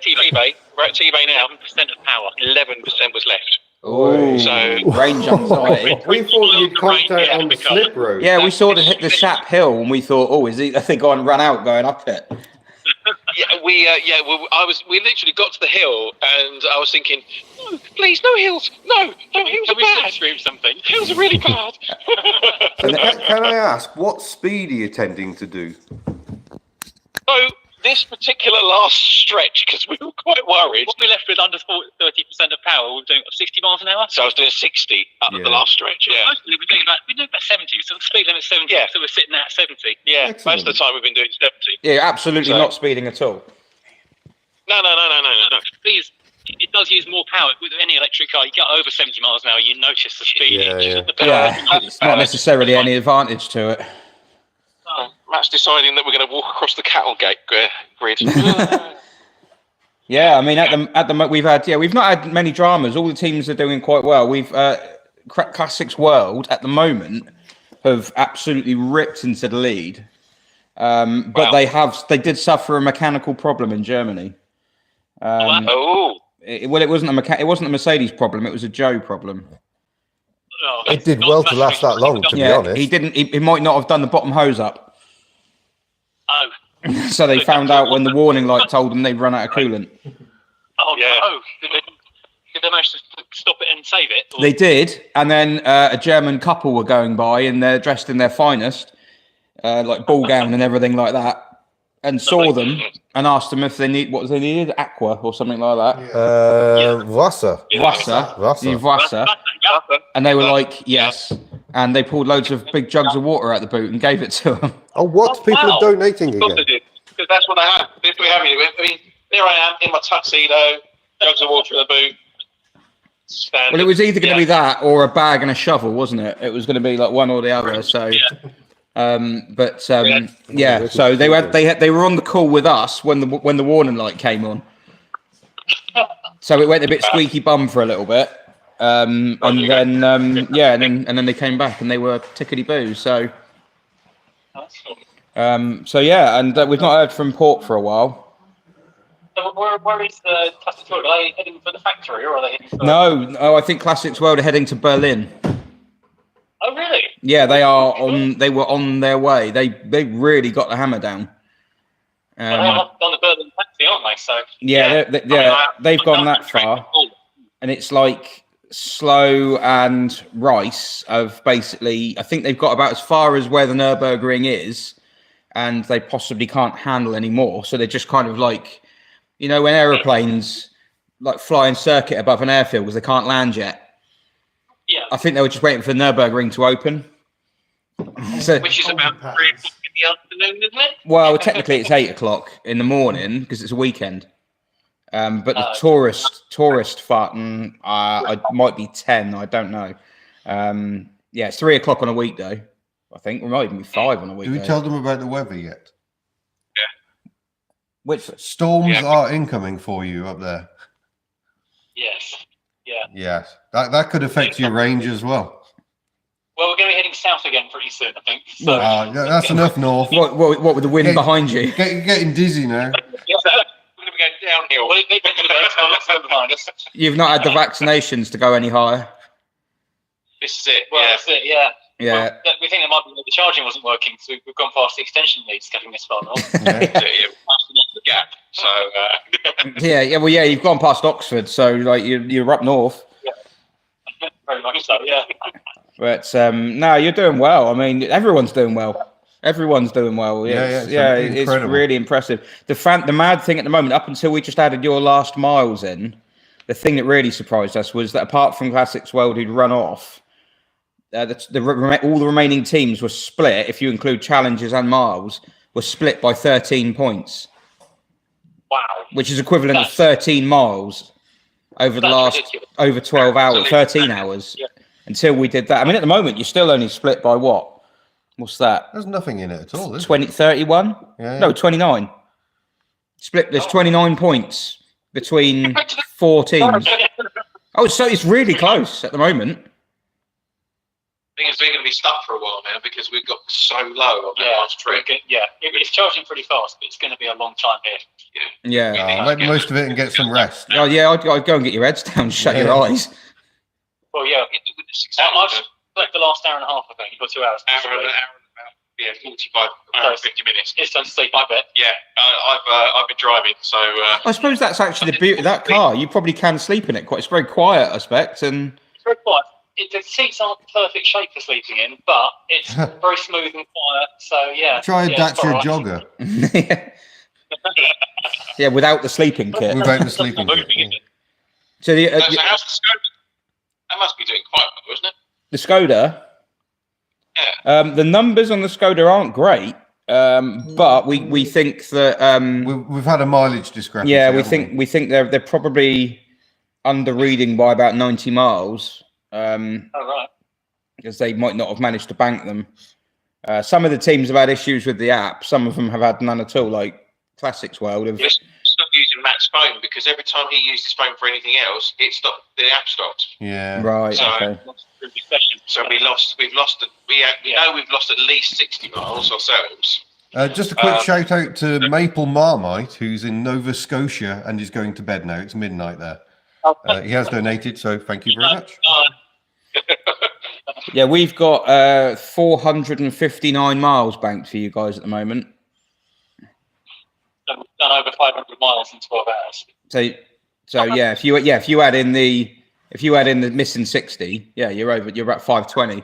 T-Bay now. We're at T-Bay now. 11% of power. 11% was left. Oh, So range anxiety. We thought you'd conked out on the slip road. Yeah, we sort of hit the Shap Hill and we thought, oh, is he? I think I ran out going up it. we literally got to the hill and I was thinking, no, please, no hills, no hills are bad. Scream something. Hills are really bad. Can I ask, what speed are you tending to do? So this particular last stretch, because we were quite worried. What we left with under 30% of power, we were doing 60 miles an hour. So I was doing 60 at the last stretch. Yeah. Mostly we're doing about 70. So the speed limit's 70. Yeah. So we're sitting at 70. Yeah. Excellent. Most of the time we've been doing 70. Yeah, absolutely So- not speeding at all. No. Please, it does use more power with any electric car. You get over 70 miles an hour, you notice the speed. Yeah. The power. Yeah, it's not necessarily any advantage to it. Matt's deciding that we're going to walk across the cattle gate grid. Yeah, I mean, at the we've not had many dramas. All the teams are doing quite well. We've Classics World at the moment have absolutely ripped into the lead, but they did suffer a mechanical problem in Germany. It wasn't it wasn't a Mercedes problem. It was a Joe problem. Oh, It did well to last that long, to be honest. He didn't. He might not have done the bottom hose up. Oh, So they found out when the warning light told them they'd run out of coolant. oh no! Did they manage to stop it and save it? Or? They did, and then a German couple were going by, and they're dressed in their finest, like ball gown and everything like that, and saw them and asked them if they needed, aqua or something like that. Wasser. Wasser. And they were like, yes. And they pulled loads of big jugs of water out the boot and gave it to them. Oh, what? People are donating Of course again. they did, because that's what they have. If we have any, I mean, there I am in my tuxedo, jugs of water in the boot. Standard. Well, it was either going to be that or a bag and a shovel, wasn't it? It was going to be like one or the other. So, so they were on the call with us when the warning light came on. So it went a bit squeaky bum for a little bit, and then they came back and they were tickety boo. So, and we've not heard from Port for a while. So where is the Classics World? Are they heading for the factory or are they heading for... No, I think Classics World are heading to Berlin. Oh, really? Yeah, they are on. They were on their way. They really got the hammer down. They're on the Berlin taxi, aren't they? So they've gone that far, and it's like Slow and Rice have basically. I think they've got about as far as where the Nürburgring is, and they possibly can't handle any more. So they're just kind of like, you know, when aeroplanes like fly in circuit above an airfield because they can't land yet. Yeah. I think they were just waiting for the Nürburgring to open. So, which is about 3 o'clock in the afternoon, isn't it? well, technically it's 8 o'clock in the morning because it's a weekend. But the tourist fun, it might be 10. I don't know. It's 3 o'clock on a weekday. I think it might even be 5 on a weekday. Do we tell them about the weather yet? Which Storms are incoming for you up there. Yes. Yeah. Yes, that could affect your range as well. Well, we're going to be heading south again pretty soon, I think. So. That's enough north. what with the wind behind you? Getting dizzy now. We're going to be going downhill. Well, let's go behind us. You've not had the vaccinations to go any higher. This is it. Well, that's it, yeah. Yeah. Well, we think it might be that the charging wasn't working, so we've gone past the extension leads getting this far north. The gap. So You've gone past Oxford, so like you're up north. Yeah. Very much so, yeah. But no, you're doing well. I mean, everyone's doing well. Everyone's doing well. It's really impressive. The mad thing at the moment, up until we just added your last miles in, the thing that really surprised us was that apart from Classics World, who'd run off, all the remaining teams were split. If you include challenges and miles, were split by 13 points. Wow. Which is equivalent of 13 miles over the last ridiculous. over 12 hours, 13 hours. Yeah. Until we did that. I mean, at the moment, you're still only split by what? What's that? There's nothing in it at all, is 31? Yeah. No, 29. Split. There's 29 points between 4 teams. Oh, so it's really close at the moment. I think we're going to be stuck for a while now because we've got so low on that last trip. Yeah, it's charging pretty fast, but it's going to be a long time here. Yeah. Make the most of it and get some rest. Oh, yeah, I'd go and get your heads down, shut your eyes. Well, yeah. I've slept the last hour and a half, I think. You've got 2 hours. Hour and about 45, 50 minutes. It's time to sleep, I bet. Yeah, I've been driving, so... I suppose that's actually the beauty of that car. You probably can sleep in it. It's very quiet, I expect. And it's very quiet. The seats aren't the perfect shape for sleeping in, but it's very smooth and quiet. So, yeah. Try a Dacia Jogger. Yeah, without the sleeping kit. Without the sleeping kit. Yeah. So how's the Skoda? That must be doing quite well, isn't it? The Skoda? Yeah. The numbers on the Skoda aren't great, but we think that... We've had a mileage discrepancy. Yeah, we think they're probably under reading by about 90 miles. Right. Because they might not have managed to bank them. Some of the teams have had issues with the app. Some of them have had none at all, like Classics World. Just stop using Matt's phone because every time he used his phone for anything else, it stopped. The app stopped. Yeah. Right. So, Okay. So we've lost at least 60 miles ourselves. Just a quick shout out to Maple Marmite, who's in Nova Scotia and is going to bed now. It's midnight there. He has donated, so thank you very much. Yeah, we've got 459 miles banked for you guys at the moment. Done over 500 miles in 12 hours. So yeah, if you add in the missing 60, yeah, you're about 520.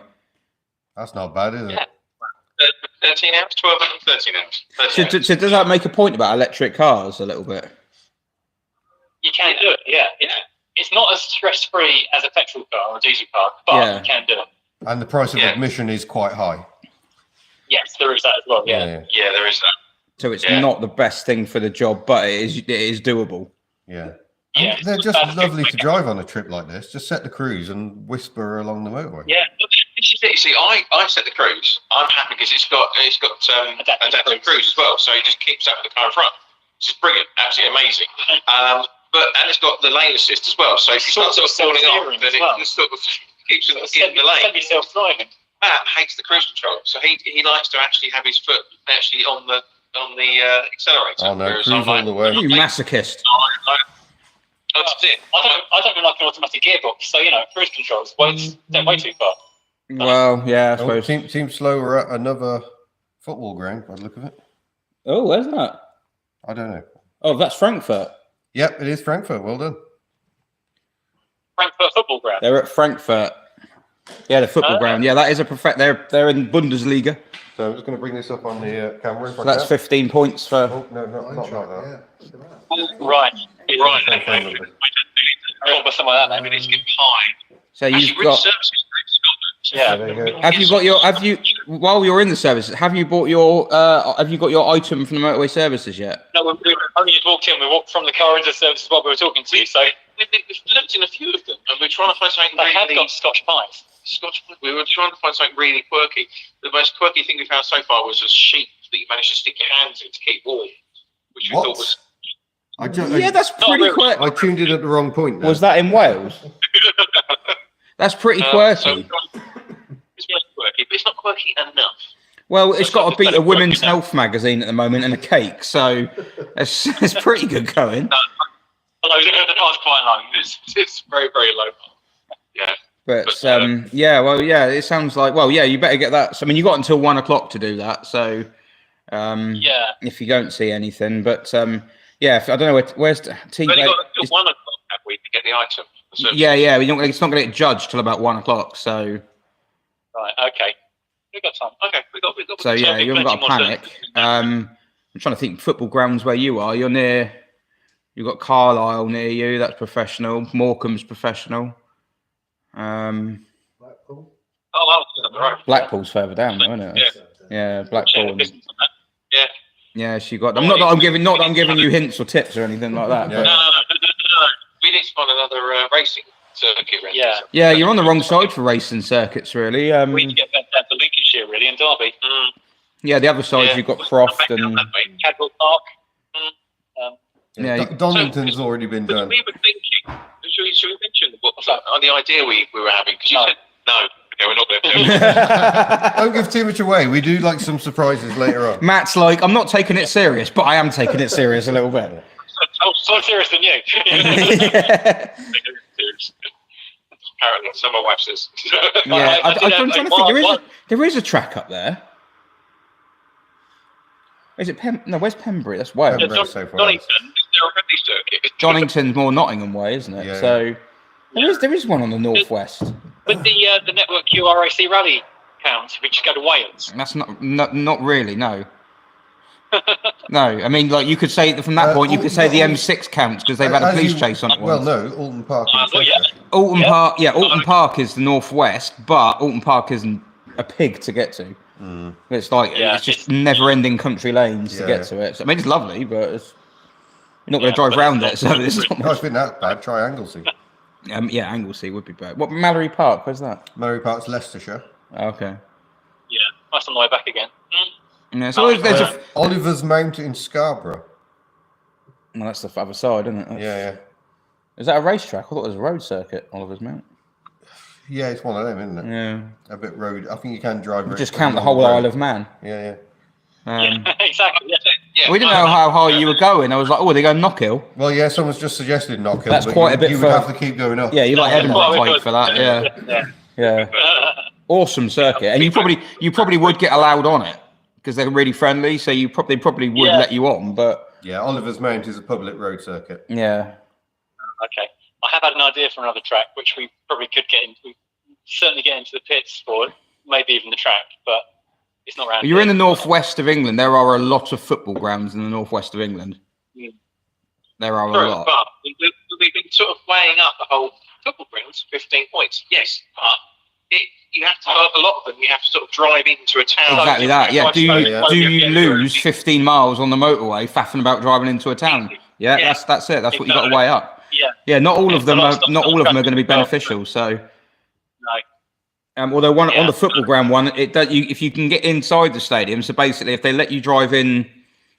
That's not bad, is it? Yeah. 13 amps, 12 amps, 13 amps. 13 amps. So does that make a point about electric cars a little bit? You can do it, yeah. It's not as stress-free as a petrol car or a diesel car, but you can do it. And the price of admission is quite high. Yes, there is that as well, yeah. Yeah, there is that. So it's not the best thing for the job, but it is doable. Yeah. Yeah, And they're just lovely to drive on a trip like this. Just set the cruise and whisper along the motorway. Yeah. This is it. See, I set the cruise. I'm happy because it's got adaptive cruise as well, so it just keeps up with the car in front. Which is brilliant, absolutely amazing. And it's got the lane assist as well, so if you start sort of falling off, then it just sort of keeps you in the lane. Yourself driving. Matt hates the cruise control, so he likes to actually have his foot actually on the accelerator. Oh no, cruise all the way. You masochist. That's it. I don't really like an automatic gearbox, so cruise controls don't way too far. Well, yeah, I suppose. Seems slow. We're at another football ground by the look of it. Oh, where's that? I don't know. Oh, that's Frankfurt. Yep, it is Frankfurt. Well done. Frankfurt football ground. They're at Frankfurt. Yeah, the football ground. Yeah, that is a perfect. They're in Bundesliga. So I'm just going to bring this up on the camera. So that's 15 points for. Oh no, not like that. Right. Something like that. I mean, it's getting high. So you've Actually, got. services in Scotland. Yeah. There you go. Have you while you're in the services, have you bought your have you got your item from the motorway services yet? No, we only just walked in. We walked from the car into services while we were talking to you. So We've looked in a few of them, and we're trying to find something they have really. got Scotch pies. We were trying to find something really quirky. The most quirky thing we found so far was a sheet that you managed to stick your hands in to keep warm, which we What? thought was. Yeah, that's pretty quirky. I tuned in at the wrong point. There. Was that in Wales? That's pretty quirky. So it's very quirky, but it's not quirky enough. Well, it's got to beat a women's health magazine at the moment and a cake, so it's pretty good going. The car's quite low. It's very, very low. Yeah. But yeah, it sounds like you better get that. So, I mean, you got until 1 o'clock to do that. So if you don't see anything, but I don't know where's the We've only got until 1 o'clock, have we, to get the item? Yeah. It's not going to get judged till about 1 o'clock. So Right. Okay. We've got time. Okay. We got. so yeah, you haven't got to panic. I'm trying to think. Football grounds where you are. You're near. You've got Carlisle near you. That's professional. Morecambe's professional. Blackpool. Oh, well, right. Blackpool's further down, though, isn't it? Yeah, Blackpool. Yeah. Yeah, she got. Not that I'm giving you hints or tips or anything like that. Yeah. But, No. We need to find another racing circuit. Yeah. yeah, you're on the wrong side for racing circuits, really. We need to get back down to Lincolnshire, really, and Derby. Yeah, the other side you've got Croft and Cadwell Park. Donington's already been done. We were thinking. Should we mention what was that? The idea we were having? Because you said no. Okay, we're not going to do it. Don't give too much away. We do like some surprises later on. Matt's like, I'm not taking it serious, but I am taking it serious a little bit. So serious than you. Apparently, so my wife says. Yeah, I'm trying to think. There is a track up there. Is it where's Pembury? That's Wales. Pembury so far. Donington, is there a rugby circuit? Donington's more Nottingham way, isn't it? Yeah. So there is one on the northwest. With the network QRAC rally count, we just go to Wales. That's not really, no. No, I mean, like you could say from that point, you could say the M6 counts because they've had a police chase on it once. Well, no, Alton Park. Alton Park, Alton Park is the northwest, but Alton Park isn't a pig to get to. It's like it's just never-ending country lanes to get to it. So, I mean, it's lovely, but you're not going to drive around it. So this is not No, it's been that bad. Try Anglesey. yeah, Anglesey would be bad. What Mallory Park? Where's that? Mallory Park's Leicestershire. Okay. Yeah, that's on the way back again. Yeah, so there's Oliver's Mount in Scarborough. well, that's the other side, isn't it? Yeah. Is that a racetrack? I thought it was a road circuit, Oliver's Mount. Yeah, it's one of them, isn't it? Yeah. A bit road. I think you can drive. Just count the whole Isle of Man. Yeah. Exactly. Yeah. Yeah, We didn't know how high you were going. I was like, oh, they go Knockhill. Well, yeah, someone's just suggested Knockhill. That's but quite a bit You would further. have to keep going up. Yeah, you like Edinburgh Well, height for that. Yeah. Awesome circuit, and you probably would get allowed on it because they're really friendly. So they probably would let you on, but Yeah, Oliver's Mount is a public road circuit. yeah. Okay. I have had an idea for another track, which we probably could get into. We certainly get into the pits for, maybe even the track, but it's not around. You're in the here. northwest of England. There are a lot of football grounds in the northwest of England. There are a True, lot. but we've been sort of weighing up the whole football grounds, 15 points. Yes, but you have to, a lot of them, you have to sort of drive into a town. Exactly that. Yeah. Do you lose Yeah. 15 miles on the motorway faffing about driving into a town? Yeah, Yeah. that's it. That's what you got to weigh up. Yeah. Yeah, not all of them a lot are of stuff not on all of them are track going to be as well. beneficial. So, No. although on Yeah. the football ground one, if you can get inside the stadium. So basically, if they let you drive in,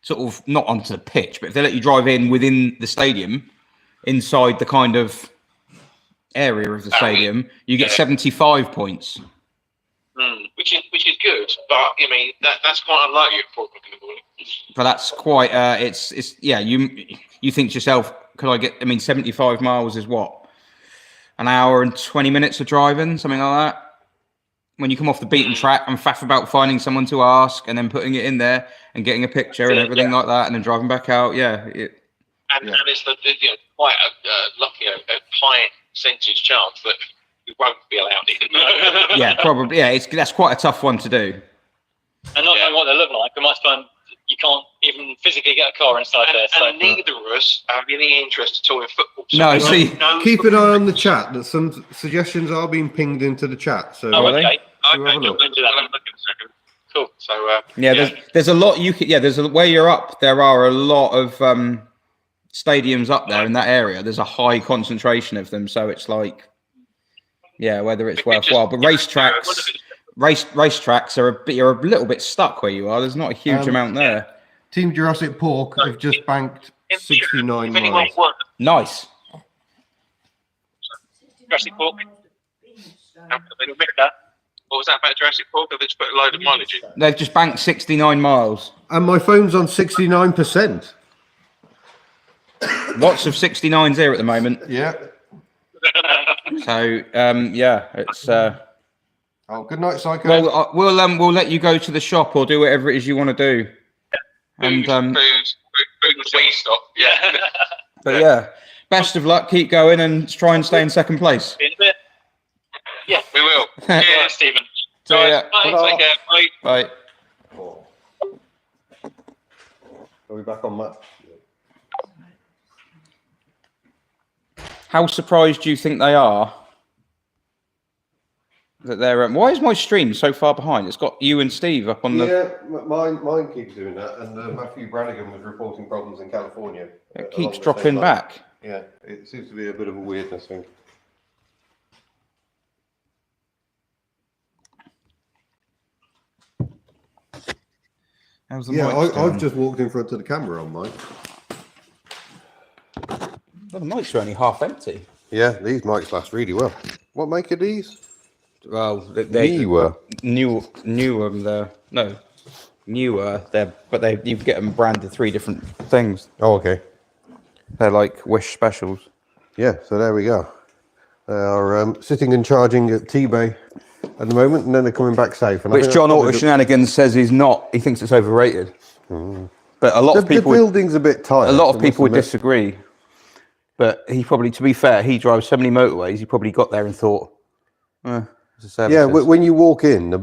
sort of not onto the pitch, but if they let you drive in within the stadium, inside the kind of area of the stadium, you get 75 points. Which is good, but I mean that's quite unlikely at 4 o'clock in the morning. But that's quite. It's yeah. You think to yourself, could I get? I mean, 75 miles is what, an hour and 20 minutes of driving, something like that. When you come off the beaten track and faff about finding someone to ask, and then putting it in there and getting a picture and everything like that, and then driving back out. Yeah. And it's quite a lucky, a high percentage chance that we won't be allowed in. Yeah, probably. Yeah, that's quite a tough one to do. And not knowing what they look like, we might find you can't even physically get a car inside there. So And neither of us have any interest at all in football. So No, we see- don't know Keep an eye on the chat. That some suggestions are being pinged into the chat. So oh, Are they? okay. Okay, have a look. we'll do that. I'll have a look in a second. Cool. So Yeah, there's a lot you could. Yeah, where you're up. There are a lot of stadiums up there in that area. There's a high concentration of them, so it's like, yeah, whether it's worthwhile. But racetracks are you're a little bit stuck where you are. There's not a huge amount there. Team Jurassic Pork have just banked 69 if anyone miles. wants, Nice. Jurassic Park. what was that about Jurassic Park? Have they just put a load of mileage in? They've just banked 69 miles. And my phone's on 69%. Lots of 69s here at the moment. Yeah. So yeah, it's. Oh, good night, Psycho. Well, we'll let you go to the shop or do whatever it is you want to do. And Food, we stop. Yeah. but yeah, best of luck. Keep going and try and stay in second place. In a bit. We will. Yeah, Yeah. Stephen. So yeah, Bye. Take care. Bye. bye. Are we back on that? How surprised do you think they are that they're? Why is my stream so far behind? It's got you and Steve up on the. Yeah, mine keeps doing that. And Matthew Brannigan was reporting problems in California. It keeps dropping back. Yeah, it seems to be a bit of a weirdness thing. How's the Yeah, mics doing? I've just walked in front of the camera on mine. Well, the mics are only half empty. Yeah, these mics last really well. What make are these? Well, they Newer. newer. But you get them branded 3 different things. Oh, okay. They're like Wish specials. Yeah, so there we go. They are sitting and charging at T-Bay at the moment, and then they're coming back safe. And I Which think John that's Auto probably Shenanigans says he's not. He thinks it's overrated. But a lot of the people, building's a bit tight. a lot I of must people would admit. disagree. But he probably, to be fair, he drives so many motorways. He probably got there and thought, it's a service Yeah, desk. when you walk in,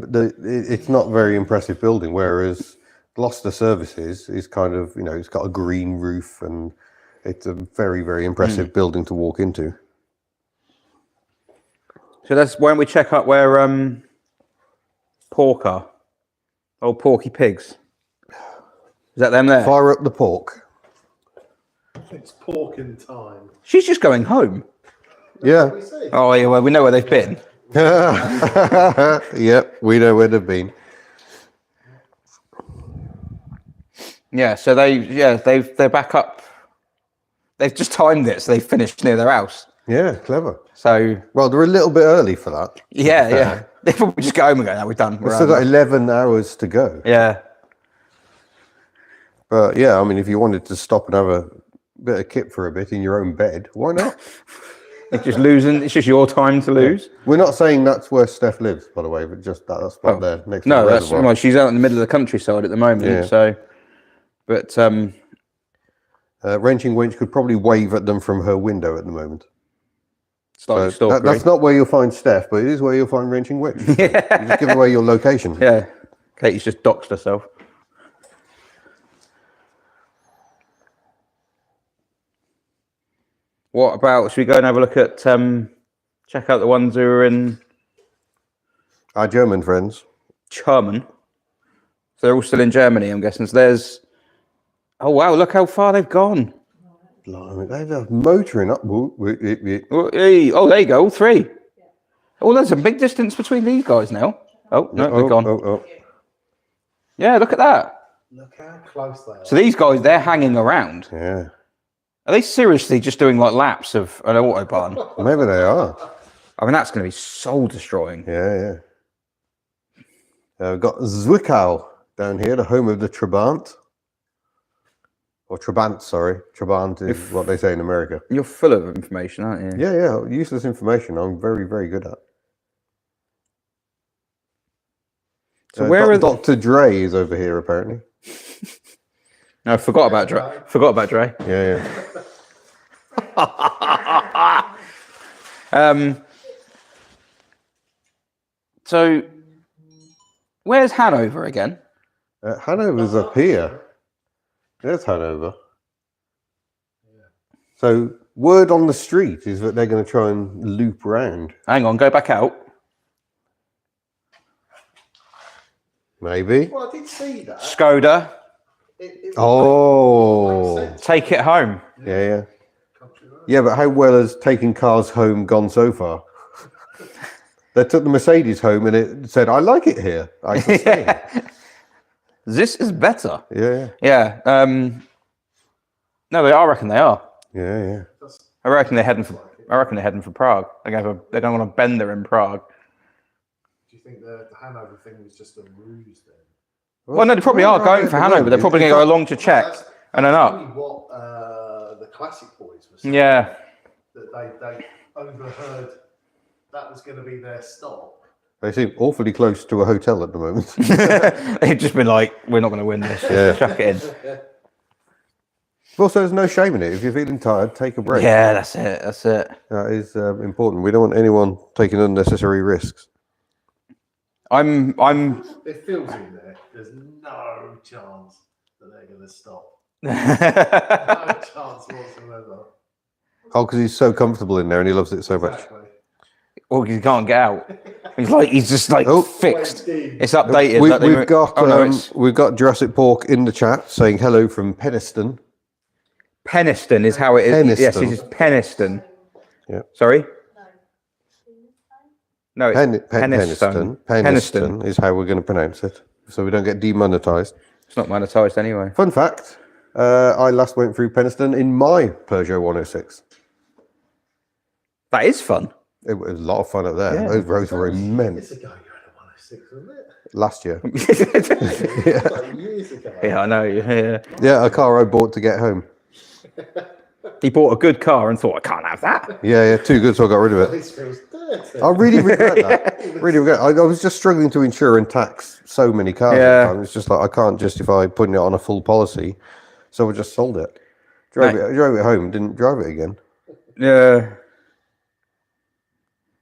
it's not a very impressive building. Whereas Gloucester Services is kind of, it's got a green roof and it's a very, very impressive building to walk into. So why don't we check out where Pork are? Old Porky Pigs. Is that them there? Fire up the pork. It's pork in time. She's just going home. Yeah. We see. Oh yeah, well we know where they've been. Yep, we know where they've been. Yeah, so they're back up. They've just timed it, so they finished near their house. Yeah, clever. So Well, they're a little bit early for that. yeah. They probably just go home and go, "Now we're done." We've still got 11 hours to go. Yeah. But yeah, I mean, if you wanted to stop and have a bit of kip for a bit in your own bed, why not? It's just losing. It's just your time to lose. We're not saying that's where Steph lives, by the way, but just that spot there next to No, the that's reservoir. well, she's out in the middle of the countryside at the moment. Yeah. So, but Wrenching Winch could probably wave at them from her window at the moment. slightly So stalkery. that's not where you'll find Steph, but it is where you'll find Wrenching Winch. You just give away your location. Yeah, Katie's just doxed herself. What about? Should we go and have a look at? Check out the ones who are in Our German friends. German. So they're all still in Germany, I'm guessing. So there's. Oh wow! Look how far they've gone. Blimey, they're motoring up. Oh, hey, oh, there you go, all three. Oh, there's a big distance between these guys now. Oh no, they're gone. Yeah, look at that. Look how close they are. So these guys, they're hanging around. Yeah. Are they seriously just doing like laps of an autobahn? Maybe they are. I mean, that's going to be soul destroying. Yeah. We've got Zwickau down here, the home of the Trabant. Or Trabant, sorry. Trabant is what they say in America. You're full of information, aren't you? Yeah. Useless information I'm very, very good at. So where are Dr. Dre is over here, apparently. No, I forgot about Dre. Forgot about Dre. Yeah. So, where's Hanover again? Hanover's up here. There's Hanover. So, word on the street is that they're going to try and loop round. Hang on, go back out. Maybe. Well, I did see that. Skoda, Oh. take it home. Yeah. Yeah, but how well has taking cars home gone so far? They took the Mercedes home and it said, I like it here. I can stay. This is better. Yeah. Yeah. No, I reckon they are. Yeah. I reckon they're heading for Prague. They're going on a bender in Prague. Do you think the Hanover thing was just a ruse then? Well, no, they probably are going for Hanover. They're probably going to go along to check and then Only up. what the Classic Boys were saying. Yeah. That they overheard that was going to be their stop. They seem awfully close to a hotel at the moment. They've just been like, we're not going to win this. Yeah. Chuck it in. Also, there's no shame in it. If you're feeling tired, take a break. Yeah, that's it. That's it. That is important. We don't want anyone taking unnecessary risks. I'm. It feels in there. There's no chance that they're going to stop. No chance whatsoever. Oh, because he's so comfortable in there and he loves it so much. Exactly. Well, he can't get out. He's just like fixed. It's updated. We've got Jurassic Pork in the chat saying hello from Penistone. Penistone is how it is. Penistone. Yes, it is Penistone. Yeah. Sorry? No, it's Penistone. Penistone is how we're going to pronounce it, so we don't get demonetized. It's not monetized anyway. Fun fact, I last went through Penistone in my Peugeot 106. That is fun. It was a lot of fun up there. Yeah. Those roads were immense. Years ago, you had a 106, wasn't it? Last year. Like years ago. Yeah, I know. Yeah. Yeah, a car I bought to get home. He bought a good car and thought, I can't have that. Yeah, too good, so I got rid of it. This feels dirty. I really regret that. Really regret. I was just struggling to insure and tax so many cars. Yeah. At the time. It's just like I can't justify putting it on a full policy, so I just sold it. Drove it home, didn't drive it again. Yeah.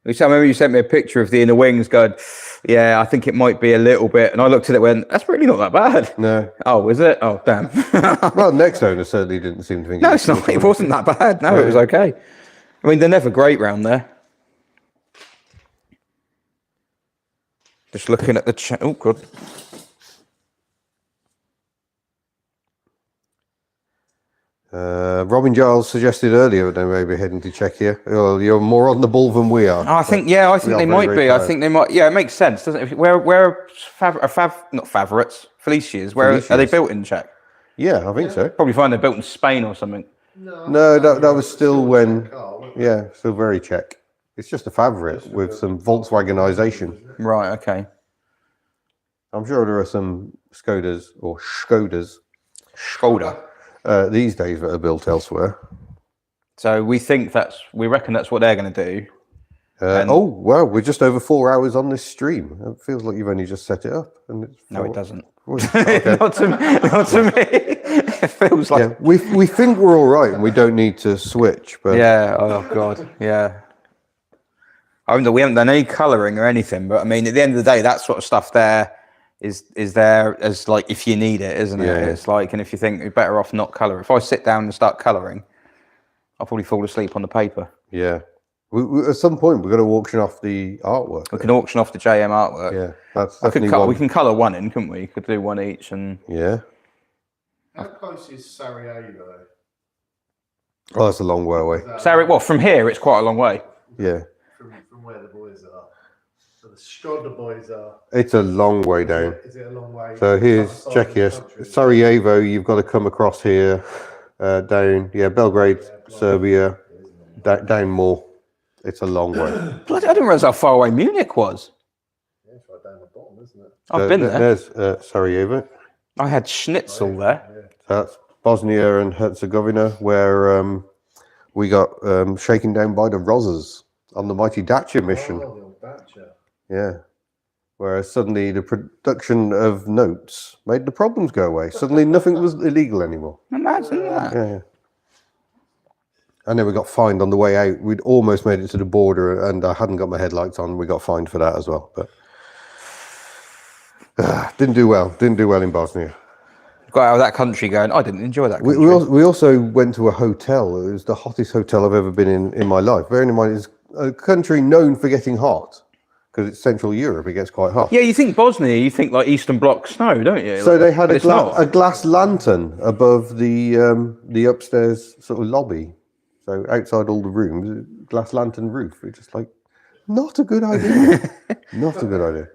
I remember you sent me a picture of the inner wings going, yeah, I think it might be a little bit. And I looked at it and went, that's really not that bad. No. Oh, is it? Oh, damn. Well, next owner certainly didn't seem to think No, it's not. It wasn't that bad. No, it was okay. I mean, they're never great round there. Just looking at the chat. Oh, God. Robin Giles suggested earlier that they may be heading to Czechia. Well, you're more on the ball than we are. Oh, I think they might be. I think they might. Yeah, it makes sense, doesn't it? Where not favorites, Felicias, where are they built in Czech? Yeah, I think so. Probably find they're built in Spain or something. No, that was still when, still very Czech. It's just a favorite with some Volkswagenization. Right, okay. I'm sure there are some Skodas or Skodas Skoda. These days that are built elsewhere. So we reckon that's what they're going to do. Oh, wow, we're just over 4 hours on this stream. It feels like you've only just set it up. And it's No, it doesn't. Okay. Not to me. It feels like... Yeah, we think we're all right and we don't need to switch. But Yeah, oh God, yeah. We haven't done any colouring or anything, but I mean, at the end of the day, that sort of stuff there is there as like if you need it, isn't it? Yeah. It's like, and if you think you're better off not colour. If I sit down and start colouring, I'll probably fall asleep on the paper. yeah. At some point, we're going to auction off the artwork. We can auction off the JM artwork. Yeah, that's definitely we one. can colour one in, couldn't we? Could do one each and... Yeah. How close is Sarajevo? Oh, that's a long way away. Sorry, well, from here, it's quite a long way. Yeah. From where the boys are. So the Skoda boys are. It's a long way down. Is it a long way? So here's Other side of the Czechia, country? Sarajevo. You've got to come across here, down. Yeah, Belgrade, Serbia, down more. It's a long way. Bloody, I didn't realise how far away Munich was. Yeah, it's right down the bottom, isn't it? I've been there. There's Sarajevo. I had schnitzel there. That's Bosnia and Herzegovina, where we got shaken down by the Rosas on the mighty Dacia mission. Oh, the old Dacia. Yeah. Where suddenly the production of notes made the problems go away. Suddenly nothing was illegal anymore. Imagine that. Yeah. And then we got fined on the way out. We'd almost made it to the border and I hadn't got my headlights on. We got fined for that as well. But didn't do well. Didn't do well in Bosnia. Got out of that country going, I didn't enjoy that country. We also went to a hotel. It was the hottest hotel I've ever been in my life. Bearing in mind, it's a country known for getting hot because it's Central Europe. It gets quite hot. Yeah, you think Bosnia, you think like Eastern Bloc snow, don't you? So they had But a glass lantern above the upstairs sort of lobby. So outside all the rooms, glass lantern roof. It's just like, not a good idea. Not a good idea.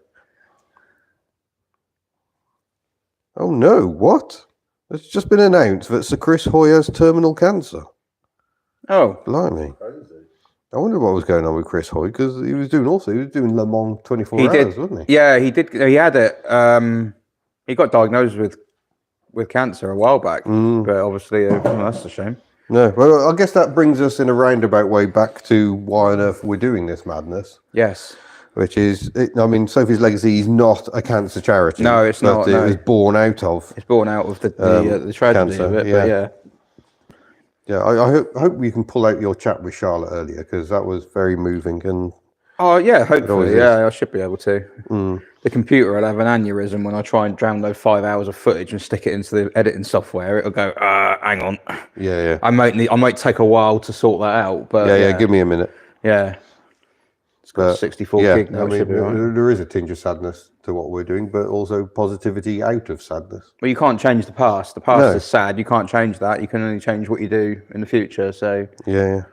Oh no, what? It's just been announced that Sir Chris Hoy has terminal cancer. Oh. Blimey. I wonder what was going on with Chris Hoy, because he was doing Le Mans 24 He hours, did. wasn't he? Yeah, he did. He had it. He got diagnosed with cancer a while back, but obviously, well, that's a shame. No, well, I guess that brings us in a roundabout way back to why on earth we're doing this madness. Yes. Which is, I mean, Sophie's Legacy is not a cancer charity. No, it's not. It was born out of. It's born out of the tragedy cancer, of it. yeah. But yeah. Yeah, I hope you can pull out your chat with Charlotte earlier, because that was very moving. And Oh yeah, hopefully, yeah, I should be able to. Mm. The computer will have an aneurysm when I try and download 5 hours of footage and stick it into the editing software. It'll go, hang on. Yeah. I might take a while to sort that out, but Yeah, give me a minute. yeah. It's got 64 gig now. I It mean, should be all right. there is a tinge of sadness to what we're doing, but also positivity out of sadness. Well, you can't change the past. The past No. is sad. You can't change that. You can only change what you do in the future. So, Yeah.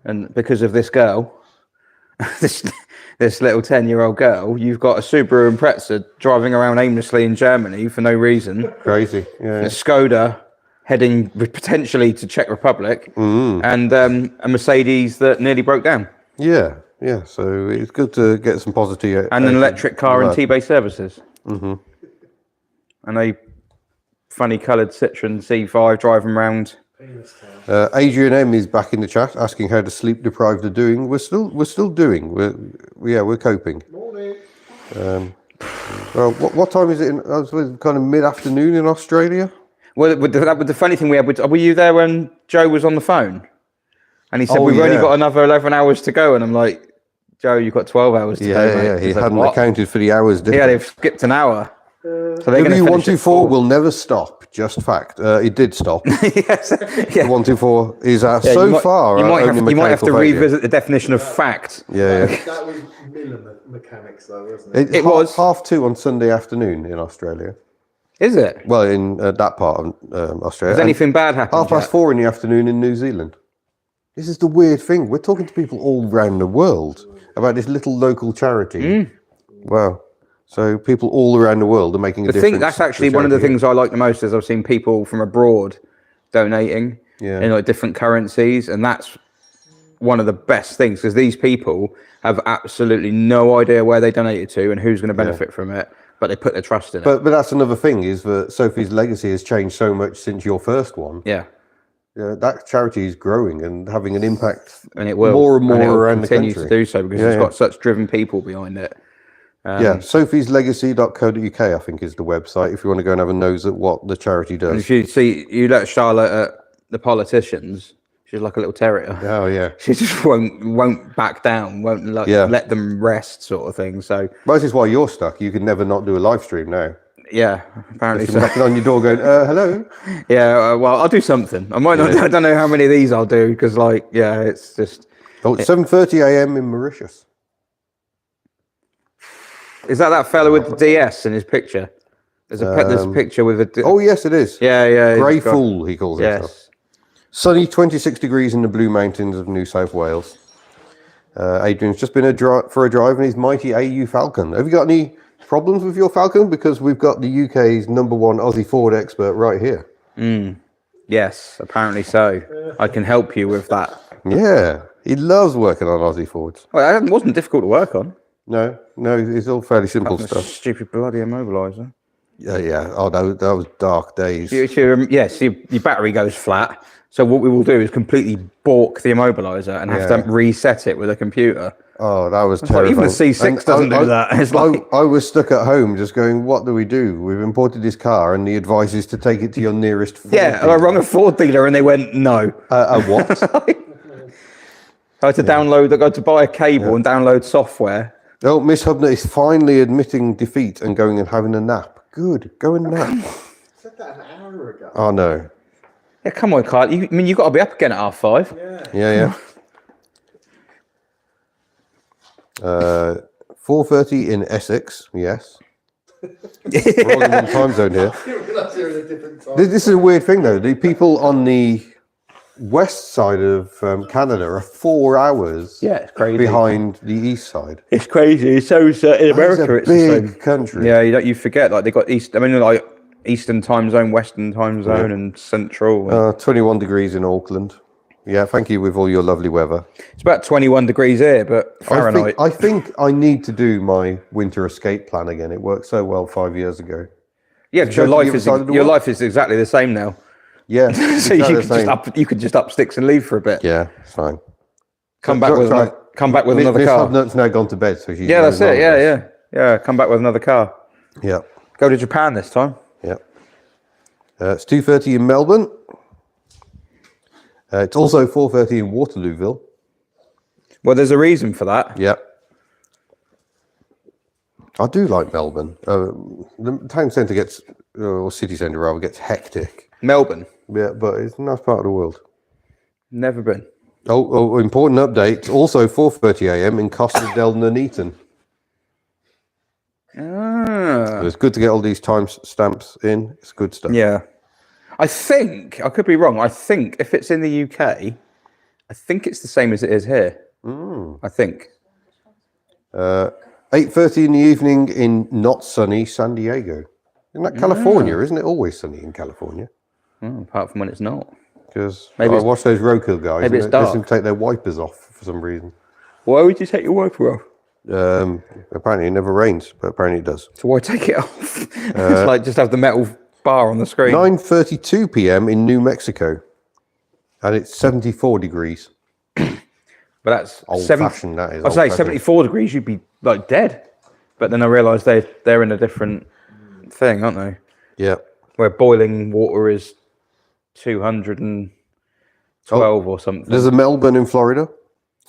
and because of this girl, this little 10-year-old girl, you've got a Subaru Impreza driving around aimlessly in Germany for no reason. Crazy. Yeah. A Skoda heading potentially to Czech Republic, and a Mercedes that nearly broke down, Yeah. So it's good to get some positivity. and an electric car in that. T-Base services, and a funny coloured Citroen C5 driving around. Adrian M is back in the chat asking how the sleep deprived are doing. We're still doing. We're coping. Morning. Well, what time is it? I was kind of mid-afternoon in Australia. Well, with the funny thing we had, were you there when Joe was on the phone? And he said, Oh, we've only yeah. got another 11 hours to go. And I'm like, Joe, you've got 12 hours to go, mate. Yeah. He He's like, hadn't "What?" accounted for the hours. Did Yeah, he? they've skipped an hour. So they're going to finish at W124 4. will never stop. Just fact. It did stop. Yes. The Yeah. 124 is Yeah, so you might, far. you might have only to mechanical failure. revisit the definition of fact. Yeah. That was Miller Mechanics, though, wasn't it? It's It was. 2:30 on Sunday afternoon in Australia. Is it? Well, in that part of Australia. Has anything bad happened? 4:30 in the afternoon in New Zealand. This is the weird thing. We're talking to people all around the world about this little local charity. Wow. So people all around the world are making a I difference. think that's to actually one of the charity. things I like the most is I've seen people from abroad donating Yeah. in like different currencies, and that's one of the best things because these people have absolutely no idea where they donated to and who's going to benefit from it, but they put their trust in it. But that's another thing is that Sophie's legacy has changed so much since your first one. Yeah. That charity is growing and having an impact, And it will more and more and it will around the continue country. to do so because it's got such driven people behind it. sophieslegacy.co.uk I think is the website if you want to go and have a nose at what the charity And does. if you see, you let Charlotte at the politicians, she's like a little terrier. Oh yeah, She just won't back down, won't let them rest, sort of thing. So well, this is why you're stuck. You can never not do a live stream now. yeah, apparently Just so. knocking on your door, going, "Hello." Yeah, well, I'll do something. I might not. I don't know how many of these I'll do because, like, yeah, it's just. Oh, it's 7:30 a.m. in Mauritius. Is that fella with the DS in his picture? There's a picture with a. Oh yes, it is. Yeah. Grey Fool, he calls himself. Yes. Sunny, 26 degrees in the Blue Mountains of New South Wales. Adrian's just been for a drive in his mighty AU Falcon. Have you got any problems with your Falcon? Because we've got the UK's #1 Aussie Ford expert right here. Yes, apparently so. I can help you with that. Yeah, he loves working on Aussie Fords. Well, it wasn't difficult to work on. No, it's all fairly simple stuff. Stupid bloody immobiliser. Yeah. Oh, that was dark days. Yes, your battery goes flat. So what we will do is completely balk the immobiliser and have to reset it with a computer. Oh, that was Like, terrifying. even the C6 doesn't do that. It's like I was stuck at home just going, what do we do? We've imported this car and the advice is to take it to your nearest Ford and I dealer. rang a Ford dealer and they went no. A what? I had to download. I had to buy a cable and download software. Oh, Miss Hubner is finally admitting defeat and going and having a nap. Good, go and nap. I said that an hour ago. Oh no. Yeah, come on, Carl. You've got to be up again at 5:30. Yeah. 4:30 in Essex. Yes. We're all in one time zone here. I didn't realise you were in a different time. This is a weird thing though. The people on the west side of Canada are 4 hours Yeah, it's crazy. behind the east side. It's crazy. So in America, It's it's a the big same. country. Yeah, you forget like they got east. I mean, like Eastern time zone, Western time zone, and Central. And 21 degrees in Auckland. Yeah, thank you with all your lovely weather. it's about 21 degrees here, but Fahrenheit. I think I need to do my winter escape plan again. It worked so well 5 years ago. Yeah, because Go to the other side of the world. life is exactly the same now. Yeah. So you could just up sticks and leave for a bit. Yeah, it's fine. Come back with another Miss car. Hubnert's now gone to bed, so she's Yeah, that's it. marvellous. Yeah. Come back with another car. Yeah. Go to Japan this time. Yeah. It's 2:30 in Melbourne. It's also 4:30 in Waterlooville. Well, there's a reason for that. Yeah. I do like Melbourne. The town centre gets, or city centre rather, gets hectic. Melbourne. Yeah, but it's a nice part of the world. Never been. Oh, important update. Also 4:30 a.m. in Costa del Nuneaton. Ah. It's good to get all these time stamps in. It's good stuff. Yeah. I think, I could be wrong. I think if it's in the UK, I think it's the same as it is here. I think. 8:30 in the evening in not sunny San Diego. Isn't that California? Isn't it always sunny in California? Apart from when it's not. Because Maybe I it's- watch those roadkill guys. maybe and it's they dark. seem to take their wipers off for some reason. Why would you take your wiper off? Apparently it never rains, but apparently it does. So why take it off? It's like just have the metal bar on the screen. 9:32 p.m. in New Mexico, and it's 74 degrees. But that's Old-fashioned, that is I'd say old-fashioned. 74 degrees, you'd be like dead. But then I realised they're in a different thing, aren't they? Yeah. Where boiling water is 212 or something. There's a Melbourne in Florida.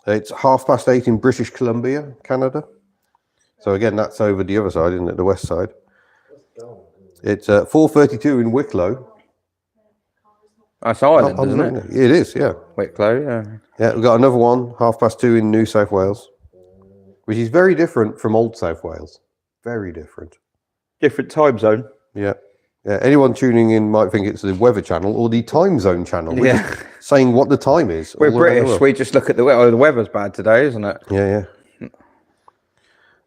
It's 8:30 in British Columbia, Canada. So again, that's over the other side, isn't it? The west side. It's 4:32 in Wicklow. That's Ireland, isn't it? It is, yeah. Wicklow, yeah. Yeah, we've got another one, 2:30 in New South Wales, which is very different from Old South Wales. Very different. Different time zone. Yeah. Yeah. Anyone tuning in might think it's the Weather Channel or the Time Zone Channel. We're Yeah. just saying what the time is. We're all around the British. world. We just look at the weather. Oh, the weather's bad today, isn't it? Yeah.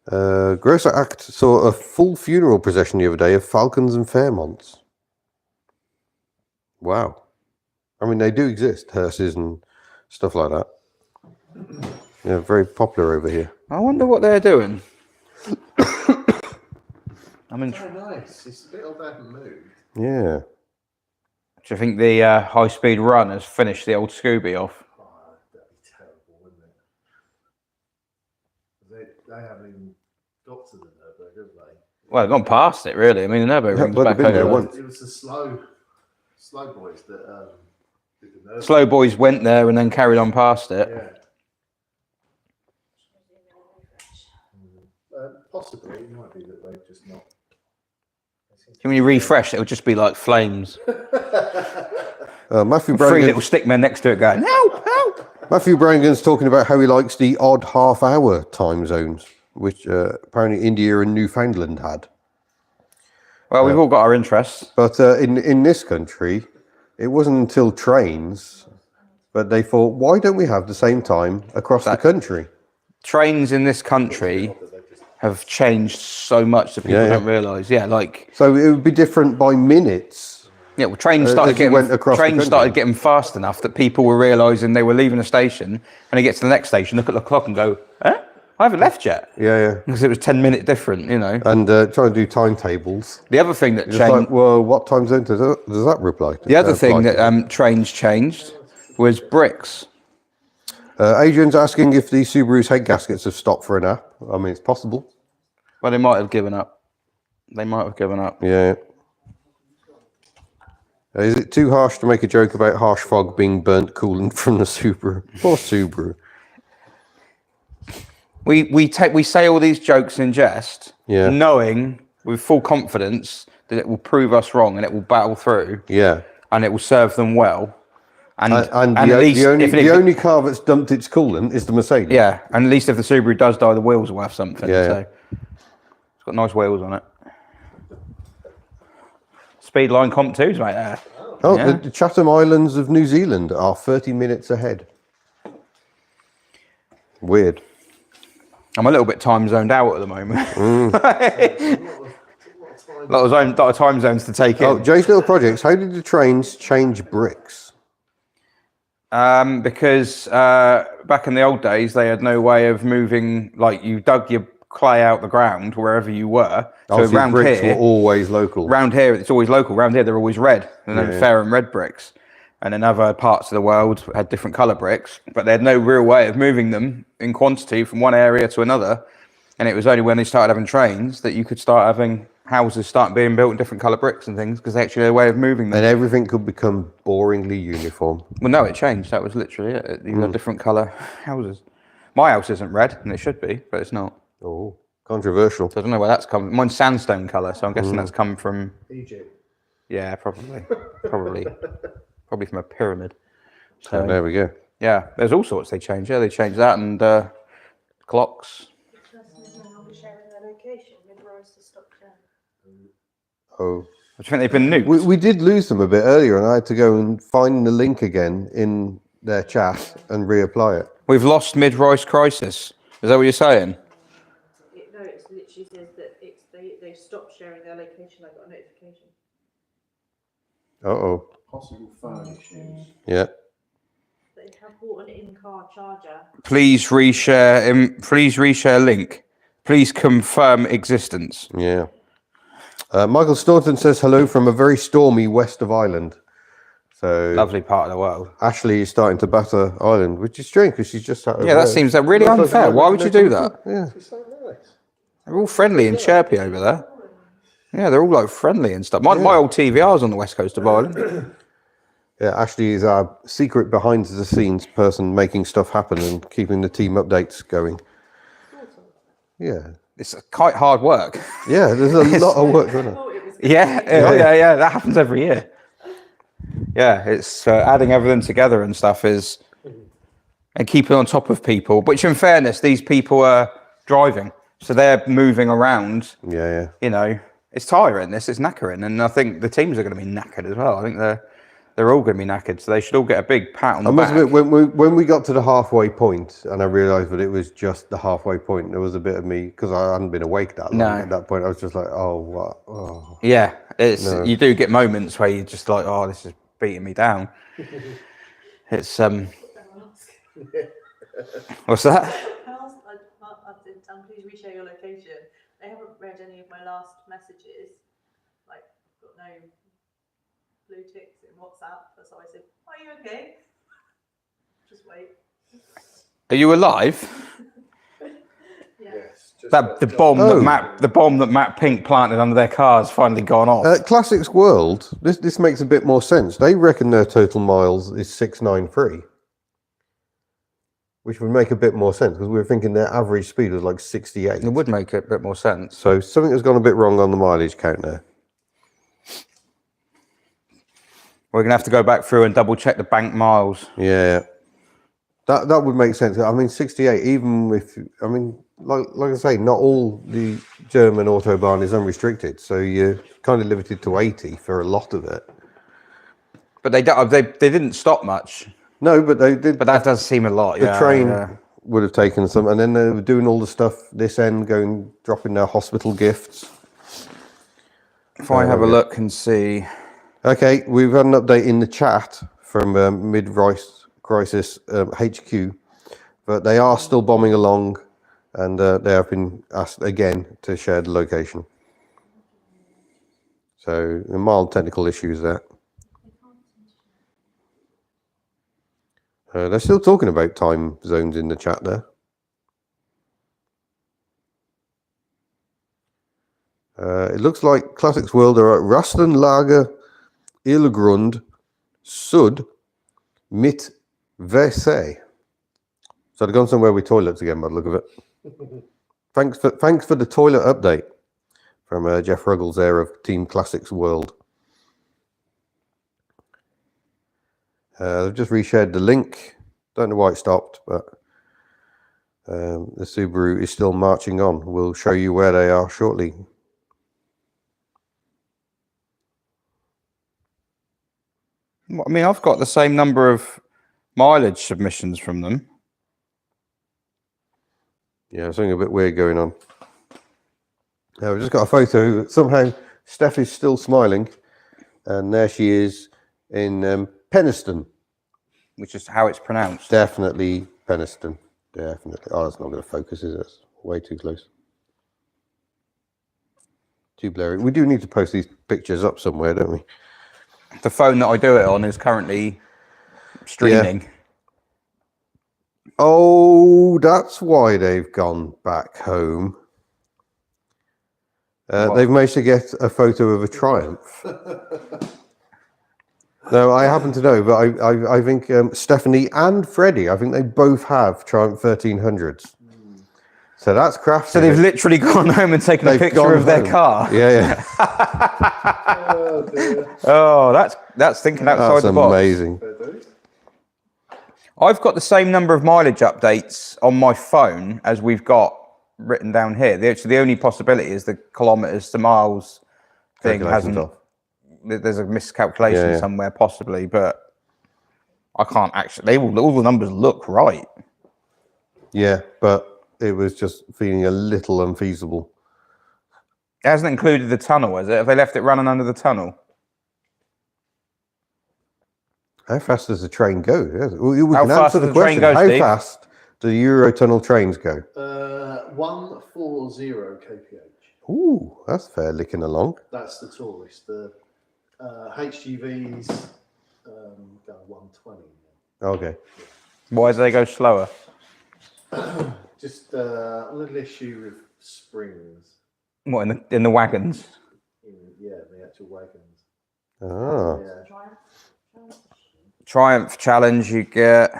Grosser Act saw a full funeral procession the other day of falcons and Fairmonts. Wow. I mean, they do exist, hearses and stuff like that. Yeah, very popular over here. I wonder what they're doing. I mean, Oh, nice. It's a bit old, they haven't moved. Yeah. do you think the high-speed run has finished the old Scooby off? Oh, that'd be terrible, wouldn't it? They haven't even got to the Nürburgring, have they? Well, they've gone past it, really. I mean, the Nürburgring's but back they've been there over. once. It was the slow boys that did the Nürburgring. Slow boys went there and then carried on past it. Yeah. Possibly, it might be that they've just not. When you refresh, it would just be like flames. Matthew Three Brannigan, little stick men next to it going, help, help! Matthew Brannigan's talking about how he likes the odd half-hour time zones, which apparently India and Newfoundland had. Well, we've all got our interests. But in this country, it wasn't until trains, but they thought, why don't we have the same time across the country? Trains in this country have changed so much that people don't realise. Yeah, like... So it would be different by minutes. Yeah, well, trains started getting fast enough that people were realising they were leaving a station, and they get to the next station, look at the clock and go, huh? I haven't left yet. Yeah. Because it was 10 minutes different, you know. And trying to do timetables. The other thing that It's changed... like, well, what time zone does that reply to? The other thing that trains changed was bricks. Adrian's asking if the Subaru's head gaskets have stopped for a nap. I mean, it's possible. Well, they might have given up. Yeah. Is it too harsh to make a joke about harsh fog being burnt coolant from the Subaru? Poor Subaru. We say all these jokes in jest, knowing with full confidence that it will prove us wrong and it will battle through. Yeah. And it will serve them well. And the only car that's dumped its coolant is the Mercedes. Yeah, and at least if the Subaru does die, the wheels will have something. Yeah. So it's got nice wheels on it. Speedline Comp 2s, mate. There. Oh, yeah. The Chatham Islands of New Zealand are 30 minutes ahead. Weird. I'm a little bit time zoned out at the moment. A lot of time zones to take in. Oh, Jay's Little Projects. How did the trains change bricks? Because back in the old days, they had no way of moving. Like you dug your clay out the ground wherever you were. So around bricks here, were always local. Round here, it's always local. Round here, they're always red. And then fair and red bricks. And in other parts of the world had different colour bricks, but they had no real way of moving them in quantity from one area to another. And it was only when they started having trains that you could start having houses start being built in different colour bricks and things, because they actually had a way of moving them. And everything could become boringly uniform. Well, no, it changed. That was literally it. You had different colour houses. My house isn't red, and it should be, but it's not. Oh, controversial. So I don't know where that's come. Mine's sandstone colour, so I'm guessing that's come from Egypt. Yeah, probably from a pyramid. So there we go. Yeah, there's all sorts they change. Yeah, they changed that and clocks. Oh. Do you think they've been nuked? We did lose them a bit earlier, and I had to go and find the link again in their chat and reapply it. We've lost mid-rise crisis. Is that what you're saying? No, it literally says that they stopped sharing their location. I got a notification. Uh-oh. Possible phone issues. Yeah. They have bought an in-car charger. Please reshare link. Please confirm existence. Yeah. Michael Staunton says hello from a very stormy west of Ireland. So lovely part of the world. Ashley is starting to batter Ireland, which is strange because she's just out of that seems really unfair. Why would you do that? Yeah. They're all friendly and chirpy over there. Yeah, they're all like friendly and stuff. My old TVR's on the west coast of Ireland. Yeah, Ashley is our secret behind the scenes person making stuff happen and keeping the team updates going. Yeah. It's quite hard work. Yeah, there's a lot of work going on. Yeah, that happens every year. Yeah, it's adding everything together and stuff and keeping on top of people. Which, in fairness, these people are driving, so they're moving around. Yeah. You know, it's tiring. It's knackering, and I think the teams are going to be knackered as well. I think they're all going to be knackered, so they should all get a big pat on the back. When we got to the halfway point, and I realised that it was just the halfway point, there was a bit of me, because I hadn't been awake that long at that point. I was just like, oh, what? Oh. Yeah, you do get moments where you're just like, oh, this is beating me down. It's What's that? Please reshare your location. They haven't read any of my last messages. Like, got no blue ticks in WhatsApp. So I said, "Are you okay?" Just wait. Are you alive? Yeah. Yes. Just The bomb that Matt Pink planted under their car has finally gone off. Classics World, this makes a bit more sense. They reckon their total miles is 693, which would make a bit more sense because we were thinking their average speed was like 68. It would make a bit more sense. So something has gone a bit wrong on the mileage count there. We're gonna have to go back through and double check the bank miles. Yeah, that would make sense. I mean, 68. Even if like I say, not all the German autobahn is unrestricted, so you're kind of limited to 80 for a lot of it. But they didn't stop much. No, but they did. But that does seem a lot. The train would have taken some, and then they were doing all the stuff this end, dropping their hospital gifts. If I have a look and see. Okay, we've had an update in the chat from Mid-Crisis HQ, but they are still bombing along, and they have been asked again to share the location. So, mild technical issues there. They're still talking about time zones in the chat there. It looks like Classics World are at Rastenlager, Ilgrund, Sud, Mit, Versailles. So they've gone somewhere with toilets again by the look of it. Thanks for the toilet update from Jeff Ruggles there of Team Classics World. They've just reshared the link. Don't know why it stopped, but the Subaru is still marching on. We'll show you where they are shortly. I mean, I've got the same number of mileage submissions from them. Yeah, something a bit weird going on. We've just got a photo. Somehow Steph is still smiling, and there she is in Penistone. Which is how it's pronounced. Definitely Penistone. Definitely. Oh, that's not going to focus, is it? It's way too close. Too blurry. We do need to post these pictures up somewhere, don't we? The phone that I do it on is currently streaming. Yeah. Oh, that's why they've gone back home. They've managed to get a photo of a Triumph. No, I happen to know, but I think Stephanie and Freddie, I think they both have Triumph 1300s. So that's crafty. So they've literally gone home and taken a picture of their car. Yeah. Oh, dear. Oh, that's thinking outside the box. That's amazing. I've got the same number of mileage updates on my phone as we've got written down here. The only possibility is the kilometres to miles thing hasn't. There's a miscalculation somewhere possibly, but I can't actually. All the numbers look right. Yeah, but it was just feeling a little unfeasible. It hasn't included the tunnel, has it? Have they left it running under the tunnel? How fast does the train go? We How can fast answer does the the train question. go, How Steve? fast do Eurotunnel trains go? 140 kph. Ooh, that's fair licking along. That's the tallest. The HGVs go 120. Okay. Why do they go slower? Just a little issue with springs. What in the wagons? The actual wagons. Ah. Yeah. Triumph Challenge, you get.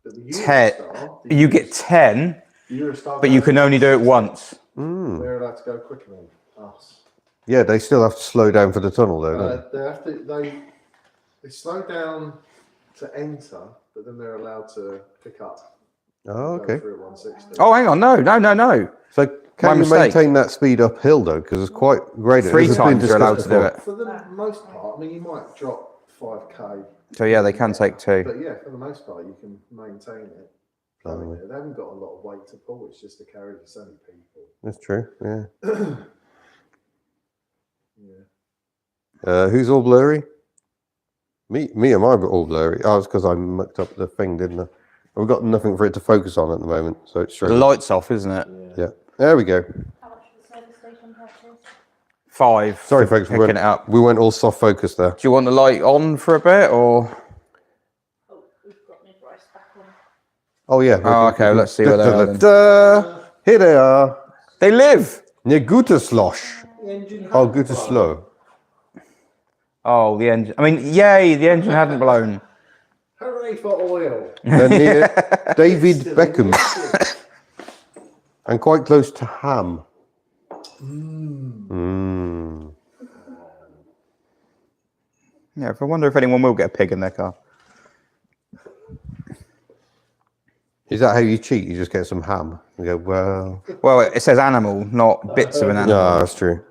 But the 10. Eurostar, You get 10, Eurostar but you can only do it once. They're allowed to go quicker than us. Yeah, they still have to slow down for the tunnel, though, don't they? They have to. They slow down to enter, but then they're allowed to pick up. Oh, Go okay. through at 160. Oh, hang on, no. So can My you mistake. maintain that speed uphill, though? Because it's quite great. Three This has been times you're allowed to discussed do before. it. For the most part, I mean, you might drop 5k. So yeah, they can take 2. But yeah, for the most part, you can maintain it. Blimey. They haven't got a lot of weight to pull. It's just to carry the only people. That's true, yeah. Yeah. Who's all blurry? Me and mine were all blurry. Oh, it's because I mucked up the thing, didn't I? We've got nothing for it to focus on at the moment, so it's The struggling. light's off, isn't it? Yeah. There we go. How much for the service station purchase? 5. Sorry, for folks. picking it up. We went all soft focus there. Do you want the light on for a bit, or? Oh, we've got mid-price back on. Oh, yeah. Oh, okay. Let's see where they are then. Here they are. They live. Ne gute Slosh. Oh, gute Slow. Oh, the engine. I mean, yay! The engine hadn't blown. Hooray for oil. They're near David Beckham. And quite close to Ham. Yeah. I wonder if anyone will get a pig in their car. Is that how you cheat? You just get some ham and go, well... Well, it says animal, not bits of an animal. No, that's true.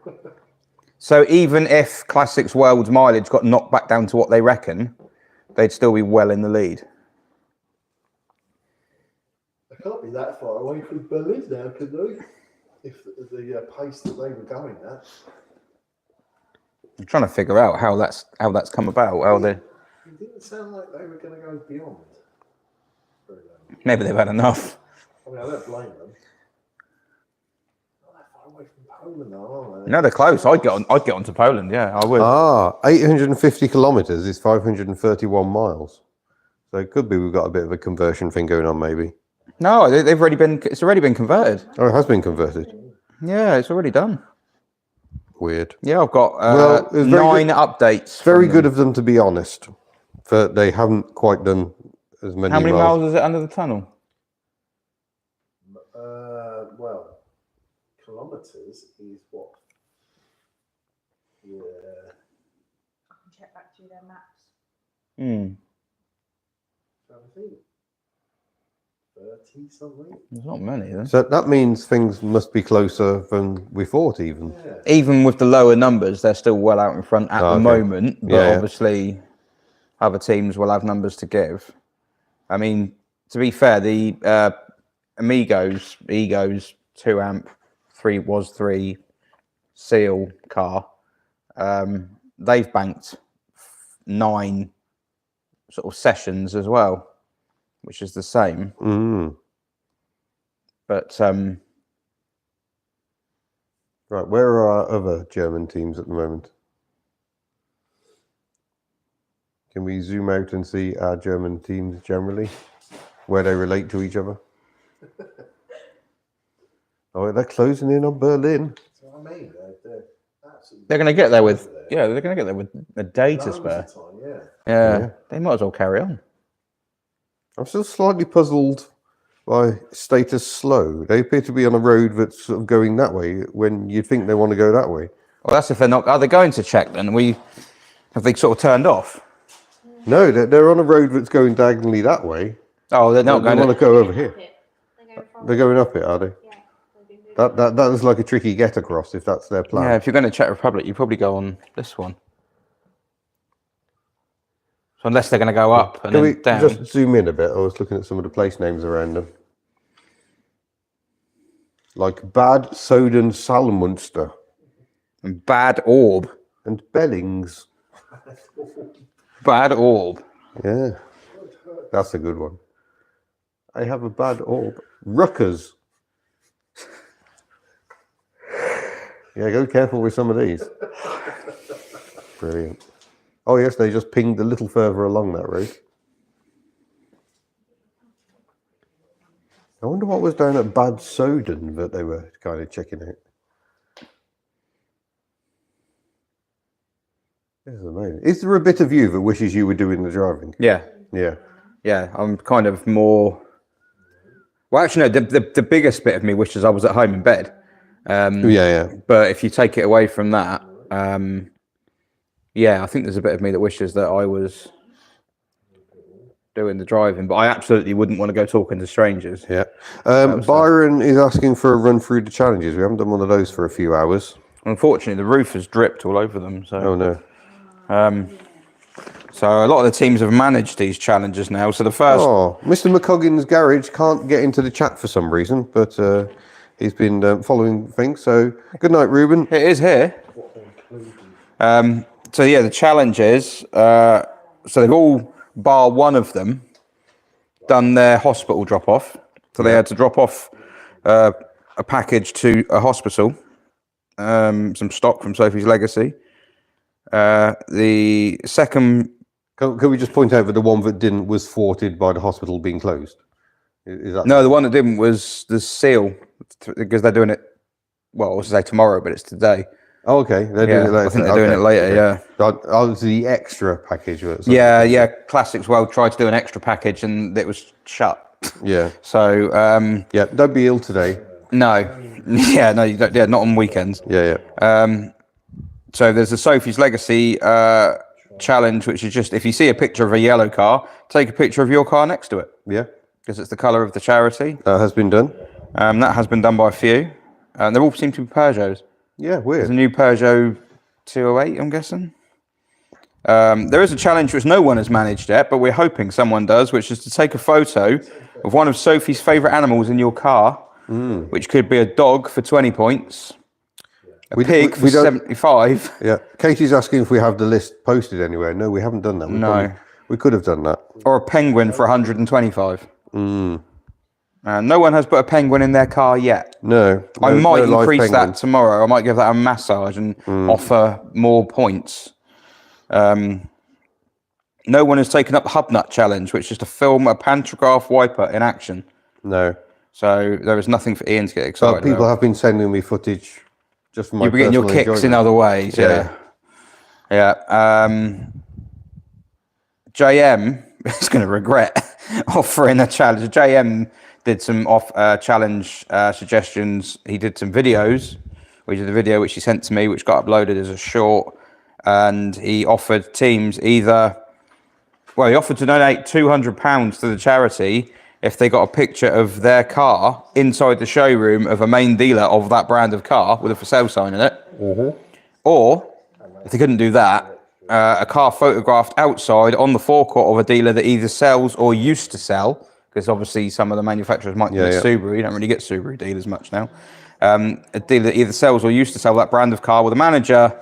So even if Classics World's mileage got knocked back down to what they reckon, they'd still be well in the lead. They can't be that far away from Berlin now, can they? If the pace that they were going at. I'm trying to figure out how that's come about. How they It didn't sound like they were going to go beyond. maybe they've had enough. I mean, I don't blame them. Not that far away from Poland, though, are they? No, they're close. I'd get onto Poland. Yeah, I would. 850 kilometres is 531 miles. So it could be we've got a bit of a conversion thing going on, maybe. No, they've already been. It's already been converted. Oh, it has been converted. Yeah, it's already done. Weird. Yeah, I've got Well, it was very 9 updates. Very from good them. of them, to be honest. But they haven't quite done as many How many miles is it under the tunnel? Well, kilometres is what? Yeah. I can check back through their maps. I think 30 something. There's not many then. So that means things must be closer than we thought, even. Yeah. Even with the lower numbers, they're still well out in front at the okay. moment. But Yeah, yeah. obviously, other teams will have numbers to give. I mean, to be fair, the Egos 2 amp 3 seal car, they've banked 9 sort of sessions as well, which is the same. But Right, where are our other German teams at the moment? Can we zoom out and see our German teams generally, where they relate to each other? Oh, they're closing in on Berlin. That's what I mean. They're absolutely they're going to get there with they're going to get there with a day to loads spare. of time, yeah. Yeah, they might as well carry on. I'm still slightly puzzled by status slow. They appear to be on a road that's sort of going that way when you'd think they want to go that way. Well, that's if they're not. Are they going to check then? Have they sort of turned off? No, they're on a road that's going diagonally that way. Oh, they're not They going want to. to go over here. They're going from, They're going up it, are they? yeah, they've been moving. That is like a tricky get across if that's their plan. Yeah, if you're going to Czech Republic, you probably go on this one. So unless they're going to go up and Can we then down. just zoom in a bit? I was looking at some of the place names around them. Like Bad Soden Salmunster And Bad Orb. and Bellings. Bad Orb. Yeah, that's a good one. I have a bad orb. Ruckers. Yeah, go careful with some of these. Brilliant. Oh yes, they just pinged a little further along that road. I wonder what was down at Bad Soden that they were kind of checking out. This is amazing. Is there a bit of you that wishes you were doing the driving? Yeah. Yeah. Yeah, I'm kind of more. Well, actually, no. The biggest bit of me wishes I was at home in bed. Yeah. But if you take it away from that, yeah, I think there's a bit of me that wishes that I was doing the driving. But I absolutely wouldn't want to go talking to strangers. Yeah. Byron is asking for a run through the challenges. We haven't done one of those for a few hours. Unfortunately, the roof has dripped all over them. So. Oh no. So a lot of the teams have managed these challenges now. So the first, Oh, Mr. McCoggin's garage can't get into the chat for some reason, but he's been following things. So good night, Ruben. it is here. So yeah, the challenge is so they've all, bar one of them, done their hospital drop-off. So they had to drop off a package to a hospital, some stock from Sophie's Legacy. The second... Can we just point out that the one that didn't was thwarted by the hospital being closed? Is that No, the one that didn't was the seal, because they're doing it, well, I was going to say tomorrow, but it's today. Oh, okay. They're doing it later. I think they're doing it later, yeah. Oh, it's the extra package. Yeah. Classics World tried to do an extra package and it was shut. Yeah. So, yeah, don't be ill today. no. Yeah, no, you don't, yeah, not on weekends. Yeah. So there's a Sophie's Legacy challenge, which is just, if you see a picture of a yellow car, take a picture of your car next to it. Yeah. Because it's the colour of the charity. That has been done. That has been done by a few. They all seem to be Peugeots. Yeah, weird. There's a new Peugeot 208, I'm guessing. There is a challenge which no one has managed yet, but we're hoping someone does, which is to take a photo of one of Sophie's favourite animals in your car, which could be a dog for 20 points, a pig for 75. Yeah. Katie's asking if we have the list posted anywhere. No, we haven't done that. We could have done that. Or a penguin for 125. No one has put a penguin in their car yet. No. I might live increase that penguins. tomorrow. I might give that a massage and offer more points. No one has taken up the Hubnut challenge, which is to film a pantograph wiper in action. No. So there is nothing for Ian to get excited But people about. have been sending me footage just for my You'll be getting your personal kicks in enjoyment. other ways. Yeah. JM is going to regret offering a challenge. JM did some challenge suggestions. He did some videos. We did a video which he sent to me, which got uploaded as a short. And he offered teams he offered to donate £200 to the charity if they got a picture of their car inside the showroom of a main dealer of that brand of car with a for sale sign in it. Or, if they couldn't do that, a car photographed outside on the forecourt of a dealer that either sells or used to sell, because obviously some of the manufacturers might be Subaru. You don't really get Subaru dealers much now. A dealer that either sells or used to sell that brand of car with a manager.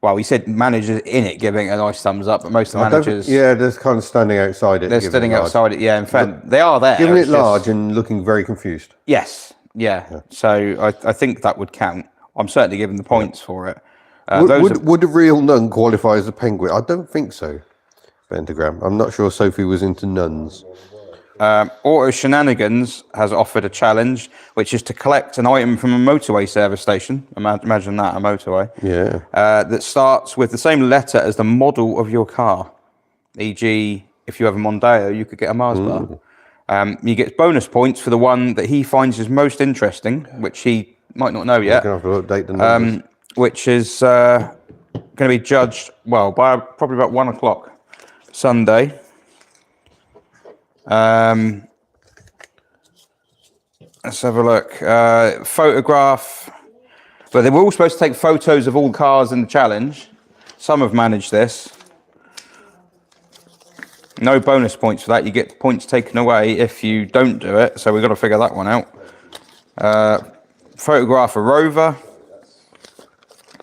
Well, he said managers in it giving a nice thumbs up, but most of the managers... Yeah, they're kind of standing outside it. They're standing outside it, yeah. In fact, they are there. Giving it large and looking very confused. Yes, yeah. So I think that would count. I'm certainly giving the points for it. Would a real nun qualify as a penguin? I don't think so. Pentagram. I'm not sure Sophie was into nuns. Auto Shenanigans has offered a challenge, which is to collect an item from a motorway service station. Imagine that, a motorway. Yeah. That starts with the same letter as the model of your car. E.g., if you have a Mondeo, you could get a Mars bar. You get bonus points for the one that he finds is most interesting, which he might not know yet. You're going to have to update the numbers. Which is going to be judged, well, by probably about 1 o'clock Sunday. Let's have a look. Photograph. But they were all supposed to take photos of all cars in the challenge. Some have managed this. No bonus points for that. You get points taken away if you don't do it. So we've got to figure that one out. Photograph a Rover.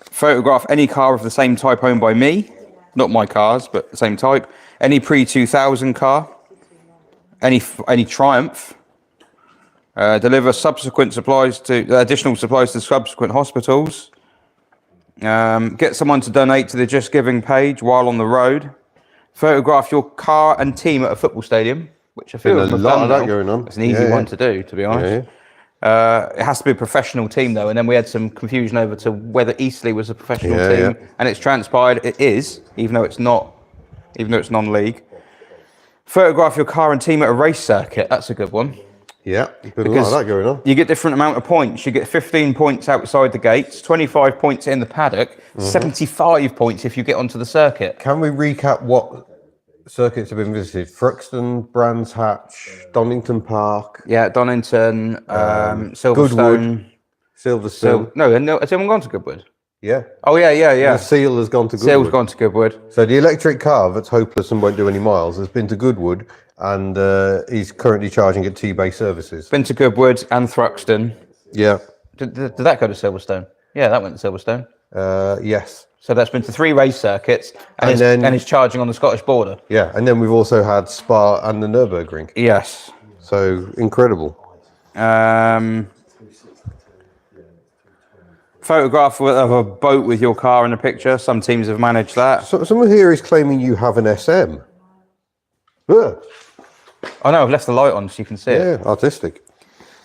Photograph any car of the same type owned by me. Not my cars, but the same type. Any pre-2000 car. Any Triumph. Deliver subsequent supplies to additional supplies to subsequent hospitals. Get someone to donate to the Just Giving page while on the road. Photograph your car and team at a football stadium, which I feel There's a lot of that going on. It's an easy one to do, to be honest. It has to be a professional team, though, and then we had some confusion over to whether Eastleigh was a professional team, and it's transpired it is, even though it's not, even though it's non-league. Photograph your car and team at a race circuit. That's a good one. Yeah, there's a lot of that going on. You get different amount of points. You get 15 points outside the gates, 25 points in the paddock, 75 points if you get onto the circuit. Can we recap what circuits have been visited? Thruxton, Brands Hatch, Donington Park. Yeah, Donington, Silverstone. Silverstone. No, has anyone gone to Goodwood? Yeah. Oh, yeah. The Seal has gone to Goodwood. Seal's gone to Goodwood. So the electric car that's hopeless and won't do any miles has been to Goodwood, and he's currently charging at T-Bay Services. Been to Goodwood and Thruxton. Yeah. Did that go to Silverstone? Yeah, that went to Silverstone. Yes. So that's been to 3 race circuits, and it's charging on the Scottish border. Yeah, and then we've also had Spa and the Nürburgring. Yes. So incredible. Photograph of a boat with your car in the picture. Some teams have managed that. So, someone here is claiming you have an SM. Ugh. I know, I've left the light on so you can see it. Yeah, artistic.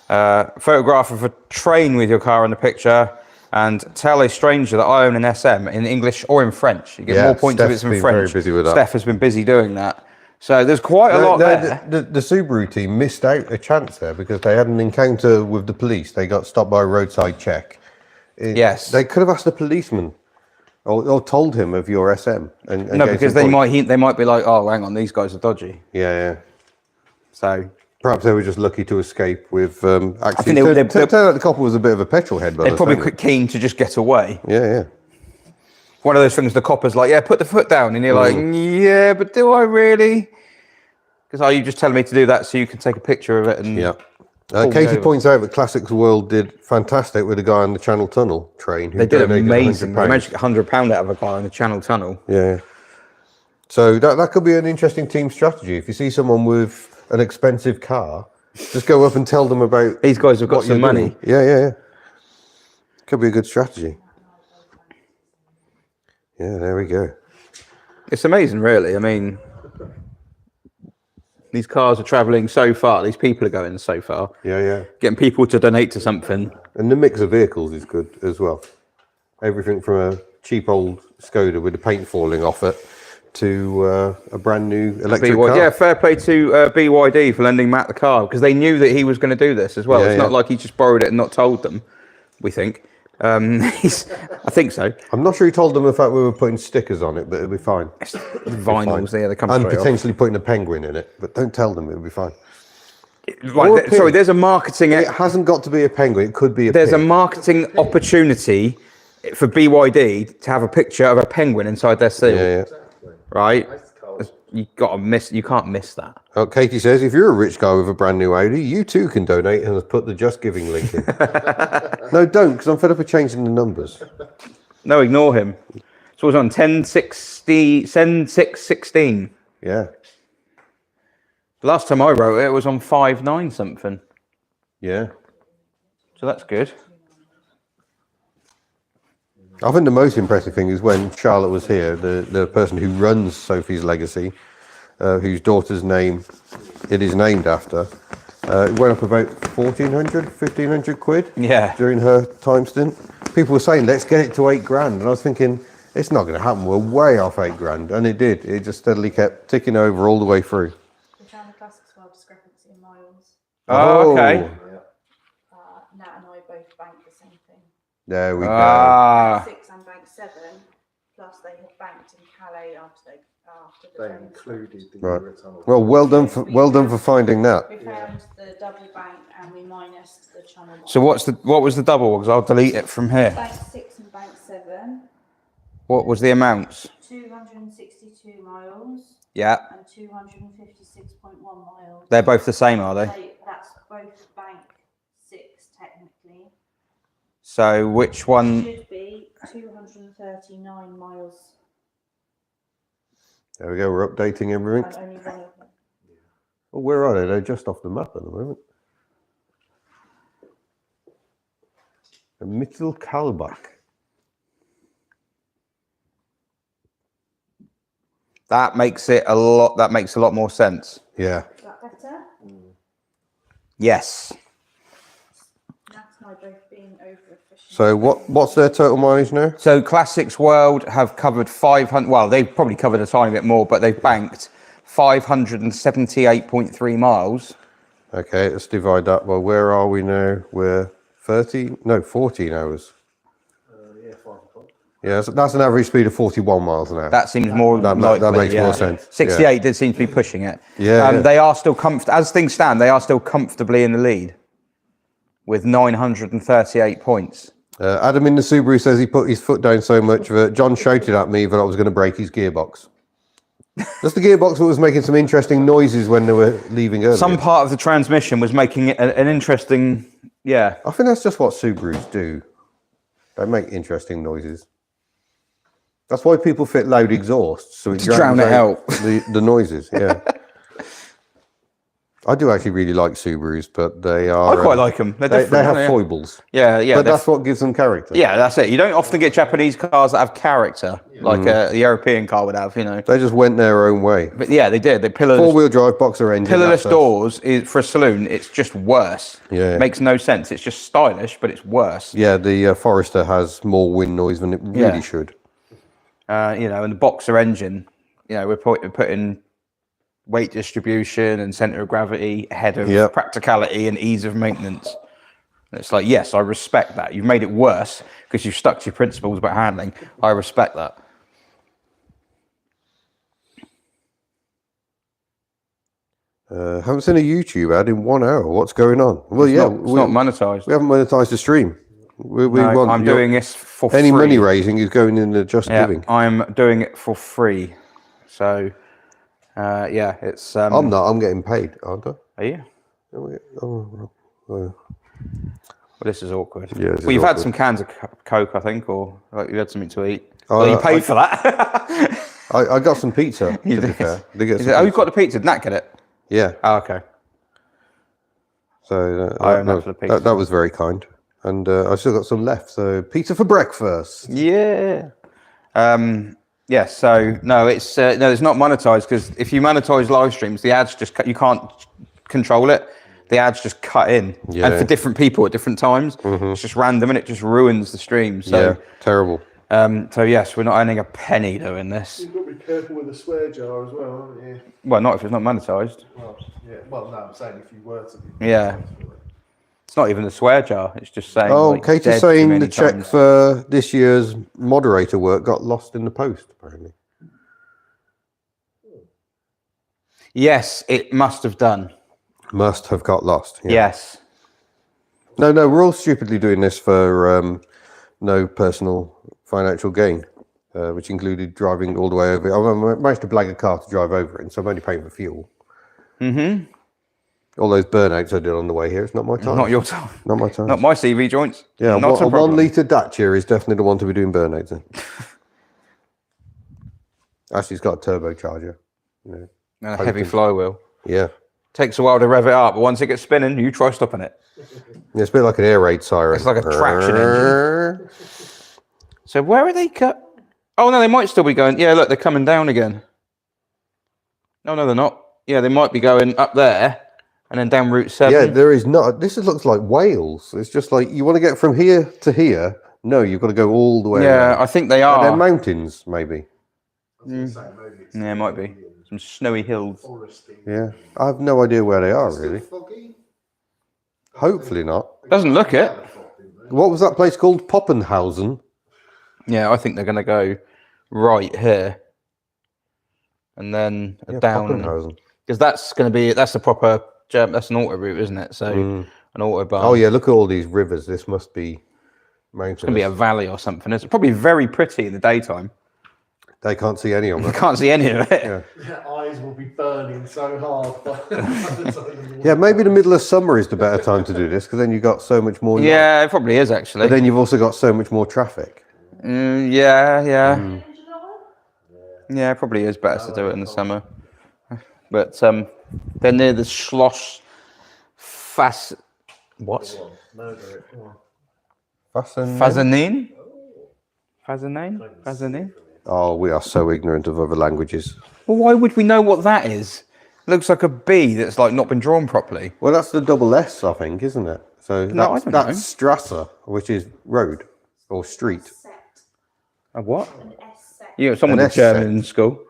Photograph of a train with your car in the picture, and tell a stranger that I own an SM in English or in French. You get more points if it's in Steph's been French. very busy with that. Steph has been busy doing that. So there's quite a lot there. The Subaru team missed out a chance there because they had an encounter with the police. They got stopped by a roadside check. Yes. They could have asked the policeman or told him of your SM. No, because they might be like, oh, hang on, these guys are dodgy. Yeah. So perhaps they were just lucky to escape with. Actually, I think turned out the copper was a bit of a petrol head. They're probably keen to just get away. Yeah. One of those things the copper's like, yeah, put the foot down. And you're like, yeah, but do I really? Because are you just telling me to do that so you can take a picture of it? And yeah. Katie points out that Classics World did fantastic with a guy on the Channel Tunnel train. They did amazing. They managed to get £100 out of a guy on the Channel Tunnel. Yeah. So that could be an interesting team strategy. If you see someone with an expensive car, just go up and tell them about these guys have got some money. Yeah. Could be a good strategy. Yeah, there we go. It's amazing, really. I mean, these cars are travelling so far. These people are going so far. Yeah. Getting people to donate to something. And the mix of vehicles is good as well. Everything from a cheap old Skoda with the paint falling off it to a brand new electric car. Yeah, fair play to BYD for lending Matt the car because they knew that he was going to do this as well. It's not like he just borrowed it and not told them, we think. I think so. I'm not sure he told them the fact we were putting stickers on it, but it'll be fine. Vinyls there, they come and straight potentially putting a penguin in it, but don't tell them, it'll be fine. Right, sorry, there's a marketing... It hasn't got to be a penguin, it could be a There's pig. a marketing opportunity for BYD to have a picture of a penguin inside their seal. Yeah. Right? You can't miss that. Oh, Katie says, if you're a rich guy with a brand new Audi, you too can donate and has put the Just Giving link in. No, don't, because I'm fed up of changing the numbers. No, ignore him. So it's on 10-6-16. Yeah. The last time I wrote it was on 5-9 something. Yeah. So that's good. I think the most impressive thing is when Charlotte was here, the person who runs Sophie's Legacy, whose daughter's name it is named after, it went up about 1,500 quid during her time stint. People were saying, let's get it to 8 grand. And I was thinking, it's not going to happen. We're way off 8 grand. And it did. It just steadily kept ticking over all the way through. We found the Classics World discrepancy in miles. Oh, okay. Nat and I both banked the same thing. There we go. Bank 6 and Bank 7, plus they had banked in Calais after the They train. included the Right. Eurotunnel. Well, well done for finding that. We found the double bank and we minused the channel. So what was the double? Because I'll delete it from here. Bank 6 and Bank 7, What was the amounts? 262 miles Yeah. and 256.1 miles. They're both the same, are they? That's both Bank 6 technically. So which one? Should be 239 miles. There we go. We're updating everything. And only one of them. Well, where are they? They're just off the map at the moment. Mittelkalbach. That makes a lot more sense. Yeah. Is that better? Yes. That's not both being over efficient. So what's their total mileage now? So Classics World have covered 500. Well, they've probably covered a tiny bit more, but they've banked 578.3 miles. Okay, let's divide that. Well, where are we now? We're 14 hours. Yeah, 5 o'clock. Yeah, that's an average speed of 41 miles an hour. That seems more That likely, makes more sense. 68 did seem to be pushing it. Yeah. They are still as things stand, they are still comfortably in the lead with 938 points. Adam in the Subaru says he put his foot down so much that John shouted at me that I was going to break his gearbox. That's the gearbox that was making some interesting noises when they were leaving earlier. Some part of the transmission was making it an interesting, I think that's just what Subarus do. They make interesting noises. That's why people fit loud exhausts, so it To drown it out. the noises. Yeah. I do actually really like Subarus, but they are. I quite like them. They're different. They have aren't foibles. Yeah, yeah. But that's what gives them character. Yeah, that's it. You don't often get Japanese cars that have character, like a European car would have, you know. They just went their own way. But yeah, they did. They pillarless, Four-wheel drive boxer engine. pillarless doors is for a saloon. It's just worse. Yeah. Makes no sense. It's just stylish, but it's worse. Yeah, the Forester has more wind noise than it really should. You know, and the boxer engine. You know, we're putting weight distribution and center of gravity ahead of practicality and ease of maintenance. And it's like, yes, I respect that. You've made it worse because you've stuck to your principles about handling. I respect that. Haven't seen a YouTube ad in 1 hour. What's going on? Well, It's not monetized. We haven't monetized the stream. We No, want I'm doing this for any free. money raising is going in the Just Giving. I'm doing it for free. So, yeah, it's. I'm not. I'm getting paid, aren't I? Are you? Oh, Well, this is awkward. Yeah, this is Well, you've had awkward. some cans of Coke, I think, or like you had something to eat. Oh, Well, you paid for that. I got some pizza. To be fair, Did get some Oh, you've pizza. got the pizza. Did Nat get it? Yeah. Oh, okay. So I own that for the pizza. that was very kind, and I still got some left. So pizza for breakfast. Yeah. Yeah. So no, it's not monetized because if you monetize live streams, the ads just cut. You can't control it. The ads just cut in, Yeah. and for different people at different times. It's just random, and it just ruins the stream. So, Yeah, terrible. so yes, we're not earning a penny doing this. You've got to be careful with the swear jar as well, haven't you? Well, not if it's not monetized. Well, yeah. Well, no, I'm saying if you were to be. Yeah. It's not even a swear jar. It's just saying. Oh, like, Katie's dead too saying many the check times. for this year's moderator work got lost in the post. Apparently. Yes, it must have done. Must have got lost. Yeah. Yes. No, we're all stupidly doing this for no personal financial gain, which included driving all the way over. I managed to blag a car to drive over it, and so I'm only paying for fuel. Mm-hmm. All those burnouts I did on the way here, it's not my time. Not your time. Not my time. Not my CV joints. Yeah, not a a 1 litre Dacia is definitely the one to be doing burnouts in. Actually, it's got a turbocharger. And a heavy flywheel. Yeah. Takes a while to rev it up, but once it gets spinning, you try stopping it. Yeah, it's a bit like an air raid siren. It's like a traction engine. So where are they cut? Oh no, they might still be going. Yeah, look, they're coming down again. No, they're not. Yeah, they might be going up there and then down Route 7. Yeah, there is not. Looks like Wales. It's just like you want to get from here to here. No, you've got to go all the way. Yeah, around. I think they They're are. mountains, maybe. Yeah, it might be. Some snowy hills. Yeah, I have no idea where they are really. Hopefully not. Doesn't look it. What was that place called? Poppenhausen. Yeah, I think they're going to go right here. And then down. Poppenhausen. Because that's going to be, that's a proper, that's an auto route, isn't it? So an autobahn. Oh yeah, look at all these rivers. This must be mountains. It's going to be a valley or something. It's probably very pretty in the daytime. They can't see any of You it. can't see any of it. Yeah. Their eyes will be burning so hard. Yeah, maybe the middle of summer is the better time to do this because then you've got so much more. light. Yeah, it probably is actually. But then you've also got so much more traffic. Yeah. Yeah, it probably is better to do it in the summer. But they're near the Schloss what? Fazanin? Fazanin? Oh, we are so ignorant of other languages. Well, why would we know what that is? It looks like a B that's like not been drawn properly. Well, that's the double S, I think, isn't it? So No, I don't know. that's Strasse, which is road or street. A what? An S set. Yeah, someone An did S German set. in school.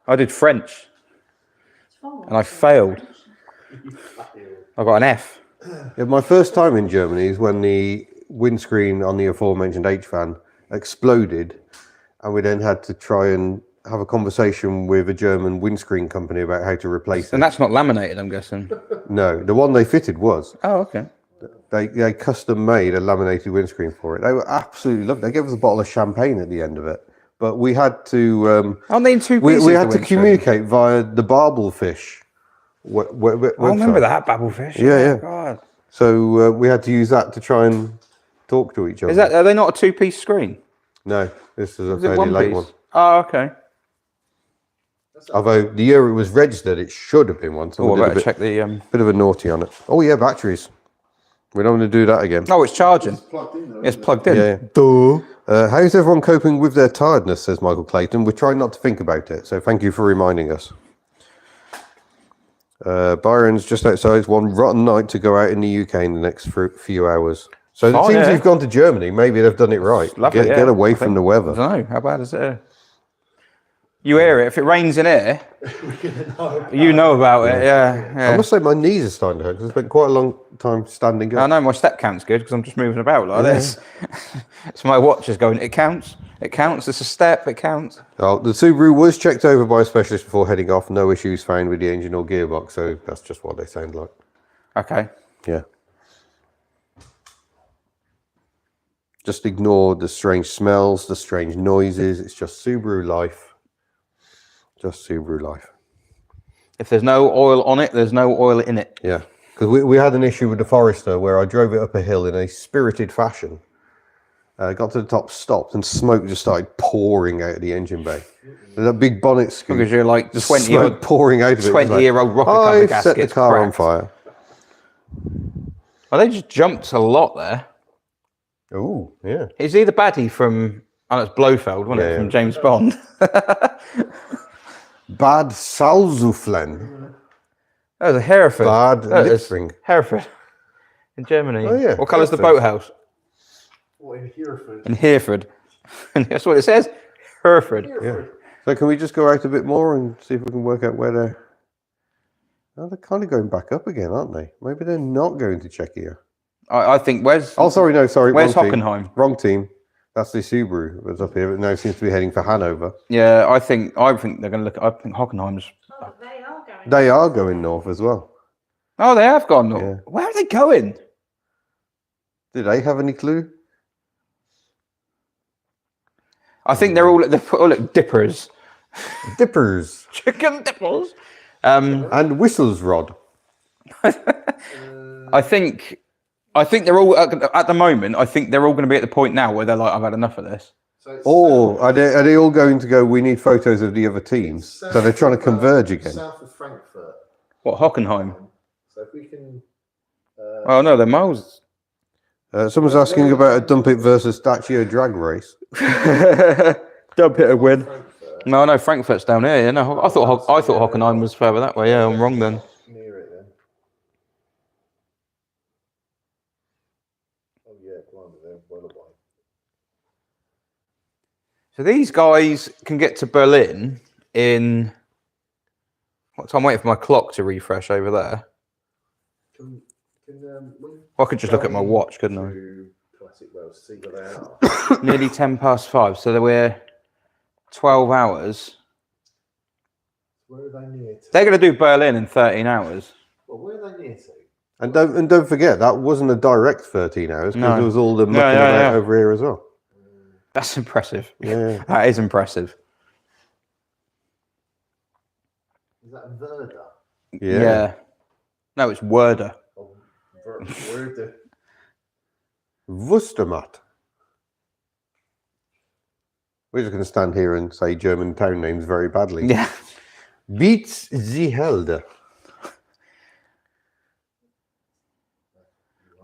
I did French and I failed. I got an F. Yeah, my first time in Germany is when the windscreen on the aforementioned H-van exploded, and we then had to try and have a conversation with a German windscreen company about how to replace And it. that's not laminated, I'm guessing. No, the one they fitted was. Oh, okay. They custom made a laminated windscreen for it. They were absolutely lovely. They gave us a bottle of champagne at the end of it, but we had to. Aren't they in two pieces? We the had to windscreen? communicate via the Barbelfish. I remember that Babblefish. Yeah. God. So we had to use that to try and talk to each other. Are they not a two-piece screen? No, this is a Is it fairly one late piece? one. Oh, okay. Although the year it was registered, it should have been one. So Oh, we I did a better check the. bit of a naughty on it. Oh yeah, batteries. We don't want to do that again. Oh, it's charging. Plugged in though. It's isn't it? plugged in. Yeah. Duh. How's everyone coping with their tiredness, says Michael Clayton. We're trying not to think about it, so thank you for reminding us. Byron's just outside. It's one rotten night to go out in the UK in the next few hours. So it seems you've gone to Germany. Maybe they've done it right. Lovely, Get away from the I weather. don't know. How bad is it here? You hear it. If it rains in here, you know about it. Yeah. I must say my knees are starting to hurt because I spent quite a long time standing up. I know my step count's good because I'm just moving about like this. So my watch is going, it counts. It counts. It's a step. It counts. Oh, the Subaru was checked over by a specialist before heading off. No issues found with the engine or gearbox. So that's just what they sound like. Okay. Yeah. Just ignore the strange smells, the strange noises. It's just Subaru life. Just Subaru life. If there's no oil on it, there's no oil in it. Yeah. Because we had an issue with the Forester where I drove it up a hill in a spirited fashion. Got to the top, stopped, and smoke just started pouring out of the engine bay. And that big bonnet scoop. Because you're like just 20 smoke pouring out of it. 20-year-old rocket cover I gasket. set the car on fire. Well, they just jumped a lot there. Oh, yeah. Is he the baddie from? Oh, it's Blofeld, wasn't it? From James Bond. Bad Salzuflen. That was a Hereford. Bad That is Lippspring. Hereford. In Germany. Oh, yeah. What colour's the Hereford. boathouse? What, in Hereford? In Hereford. And that's what it says. Hereford. Yeah. So can we just go out a bit more and see if we can work out where they're... Oh, they're kind of going back up again, aren't they? Maybe they're not going to Czechia. I think, where's... Oh, sorry, no, sorry. Where's wrong team. Hockenheim? Wrong team. That's the Subaru that's up here, but now seems to be heading for Hanover. Yeah, I think they're going to look... I think Hockenheim's... Oh, they are going. They are going north as well. Oh, they have gone north. Yeah. Where are they going? Do they have any clue? I think they're all at dippers. Dippers. Chicken dippers. And Whistles Rod. I think they're all at the moment. I think they're all going to be at the point now where they're like, I've had enough of this. So it's Or are they all going to go, we need photos of the other teams? So they're trying to converge again. South of Frankfurt. What, Hockenheim? So if we can... Oh no, they're miles. Someone's asking about a Dump It versus Dacia drag race. Dump it a win. Frankfurt, No, no, Frankfurt's down here. Yeah, no, I thought Hockenheim was further that way. Yeah, I'm wrong then. near it then. Oh yeah, blimey, they're well away. So these guys can get to Berlin in what time? I'm waiting for my clock to refresh over there. I could just look at my watch, couldn't I? Classic Wales, see where they are. Nearly 5:10. So we're 12 hours. Where are they near to? They're going to do Berlin in 13 hours. Well, where are they near to? And don't forget, that wasn't a direct 13 hours because No. there was all the mucking yeah, about yeah. over here as well. That's impressive. Yeah. That is impressive. Is that Verda? Yeah. No, it's Werder. Oh, Verda. Wustermatt. We're just going to stand here and say German town names very badly. Yeah. Beats the Helde.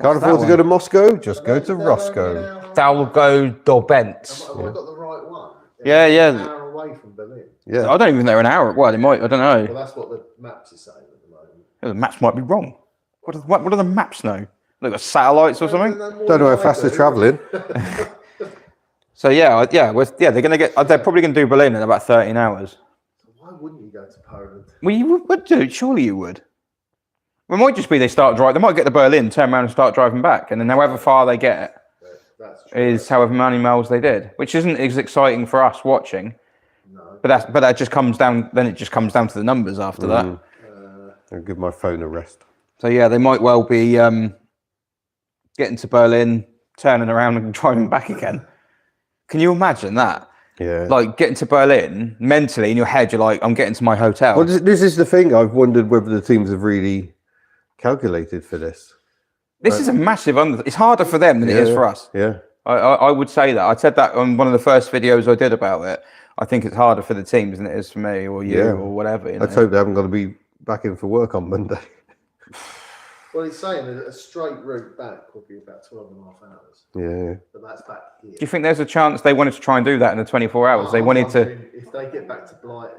Can't afford to go to Moscow? Just go to Roscoe. Dalgo Dorbent. Have I got the right one? Yeah, yeah. An hour away from Berlin. Yeah. I don't even think they're an hour. Well, they might. I don't know. Well, that's what the maps are saying at the moment. The maps might be wrong. What do the maps know? Look at satellites or something. Don't know how fast they're travelling. So yeah. They're gonna get. They're probably gonna do Berlin in about 13 hours. Why wouldn't you go to Poland? Well, you would do. Surely you would. It might just be they start driving. They might get to Berlin, turn around and start driving back, and then however far they get That's true. is however many miles they did, which isn't as exciting for us watching. No. But that just comes down. Then it just comes down to the numbers after that. I'll give my phone a rest. So yeah, they might well be getting to Berlin, turning around and driving back again. Can you imagine that? Yeah. Like getting to Berlin, mentally in your head, you're like, I'm getting to my hotel. Well, this is the thing. I've wondered whether the teams have really calculated for this. This is a massive it's harder for them than it is for us. Yeah. I would say that. I said that on one of the first videos I did about it. I think it's harder for the teams than it is for me or you or whatever. You know? Let's hope they haven't got to be back in for work on Monday. Well, he's saying that a straight route back will be about 12.5 hours. Yeah. But that's back here. Do you think there's a chance they wanted to try and do that in the 24 hours? They wanted to. If they get back to Blighty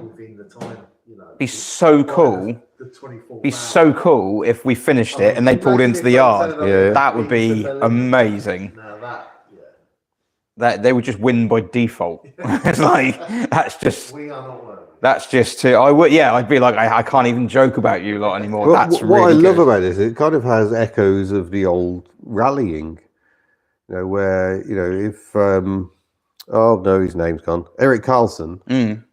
within the time, you know. Be so cool. The 24 Be so cool if we finished it and they pulled into the yard. Yeah. That would be amazing. Now that, That they would just win by default. It's like that's just. we are not worried. That's just too. I would. Yeah, I'd be like, I can't even joke about you lot anymore. Well, That's what really I love good. about this, it kind of has echoes of the old rallying. You know, where if oh no, his name's gone. Eric Carlson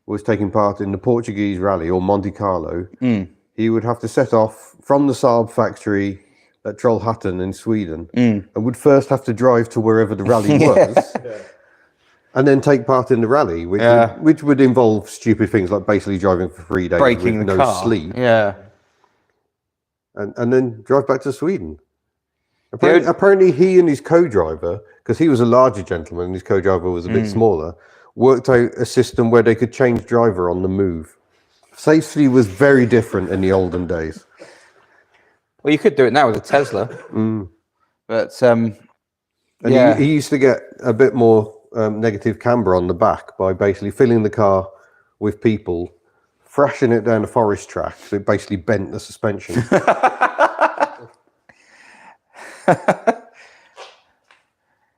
was taking part in the Portuguese rally or Monte Carlo. He would have to set off from the Saab factory at Trollhättan in Sweden and would first have to drive to wherever the rally was and then take part in the rally, which would involve stupid things like basically driving for 3 days Breaking with the no car. sleep Yeah. and then drive back to Sweden. Apparently he and his co-driver, because he was a larger gentleman and his co-driver was a bit smaller, worked out a system where they could change driver on the move. Safety was very different in the olden days. Well, you could do it now with a Tesla. But And yeah, he used to get a bit more negative camber on the back by basically filling the car with people, thrashing it down a forest track, so it basically bent the suspension.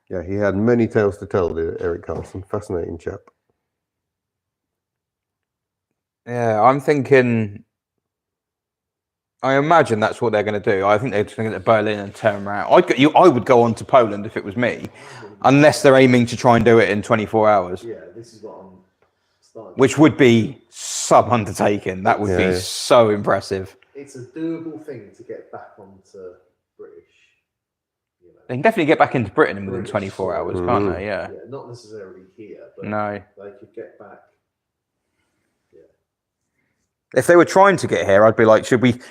Yeah, he had many tales to tell, Eric Carlson. Fascinating chap. yeah. I'm thinking. I imagine that's what they're going to do. I think they're just going to get to Berlin and turn around. I would go on to Poland if it was me, unless they're aiming to try and do it in 24 hours. Yeah, this is what I'm starting. Which would be some undertaking. That would be so impressive. It's a doable thing to get back onto British. They can definitely get back into Britain within 24 hours, can't they? Yeah. Yeah, not necessarily here, but No. they could get back. If they were trying to get here, I'd be like,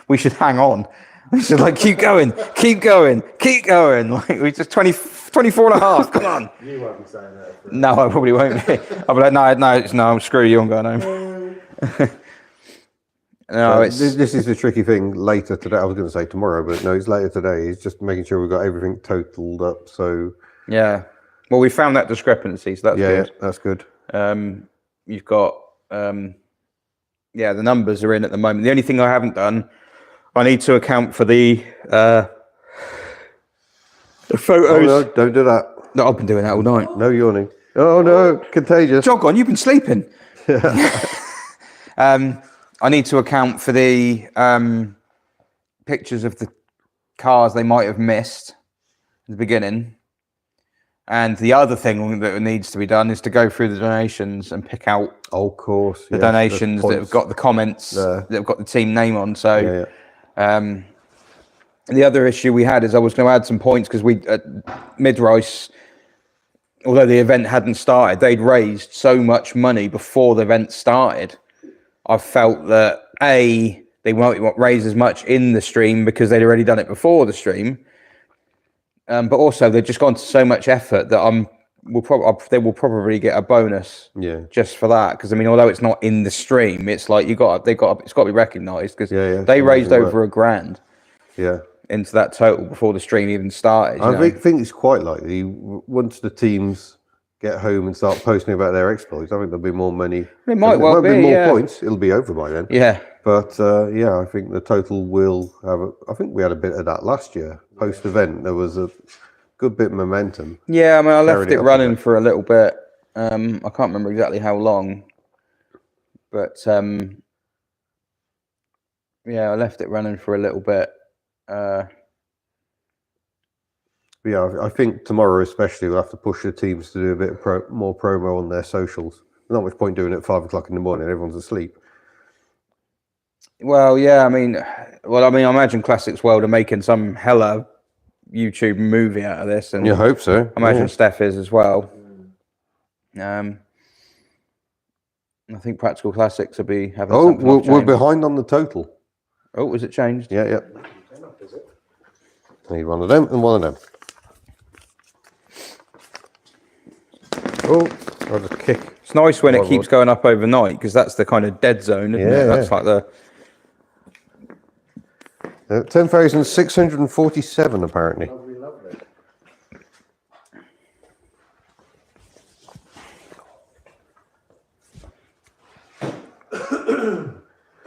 we should hang on. We should like keep going, keep going, keep going. Like we just 24 and a half. Come on. You won't be saying that. No, I probably won't be. I'll be like, no, screw you, I'm going home. No, This is the tricky thing later today. I was going to say tomorrow, but no, it's later today. It's just making sure we've got everything totaled up. So yeah. Well, we found that discrepancy, so that's good. Yeah, that's good. You've got the numbers are in at the moment. The only thing I haven't done, I need to account for the photos. Oh, no, don't do that. No, I've been doing that all night. No yawning. Oh no, contagious. Jog on, you've been sleeping. I need to account for the pictures of the cars they might have missed at the beginning. And the other thing that needs to be done is to go through the donations and pick out of course, the donations that have got the comments that have got the team name on. So and the other issue we had is I was going to add some points because we at Mid-Rice, although the event hadn't started, they'd raised so much money before the event started. I felt that they won't raise as much in the stream because they'd already done it before the stream. But also they've just gone to so much effort that they will probably get a bonus just for that. Because I mean, although it's not in the stream, it's like it's got to be recognised because they raised over $1,000 into that total before the stream even started. I think it's quite likely once the teams get home and start posting about their exploits, I think there'll be more money. It might well be more points. It'll be over by then. Yeah. But I think the total will have. I think we had a bit of that last year. Post event, there was a good bit of momentum. Yeah, I mean, I left it running for a little bit. I can't remember exactly how long, but I left it running for a little bit. I think tomorrow especially we'll have to push the teams to do a bit of more promo on their socials. There's not much point doing it at 5 o'clock in the morning. Everyone's asleep. Well, yeah, I imagine Classics World are making some hella YouTube movie out of this, and I hope so. I imagine Steph is as well. I think Practical Classics will be having. Oh, we're behind on the total. Oh, was it changed? Yeah. Need one of them and one of them. Oh, I'll just kick. It's nice when it Right, keeps right. going up overnight because that's the kind of dead zone, isn't Yeah, it? That's yeah. like the 10,647 apparently. Lovely, lovely.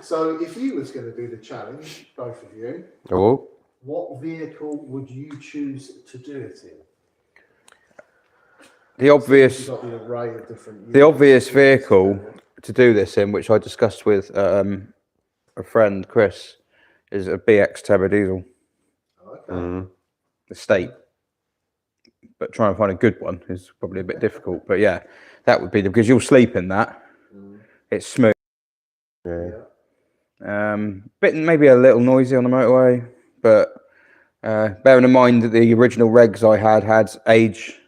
So, if you was going to do the challenge, both of you, Oh, what vehicle would you choose to do it in? the obvious. You've got the array of different. The obvious vehicle to do this in, which I discussed with a friend, Chris, is a BX turbo diesel Okay. estate. But trying to find a good one is probably a bit difficult. But yeah, that would be because you'll sleep in that. It's smooth. yeah. Bit maybe a little noisy on the motorway, but bearing in mind that the original regs I had age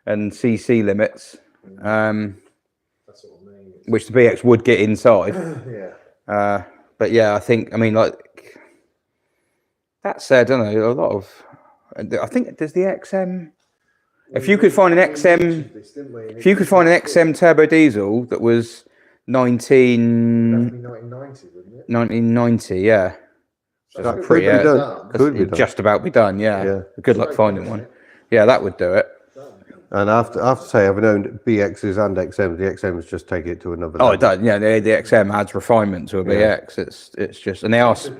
and CC limits, That's what I mean. which the BX would get inside. Yeah. But yeah, I think, I mean, like, that said, I don't know, a lot of, I think, does the XM, if you could find an XM, if you could find an XM turbo diesel that was 1990, wouldn't it? 1990, yeah. That pretty, could be yeah. done. Could be It'd done. just about be done, yeah. Yeah. Good luck finding one. Yeah, that would do it. And I have to say, having owned BXs and XMs, the XMs just take it to another level. Oh, it does. Yeah, the XM adds refinement to a BX. It's just, and they are. Sat on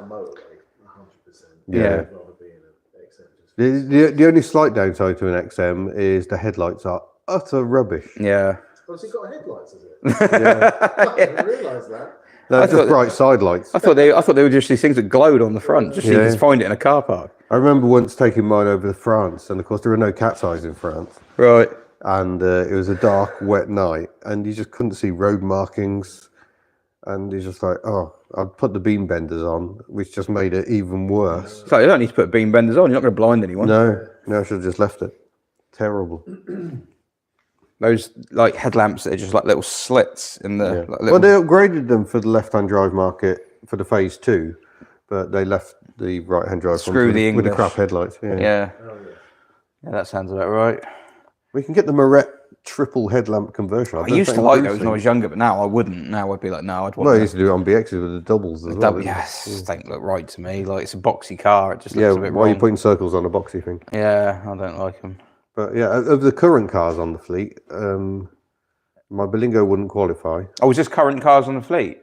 the motorway, 100%. Yeah. I'd rather be in an XM. The only slight downside to an XM is the headlights are utter rubbish. Yeah. Oh, has it got headlights, has it? Yeah. I didn't realise that. No, I just thought- bright side lights. I thought they were just these things that glowed on the front, just so you Yeah. could find it in a car park. I remember once taking mine over to France, and of course there were no cat's eyes in France, Right. and it was a dark, wet night, and you just couldn't see road markings, and you're just like, oh, I'd put the beam benders on, which just made it even worse. So you don't need to put beam benders on. You're not going to blind anyone. No, I should have just left it. Terrible. Those like headlamps that are just like little slits in the. Yeah. Like, Well, little, they upgraded them for the left-hand drive market for the phase 2, but they left the right-hand drive Screw ones the with the English. crap headlights. Yeah. yeah. Oh, yeah. Yeah, that sounds about right. We can get the Moret triple headlamp conversion. I used to like those when I was younger, but now I wouldn't. Now I'd be like, no, I'd want. Well, I the- used to do it on BXs with the doubles as well. Double, yes, don't look right to me. Like it's a boxy car. It just looks Yeah, a bit why are you wrong. putting circles on a boxy thing? Yeah, I don't like them. But yeah, of the current cars on the fleet, my Berlingo wouldn't qualify. Oh, was this current cars on the fleet?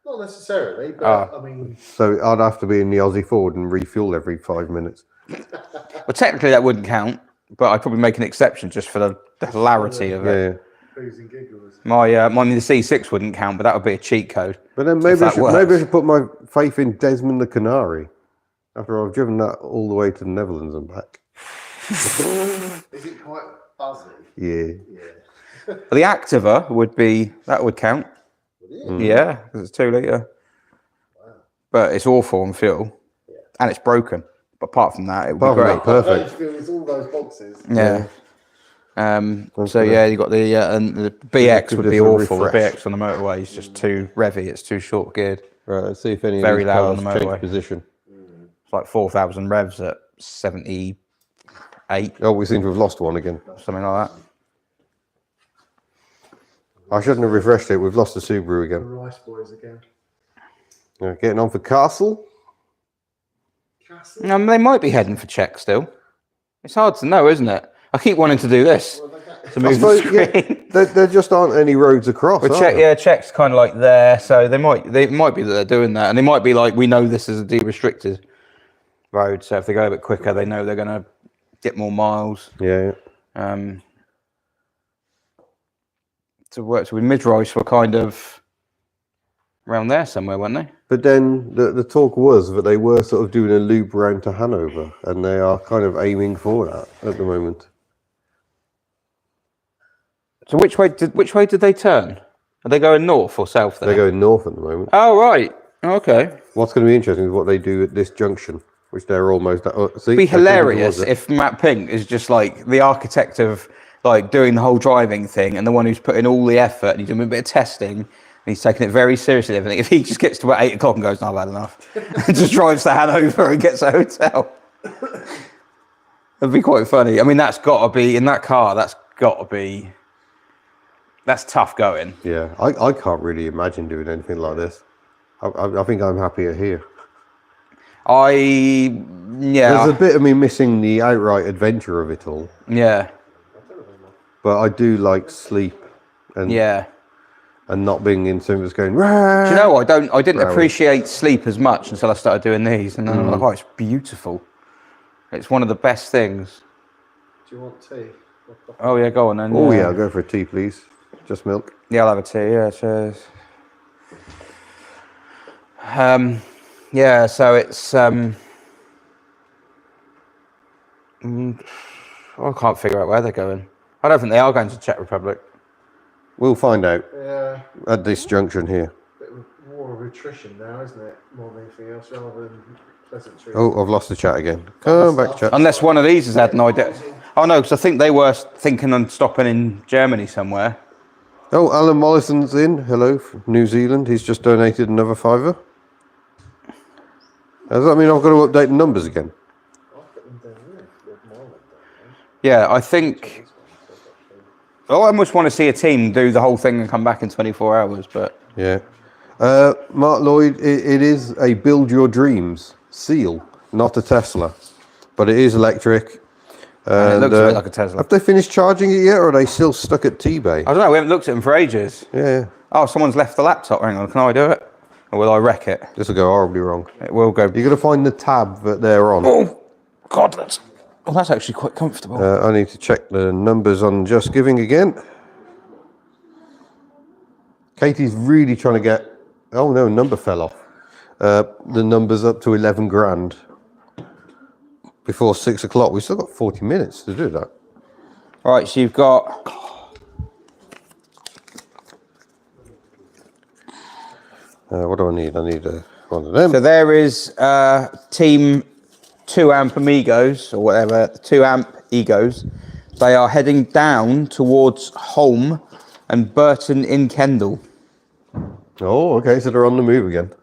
Not necessarily, but Ah. I mean, So I'd have to be in the Aussie Ford and refuel every 5 minutes. Well, technically that wouldn't count, but I'd probably make an exception just for the hilarity of it. Yeah. booze and giggles. My the C6 wouldn't count, but that would be a cheat code. But then maybe I that should put my faith in Desmond the Canary after I've driven that all the way to the Netherlands and back. Is it quite buzzy? Yeah. Yeah. The Activa would count. Would it? Mm. Yeah, because it's 2 litre. Wow. But it's awful on fuel, and it's broken. But apart from that, it would Apart be from great. that, perfect. I feel it's all those boxes. Yeah. So Okay. yeah, you got the and the BX Could would just be a awful. The refresh. BX on the motorway is just too revvy. It's too short geared. Right, let's see if any Very of these loud on cars the change motorway. position. It's like 4,000 revs at 78, Oh, we seem to have lost one again. something like that. I shouldn't have refreshed it. We've lost the Subaru The again. Rice Boys again. Getting on for Castle. Castle. They might be heading for Czech still. It's hard to know, isn't it? I keep wanting to do this Well, they got- to I move the suppose, yeah, screen. there just aren't any roads across. But are Czech, there? yeah, Czech's kind of like there, so they might be that they're doing that, and they might be like, we know this is a de-restricted road, so if they go a bit quicker, they know they're going to get more miles. Yeah. To work with mid-rise were kind of around there somewhere, weren't they? But then the talk was that they were sort of doing a loop round to Hanover, and they are kind of aiming for that at the moment. So which way did they turn? Are they going north or south there? They're going north at the moment. Oh right, okay. What's going to be interesting is what they do at this junction, which they're almost at. See, It'd be they're heading hilarious towards it. if Matt Pink is just like the architect of like doing the whole driving thing and the one who's putting all the effort and he's doing a bit of testing and he's taking it very seriously. Everything. If he just gets to about 8 o'clock and goes, "No, I've had enough," and just drives to Hanover and gets a hotel, it'd be quite funny. I mean, that's got to be in that car. That's got to be. That's tough going. Yeah, I can't really imagine doing anything like this. I think I'm happier here. There's a bit of me missing the outright adventure of it all. Yeah. But I do like sleep and and not being in something that's going. Rah! Do you know what? I didn't appreciate sleep as much until I started doing these, and then I'm like, oh, it's beautiful. It's one of the best things. Do you want tea? Oh yeah, go on then. Oh yeah, I'll go for a tea, please. Just milk. Yeah, I'll have a tea. Yeah, cheers. Yeah, so it's I can't figure out where they're going. I don't think they are going to Czech Republic. We'll find out Yeah. at this junction here. Bit of war of attrition now, isn't it? More than anything else, rather than pleasantry. Oh, I've lost the chat again. Come back, chat. Unless one of these has had an idea. Oh no, because I think they were thinking on stopping in Germany somewhere. Oh, Alan Mollison's in. Hello from New Zealand. He's just donated another £5. Does that mean I've got to update the numbers again? Yeah, I think. I almost want to see a team do the whole thing and come back in 24 hours, but yeah. Mark Lloyd, it is a build your dreams seal, not a Tesla, but it is electric. And it looks a bit like a Tesla. Have they finished charging it yet, or are they still stuck at T-Bay? I don't know. We haven't looked at them for ages. Yeah. Oh, someone's left the laptop. Hang on, can I do it, or will I wreck it? This will go horribly wrong. It will go. You're going to find the tab that they're on. Oh God, that's actually quite comfortable. I need to check the numbers on Just Giving again. Katie's really trying to get. Oh no, number fell off. The number's up to 11 grand. Before 6 o'clock, we've still got 40 minutes to do that. Right, so you've got. What do I need? I need one of them. So there is team 2 amp amigos or whatever, 2 amp egos. They are heading down towards Holme and Burton in Kendal. Oh, okay, so they're on the move again.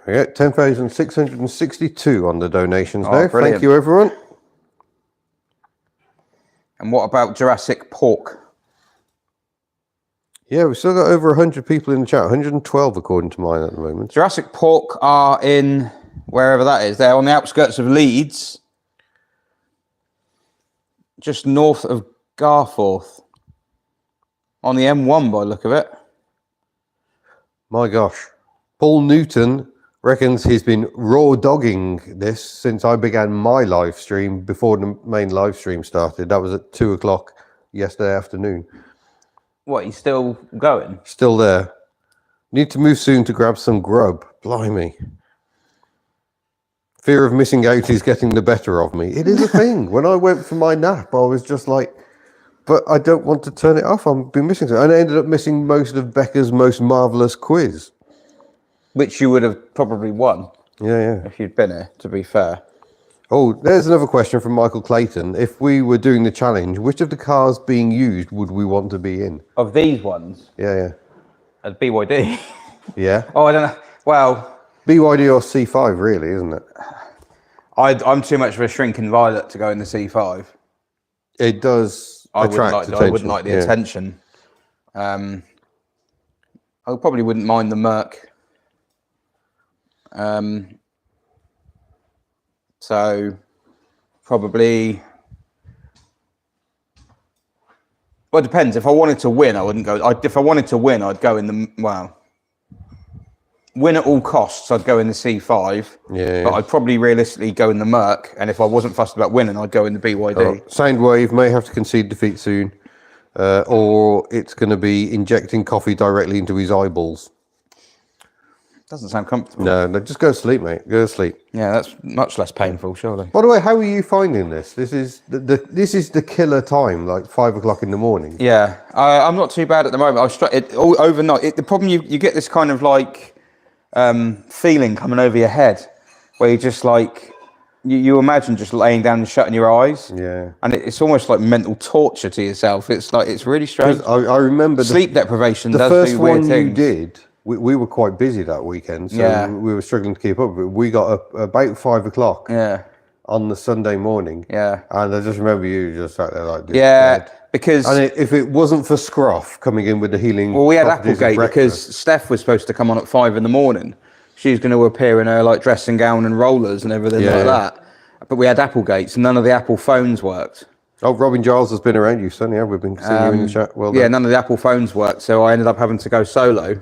We got 10,662 on the donations now. Brilliant. Thank you, everyone. And what about Jurassic Pork? Yeah, we've still got over 100 people in the chat. 112 according to mine at the moment. Jurassic Pork are in wherever that is. They're on the outskirts of Leeds, just north of Garforth, on the M1 by the look of it. My gosh. Paul Newton reckons he's been raw dogging this since I began my live stream before the main live stream started. That was at 2 o'clock yesterday afternoon. What, he's still going? Still there. Need to move soon to grab some grub. Blimey. Fear of missing out is getting the better of me. It is a thing. When I went for my nap, I was just like, but I don't want to turn it off. I've been missing something. And I ended up missing most of Becca's most marvellous quiz. Which you would have probably won. Yeah. If you'd been here, to be fair. Oh, there's another question from Michael Clayton. If we were doing the challenge, which of the cars being used would we want to be in? Of these ones? Yeah. BYD. Yeah. Oh, I don't know. Well, BYD or C5, really, isn't it? I'm too much of a shrinking violet to go in the C5. It does attract attention. I wouldn't like the attention. I probably wouldn't mind the Merc. So probably. Well, it depends. If I wanted to win, I wouldn't go. If I wanted to win, I'd go in the win at all costs. I'd go in the C5. Yeah. But I'd probably realistically go in the Merc. And if I wasn't fussed about winning, I'd go in the BYD. Oh, Soundwave may have to concede defeat soon, or it's going to be injecting coffee directly into his eyeballs. Doesn't sound comfortable. No, just go to sleep, mate. Go to sleep. Yeah, that's much less painful, surely. By the way, how are you finding this? This is the killer time, like 5 o'clock in the morning. Yeah, I'm not too bad at the moment. I was overnight. The problem you get this kind of like feeling coming over your head, where you're just like, you imagine just laying down and shutting your eyes. Yeah. And it's almost like mental torture to yourself. It's like, it's really strange. I remember Sleep deprivation the does first do weird one things. you did. We were quite busy that weekend, so Yeah. we were struggling to keep up. But we got up about 5 o'clock Yeah. on the Sunday morning. Yeah. And I just remember you just sat there like this. Yeah. dead. Because If it wasn't for Scruff coming in with the healing, well, we had properties of Applegate because breakfast- Steph was supposed to come on at 5 in the morning. She's going to appear in her like dressing gown and rollers and everything like that. But we had Applegates and none of the Apple phones worked. Oh, Robin Giles has been around you, son. Yeah, we've been seeing you in the chat. Well done. Yeah, none of the Apple phones worked, so I ended up having to go solo.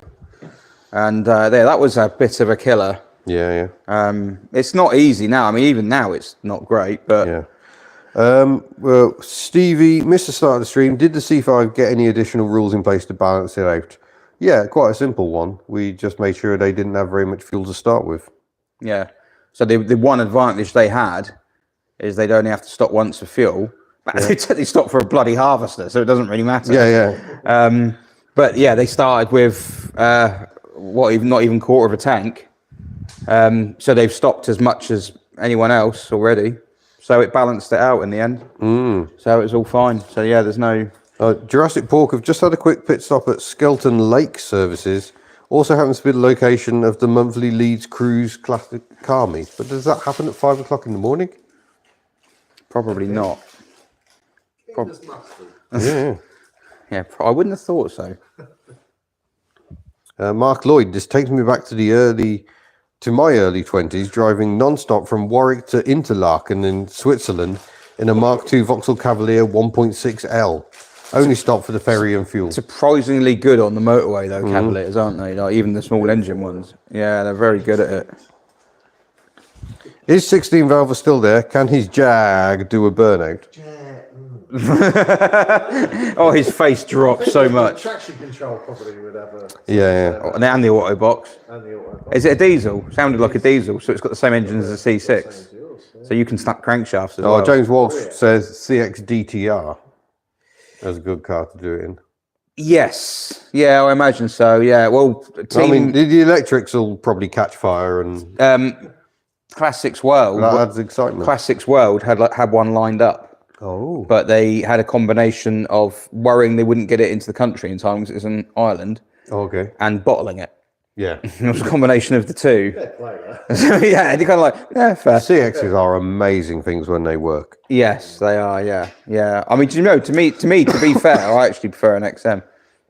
And that was a bit of a killer. Yeah, yeah. It's not easy now. I mean, even now it's not great, but Yeah. Well, Stevie, Mr. Start of the Stream, did the C5 get any additional rules in place to balance it out? Yeah, quite a simple one. We just made sure they didn't have very much fuel to start with. yeah. So the one advantage they had is they'd only have to stop once for fuel. But they stopped for a bloody harvester, so it doesn't really matter. Yeah, yeah. But yeah, they started with not even quarter of a tank. So they've stopped as much as anyone else already. So it balanced it out in the end. So it was all fine. So yeah, there's no... Jurassic Pork have just had a quick pit stop at Skelton Lake Services. Also happens to be the location of the monthly Leeds Cruise Classic car meet. But does that happen at 5 o'clock in the morning? Probably not. Yeah. Yeah, I wouldn't have thought so. Mark Lloyd, this takes me back to my early 20s, driving non-stop from Warwick to Interlaken in Switzerland in a Mark II Vauxhall Cavalier 1.6L. Only stop for the ferry and fuel. Surprisingly good on the motorway though, Cavaliers, aren't they? Like even the small engine ones. Yeah, they're very good at it. Is 16 Valve still there? Can his Jag do a burnout? Oh, his face dropped so much. Traction control probably would have a. Yeah. Oh, and the auto box. And the auto. Is it a diesel? Sounded like a diesel, so it's got the same engine as a C6. So you can snap crankshafts as well. James Walsh says CX DTR. That's a good car to do it in. Yes. Yeah, I imagine so. Yeah. Well, I mean, the electrics will probably catch fire and Classics World. that adds excitement. Classics World had one lined up. Oh. But they had a combination of worrying they wouldn't get it into the country in time because it's in Ireland, Okay. and bottling it. Yeah. It was a combination of the two. Fair play, that. So yeah, and you're kind of like, yeah, fair. CXs are amazing things when they work. Yes, they are. Yeah, yeah. I mean, do you know, to me, to be fair, I actually prefer an XM.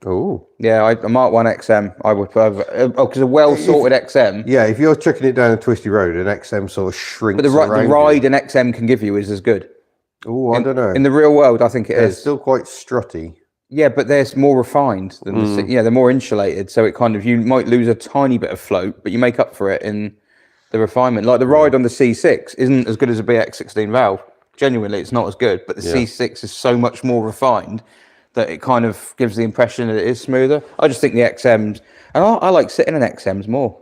Oh. Yeah, a Mark 1 XM, I would prefer. Because a well-sorted XM. Yeah, if you're chucking it down a twisty road, an XM sort of shrinks. But the around ride an XM can give you is as good. Oh, I don't know. In the real world, I think it It's is. still quite strutty. Yeah, but they're more refined than they're more insulated. So it kind of, you might lose a tiny bit of float, but you make up for it in the refinement. Like the ride on the C6 isn't as good as a BX16 valve. Genuinely, it's not as good, but the C6 is so much more refined that it kind of gives the impression that it is smoother. I just think the XMs, and I like sitting in XMs more.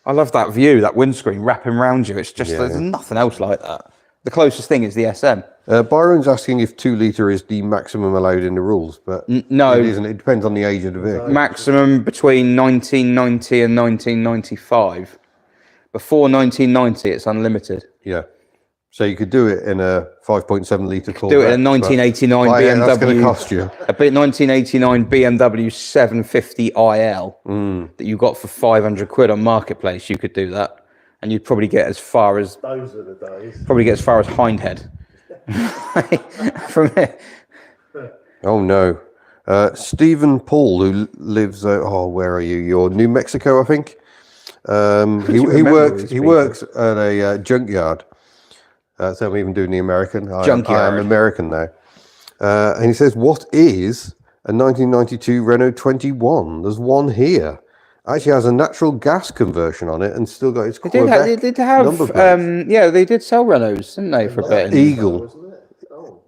I love that view, that windscreen wrapping around you. It's just, there's nothing else like that. The closest thing is the SM. Byron's asking if 2 litre is the maximum allowed in the rules, but no. it isn't. It depends on the age of the vehicle. Maximum between 1990 and 1995. Before 1990, it's unlimited. Yeah. So you could do it in a 5.7 litre Corvette. Do it in a 1989 BMW. That's going to cost you. A bit 1989 BMW 750 IL that you got for 500 quid on Marketplace. You could do that, and you'd probably get as far as Those are the days. Hindhead. From there. Oh no. Stephen Paul, who lives where are you? You're New Mexico, I think. He works at a junkyard. So I'm even doing the American. I am American now. And he says, what is a 1992 Renault 21? There's one here. Actually has a natural gas conversion on it and still got its Quebec They did have number plate. yeah, they did sell Renaults, didn't they, for a bit? Eagle. Oh,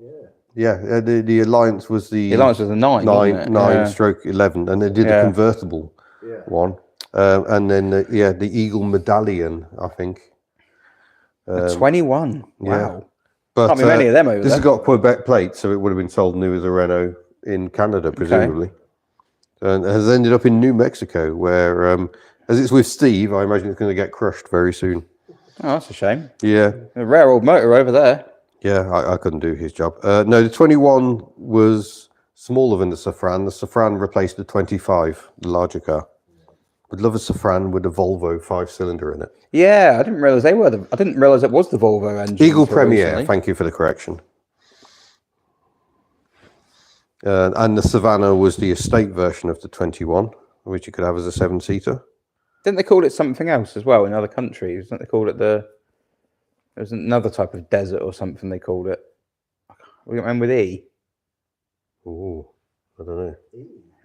yeah. Yeah, the Alliance was the Alliance was the 9, wasn't it? 9/11, and they did a convertible one. And then the Eagle Medallion, I think. 21. Wow. Yeah. But Can't be many of them over this there. has got Quebec plates, so it would have been sold new as a Renault in Canada, presumably. And has ended up in New Mexico, where, as it's with Steve, I imagine it's going to get crushed very soon. Oh, that's a shame. Yeah. A rare old motor over there. Yeah, I couldn't do his job. No, the 21 was smaller than the Safran. The Safran replaced the 25, the larger car. Would love a Safran with a Volvo 5-cylinder in it. Yeah, I didn't realise they were I didn't realise it was the Volvo engine. Eagle until Premier, recently. thank you for the correction. And the Savannah was the estate version of the 21, which you could have as a 7-seater. Didn't they call it something else as well in other countries? Didn't they call it there was another type of desert or something they called it. We went with E. Oh, I don't know.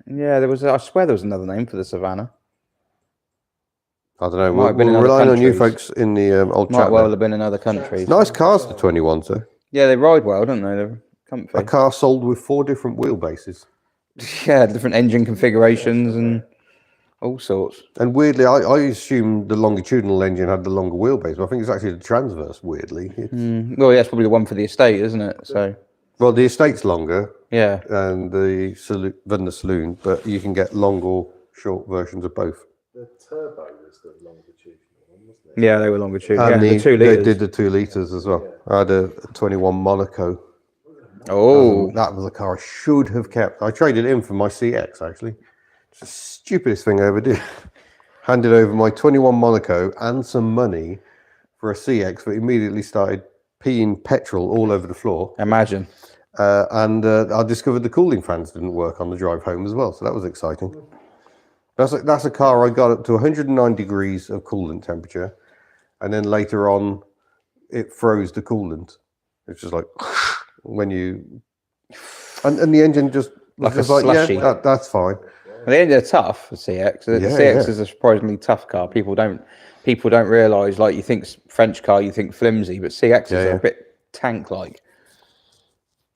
Yeah, there was. I swear there was another name for the Savannah. I don't know. Might have been in We're other relying on you countries. folks in the old Might chat. well there. have been in other countries. Nice cars, the 21s, though. Yeah, they ride well, don't they? They're comfy. A car sold with 4 different wheelbases. Yeah, different engine configurations and all sorts. And weirdly, I assumed the longitudinal engine had the longer wheelbase, but I think it's actually the transverse, weirdly. Well, yeah, it's probably the one for the estate, isn't it? So, Well, the estate's longer yeah. than the saloon, but you can get long or short versions of both. The turbo was the longitudinal one, wasn't it? Yeah, they were longitude. Yeah, And the 2 they litres. did the 2 litres as well. I had a 21 Monaco. Oh, That was a car I should have kept. I traded it in for my CX, actually. It's the stupidest thing I ever did. Handed over my 21 Monaco and some money for a CX, but immediately started peeing petrol all over the floor. imagine. And I discovered the cooling fans didn't work on the drive home as well, so that was exciting. That's a car I got up to 109 degrees of coolant temperature, and then later on it froze the coolant. It's just like when you and the engine just was Like a just like slushy. yeah, that's fine. Well, they're tough. The CX. The Yeah, CX yeah. is a surprisingly tough car. People don't realise. Like you think French car, you think flimsy, but CXs are yeah. a bit tank-like.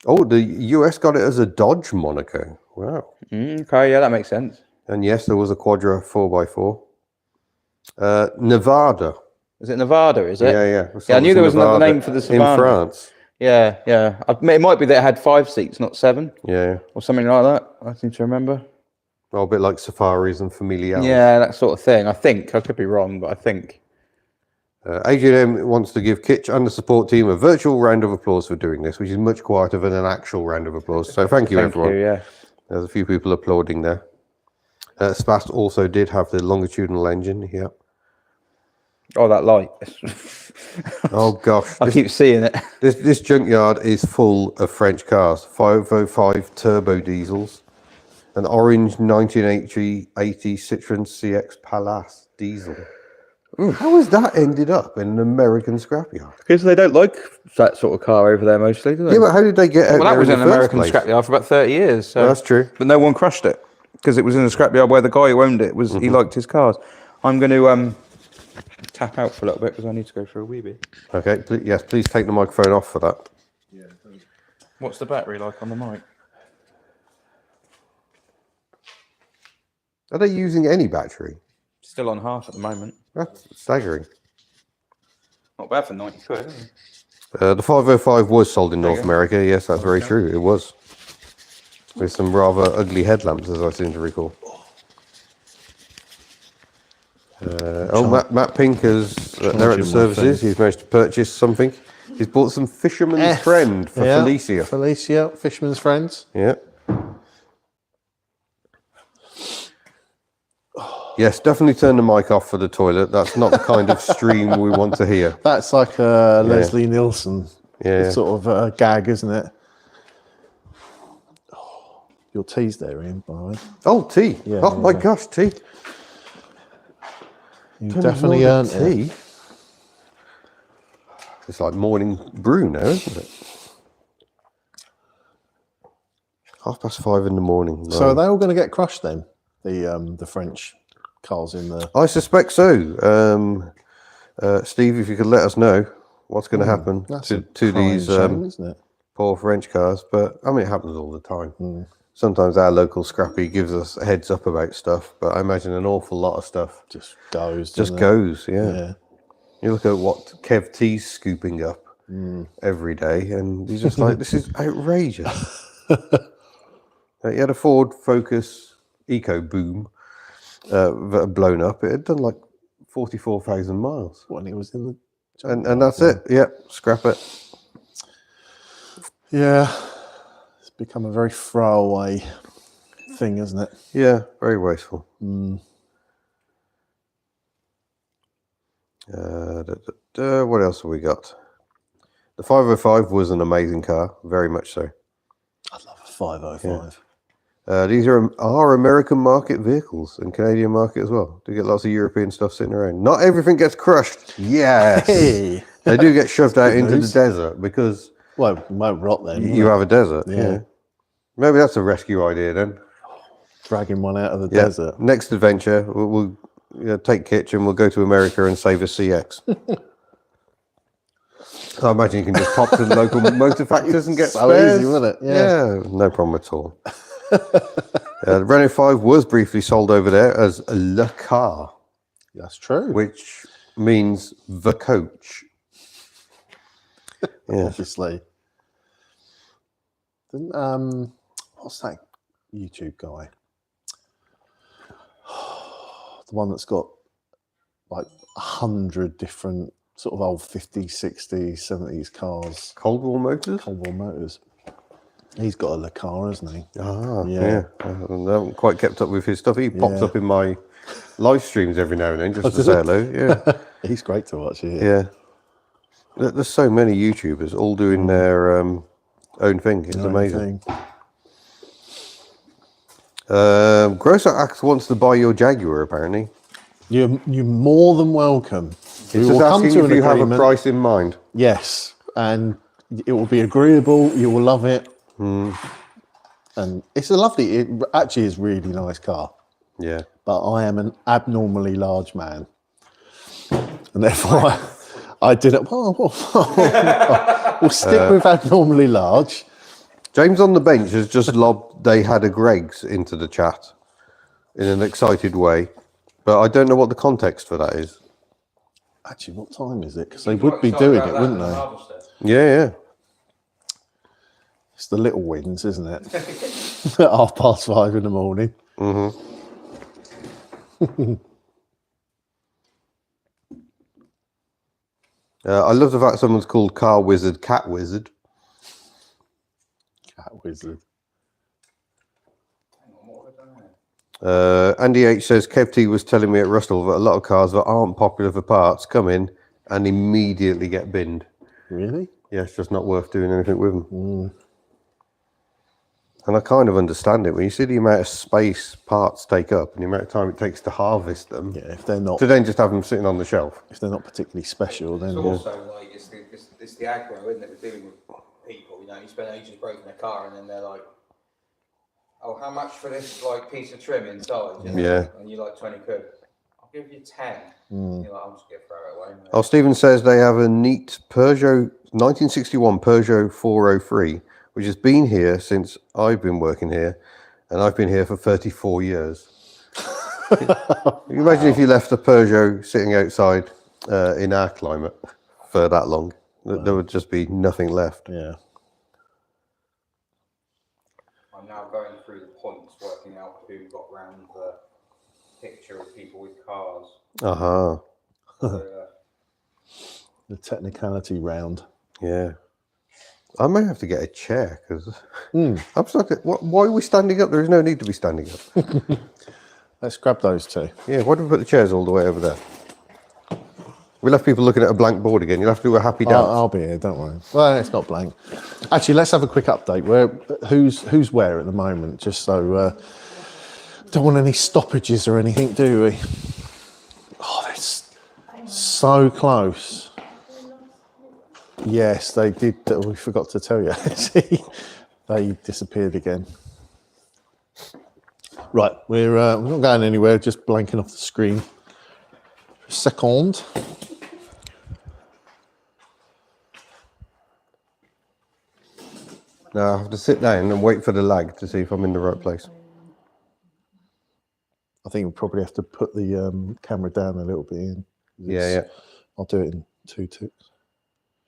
Oh, the US got it as a Dodge Monaco. Wow. Okay, yeah, that makes sense. And yes, there was a Quadra 4x4. Nevada. Is it Nevada? Is it? Yeah. Yeah, I knew there was another Nevada name for the in Savannah. France. Yeah. It might be that it had 5 seats, not 7, Yeah. or something like that. I seem to remember. Well, a bit like Safaris and Familiales. Yeah, that sort of thing. I think I could be wrong, but I think. Adrian wants to give Kitch and the support team a virtual round of applause for doing this, which is much quieter than an actual round of applause. So thank you, everyone. Yeah. There's a few people applauding there. Spast also did have the longitudinal engine. Yeah. Oh, that light. Oh gosh. I keep seeing it. This junkyard is full of French cars. 505 turbo diesels, an orange 1980 Citroen CX Palace diesel. How has that ended up in an American scrapyard? Because they don't like that sort of car over there mostly, do they? Yeah, but how did they get out Well, that there was in in the an first American place? scrapyard for about 30 years. So. Well, that's true. But no one crushed it because it was in a scrapyard where the guy who owned it was. He liked his cars. I'm going to tap out for a little bit because I need to go for a wee bit. Okay, yes, please take the microphone off for that. What's the battery like on the mic? Are they using any battery? Still on half at the moment. That's staggering. Not bad for 90 quid. Is it? The 505 was sold in North you go. America. Yes, that's very true. It was. With some rather ugly headlamps, as I seem to recall. Matt Pink is there at the services. He's managed to purchase something. He's bought some Fisherman's Friend for Felicia. Felicia, Fisherman's Friends. Yeah. Yes, definitely turn the mic off for the toilet. That's not the kind of stream we want to hear. That's like a Leslie Nielsen sort of gag, isn't it? Oh, your tea's there, Ian, by the way. Oh, tea. Yeah, oh, my gosh, tea. You Turn definitely on earned the it. tea. It's like morning brew now, isn't it? 5:30 in the morning. So are they all going to get crushed then? The French cars in the... I suspect so. Steve, if you could let us know what's going to happen to these shame, isn't it? poor French cars. But I mean, it happens all the time. Sometimes our local scrappy gives us a heads up about stuff, but I imagine an awful lot of stuff Just goes. just doesn't it? goes. Yeah. Yeah. You look at what Kev T's scooping up every day, and he's just like, this is outrageous. He had a Ford Focus Eco Boom that had blown up. It had done like 44,000 miles. When it was in the And that's it. Yeah, scrap it. Yeah, it's become a very throwaway thing, isn't it? Yeah, very wasteful. What else have we got? The 505 was an amazing car, very much so. I love a 505. These are our American market vehicles and Canadian market as well. Do get lots of European stuff sitting around. Not everything gets crushed. Yes. Hey. They do get shoved out into news. the desert because Well, it won't rot then. you have a desert. Yeah. Yeah. Maybe that's a rescue idea then. Dragging one out of the desert. Next adventure, we'll take Kitch and we'll go to America and save a CX. I imagine you can just pop to the local motor factors and get So spares. easy, wasn't it? Yeah, no problem at all. The Renault 5 was briefly sold over there as Le Car, That's true. which means the coach. Yeah. Obviously. Didn't, what's that YouTube guy? The one that's got like 100 different sort of old 50s, 60s, 70s cars. Cold War Motors? Cold War Motors. He's got a Le Car, hasn't he? Ah, Yeah. yeah. I haven't quite kept up with his stuff. He pops Yeah. up in my live streams every now and then just to does say he? hello. Yeah. He's great to watch. Yeah. There's so many YouTubers all doing their own thing. It's amazing. Grosser Axe wants to buy your Jaguar, apparently. You're more than welcome. It's just asking if you have a price in mind. Yes, and it will be agreeable. You will love it. And it's a lovely. It actually is a really nice car. Yeah. But I am an abnormally large man, and therefore I didn't. Well, we'll stick with abnormally large. James on the bench has just lobbed "They had a Greg's" into the chat in an excited way, but I don't know what the context for that is. Actually, what time is it? Because they would be doing it, wouldn't they? Yeah. It's the little wins, isn't it? At 5:30 in the morning. I love the fact someone's called Car Wizard Cat Wizard. Cat wizard. Andy H says Kev T was telling me at Russell that a lot of cars that aren't popular for parts come in and immediately get binned. Really? Yeah, it's just not worth doing anything with them. And I kind of understand it when you see the amount of space parts take up and the amount of time it takes to harvest them. Yeah, if they're not, To then just have them sitting on the shelf. if they're not particularly special, then It's also like it's the aggro, isn't it? We're dealing with people. You know, you spend ages breaking a car, and then they're like, "Oh, how much for this like piece of trim inside?" You know? Yeah. And you're like 20 quid. I'll give you 10. You're like, I'm just gonna throw it away. Mate. Oh, Stephen says they have a neat Peugeot 1961 Peugeot 403, which has been here since I've been working here, and I've been here for 34 years. Can you imagine if you left a Peugeot sitting outside in our climate for that long? There would just be nothing left. yeah. I'm now going through the points, working out who got round the picture of people with cars. Uh-huh. The technicality round. Yeah. I may have to get a chair because I'm stuck. Why are we standing up? There is no need to be standing up. Let's grab those two. Yeah, why don't we put the chairs all the way over there? We'll have people looking at a blank board again. You'll have to do a happy dance. I'll be here, don't worry. Well, it's not blank. Actually, let's have a quick update. Who's where at the moment? Just so don't want any stoppages or anything, do we? Oh, that's so close. Yes, they did. We forgot to tell you. See, they disappeared again. Right, we're not going anywhere. Just blanking off the screen. For a second. Now I have to sit down and wait for the lag to see if I'm in the right place. I think we probably have to put the camera down a little bit in. Yeah. I'll do it in 2 ticks.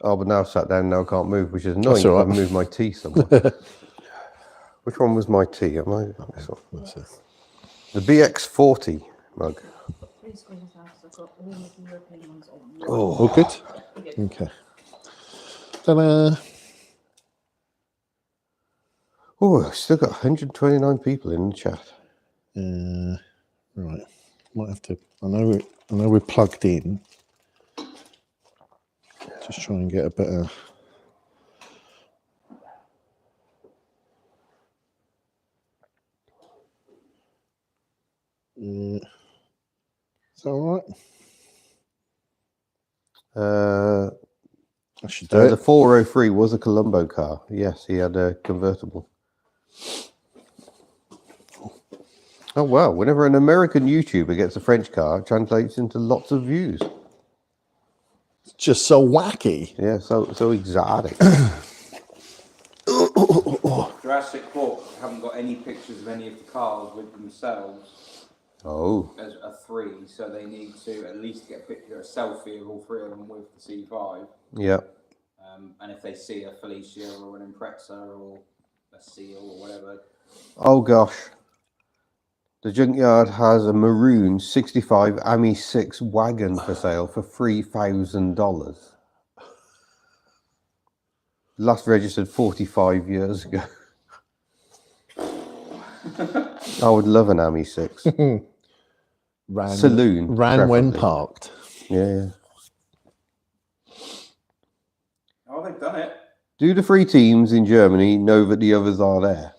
Oh, but now I've sat down, now I can't move, which is annoying. That's all right. I've moved my tea somewhere. Which one was my tea? Am I this one? That's it. The BX40 mug. Please screen this out because I've got all of the European ones on. All good? Okay. Ta-da. Oh, I've still got 129 people in the chat. Right. Might have to. I know we're plugged in. Just try and get a better. Is that all right? I should do The it. 403 was a Colombo car. Yes, he had a convertible. Oh wow! Whenever an American YouTuber gets a French car, it translates into lots of views. Just so wacky. Yeah, so exotic. Jurassic Park haven't got any pictures of any of the cars with themselves Oh, as a 3, so they need to at least get a picture, a selfie of all 3 of them with the C5. yeah. And if they see a Felicia or an Impreza or a Seal or whatever. Oh gosh. The junkyard has a maroon 65 AMI 6 wagon for sale for $3,000. Last registered 45 years ago. I would love an AMI 6. Saloon. Ran when preferably. parked. Yeah. Oh, they've done it. Do the 3 teams in Germany know that the others are there?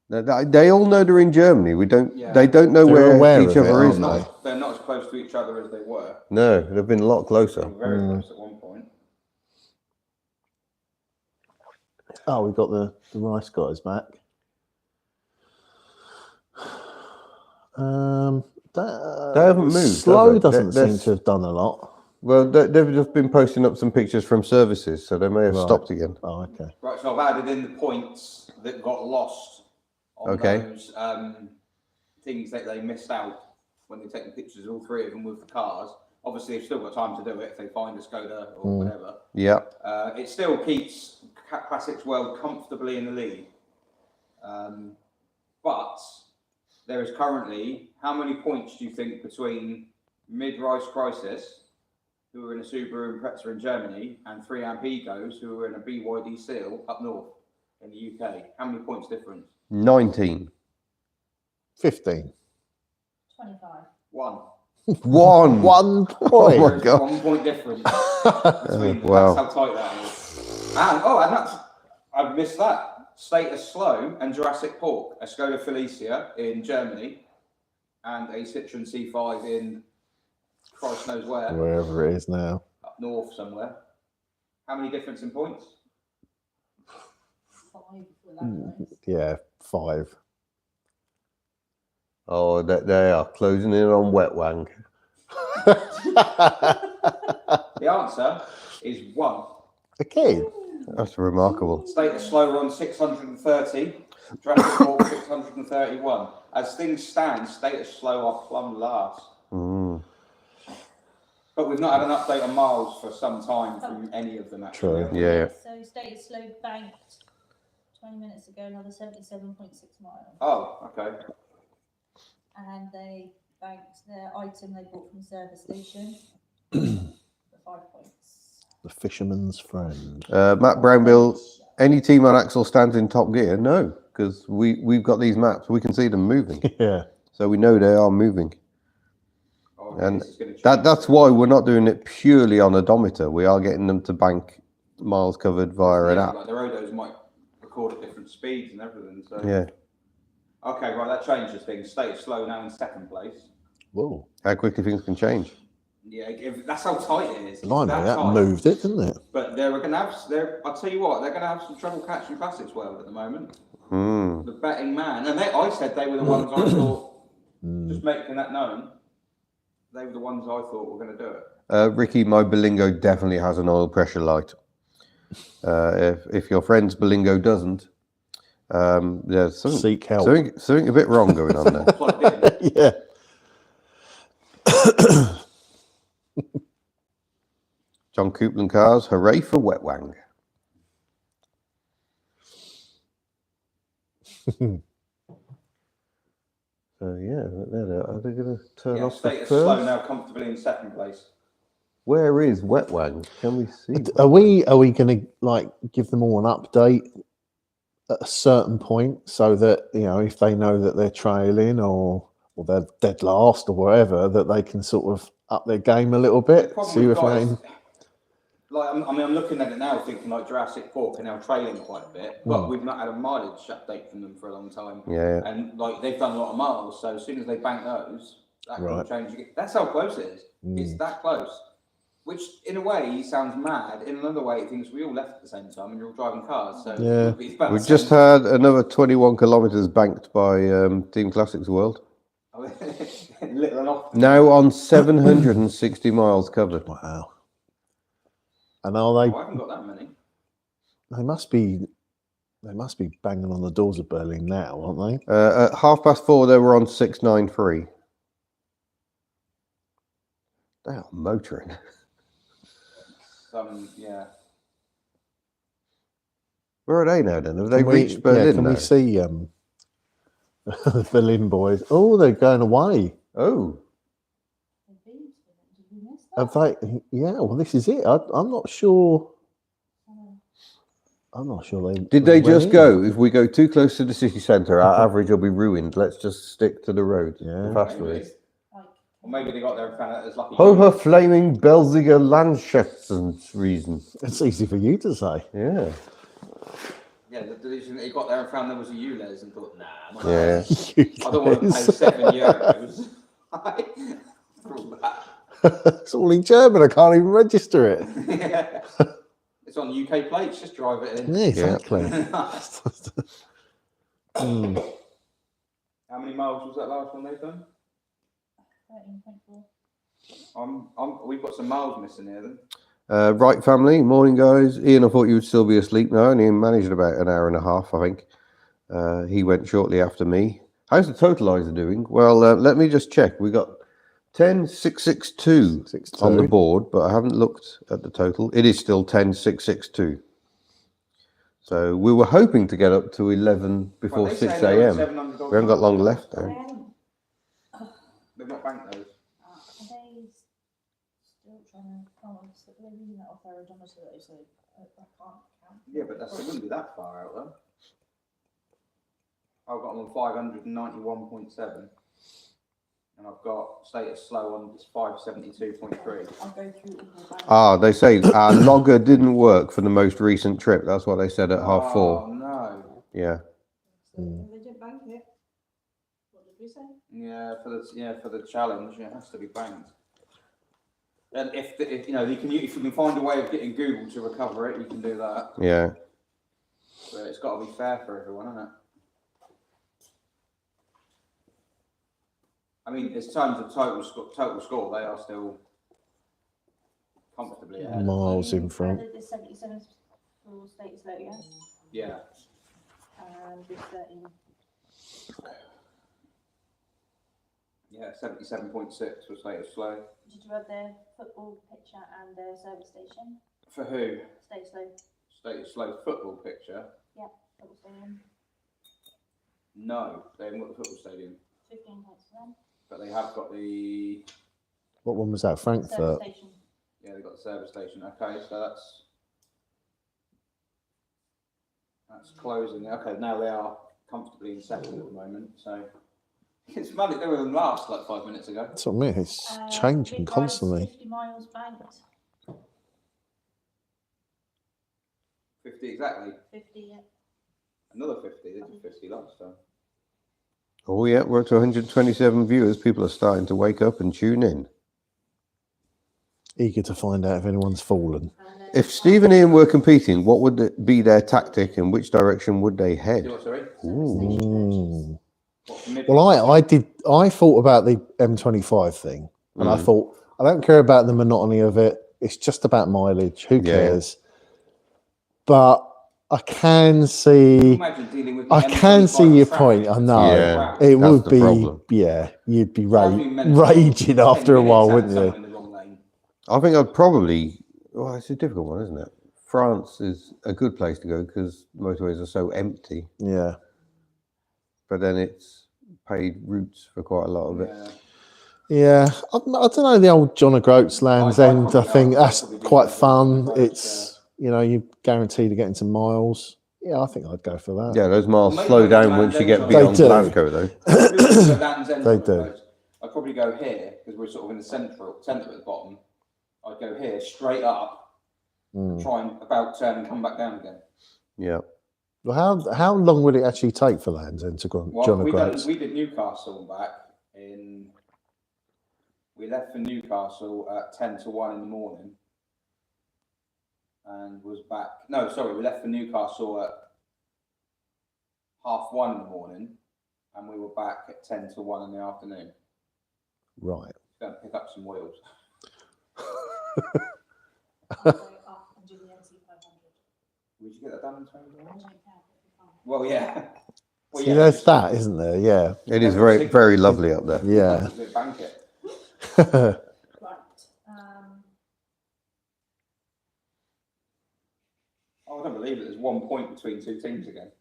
They all know they're in Germany. We don't. Yeah. They don't know They're aware where of each it, other is. aren't they? They're not as close to each other as they were. No, they've been a lot They closer. were very close at one point. Oh, we've got the rice guys back. They haven't moved. Slow have they? doesn't They're- seem to have done a lot. Well, they've just been posting up some pictures from services, so they may have Right. stopped again. Oh, okay. Right, so I've added in the points that got lost on Okay. those things that they missed out when they're taking pictures of all 3 of them with the cars. Obviously, they've still got time to do it if they find a Skoda or whatever. Yeah. It still keeps Classics World comfortably in the lead. But there is currently, how many points do you think between Mid-Rise Crisis, who are in a Subaru Impreza in Germany, and 3 Amp Egos, who are in a BYD Seal up north in the UK? How many points difference? 19. 15. 25. 1. 1. 1 point. Oh my There's God. 1 point difference between. Wow. That's how tight that is. And that's, I've missed that. Status Slow and Jurassic Pork, a Skoda Felicia in Germany, and a Citroen C5 in Christ knows where, Wherever it is now. up north somewhere. How many difference in points? 5 for that race. Yeah, 5. Oh, they are closing in on Wet Wang. The answer is 1. Again. That's remarkable. Status Slow were on 630, Jurassic Pork 631. As things stand, Status Slow are plumb last. Mm. But we've not had an update on miles for some time from any of them, actually. True. Yeah. So Status Slow banked 20 minutes ago, another 77.6 miles. Oh, okay. And they banked their item they bought from the service station for 5 points. The fisherman's friend. Matt Brownbill, any team on Axel stands in top gear? No, because we've got these maps. We can see them moving. Yeah. So we know they are moving. Oh, And this is gonna change. that's why we're not doing it purely on odometer. We are getting them to bank miles covered via an Yeah, app. like the Rodos might record at different speeds and everything. So Yeah. Okay, right, that changes things. Status Slow now in 2nd place. Whoa. How quickly things can change. Yeah, that's how tight it is. It's Blimey, that tight. moved it, didn't it? But they're going to have. I'll tell you what, they're going to have some trouble catching Classics World at the moment. Hmm. The betting man, and I said they were the ones I thought. Just making that known, they were the ones I thought were going to do it. Ricky, my Berlingo definitely has an oil pressure light. If your friend's Berlingo doesn't, there's something, Seek help. something a bit wrong going on there. Plugged in. Yeah. John Coupland cars, hooray for Wet Wang. So So yeah, are they going to turn Yeah, off the status slow first? now, comfortably in second place. Where is Wetwang? Can we see? Are we going to like give them all an update at a certain point so that if they know that they're trailing or they're dead last or whatever, that they can sort of up their game a little bit? See if they like I'm looking at it now, thinking like Jurassic Park are now trailing quite a bit, but we've not had a mileage update from them for a long time. Yeah. And like they've done a lot of miles, so as soon as they bank those, that could change. That's how close it is. It's that close. Which, in a way, sounds mad. In another way, it thinks we all left at the same time and you're all driving cars. So yeah, We just had another 21 kilometres banked by Team Classics World. Little and often. Now on 760 miles covered. Wow. And are they? I haven't got that many. They must be banging on the doors of Berlin now, aren't they? At 4:30, they were on 693. They are motoring. Yeah. Where are they now then? Have they Can we- reached Berlin Can now? we see the Berlin boys? Oh, they're going away. Oh, Have they? Yeah. Well, this is it. I'm not sure. I'm not sure they. did they went just in. go? If we go too close to the city centre, our average will be ruined. Let's just stick to the road. Yeah. The faster it is. Or maybe they got there and found out there's lucky. Hoher flaming Belziger Landschaftsens reason. It's easy for you to say. Yeah. Yeah, they got there and found there was a ULEZ and thought, nah, I'm not Yeah. I don't want to pay €7 for all that. It's all in German. I can't even register it. Yeah. It's on UK plates, just drive it in. Yeah, exactly. How many miles was that last one they've done? 13.4. We've got some miles missing here then. Right, family. Morning, guys. Ian, I thought you would still be asleep now, and Ian managed about an hour and a half, I think. He went shortly after me. How's the totalizer doing? Well, let me just check. We got 10,662 on the board, but I haven't looked at the total. It is still 10,662. So we were hoping to get up to 11 before 6 a.m. We haven't got long left now. They've not banked those. Are they still trying to balance that they're reading that off their odometer, so I can't count? Yeah, but it wouldn't be that far out though. I've got them on 591.7. And I've got status slow on 572.3. I'll go through all the balance. Ah, they say our logger didn't work for the most recent trip. That's what they said at 4:30. Oh no. Yeah. So they didn't bank it. What did we say? Yeah, for the challenge, it has to be banked. And if you can find a way of getting Google to recover it, you can do that. Yeah. But it's got to be fair for everyone, isn't it? I mean, in terms of total score, they are still comfortably ahead. Miles in front. Added this 77 for status low, yeah? Yeah. And this 13. Yeah, 77.6 was status slow. Did you add their football picture and their service station? For who? Status low. Status slow football picture? Yeah, football stadium. No, they haven't got the football stadium. 15 points for them. But they have got the... What one was that? Service Frankfurt. station. Yeah, they've got the service station. Okay, so that's closing. Okay, now they are comfortably in second at the moment. So it's mad they were in last like 5 minutes ago. That's what I mean. It's changing Big guys, constantly. 50 miles banked. 50 exactly. 50, yeah. Another 50. They did 50 last time. Oh, yeah, we're up to 127 viewers. People are starting to wake up and tune in. Eager to find out if anyone's fallen. If Steve and Ian were competing, what would be their tactic and which direction would they head? See what, sorry? Ooh. What, mid- Well, I thought about the M25 thing, and I thought, I don't care about the monotony of it. It's just about mileage. Who cares? But I can see. Imagine dealing with I the can M25 see your traffic. point. I know Yeah. it That's would the be. problem. Yeah, you'd be Drives me mental. raging 10 after a while, minutes wouldn't and you? someone in the wrong lane. I think I'd probably... Well, it's a difficult one, isn't it? France is a good place to go because motorways are so empty. Yeah. But then it's paid routes for quite a lot of it. Yeah, I don't know, the old John O'Groats Land's End. I think that's quite fun. It's you're guaranteed to get into miles. Yeah, I think I'd go for that. Yeah, those miles slow down once you get beyond do. Blanco, though. They do. I'd probably go here because we're sort of in the centre at the bottom. I'd go here straight up, try and about turn and come back down again. Yeah. Well, how long would it actually take for Land's End to go on John O'Groats? We did Newcastle and back we left for Newcastle at 10 to 1 in the morning and was back. No, sorry, we left for Newcastle at 1:30 in the morning and we were back at 10 to 1 in the afternoon. Right. Going to pick up some wheels. I'll go up and do the NC 500. Would you get that done in 20 minutes? Well, yeah. Well, See, there's that, isn't there? Yeah. It is very, very lovely up there. Yeah. Bank it. Right. I don't believe it. There's 1 point between two teams again.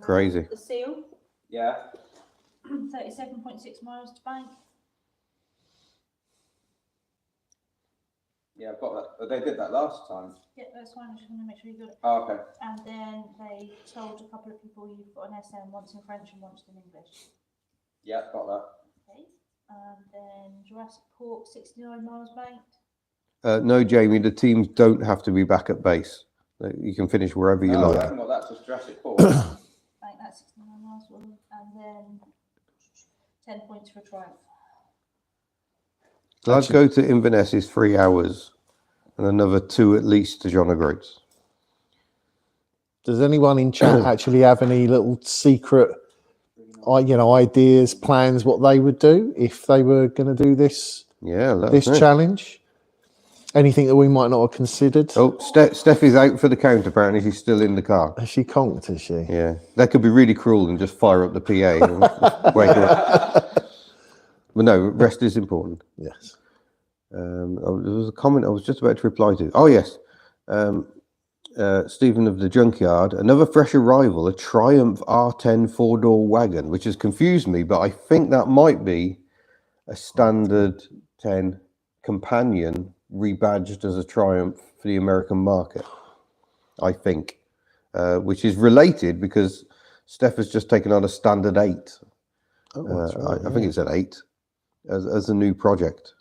Crazy. The Seal, Yeah. 37.6 miles to bank. Yeah, I've got that. They did that last time. Yeah, that's fine. I just want to make sure you got it. Oh, okay. And then they told a couple of people you've got an SM once in French and once in English. Yeah, got that. Okay. And then Jurassic Park, 69 miles banked. No, Jamie, the teams don't have to be back at base. You can finish wherever you I like. haven't got that to Jurassic Park. Bank that 69 miles. And then 10 points for Triumph. Glasgow to Inverness is 3 hours and another 2 at least to John O'Groats. Does anyone in chat actually have any little secret, ideas, plans, what they would do if they were going to do this Yeah, this challenge? Anything that we might not have considered? Oh, Steph is out for the count, apparently. She's still in the car. Has she conked, is she? Yeah, that could be really cruel and just fire up the PA and wake her up. But no, rest is important. Yes. There was a comment I was just about to reply to. Oh, yes. Stephen of the Junkyard. Another fresh arrival, a Triumph R10 4-door wagon, which has confused me, but I think that might be a standard 10 companion rebadged as a Triumph for the American market, I think, which is related because Steph has just taken on a standard 8. Oh, that's right, I think it's an 8 as a new project.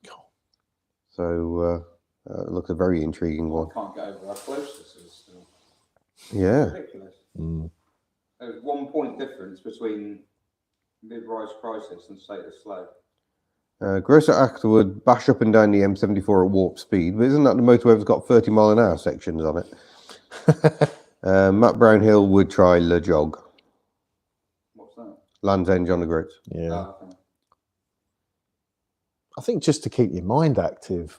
So it looks a very intriguing one. I can't get over how close this is still. Yeah. It's ridiculous. There's 1 point difference between mid-rise crisis and status slow. Grosser Achterwood bash up and down the M74 at warp speed, but isn't that the motorway that's got 30-mile-an-hour sections on it? Matt Brownhill would try Le Jog. What's that? Land's End, John O'Groats. Yeah. Oh, okay. I think just to keep your mind active.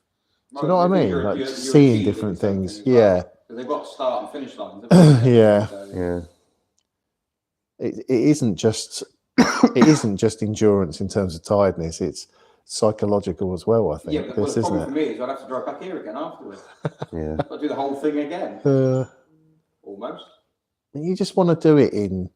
Do you Right, know what I mean? you're Like achieving seeing different something things. as well. Yeah. Because they've got start and finish lines. haven't they? Yeah. So, Yeah. It isn't just endurance in terms of tiredness. It's psychological as well, I think. Yeah, but the This, problem isn't for me is I'd have to drive back here again afterwards. Yeah. I'll do the whole thing again. it? Almost. You just want to do it in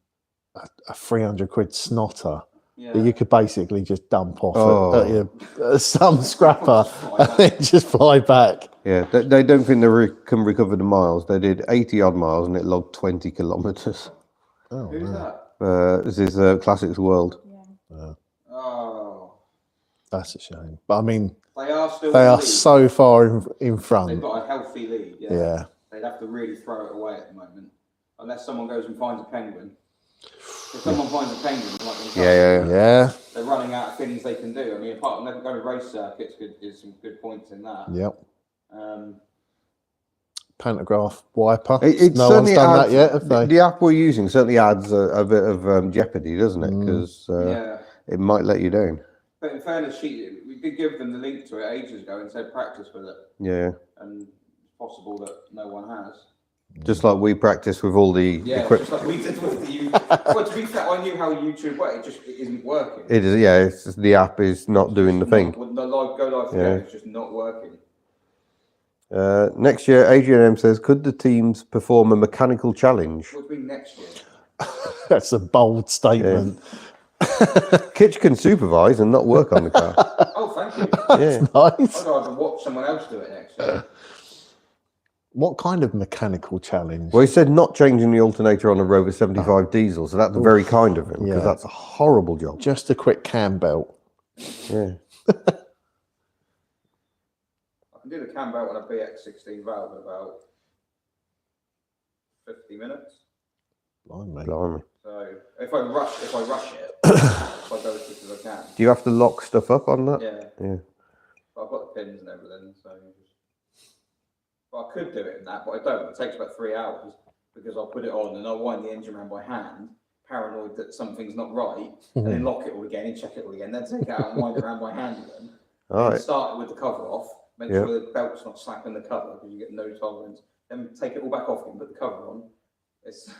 a 300 quid snotter Yeah. that you could basically just dump off Oh. at some scrapper and then just fly back. Yeah, they don't think they can recover the miles. They did 80-odd miles and it logged 20 kilometres. Oh, Who's no. that? This is Classics World. Yeah. Oh. That's a shame. But I mean, They are still they in the are lead. so far in They've front. got a healthy lead. Yeah. Yeah. They'd have to really throw it away at the moment. Unless someone goes and finds a penguin. If someone finds a penguin, like Yeah. they're running out of things they can do. I mean, apart from going to race circuits, is some good points in that. Yep. Um, Pantograph wiper. It No one's certainly done adds, that yet, have they? The app we're using certainly adds a bit of jeopardy, doesn't it? Because yeah. it might let you down. But in fairness, we did give them the link to it ages ago and said practice with it. Yeah. And it's possible that no one has. Just like we practice with all the Yeah, equipment. just like we did with the YouTube. Well, to be fair, I knew how YouTube worked. It isn't working. It is, yeah. It's just the app is not doing the thing. The live go live Yeah. it's just not working. Next year, Adrian M says, could the teams perform a mechanical challenge? What do you mean next year? That's a bold statement. Kitch can supervise and not work on the car. Oh, thank you. Yeah. Nice. I'd rather watch someone else do it next year. What kind of mechanical challenge? Well, he said not changing the alternator on a Rover 75 diesel, so that's very kind of him, because Yeah. that's a horrible job. Just a quick cam belt. Yeah. I can do the cam belt on a BX16 valve in about 50 minutes. Blimey. Blimey. So if I rush it, if I go as quick as I can. Do you have to lock stuff up on that? Yeah. Yeah. But I've got the pins and everything, so. But I could do it in that, but I don't. It takes about 3 hours because I'll put it on and I'll wind the engine around by hand, paranoid that something's not right, and then lock it all again and check it all again, then take it out and wind it around by hand again. All right. Start it with the cover off, make sure the belt's not slapping the cover because you get no tolerance. Then take it all back off and put the cover on. It's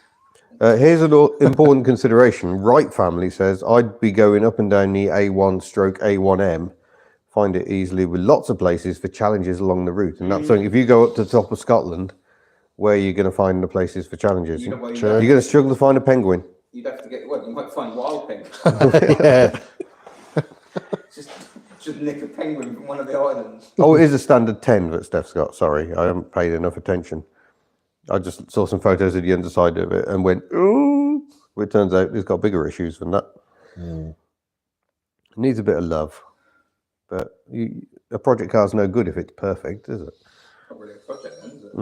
Here's an important consideration. Wright family says, I'd be going up and down the A1/A1M, find it easily with lots of places for challenges along the route. And that's something, if you go up to the top of Scotland, where you're going to find the places for challenges. You know what, You're going to struggle to find a penguin. you'd have to get, well, you might find wild penguins. Yeah. just nick a penguin from one of the islands. Oh, it is a standard 10 that Steph's got. Sorry, I haven't paid enough attention. I just saw some photos of the underside of it and went, ooh. Well, it turns out it's got bigger issues than that. It needs a bit of love. But a project car's no good if it's perfect, is it? Not really a project then, is it?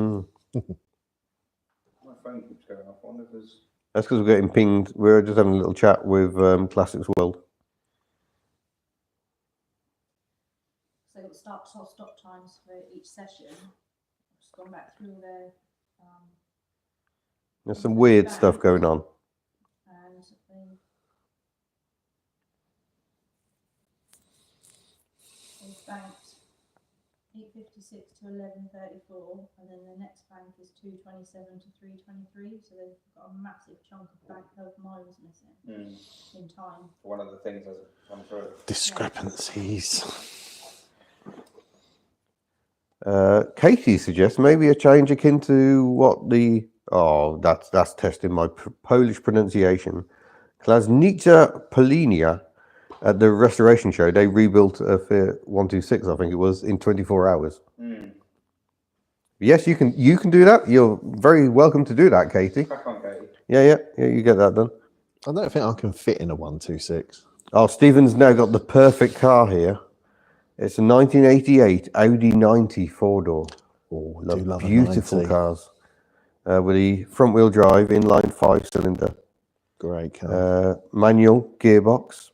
My phone keeps going off. I wonder if there's... That's because we're getting pinged. We're just having a little chat with Classics World. So it start stop times for each session. I've just gone back through their There's some weird stuff going on. and they've banked 856 to 1134, and then the next bank is 227 to 323. So they've got a massive chunk of bank of miles missing in time. One of the things as I'm sure. Discrepancies. Katie suggests maybe a change akin to what the that's testing my Polish pronunciation. Klasnica Polinia at the restoration show. They rebuilt a Fiat 126, I think it was, in 24 hours. Yes, you can do that. You're very welcome to do that, Katie. Crack on, Katie. Yeah, you get that done. I don't think I can fit in a 126. Oh, Stephen's now got the perfect car here. It's a 1988 Audi 90 four-door. Oh, I do love a Beautiful 90. cars. With the front-wheel drive, inline 5-cylinder. Great car. Manual gearbox.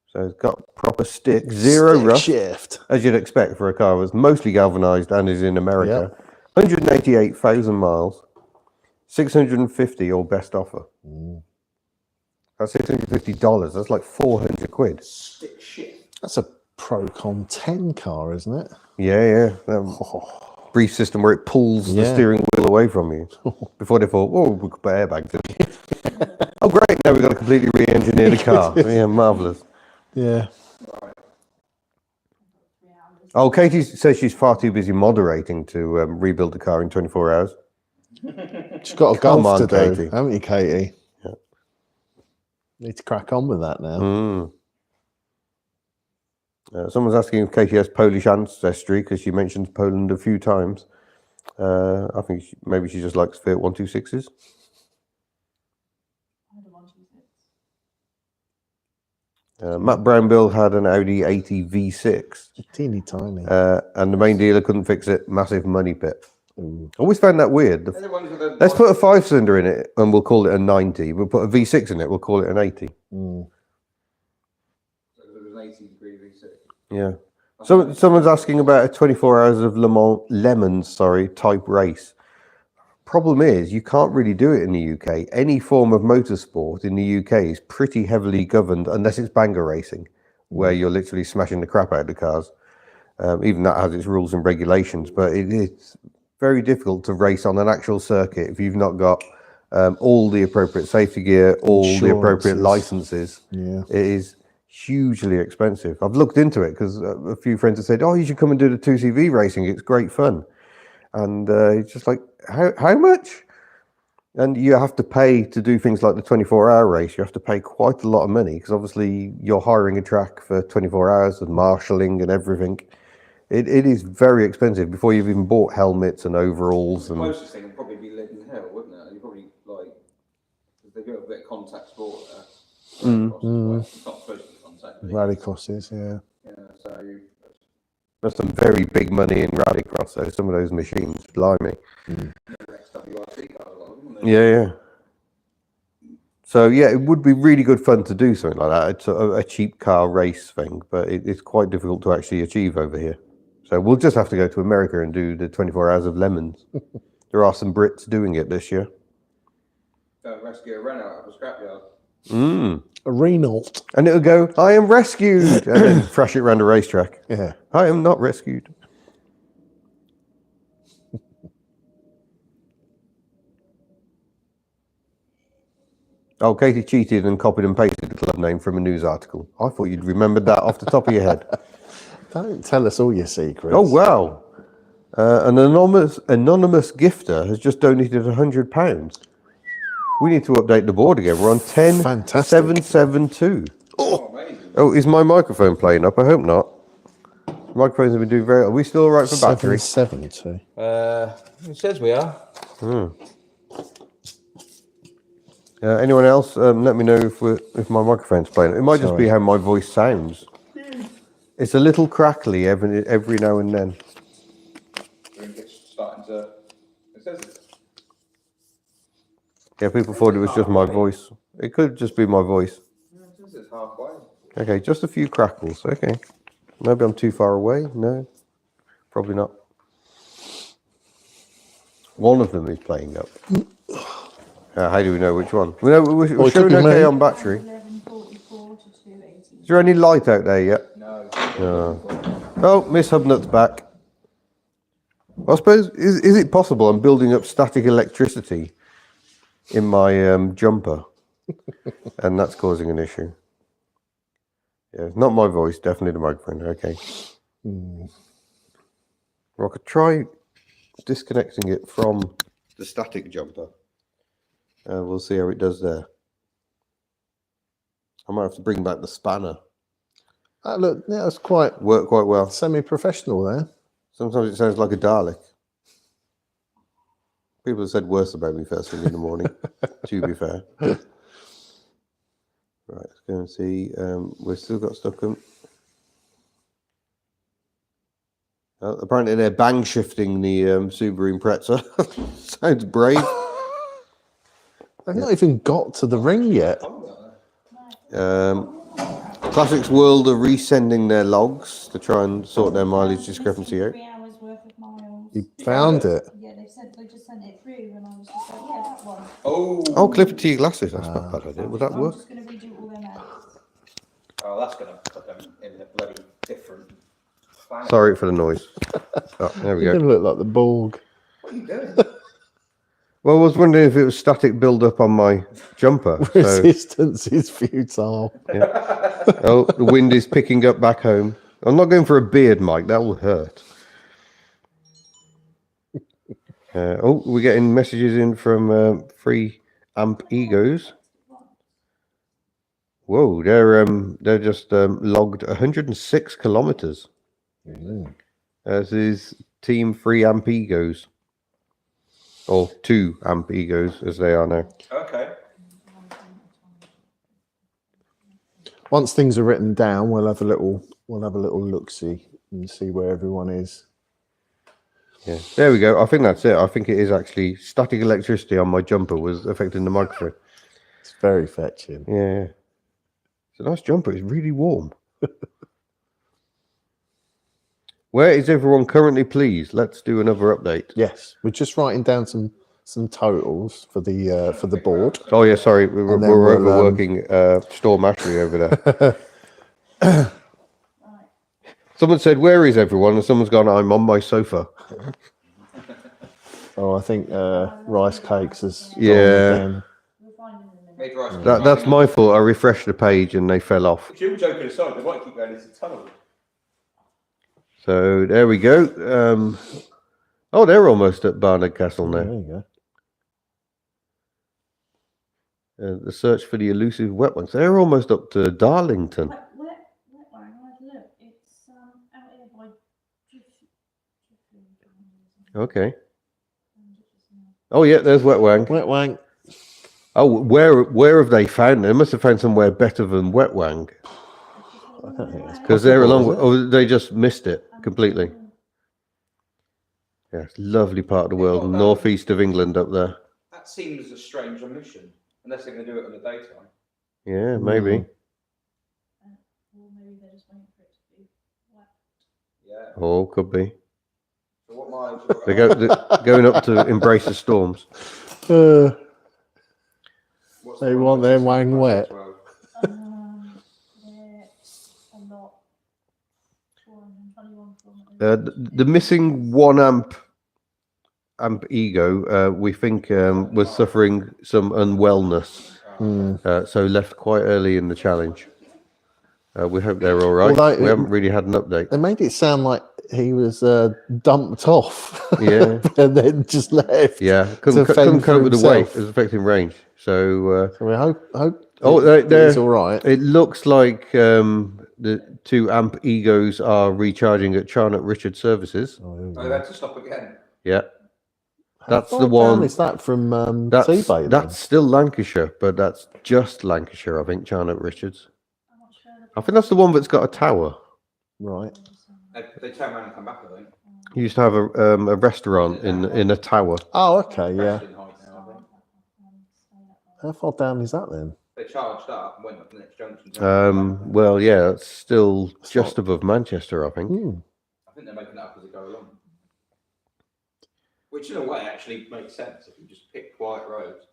So it's got proper stick. Zero Stick rust, shift. as you'd expect for a car that's mostly galvanized and is in America. 188,000 miles. 650 or best offer. That's $650. That's like 400 quid. Stick shit. That's a Procon 10 car, isn't it? Yeah. Brief system where it pulls the steering wheel away from you. Before they thought, we could put airbags in. Oh, great. Now we've got to completely re-engineer the car. Yeah, marvellous. Yeah. Oh, Katie says she's far too busy moderating to rebuild the car in 24 hours. She's got a Come golf on, to do, Katie. haven't you, Katie? Yeah. Need to crack on with that now. Someone's asking if Katie has Polish ancestry because she mentions Poland a few times. I think maybe she just likes Fiat 126s. Matt Brownbill had an Audi 80 V6. Teeny tiny. And the main dealer couldn't fix it. Massive money pit. Always found that weird. They're the ones with the- Let's put a 5-cylinder in it and we'll call it a 90. We'll put a V6 in it, we'll call it an 80. It was an 80-degree V6. Yeah. So someone's asking about a 24 hours of Lemons type race. Problem is, you can't really do it in the UK. Any form of motorsport in the UK is pretty heavily governed, unless it's banger racing, where you're literally smashing the crap out of the cars. Even that has its rules and regulations, but it's very difficult to race on an actual circuit if you've not got all the appropriate safety gear, all the appropriate licenses. Yeah. It is hugely expensive. I've looked into it because a few friends have said, "Oh, you should come and do the 2CV racing. It's great fun." And it's just like, how much? And you have to pay to do things like the 24-hour race. You have to pay quite a lot of money because obviously you're hiring a track for 24 hours and marshalling and everything. It is very expensive before you've even bought helmets and overalls. The And closest thing would probably be lead in hell, wouldn't it? You probably like they do a bit of contact sport there. It's not supposed to be contact. But Rallycrosses, yeah. so there's some very big money in rallycross. Though some of those machines, blimey. XWRT cars, wouldn't they? Yeah. So yeah, it would be really good fun to do something like that. It's a cheap car race thing, but it's quite difficult to actually achieve over here. So we'll just have to go to America and do the 24 hours of lemons. There are some Brits doing it this year. Don't rescue a Renault out of a scrapyard. A Renault. And it'll go, I am rescued, and then thrash it around a racetrack. Yeah. I am not rescued. Oh, Katie cheated and copied and pasted the club name from a news article. I thought you'd remembered that off the top of your head. Don't tell us all your secrets. Oh, wow. An anonymous gifter has just donated £100. We need to update the board again. We're on 10,772. Oh, is my microphone playing up? I hope not. Microphones have been doing very... Are we still all right for battery? 772. It says we are. Anyone else? Let me know if my microphone's playing. It might just be how my voice sounds. It's a little crackly every now and then. It's starting to. It says it. Yeah, people thought it was just my voice. It could just be my voice. It says it's halfway. Okay, just a few crackles. Okay. Maybe I'm too far away. No, probably not. One of them is playing up. How do we know which one? We know we're showing okay on battery. 1144 to 218. Is there any light out there yet? No. Oh, Miss Hubnut's back. I suppose, is it possible I'm building up static electricity in my jumper and that's causing an issue? Yeah, it's not my voice, definitely the microphone. Okay. Well, I could try disconnecting it from the static jumper. We'll see how it does there. I might have to bring back the spanner. Look, yeah, that's quite Worked quite well. semi-professional there. Sometimes it sounds like a Dalek. People have said worse about me first thing in the morning, to be fair. Right, let's go and see. We've still got Stockham. Apparently they're bang shifting the Subaru Impreza. Sounds brave. They've not even got to the ring yet. Classics World are resending their logs to try and sort their mileage discrepancy out. 3 hours worth of miles. You found it. Yeah, they said they just sent it through, and I was just like, yeah, that one. Oh, clipper to your glasses. That's not a bad idea. Would that I'm work? just going to redo all their maps. Oh, that's going to put them in a bloody different planet. Sorry for the noise. Oh, there we You go. look like the Borg. What are you doing? Well, I was wondering if it was static build-up on my jumper. So, Resistance is futile. oh, the wind is picking up back home. I'm not going for a beard, Mike. That will hurt. Oh, we're getting messages in from free amp egos. Whoa, they're just logged 106 kilometers. This is Team Free Amp Egos. Or 2 amp egos as they are now. Okay. Once things are written down, we'll have a little look-see and see where everyone is. Yeah, there we go. I think that's it. I think it is actually static electricity on my jumper was affecting the microphone. It's very fetching. Yeah. It's a nice jumper. It's really warm. Where is everyone currently, please? Let's do another update. Yes, we're just writing down some totals for the board. Oh, yeah, sorry. We're And then we'll, working Storm Ashley over there. Someone said, where is everyone? And someone's gone, I'm on my sofa. Oh, I think Rice Cakes has gone Yeah. again. We'll find them in a minute. That's my fault. I refreshed the page and they fell off. All joking aside, they might keep going into tunnel. So there we go. Oh, they're almost at Barnard Castle There now. you go. The search for the elusive wet ones. They're almost up to Darlington. Wet one, I had a look. It's out here by Okay. Oh yeah, there's Wet Wang. Wet Wang. Oh, where have they found? They must have found somewhere better than Wet Wang, I don't think it's because they're possible, along. is it? Oh, they just missed it completely. Yeah, it's a lovely part of the world, northeast of England up there. That seems a strange omission, unless they're going to do it in the daytime. Yeah, maybe. Or maybe they're just waiting for it to be wet. Yeah. Oh, could be. So what mileage? They're going up to embrace the storms. They want their wang wet. They're a lot. 421 kilometers. The missing 1 amp ego, we think, was suffering some unwellness, so left quite early in the challenge. We hope they're all right. Although we haven't really had an update. They made it sound like he was dumped off. Yeah. And then just left. Yeah, to couldn't fend cope for with the weight. himself. It was affecting range. So, So we hope they're all right. It looks like the 2 amp egos are recharging at Charnock Richard Services. Oh, they had to stop again. Yeah. How That's far the one. down is that from That's Seabay then? that's still Lancashire, but that's just Lancashire, I think, Charnock Richards. I'm not sure. I think that's the one that's got a tower. Right. They turn around and come back, I think. He used to have a restaurant in a tower. Oh, okay, yeah. In height now, I think. How far down is that then? They charged up and went up the next junction. Well, yeah, it's still just above Manchester, I think. I think they're making it up as they go along. Which, in a way, actually makes sense if you just pick quiet roads.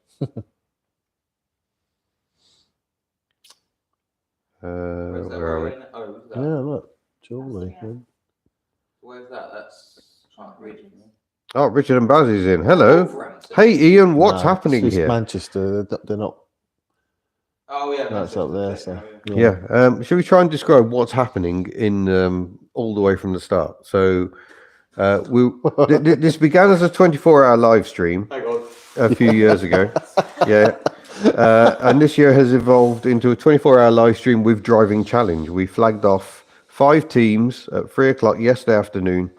Where's that Where are we? road? Oh, where's that? Yeah, look. Julie. Yeah. Where's that? That's can't read it. Oh, Richard and Bazzy's in. Hello. Wolverhampton. Hey, Ian, what's No, happening it's here? Manchester. They're not. Oh yeah, That's up there. So Yeah. Shall we try and describe what's happening in all the way from the start? So, this began as a 24-hour live stream Hang on. a few years ago. Yeah. And this year has evolved into a 24-hour live stream with driving challenge. We flagged off 5 teams at 3 o'clock yesterday afternoon,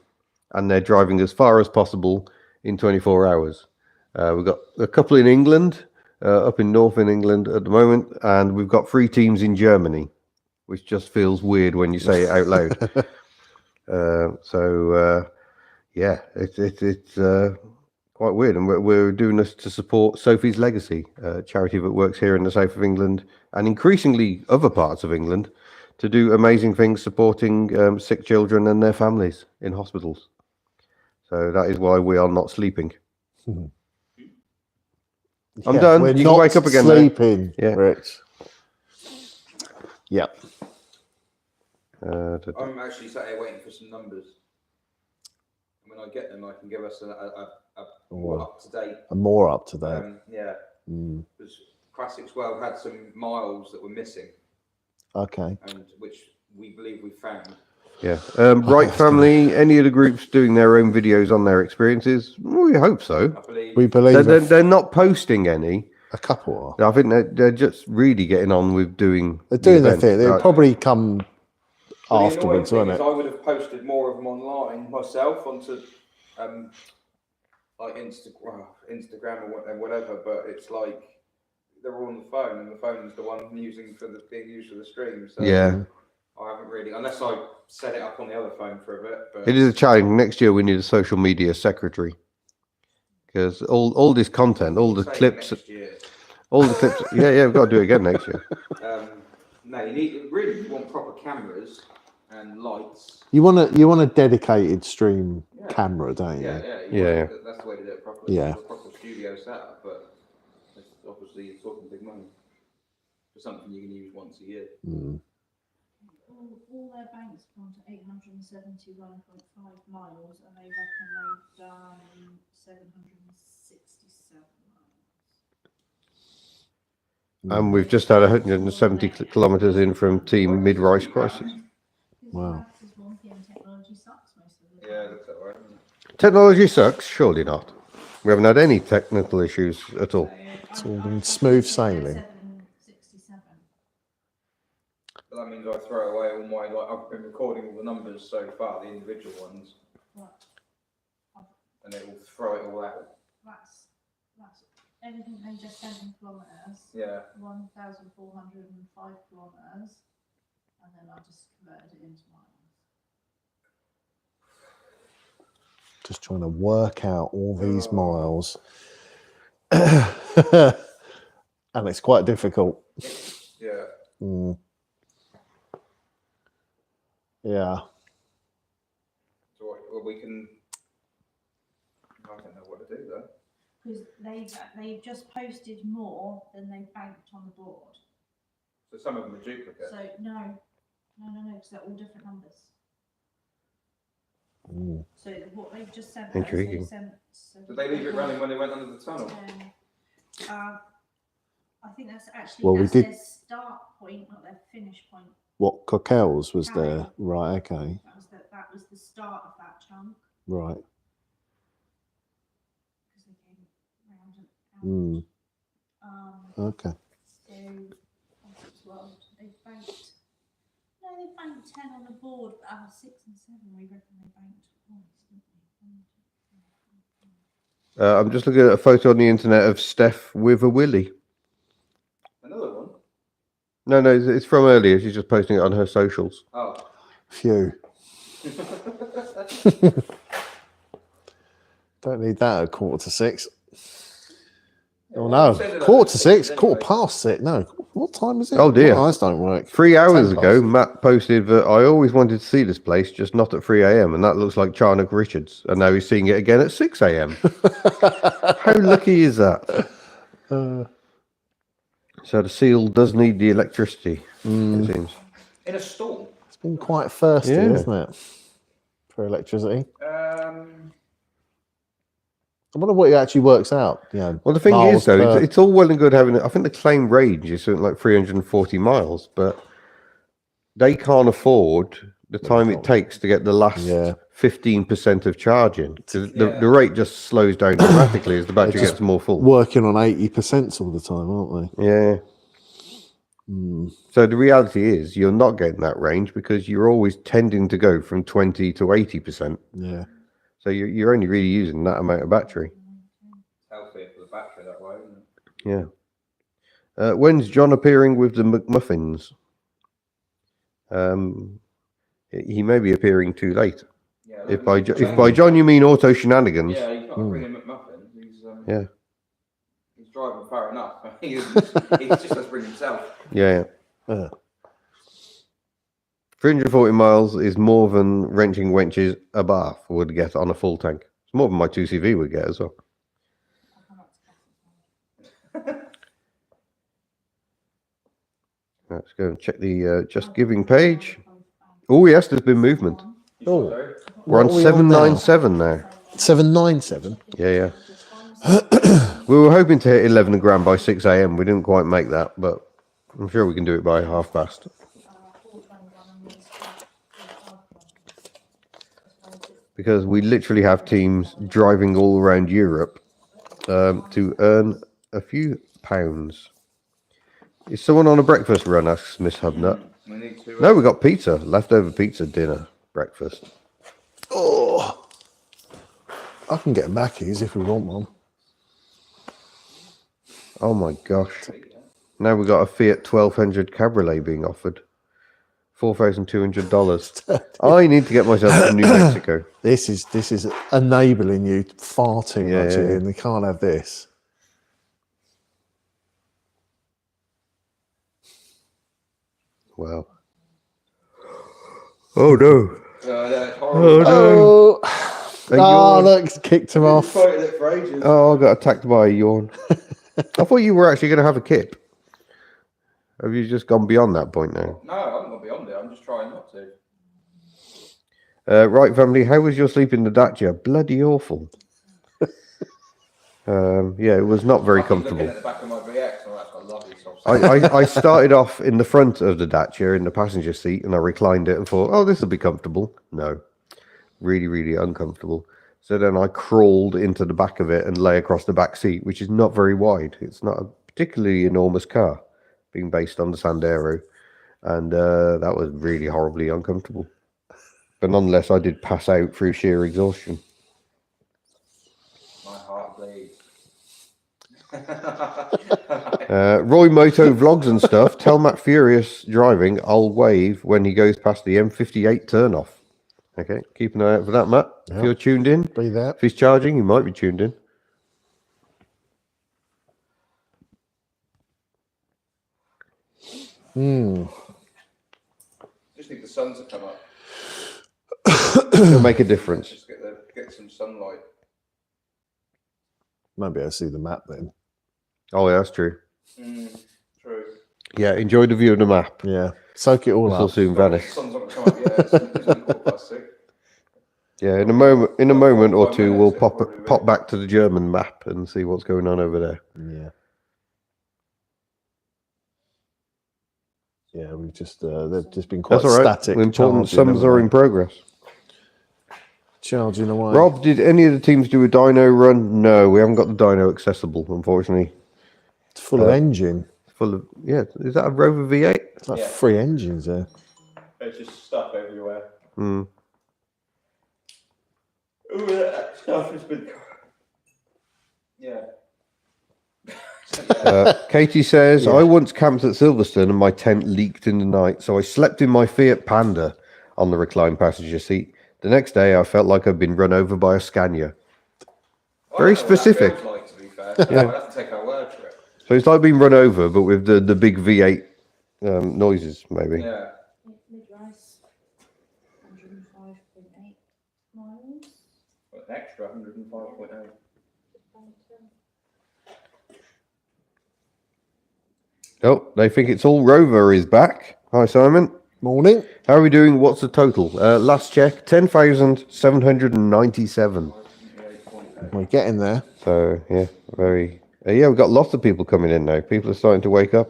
and they're driving as far as possible in 24 hours. We've got a couple in England, up in northern England at the moment, and we've got 3 teams in Germany, which just feels weird when you say it out loud. Yeah, it's quite weird, and we're doing this to support Sophie's Legacy, a charity that works here in the south of England and increasingly other parts of England to do amazing things supporting sick children and their families in hospitals. So that is why we are not sleeping. I'm done. We're You can not wake up again now. sleeping, Yeah. Rich. Yep. I'm actually sat here waiting for some numbers. When I get them, I can give us a more up to date. More up to date. Yeah, because Classics World had some miles that were missing, Okay. and which we believe we found. Yeah. Right family, any of the groups doing their own videos on their experiences? We hope so. I believe. We believe They're not posting any. a couple are. I think they're just really getting on with doing. They're doing the their event. thing. They'll probably come Well, afterwards, the annoying won't thing it? is I would have posted more of them online myself onto like Instagram or whatever, but it's like they're all on the phone, and the phone's the one being used for the stream. So Yeah. I haven't really, unless I set it up on the other phone for a bit. But It is a challenge. Next year we need a social media secretary, because all this content, all the Say clips, next year. all the clips. Yeah, we've got to do it again next year. No, you want proper cameras and lights. You want a dedicated stream camera, don't you? Yeah. That's the way to do it properly. Yeah. A proper studio setup, but it's obviously you're talking big money for something you can use once a year. All their banks have gone to 871.5 miles, and they reckon they've done 767 miles. And we've just had 170 kilometres in from Team Mid-Rise Crisis. Wow. Is 1 PM technology sucks most of the Yeah, time. that's all right. Technology sucks? Surely not. We haven't had any technical issues at all. It's all been smooth sailing. 767. But that means I throw away all my, like, I've been recording all the numbers so far, the individual ones, Right. and it will throw it all out. That's everything they just sent in kilometres. Yeah. 1,405 kilometres, and then I just converted it into miles. Just trying to work out all these miles. And it's quite difficult. Yeah. Mm. Yeah. So well, we can. I don't know what to do though. Because they've just posted more than they banked on the board. So some of them are duplicates. So no, because they're all different numbers. Mm. So what they've just sent Intriguing. us, they sent. Did they leave it running when they went under the tunnel? I think that's actually Well, we did- their start point, not their finish point. What Coquelles was Carry. there? Right. Okay. That was the start of that chunk. Right. Because they came round and out. Mm. Okay. So, well, they banked. No, they banked 10 on the board, but 6 and 7, we reckon they banked twice, didn't they? I'm just looking at a photo on the internet of Steph with a willy. Another one? No, it's from earlier. She's just posting it on her socials. Oh. Phew. Don't need that at 5:45. Oh no, 5:45, 6:15. No, what time is it? Oh, dear. My eyes don't work. 3 hours 10 ago, past. Matt posted that I always wanted to see this place, just not at 3 a.m. And that looks like Charnock Richards. And now he's seeing it again at 6 a.m. How lucky is that? So the seal does need the electricity, it seems. In a storm. It's been quite thirsty, Yeah. isn't it? For electricity. I wonder what it actually works out. Yeah. Well, the thing miles is, though, per- it's all well and good having it. I think the claim range is something like 340 miles, but they can't afford the time it takes to get the last Yeah. 15% of charging. The rate just slows down dramatically as the battery just gets more full. working on 80% all the time, aren't they? Yeah. Mm. So the reality is you're not getting that range because you're always tending to go from 20 to 80%. Yeah. So you're only really using that amount of battery. Healthier for the battery that way, isn't it? Yeah. When's John appearing with the McMuffins? He may be appearing too late. Yeah, If by John you mean auto shenanigans. Yeah, you can't bring him McMuffin. Yeah. He's driving far enough. He just has to bring himself. Yeah. 340 miles is more than wrenching wenches a bath would get on a full tank. It's more than my 2CV would get as well. Let's go and check the Just Giving page. Oh, yes, there's been movement. Oh, We're on what are we on now? 797 now. 797. Yeah. We were hoping to hit 11 grand by 6 a.m. We didn't quite make that, but I'm sure we can do it by past. Because we literally have teams driving all around Europe to earn a few pounds. Is someone on a breakfast run? Asks Miss Hubnut. We need to. No, we got pizza, leftover pizza, dinner, breakfast. Oh, I can get Mackies if we want one. Oh my gosh! Now we got a Fiat 1200 Cabriolet being offered, $4,200. I need to get myself to New Mexico. This is enabling you far too much here, and they can't have this. Wow. Oh no! That's horrible. Oh, yawn. look, it's kicked him off. Fighting it for ages. Oh, I got attacked by a yawn. I thought you were actually going to have a kip. Have you just gone beyond that point now? No, I haven't gone beyond it. I'm just trying not to. Right, family, how was your sleep in the Dacia? Bloody awful. Yeah, it was not very comfortable. Looking at the back of my VX, oh, that's got lovely soft. I started off in the front of the Dacia in the passenger seat and I reclined it and thought, oh, this will be comfortable. No, really, really uncomfortable. So then I crawled into the back of it and lay across the back seat, which is not very wide. It's not a particularly enormous car, being based on the Sandero. And that was really horribly uncomfortable. But nonetheless, I did pass out through sheer exhaustion. My heart bleeds. Roy Moto vlogs and stuff. Tell Matt Furious driving I'll wave when he goes past the M58 turnoff. Okay, keep an eye out for that, Matt. Yep. If you're tuned in. Be there. If he's charging, he might be tuned in. Just need the sun to come up. It'll make a difference. Just get some sunlight. Maybe I'll see the map then. Oh, yeah, that's true. True. Yeah, enjoy the view of the map. Yeah, soak it all This will up. soon vanish. The sun's not gonna come up yet. It's only 6:15. Yeah, in a moment or two, we'll pop back to the German map and see what's going on over there. Yeah. Yeah, we've just they've just been quite That's all right. static. Important charging, sums are in progress. charging away. Rob, did any of the teams do a dyno run? No, we haven't got the dyno accessible, unfortunately. It's full of engine. Full of is that a Rover V8? It's like 3 engines there. There's just stuff everywhere. Hmm. Ooh, that stuff has been. Yeah. Katie says, I once camped at Silverstone and my tent leaked in the night, so I slept in my Fiat Panda on the reclined passenger seat. The next day, I felt like I'd been run over by a Scania. Very specific. I like, to be fair. I have to take our word for it. So it's like being run over, but with the big V8 noises, maybe. Yeah. Mid-rise, 105.8 miles. An extra 105.8. Oh, they think it's all Rover is back. Hi, Simon. Morning. How are we doing? What's the total? Last check, 10,797. We're getting there. So, yeah, very... we've got lots of people coming in now. People are starting to wake up.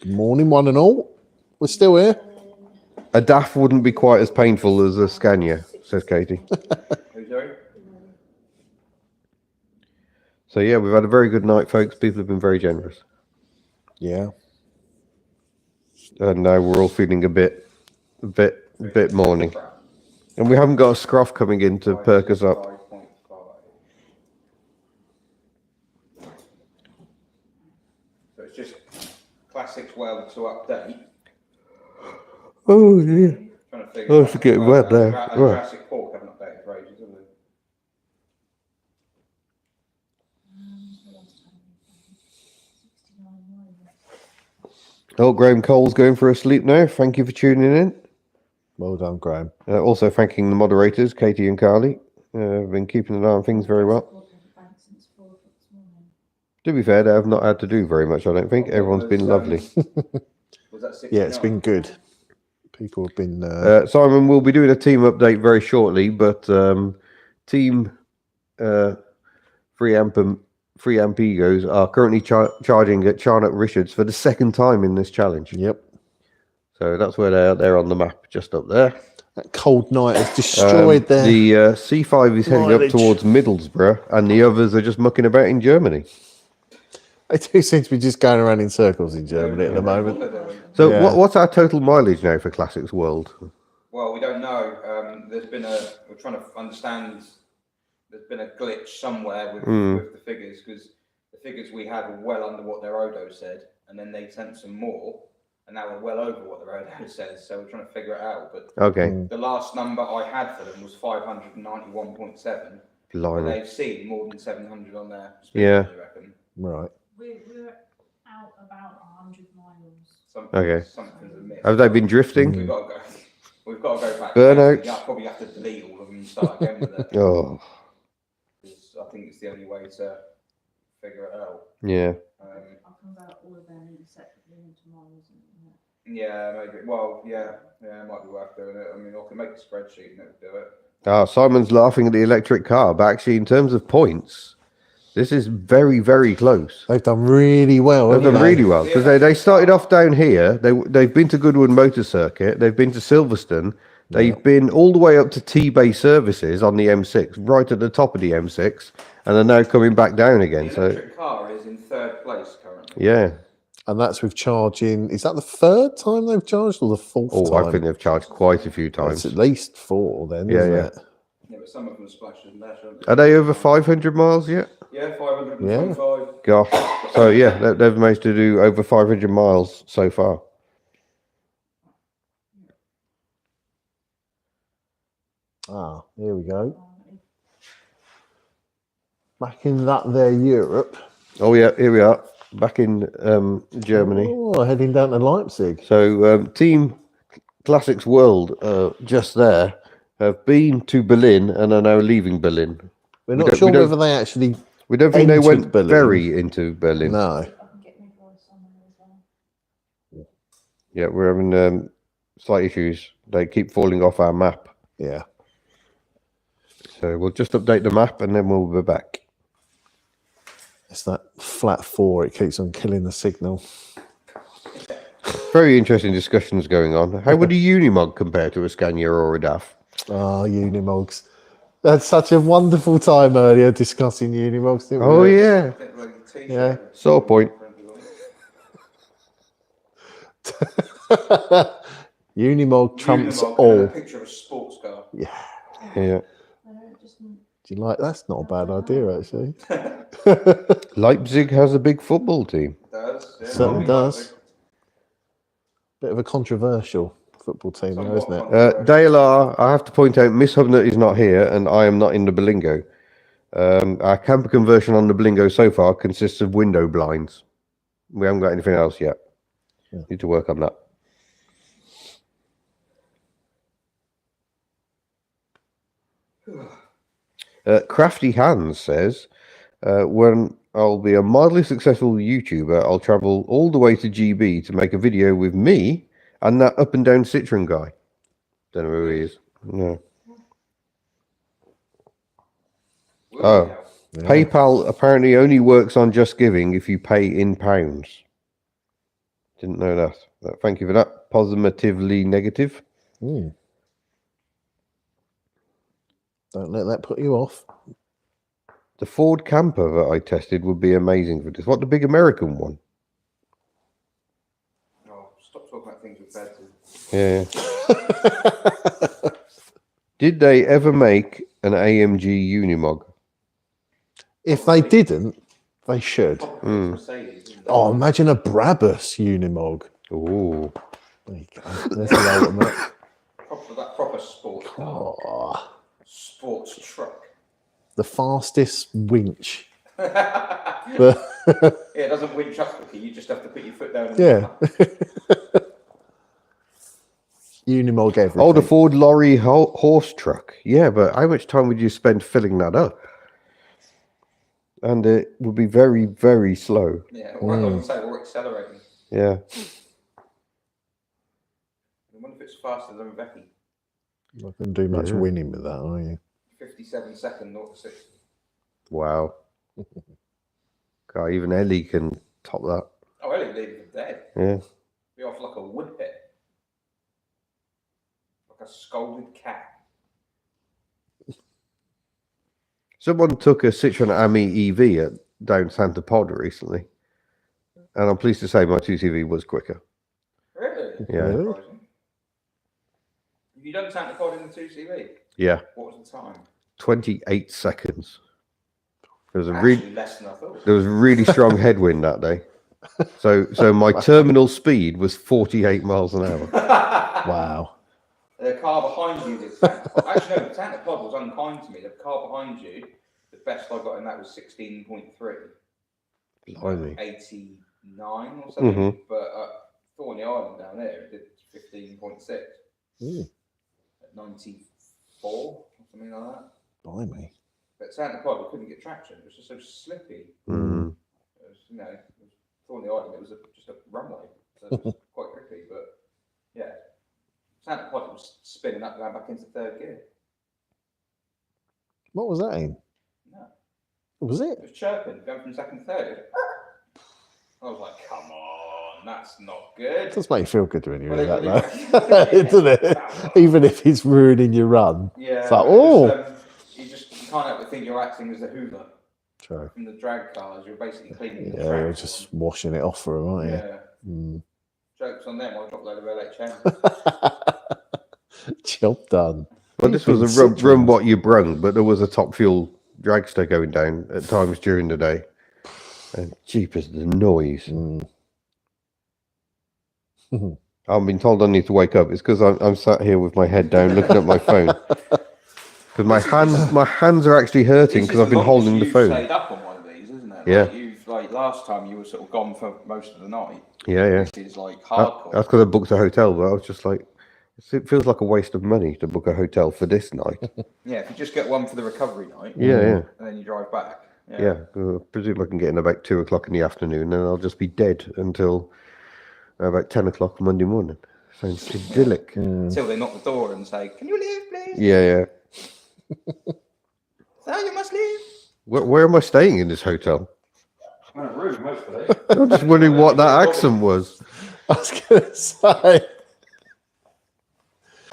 Good morning, one and all. We're still here. A DAF wouldn't be quite as painful as a Scania, says Katie. Who's sorry? So, yeah, we've had a very good night, folks. People have been very generous. Yeah. And now we're all feeling a bit morning. And we haven't got a scruff coming in to perk us up. 5.5. So it's just Classics World to update. Oh, yeah. Trying to figure Oh, it's getting wet there. Right. Jurassic Park haven't updated for ages, have they? Oh, Graham Cole's going for a sleep now. Thank you for tuning in. Well done, Graham. Also thanking the moderators, Katie and Carly. Have been keeping an eye on things very well. To be fair, they have not had to do very much, I don't think. Everyone's been lovely. Was that 69? Yeah, it's been good. People have been... Simon, we'll be doing a team update very shortly, but Team 3 amp egos are currently charging at Charnock Richards for the second time in this challenge. Yep. So that's where they are. They're on the map, just up there. That cold night has destroyed their... The C5 is heading up mileage. towards Middlesbrough, and the others are just mucking about in Germany. They do seem to be just going around in circles in Germany at the moment. So Yeah. what's our total mileage now for Classics World? Well, we don't know. We're trying to understand. There's been a glitch somewhere with the figures, because the figures we had were well under what their Odo said, and then they sent some more, and now we're well over what their Odo says. So we're trying to figure it out. But Okay. the last number I had for them was 591.7. Blimey. They've seen more than 700 on their speed, Yeah. I reckon. Right. We're out about 100 miles. Something's amiss. Have they been drifting? We've got to go. We've got to go back. Burnout. Yeah, I'll probably have to delete all of them and start again with it. Oh, 'Cause I think it's the only way to figure it out. yeah. I'll convert all of them separately into miles. Yeah, maybe. Well, yeah, it might be worth doing it. I mean, I can make a spreadsheet and it'll do it. Simon's laughing at the electric car, but actually, in terms of points, this is very, very close. They've done really well. They've haven't done they? really well because they started off down here. They've been to Goodwood Motor Circuit. They've been to Silverstone. They've been all the way up to T-Bay services on the M6, right at the top of the M6, and are now coming back down again. The electric car is in 3rd place currently. Yeah. And that's with charging. Is that the 3rd time they've charged or the 4th Oh, time? I think they've charged quite a few times. It's at least 4 then, isn't it? Yeah, but some of them splashed in there, shouldn't Are they over 500 miles yet? Yeah, 525. Gosh. So, yeah, they've managed to do over 500 miles so far. Ah, here we go. Back in that there Europe. Oh, yeah, here we are. Back in Germany. Oh, heading down to Leipzig. So, Team Classics World, just there, have been to Berlin and are now leaving Berlin. We're not sure whether they actually. We don't think they went Berlin. very into Berlin. No. Yeah, we're having slight issues. They keep falling off our map. Yeah. So we'll just update the map and then we'll be back. It's that flat 4. It keeps on killing the signal. Very interesting discussions going on. How would a Unimog compare to a Scania or a DAF? Ah, Unimogs. That's such a wonderful time earlier discussing Unimogs. Didn't Oh, we? yeah. Yeah. Sore point. Unimog trumps all. A picture of a sports car. Yeah. Yeah. Do you like? That's not a bad idea, actually. Leipzig has a big football team. Certainly does. Bit of a controversial football team, though, isn't it? DLR, I have to point out, Miss Hubner is not here and I am not in the Belingo. Our camper conversion on the Belingo so far consists of window blinds. We haven't got anything else yet. Yeah. Need to work on that. Crafty Hands says, when I'll be a mildly successful YouTuber, I'll travel all the way to GB to make a video with me and that up and down Citroen guy. Don't know who he is. No. Oh, Yeah. PayPal apparently only works on Just Giving if you pay in pounds. Didn't know that. Thank you for that. Positively negative. Don't let that put you off. The Ford camper that I tested would be amazing for this. What, the big American one? Oh, stop talking about things with bad to. Yeah. Did they ever make an AMG Unimog? If they didn't, they should. Oh, imagine a Brabus Unimog. Ooh. There you go. There's the ultimate. Proper sports car. Oh, Sports truck. the fastest winch. Yeah, it doesn't winch up quickly. You just have to put your foot down. Yeah. Unimog everything. Oh, the Ford lorry horse truck. Yeah, but how much time would you spend filling that up? And it would be very, very slow. Yeah, or accelerating. Yeah. I wonder if it's faster than Becky. Not going to do much winning with that, are you? 57 second 0 to 60. Wow. God, even Ellie can top that. Oh, Ellie leaving dead. Yeah. Be off like a wood pit. Like a scolded cat. Someone took a Citroen Ami EV down Santa Pod recently. And I'm pleased to say my 2CV was quicker. Really? Yeah. Really? Have you done Santa Pod in the 2CV? Yeah. What was the time? 28 seconds. There was Actually, less than I thought. there was really strong headwind that day. So my terminal speed was 48 miles an hour. Wow. The car behind you did Santa Pod. Actually, no, Santa Pod was unkind to me. The car behind you, the best I got in that was 16.3. Blimey. 89 or something. But Thorny Island down there, it did 15.6. At 94 or something like that. Blimey. But Santa Pod, we couldn't get traction. It was just so slippy. Mm. It was, it was Thorny Island, it was just a runway. So it was quite quickly, but yeah. Santa Pod was spinning up, going back into third gear. What was that in? No. Was it? It was chirping, going from second to third. I was like, come on. that's not good. It does make you feel good when you Well, hear that, they- though, doesn't it? Even if it's ruining your run. Yeah. It's like, You can't help but think you're acting as a Hoover. True. From the drag cars, you're basically cleaning the Yeah, track you're for just washing it off for them, aren't you? Yeah. Mm. Jokes on them. I'll drop a load of LHM. Job done. Well, this was a run what you brung, but there was a top fuel dragster going down at times during the day. And jeepers, the noise. Mm. I've been told I need to wake up. It's because I'm sat here with my head down looking at my phone. Because my hands are actually hurting because I've been holding the phone. Stayed up on one of these, isn't it? Yeah. Like last time you were sort of gone for most of the night. Yeah. This is like hardcore. That's because I booked a hotel, but I was just like, it feels like a waste of money to book a hotel for this night. Yeah, if you just get one for the recovery night. Yeah. And then you drive back. Yeah. I presume I can get in about 2 o'clock in the afternoon, and I'll just be dead until about 10 o'clock Monday morning. Sounds idyllic. Until they knock the door and say, "Can you leave, please?" Yeah. So you must leave. Where am I staying in this hotel? I'm in a room, hopefully. I'm just wondering what that accent was. I was going to say.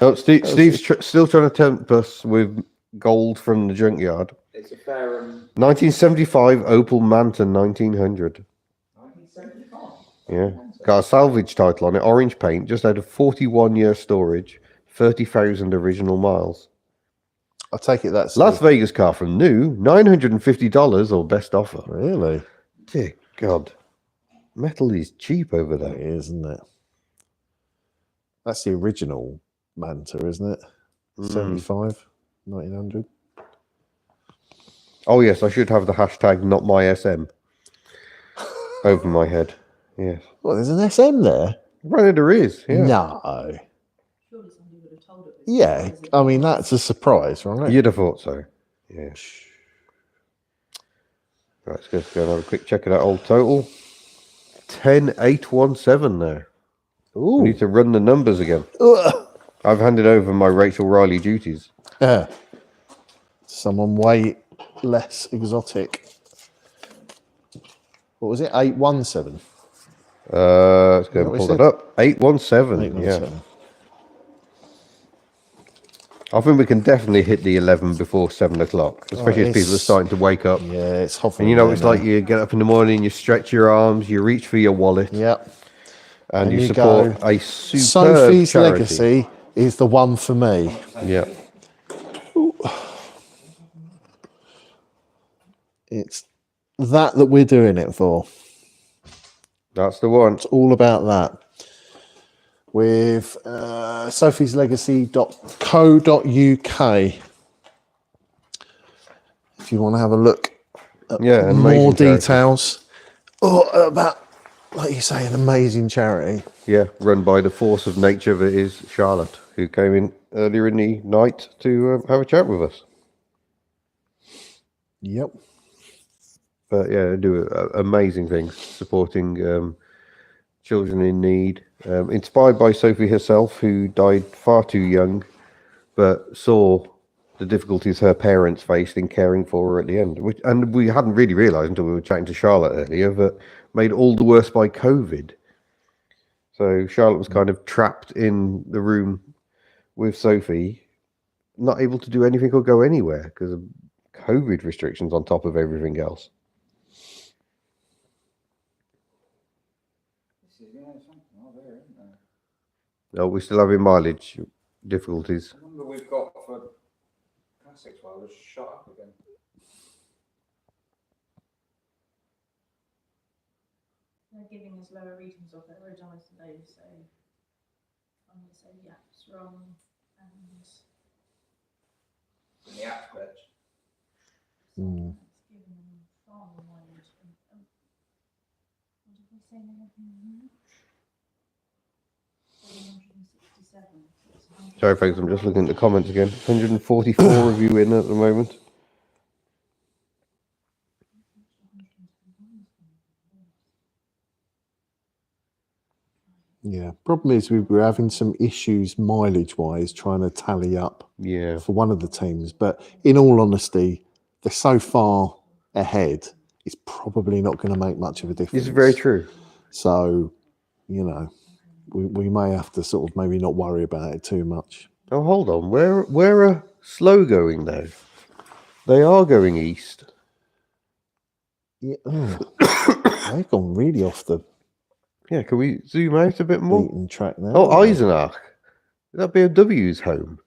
Oh, Steve's still trying to tempt us with gold from the junkyard. It's a fair 1975 Opel Manta 1900. 1975. Yeah. Got a salvage title on it, orange paint, just out of 41-year storage, 30,000 original miles. I take it that's Las Vegas car from new, $950 or best offer. Really? Dear God. Metal is cheap over It there. is, isn't it? That's the original Manta, isn't it? 75, 1900. Oh, yes, I should have the hashtag not my SM over my head. Yes. Well, there's an SM there? Right, there is. Yeah. No. Surely somebody would have told it. Yeah, I mean, that's a surprise, right? You'd have thought so. Yeah. Right, let's go and have a quick check of that old total. 10,817 there. Ooh. We need to run the numbers again. Ugh. I've handed over my Rachel Riley duties. Yeah. Someone way less exotic. What was it? 817. Let's go and What pull we that up. 817. Yeah. 817. I think we can definitely hit the 11 before 7 o'clock, especially as people are starting to wake up. Yeah, it's hovering. And you know, there it's now. like you get up in the morning, you stretch your arms, you reach for your wallet, Yep. and you you support go, a superb Sophie's charity. Legacy is the one for me. Yeah. It's that we're doing it for. That's the one. It's all about that. With sophieslegacy.co.uk. If you want to have a look at Yeah, more amazing charity. details. Oh, about, like you say, an amazing charity. Yeah, run by the force of nature that is Charlotte, who came in earlier in the night to have a chat with us. Yep. But yeah, they do amazing things, supporting children in need. Inspired by Sophie herself, who died far too young, but saw the difficulties her parents faced in caring for her at the end. And we hadn't really realised until we were chatting to Charlotte earlier that made all the worse by COVID. So Charlotte was kind of trapped in the room with Sophie, not able to do anything or go anywhere because of COVID restrictions on top of everything else. No, we're still having mileage difficulties. The number we've got for classics while was shut up again. They're giving us lower readings of their odometer today, so I'm going to say yaps wrong and In the app pledge. Mm. it's giving them far more mileage. What did we say now? 767. Sorry, folks, I'm just looking at the comments again. 144 of you in at the moment. Yeah. Problem is, we were having some issues mileage-wise trying to tally up Yeah. for one of the teams. But in all honesty, they're so far ahead, it's probably not going to make much of a difference. It's very true. So you know, we may have to sort of maybe not worry about it too much. Oh, hold on. Where are Slow going now? They are going east. Yeah, they've gone really off the Yeah, can we zoom out a bit more? beaten track now. Oh, haven't they? Eisenach. That BMW's home.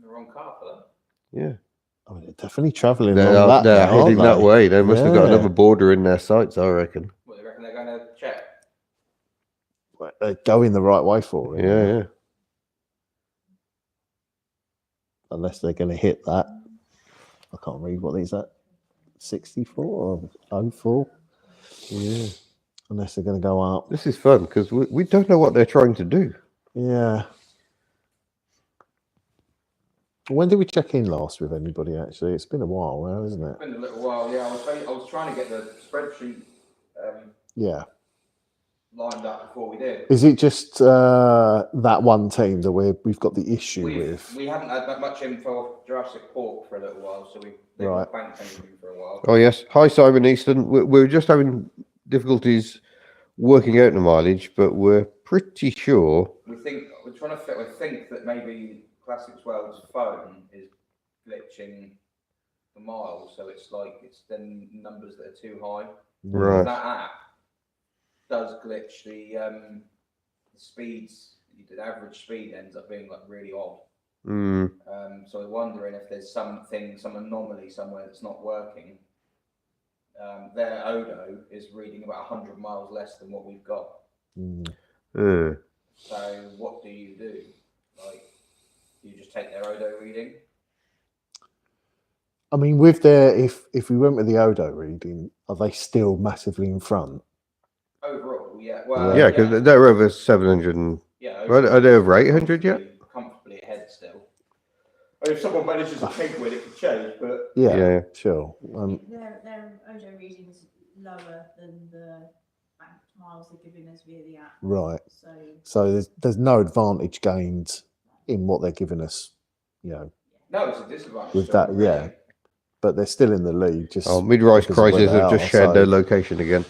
The wrong car for that. Yeah. I mean, they're definitely travelling They're along that. they're now, aren't heading that they? way. They must have got Yeah. another border in their sights, I reckon. What, do you reckon they're going to check? They're going the right way for it. Yeah. Unless they're going to hit that. I can't read what is that. 64 or 04? Yeah. Unless they're going to go up. This is fun because we don't know what they're trying to do. Yeah. When did we check in last with anybody, actually? It's been a while now, isn't it? It's been a little while, yeah. I was trying to get the spreadsheet Yeah. lined up before we did. Is it just that one team that we've got the issue with? We haven't had that much info off Jurassic Park for a little while, so they've Right. not banked anything for a while. Oh, yes. Hi, Simon Easton. We're just having difficulties working out the mileage, but we're pretty sure. We're trying to think that maybe Classics World's phone is glitching the miles, so it's the numbers that are too high. Right. That app does glitch the speeds. The average speed ends up being really odd. Mm. So we're wondering if there's some anomaly somewhere that's not working. Their Odo is reading about 100 miles less than what we've got. So what do you do? Do you just take their Odo reading? I mean, with their if we went with the Odo reading, are they still massively in front? Overall, yeah. Well, Yeah, because they're over 700. Are they over 800 yet? Comfortably ahead still. If someone manages to tinker with it, could change, but Yeah. Sure. Their Odo reading is lower than the banked miles they're giving us via the app. Right. So there's no advantage gained in what they're giving us, no, it's a disadvantage. with that, yeah. But they're still in the lead. Just Mid-rise because of where crisis they have just are, shared so- their location again.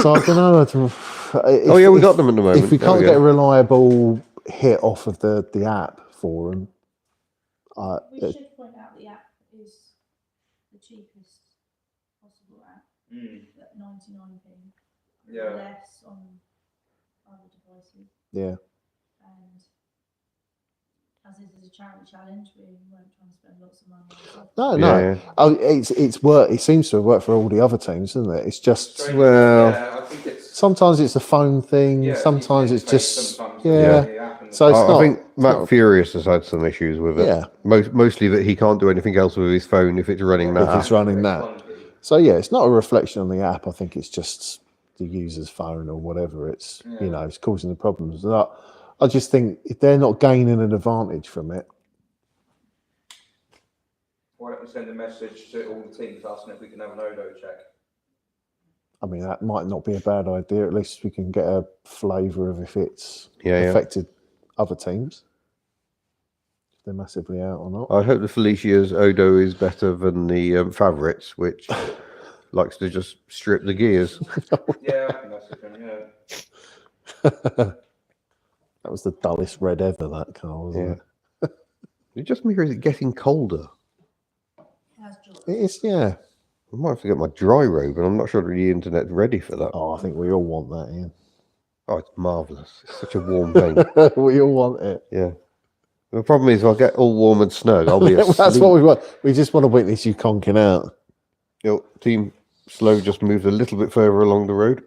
So I don't know. Oh, yeah, we got them at the moment. If we There can't we get a go. reliable hit off of the app for them, we should point out the app is the cheapest possible app at 99p. Yeah. Less on other devices. yeah. And as this is a charity challenge, we weren't trying to spend lots of money on it. No. Yeah. Oh, it's worked. It seems to have worked for all the other teams, doesn't it? It's just Well, yeah, I think it's sometimes it's a phone thing. yeah, sometimes you it's can just sometimes yeah. the app and So it's I not. think Matt not- Furious has had some issues with it. Yeah. Mostly that he can't do anything else with his phone if it's running that If it's app. running that. clunky. So yeah, it's not a reflection on the app. I think it's just the user's phone or whatever. It's it's causing the problems. I just think if they're not gaining an advantage from it. Why don't we send a message to all the teams asking if we can have an Odo check? I mean, that might not be a bad idea. At least we can get a flavour of if it's Yeah. affected other teams. If they're massively out or not. I hope the Felicia's Odo is better than the Favorites, which likes to just strip the gears. Yeah, I think that's the thing, yeah. That was the dullest red ever, that car, wasn't it? It just means it getting colder. It is, yeah. I might have to get my dry robe, and I'm not sure that the internet's ready for that. Oh, I think we all want that, Ian. Oh, it's marvellous. It's such a warm thing. We all want it. Yeah. The problem is, if I get all warm and snug, I'll be asleep. That's what we want. We just want to witness you conking out. Team Slow just moved a little bit further along the road.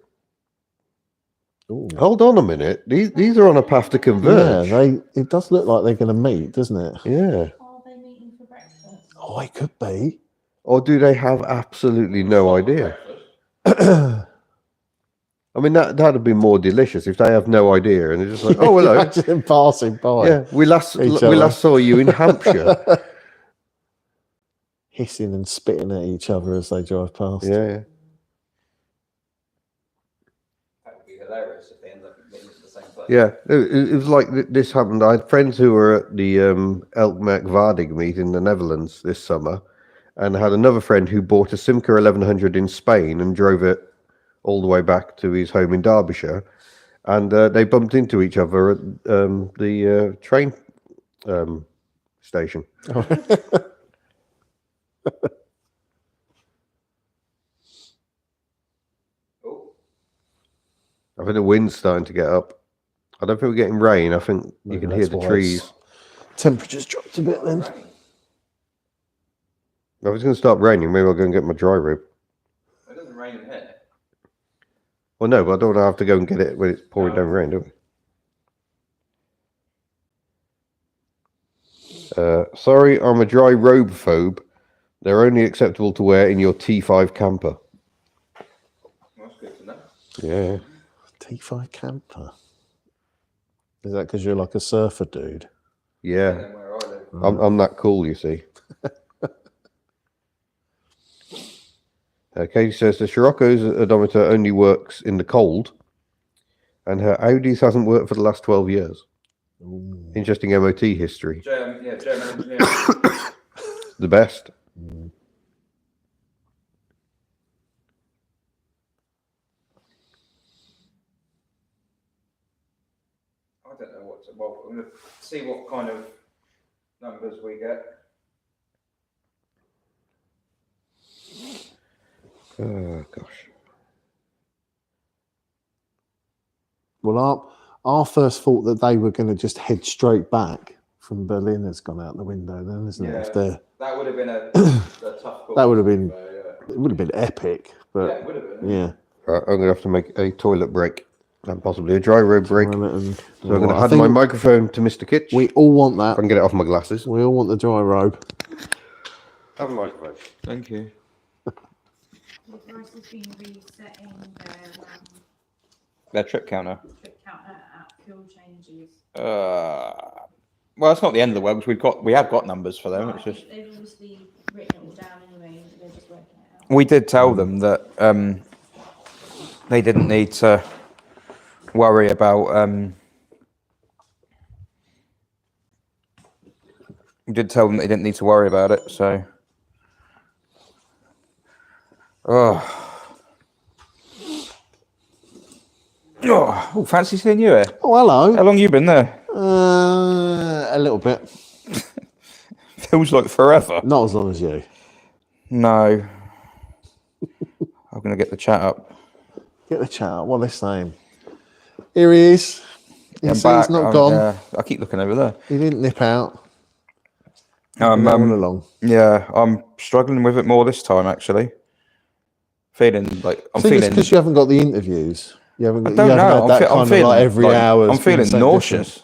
Ooh. Hold on a minute. These are on a path to converge. Yeah, it does look like they're going to meet, doesn't it? Yeah. Are they meeting for breakfast? Oh, it could be. Or do they have absolutely no idea? I mean, that'd be more delicious if they have no idea and they're just like, oh, hello. Imagine them passing by. Yeah, we last saw you in Hampshire. Hissing and spitting at each other as they drive past. Yeah. That would be hilarious if they end up getting to the same place. Yeah, it was like this happened. I had friends who were at the Elkmerk Vaardig meet in the Netherlands this summer, and I had another friend who bought a Simca 1100 in Spain and drove it all the way back to his home in Derbyshire, and they bumped into each other at the train station. I think the wind's starting to get up. I don't think we're getting rain. I think you can hear the trees. Temperature's dropped a bit then. If it's going to start raining, maybe I'll go and get my dry robe. It doesn't rain in here. Well, no, but I don't want to have to go and get it when it's pouring down rain, do we? Sorry, I'm a dry robe phobe. They're only acceptable to wear in your T5 camper. That's good to know. Yeah. T5 camper. Is that because you're like a surfer dude? Yeah. Where I live. I'm that cool, you see. Katie says the Scirocco's odometer only works in the cold, and her Audi's hasn't worked for the last 12 years. Ooh. Interesting MOT history. German engineer. The best. I don't know what to, well, I'm going to see what kind of numbers we get. Oh, gosh. Well, our first thought that they were going to just head straight back from Berlin has gone out the window then, isn't it? If they're, That would have been a tough call. that would have been, So, it would have been epic, but it would have been. yeah. Right, I'm going to have to make a toilet break and possibly a dry robe break. So And, I'm going to I hand think my microphone to Mr. Kitch. we all want If I that. can get it off my glasses. We all want the dry robe. Have a microphone. Thank you. The price has been resetting Their trip counter. trip counter at fuel changes. Well, it's not the end of the world because we have got numbers for them. Well, It's I just think they've obviously written it all down anyway. They're just working it out. we did tell them that they didn't need to worry about. We did tell them they didn't need to worry about it. So, oh, fancy seeing you here. Oh, hello. How long you been there? A little bit. Feels like forever. Not as long as you. No. I'm gonna get the chat up. Get the chat. What are they saying? Here he is. You I'm see he's not gone. Yeah, I keep looking over there. He didn't nip out. I'm Rolling along. Yeah, I'm struggling with it more this time actually. Feeling like I'm It's feeling. because you haven't got the interviews. You haven't. I You don't haven't know. had that kind of like every hour. I'm feeling nauseous.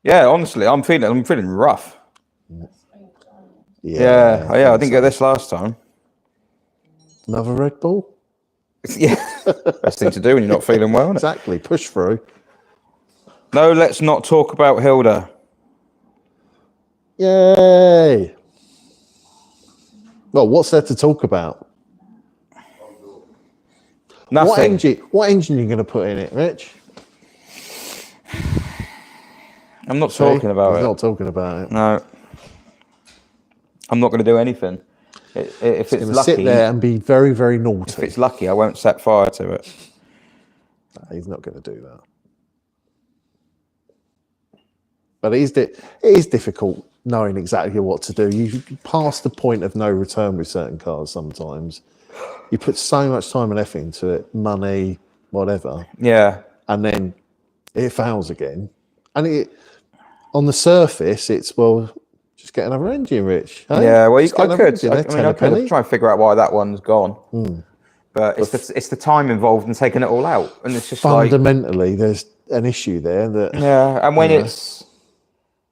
Yeah, honestly, I'm feeling rough. Yeah. I didn't get this last time. Another Red Bull. Yeah, best thing to do when you're not feeling well. Isn't it? Exactly. Push through. No, let's not talk about Hilda. Yay! Well, what's there to talk about? Nothing. What engine are you going to put in it, Rich? I'm not talking about He's it. not talking about it. No, I'm not going to do anything. If it's He's going to lucky, sit there and be very, very if naughty. it's lucky, I won't set fire to it. No, he's not going to do that. But it is difficult knowing exactly what to do. You pass the point of no return with certain cars sometimes. You put so much time and effort into it, money, whatever, Yeah, and then it fails again. And on the surface, it's, well, just get another engine, Rich. Hey? yeah. Well, Just I get another could. engine, I they're mean, 10 I a could penny. try and figure out why that one's gone. Mm. But it's the time involved in taking it all out, and it's just like Fundamentally, there's an issue there that yeah. And when you know.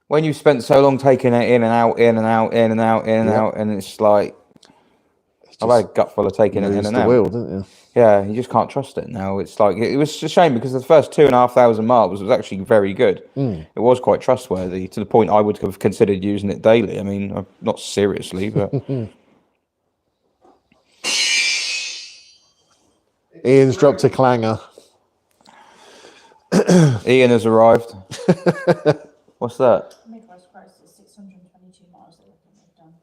when you've spent so long taking it in and out, in and out, in and out, in and Yeah. out, and it's like I've had a gut full of taking it in lose and the out. wheel, didn't you? Yeah, you just can't trust it now. It's like it was a shame because the first 2,500 miles was actually very good. Mm. It was quite trustworthy to the point I would have considered using it daily. I mean, not seriously, but Ian's dropped a clanger. Ian has arrived. What's that? Midwest price is 622 miles that they've done.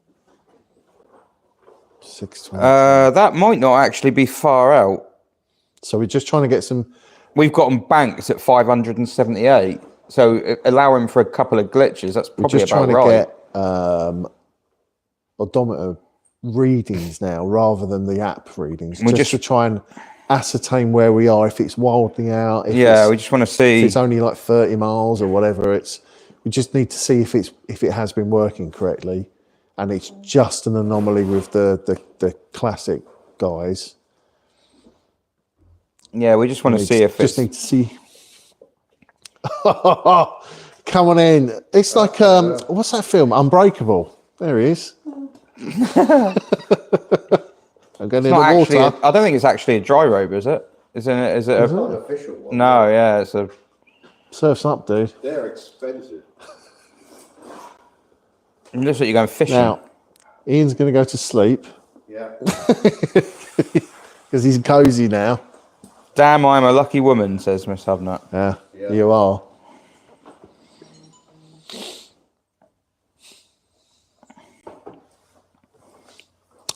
620. That might not actually be far out. So we're just trying to get some. We've got them banked at 578. So allowing for a couple of glitches, that's We're probably just about trying to right. get odometer readings now rather than the app readings, We just to try and ascertain where we are, if it's wildly out, if Yeah, it's, we just want to if see. it's only like 30 miles or whatever. We just need to see if it has been working correctly, and it's just an anomaly with the classic guys. Yeah, we just want to see if just it's. need to see. Come on in. It's like what's that film? Unbreakable. There he is. I'm going in the Not actually. water. I don't think it's actually a dry robe, is it? Is it It's not an official one. No, yeah, it's a. Surf's up, dude. They're expensive. It looks like you're going fishing. Now, Ian's going to go to sleep Yeah. because he's cozy now. Damn, I'm a lucky woman, says Miss Hubnut. Yeah, Yeah. you are.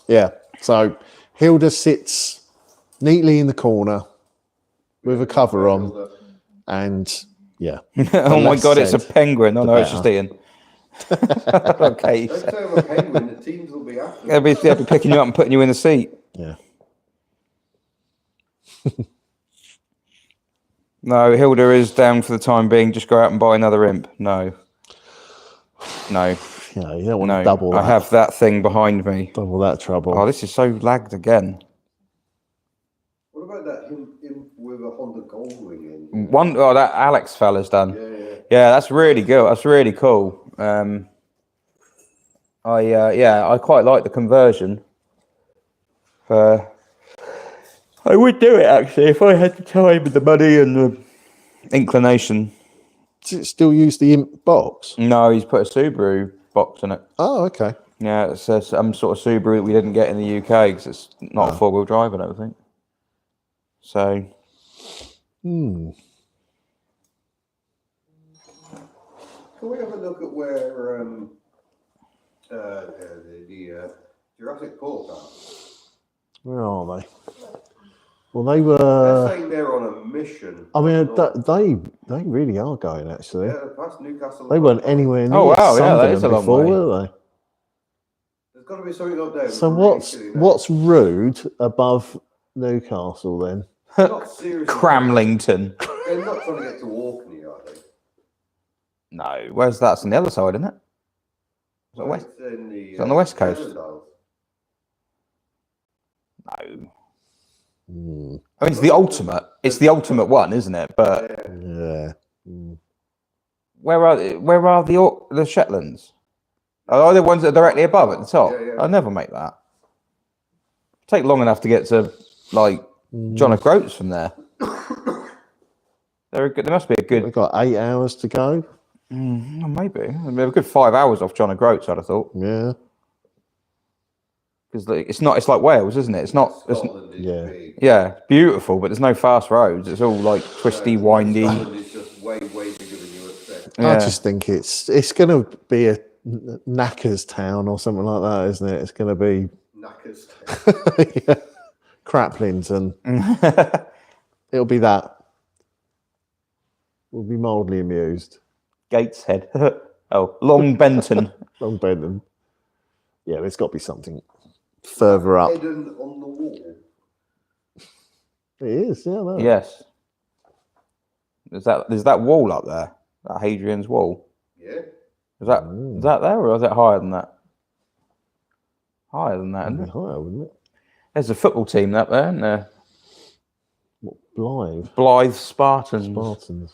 Yeah, so Hilda sits neatly in the corner with a cover on, and yeah. Oh my less god, it's a said, penguin. Oh the no, it's just better. Ian. Okay. Don't say I'm a penguin. The teams will be after. They'll be picking you up and putting you in the seat. Yeah. No, Hilda is down for the time being. Just go out and buy another imp. No. No. You know, you don't want No. to double that. I have that thing behind me. double that trouble. Oh, this is so lagged again. What about that him with a Honda Goldwing in? Oh, that Alex fella's done. Yeah. Yeah, that's really good. That's really cool. I quite like the conversion. I would do it actually if I had the time and the money and the inclination. Does it still use the imp box? No, he's put a Subaru box in it. Oh, okay. Yeah, it's some sort of Subaru that we didn't get in the UK because it's not a four-wheel drive, I don't think. So. Can we have a look at where the Jurassic Park are? Where are they? Well, they They're were. saying they're on a mission. I mean, Not- they really are going actually. yeah, past Newcastle. They weren't anywhere near Oh, wow, yeah, that Sunderland is a long before, way. were they? There's got to be something up there. So really what's silly, that. what's rude above Newcastle then? Not seriously. Cramlington. They're not trying to get to Orkney, are they? No, where's that? It's on the other side, isn't it? Is it west? It's in the, on the west coast? Canada. No. Hmm, I mean, it's the ultimate. It's the ultimate one, isn't it? But yeah. where are the Shetlands? Are they the ones that are directly above at the top? Yeah. I'll never make that. Take long enough to get to like John O'Groats from there. There must be a good. We've got 8 hours to go. Maybe a good 5 hours off John O'Groats, I'd have thought. Yeah. Because it's not. It's like Wales, isn't it? It's not. Scotland is yeah. big. Yeah, it's beautiful, but there's no fast roads. It's all like twisty, windy. Scotland is just way bigger than you expect. I just think it's going to be a knackers town or something like that, isn't it? It's going to be Knackers. yeah. Craplington. It'll be that. We'll be mildly amused. Gateshead. Oh, Long Benton. Long Benton. Yeah, there's got to be something further up. Hidden on the wall. It is, yeah. No. Yes. There's that wall up there. That Hadrian's wall. Yeah. Is that there or is it higher than that? Higher than that, It'd isn't be it? higher, wouldn't it? There's a football team up there, isn't there? What, Blythe? Blythe Spartans. Spartans.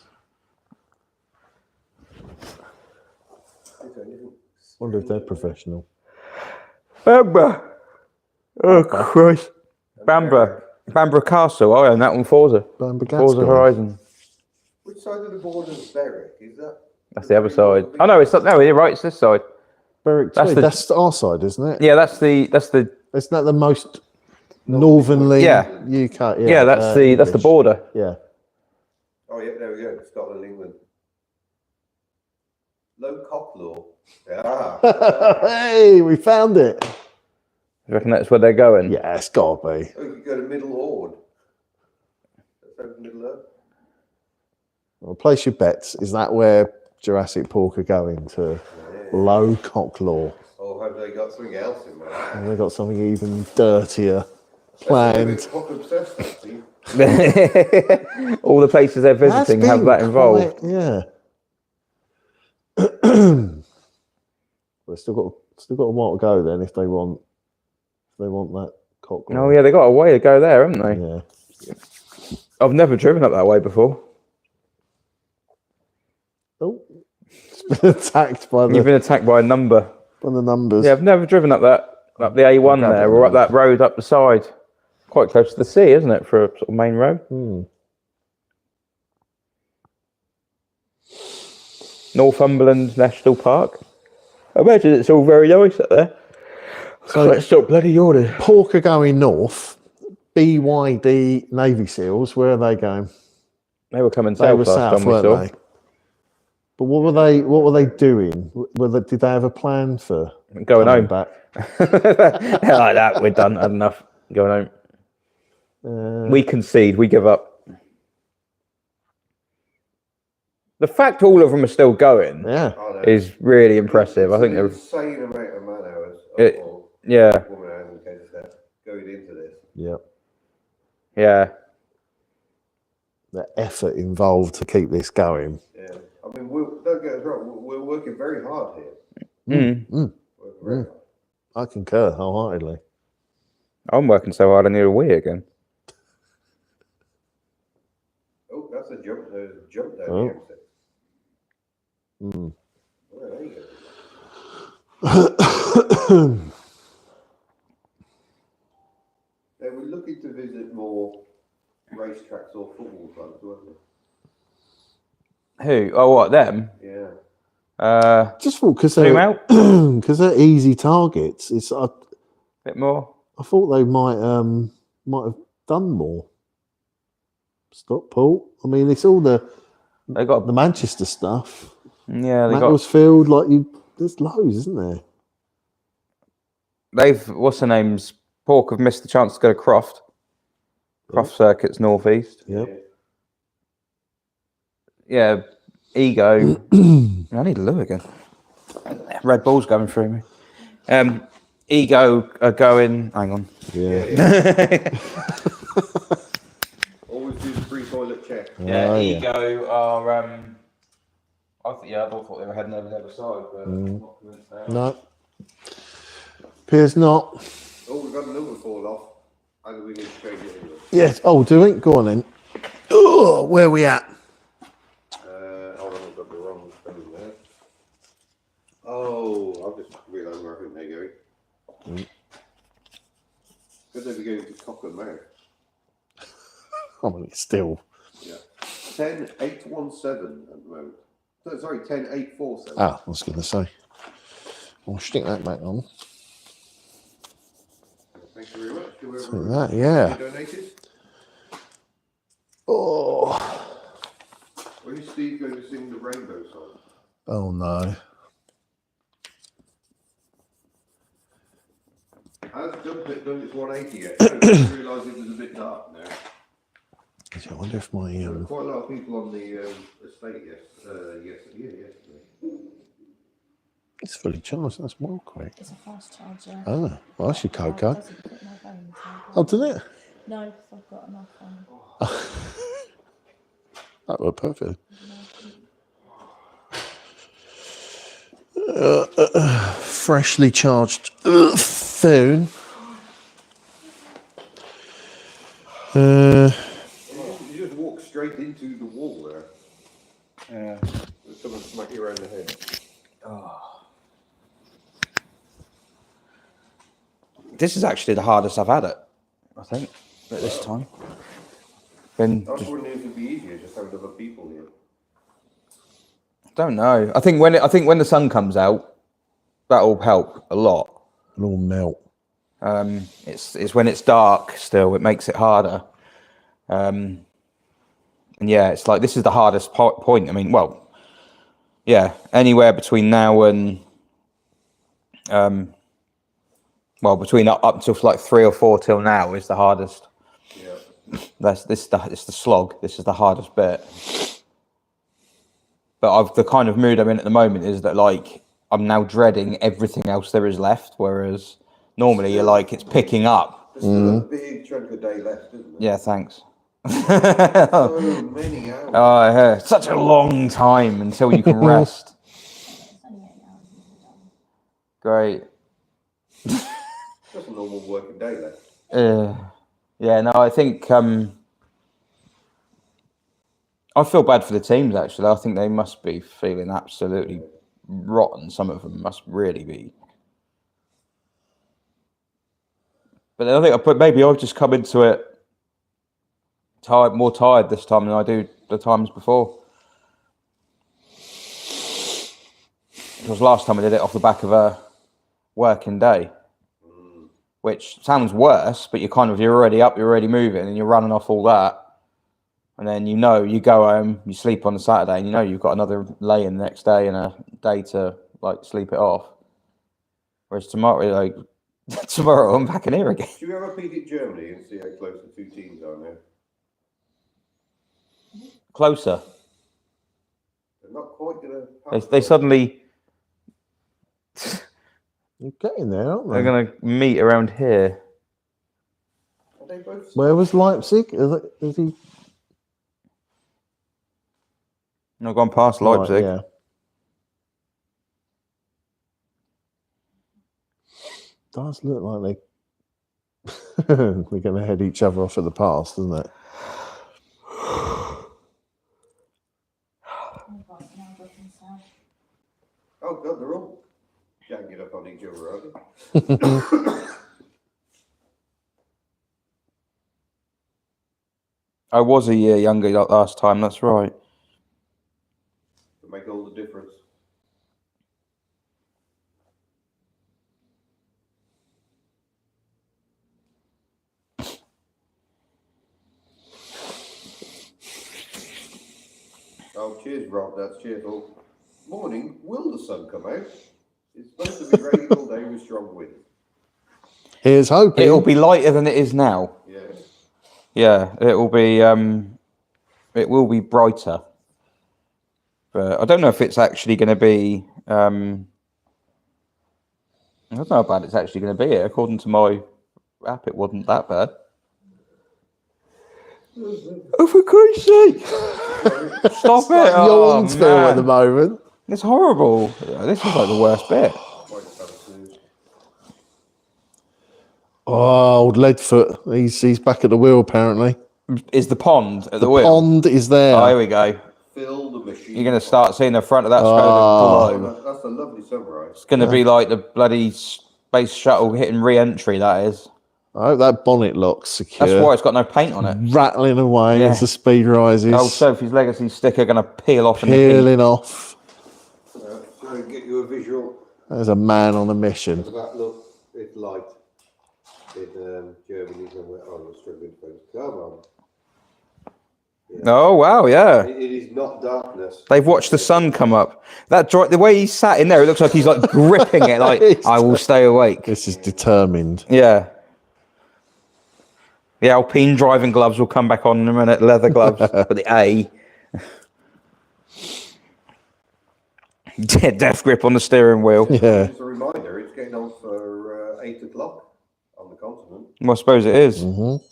Wonder if they're professional. Bamborough. Oh, Christ. Bamborough Castle. I own that one, Forza. Forza Horizon. Which side of the border is Berwick? Is that? That's the other side. Oh, no, it's not. No, you're right. It's this side. Berwick That's Tweed. That's our side, isn't it? Yeah, that's the. Isn't that the most northernly Yeah. UK? Yeah, that's the English. border. Yeah. Oh yeah, there we go. Scotland, England. Low cock law. Yeah. Hey, we found it. You reckon that's where they're going? Yeah, it's got to be. Oh, you could go to Middle Ord. over Middle Earth. Well, place your bets. Is that where Jurassic Pork are going to? Low Cocklaw. Or have they got something else in mind? Have they got something even dirtier planned? Cock obsessed, actually. All the places they're visiting have that involved. Yeah. We've still got a while to go then if they want that Cocklaw. Oh yeah, they got a way to go there, haven't they? Yeah. I've never driven up that way before. Oh, it's been attacked by You've been attacked by a number. by the numbers. Yeah, I've never driven up the A1 there, or up that road up the side. Quite close to the sea, isn't it, for a sort of main road? Northumberland National Park. I imagine it's all very nice up there. So let's stop bloody yawning. Pork are going north. BYD Navy SEALs, where are they going? They were coming They south were last south, time we weren't saw. they? But what were they doing? Did they have a plan for Going home. back? Yeah, like that, we're done. Had enough. Going home. We concede. We give up. The fact all of them are still going is really impressive. I think they're insane amount of man hours. yeah. Woman hours in case of that, going into this. Yep. Yeah. The effort involved to keep this going. Yeah. I mean, don't get us wrong. We're working very hard here. Working very hard. I concur wholeheartedly. I'm working so hard I need a wee again. Oh, that's a jump. There's a jump down the exit. Well, there you go. They were looking to visit more racetracks or football clubs, weren't they? Who? Oh, what, them? Yeah. Just thought because Zoom out? they're easy targets. Bit more? I thought they might have done more. Stockport. I mean, it's all they got the Manchester stuff. Yeah, they Macclesfield, there's loads, isn't there? what's her name's? Pork have missed the chance to go to Croft. Croft Circuit's northeast. Yep. Yeah, Ego. I need a loo again. Red Bull's going through me. Ego are going. Hang on. Yeah. Always do the free toilet check. Yeah, Ego are. I thought they were heading over the other side, but I'm not convinced they are. No. Appears not. Oh, we've got another fall off. Either we need to change it anyway. Yes. Oh, do we? Go on then. Oh, where are we at? Hold on, I've got the wrong thing there. Oh, I've just realised where I think they're going. Because they'll be going to Cock and Mouth. I mean, it's still. Yeah. 10,817 at the moment. No, sorry, 10,847. Ah, I was going to say. I'll stick that back on. Thank you very much. Like that, yeah. Donated. Oh. When is Steve going to sing the Rainbow song? Oh no. Has Dumpet done its 180 yet? I didn't realise it was a bit dark now. I wonder if my There were quite a lot of people on the estate yesterday. it's fully charged. That's well quick. It's a fast charger. Oh, well, that's your code card. Doesn't put my phone in. Oh, did it? No, because I've got enough on. That was perfect. Freshly charged phone. You just walk straight into the wall there. Yeah. Someone smack you around the head. This is actually the hardest I've had it, I think, at this time. I was wondering if it'd be easier just having other people here. Don't know. I think when the sun comes out, that'll help a lot. It'll melt. It's when it's dark still, it makes it harder. And yeah, it's like this is the hardest point. I mean, well, yeah, anywhere between now and between up until like 3 or 4 till now is the hardest. Yeah. It's the slog. This is the hardest bit. But the kind of mood I'm in at the moment is that like I'm now dreading everything else there is left. Whereas normally you're like it's picking up. There's still a big chunk of day left, isn't there? Yeah, thanks. So many hours. Oh, yeah. Such a long time until you can rest. Great. Just a normal working day left. Yeah, no, I think I feel bad for the teams actually. I think they must be feeling absolutely rotten. Some of them must really be. But I think maybe I've just come into it more tired this time than I do the times before. Because last time I did it off the back of a working day, which sounds worse, but you're already up, you're already moving, and you're running off all that. And then you go home, you sleep on the Saturday, and you've got another lay-in the next day and a day to like sleep it off. Whereas tomorrow, tomorrow I'm back in here again. Should we have a peek at Germany and see how close the two teams are now? Closer. They're not quite going to. They suddenly You're getting there, aren't they? are going to meet around here. Are they both? Where was Leipzig? Is he? Not gone past Leipzig. Right, yeah. Does look like they're going to head each other off at the pass, doesn't it? Oh God, they're all ganging up on each other, aren't they? I was a year younger last time. That's right. To make all the difference. Oh, cheers, Rob. That's cheerful. Morning. Will the sun come out? It's supposed to be raining all day with strong wind. Here's hoping. It'll be lighter than it is now. Yeah. Yeah, it will be brighter. But I don't know if it's actually going to be. I don't know how bad it's actually going to be. According to my app, it wasn't that bad. Oh, for Christ's sake! Stop it! Oh, Yawnsville at the moment. It's horrible. This is like the worst bit. Oh, old Leadfoot. He's back at the wheel apparently. Is the pond at the The wheel? pond is there. Oh, here we go. Fill the machine. You're going to start seeing the front of that Oh. globe. That's a lovely sunrise. It's going to be like the bloody space shuttle hitting re-entry, that is. I hope that bonnet lock's secure. That's why it's got no paint on it. Rattling away Yeah. as the speed rises. Old Sophie's Legacy sticker going to peel off in the Peeling off. Try and get you a visual. There's a man on a mission. Look at that, look. It's light. In Germany, somewhere. Oh, I'm struggling to focus. Come on. heat. Oh, wow, yeah. It is not darkness. They've watched the sun come up. The way he sat in there, it looks like he's like gripping it like, I will stay awake. This is determined. Yeah. The Alpine driving gloves will come back on in a minute, leather gloves, but the A. Death grip on the steering wheel. Yeah. Just a reminder, it's getting on for 8 o'clock on the continent. Well, I suppose it is. Mm-hmm.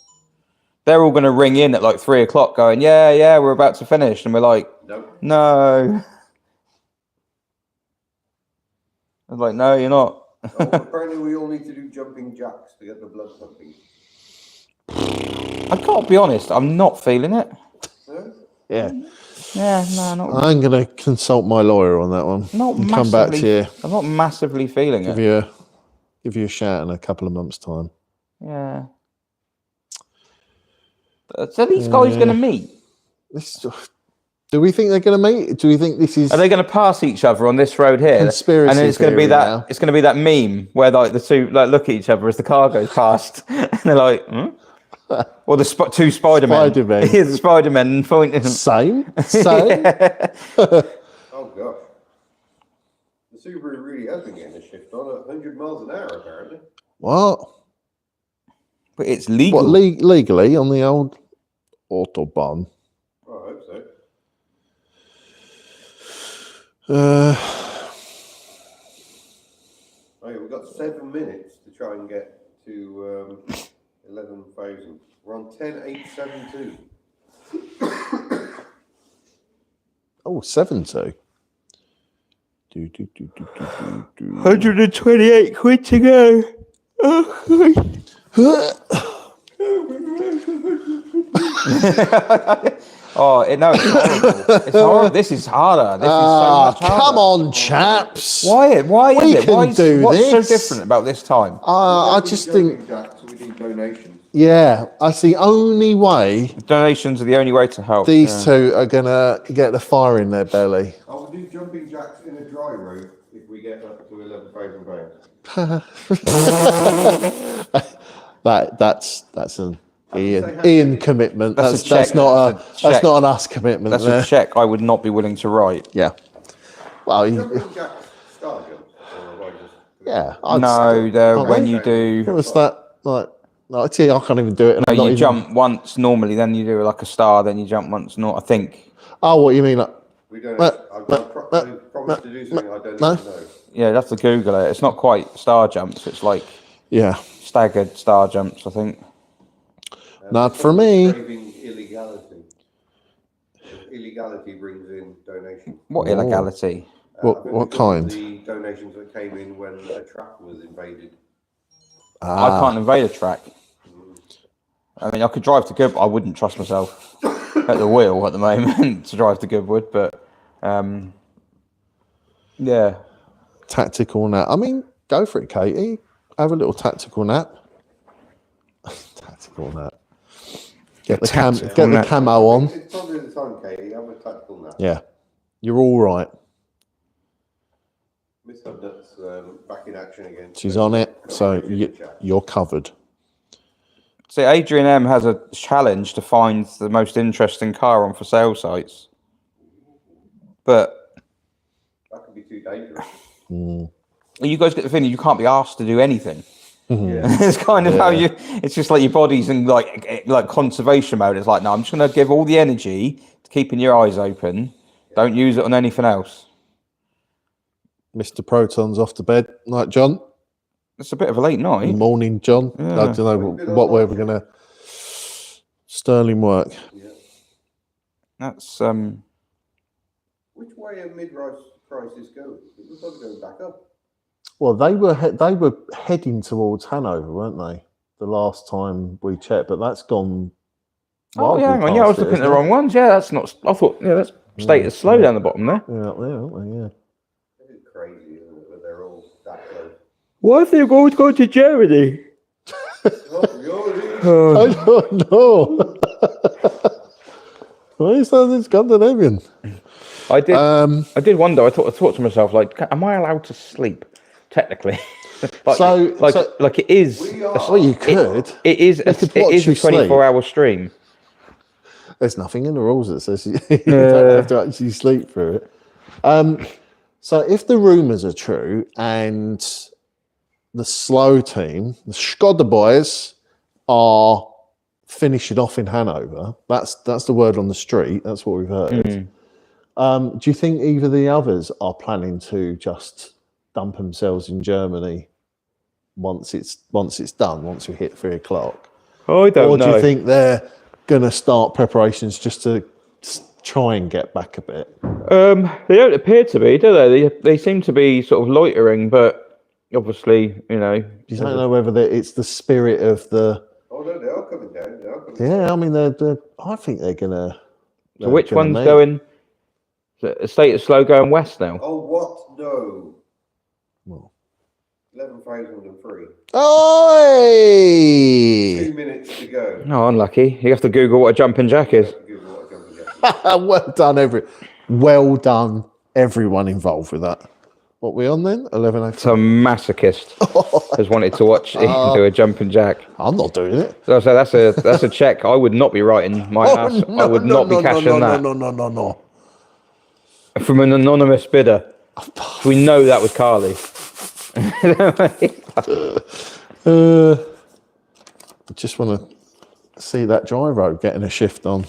They're all going to ring in at like 3 o'clock going, yeah, we're about to finish. And we're like, Nope. no. I was like, no, you're not. Oh, apparently we all need to do jumping jacks to get the blood pumping. I can't be honest, I'm not feeling it. Huh? Yeah. Yeah, no, not, I'm going to consult my lawyer on that one. not and massively. come back to you. I'm not massively feeling Give it. you a shout in a couple of months' time. Yeah. So these guys going to meet? Do we think they're going to meet? Do we think this is Are they going to pass each other on this road here? conspiracy And then it's going to be theory that. now? It's going to be that meme where like the two like look at each other as the car goes past, and they're like, hmm? Or the two Spider-Men. Spider-Men. The Spider-Men pointing. Same? Yeah. Oh, gosh. The Subaru really has been getting a shift on at 100 miles an hour, apparently. What? But it's legal. What, legally on the old Autobahn. Oh, I hope so. Oh, yeah, we've got 7 minutes to try and get to 11,000. We're on 10,872. Oh, 70. 128 quid to go. Oh, no, it's horrible. It's horrible. This is harder. This is so much harder. Come on, chaps. Why is We it? can do What's so this. different about this time? I just think, So we need donations. yeah, that's the only way Donations are the only way to help. these two are going to get the fire in their belly. I will do jumping jacks in a dry room if we get up to 11,000 pounds. That's an Ian commitment. That's a That's check. not That's a that's check. not an us commitment. That's there. a check I would not be willing to write. Yeah. Well, Jumping jacks star jump. Or have I just... yeah. When you do. It was that like I tell you, I can't even do it. And No, I'm not you even- jump once normally, then you do like a star, then you jump once. Not, I think. Oh, what you mean? Like, We don't. But- I've but- promised to do something I don't no. even know. Yeah, you have to Google it. It's not quite star jumps. It's like yeah. staggered star jumps, I think. Not for me. Craving illegality. Illegality brings in donations. What Oh. illegality? What- I think what because of kind? The donations that came in when a track was invaded. I can't invade a track. I mean, I could drive to Goodwood. I wouldn't trust myself at the wheel at the moment to drive to Goodwood, but yeah. Tactical nap. I mean, go for it, Katie. Have a little tactical nap. Tactical nap. Get the camo on. It's probably the time, Katie. Have a tactical nap. Yeah, you're all right. Miss Hudnutt's back in action again. She's on it, so you're covered. See, Adrian M has a challenge to find the most interesting car on for sale sites, but That could be too dangerous. you guys get the feeling you can't be asked to do anything. Yeah. It's kind of how you. It's just like your body's in like conservation mode. It's like, no, I'm just going to give all the energy to keeping your eyes open. Don't use it on anything else. Mr. Proton's off to bed. Night, John. It's a bit of a late night. Morning, John. Yeah. I don't know what way we're going to. Sterling work. Yeah. That's Which way are mid-rise prices going? It looks like they're going back up. Well, they were heading towards Hanover, weren't they? The last time we checked, but that's gone. oh yeah, wildly hang on. Yeah, I was past it, looking at the isn't it? wrong ones. Yeah, that's not. I thought that's status slow down the bottom there. Yeah, there, aren't they? Yeah. It's crazy, isn't it? That they're all that close. Why have they always gone to Germany? Oh, really? I don't know. Why is that in Scandinavian? I did wonder. I thought to myself, like, am I allowed to sleep? Technically, like it is. Well, you could. It is. They could It watch is a you sleep. 24-hour stream. There's nothing in the rules that says you don't have to actually sleep through it. So if the rumours are true and the slow team, the Skoda boys, are finishing off in Hanover, that's the word on the street. That's what we've heard. Do you think either of the others are planning to just dump themselves in Germany once it's done, once we hit 3 o'clock? I don't Or know. do you think they're going to start preparations just to try and get back a bit? They don't appear to be, do they? They seem to be sort of loitering, but obviously, you know. You don't know whether it's the spirit of the. Oh, no, they are coming down. They are coming Yeah, down. I mean, I think they're gonna. So which one's going? A status slow going west now. Oh, what? No. Well. 11,003. Oi! 2 minutes to go. Oh, unlucky. You have to Google what a jumping jack is. Google what a jumping jack is. Well done, everyone involved with that. What we on then? 11. Some masochist has wanted to watch Ian do a jumping jack. I'm not doing it. So that's a check. I would not be writing my ass. I would not be cashing that No. from an anonymous bidder. We know that was Carly. I just want to see that gyro getting a shift on.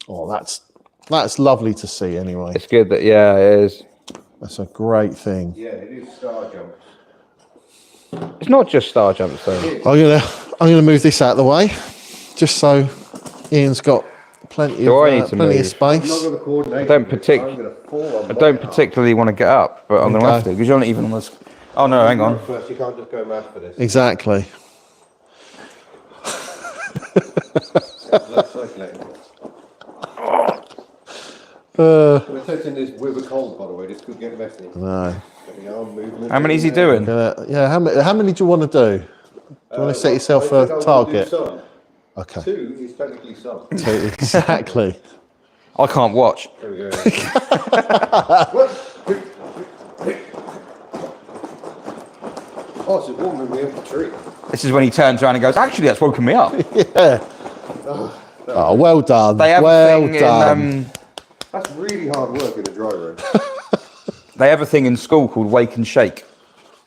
Oh, that's lovely to see anyway. It's good that, yeah, it is. That's a great thing. Yeah, it is star jump. It's not just star jumps though. I'm gonna move this out of the way, just so Ian's got plenty Do I need to plenty of move? space. I'm not going to coordinate. I don't with it. partic- I'm going to fall on I my don't arm. particularly want to get up, but I'm going to have to because you're not even on this. Oh no, hang on. First, you can't just go mad for this. Exactly. Less circulating. We're testing this with a cold, by the way. This could get messy. No. Get the arm movement. How many is he doing? Yeah. How many do you want to do? Do you want to set yourself I think I a will target? do some. Okay. 2 is technically some. Exactly. I can't watch. There we go. Oh, it's a woman me up the tree. This is when he turns around and goes, actually, that's woken me up. Yeah. Oh, well done. They have well a thing done. That's really hard work in a dry room. They have a thing in school called wake and shake,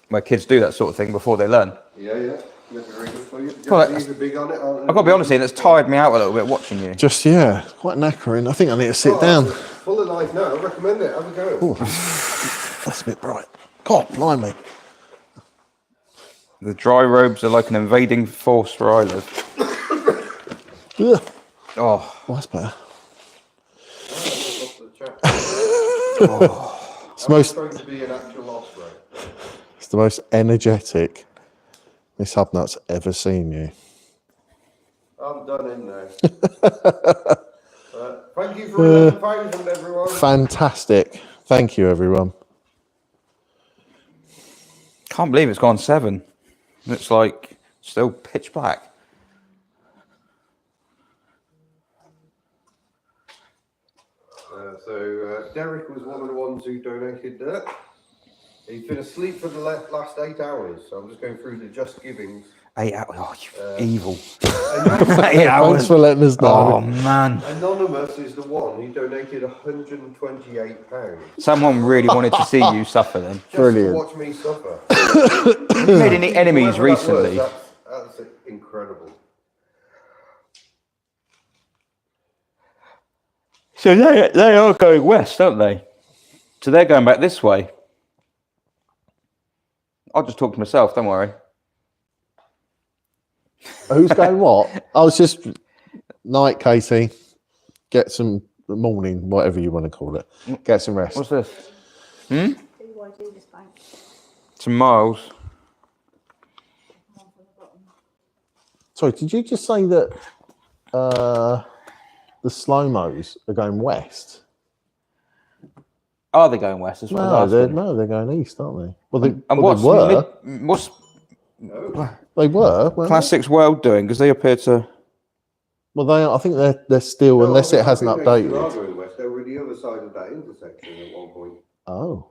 where kids do that sort of thing before they learn. Yeah. That's very good for you. Well, Japanese are big on it, aren't they? I've got to be honest, Ian, it's tired me out a little bit watching you. Just, quite knackering. I think I need to sit Oh, down. it's full of life now. I recommend it. Have a go. Ooh, that's a bit bright. God, blimey. The dry robes are like an invading force where I live. Ugh. Oh, Oh, that's better. Off the chat. It's, most, Trying to be an actual osprey. it's the most energetic Miss Hubnut's ever seen you. I'm done in there. Thank you for 11 pounds, everyone. Fantastic. Thank you, everyone. can't believe it's gone 7. It's like still pitch black. So Derek was one of the ones who donated that. He's been asleep for the last 8 hours, so I'm just going through the Just Givings. 8 hours. Oh, you evil. 8 Thanks hours. for letting us know. Oh, man. Anonymous is the one who donated £128. Someone really wanted to see you suffer then. Just Brilliant. to watch me suffer. Have you made any enemies Whatever that was, recently? that's incredible. So they are going west, aren't they? So they're going back this way. I'll just talk to myself, don't worry. Who's going what? I was just night, Katie. Get some morning, whatever you want to call it. Get some rest. What's this? BYD this bank. Some miles. One from the bottom. Sorry, did you just say that the slow-mos are going west? Are they going west as well? They're going east, aren't they? Well, they, And well, they were. what's They were. weren't they? Classics World doing? Because they appear to. Well, I think they're still, No, unless I it hasn't think they still are updated. going west. They were the other side of that intersection at one point. Oh,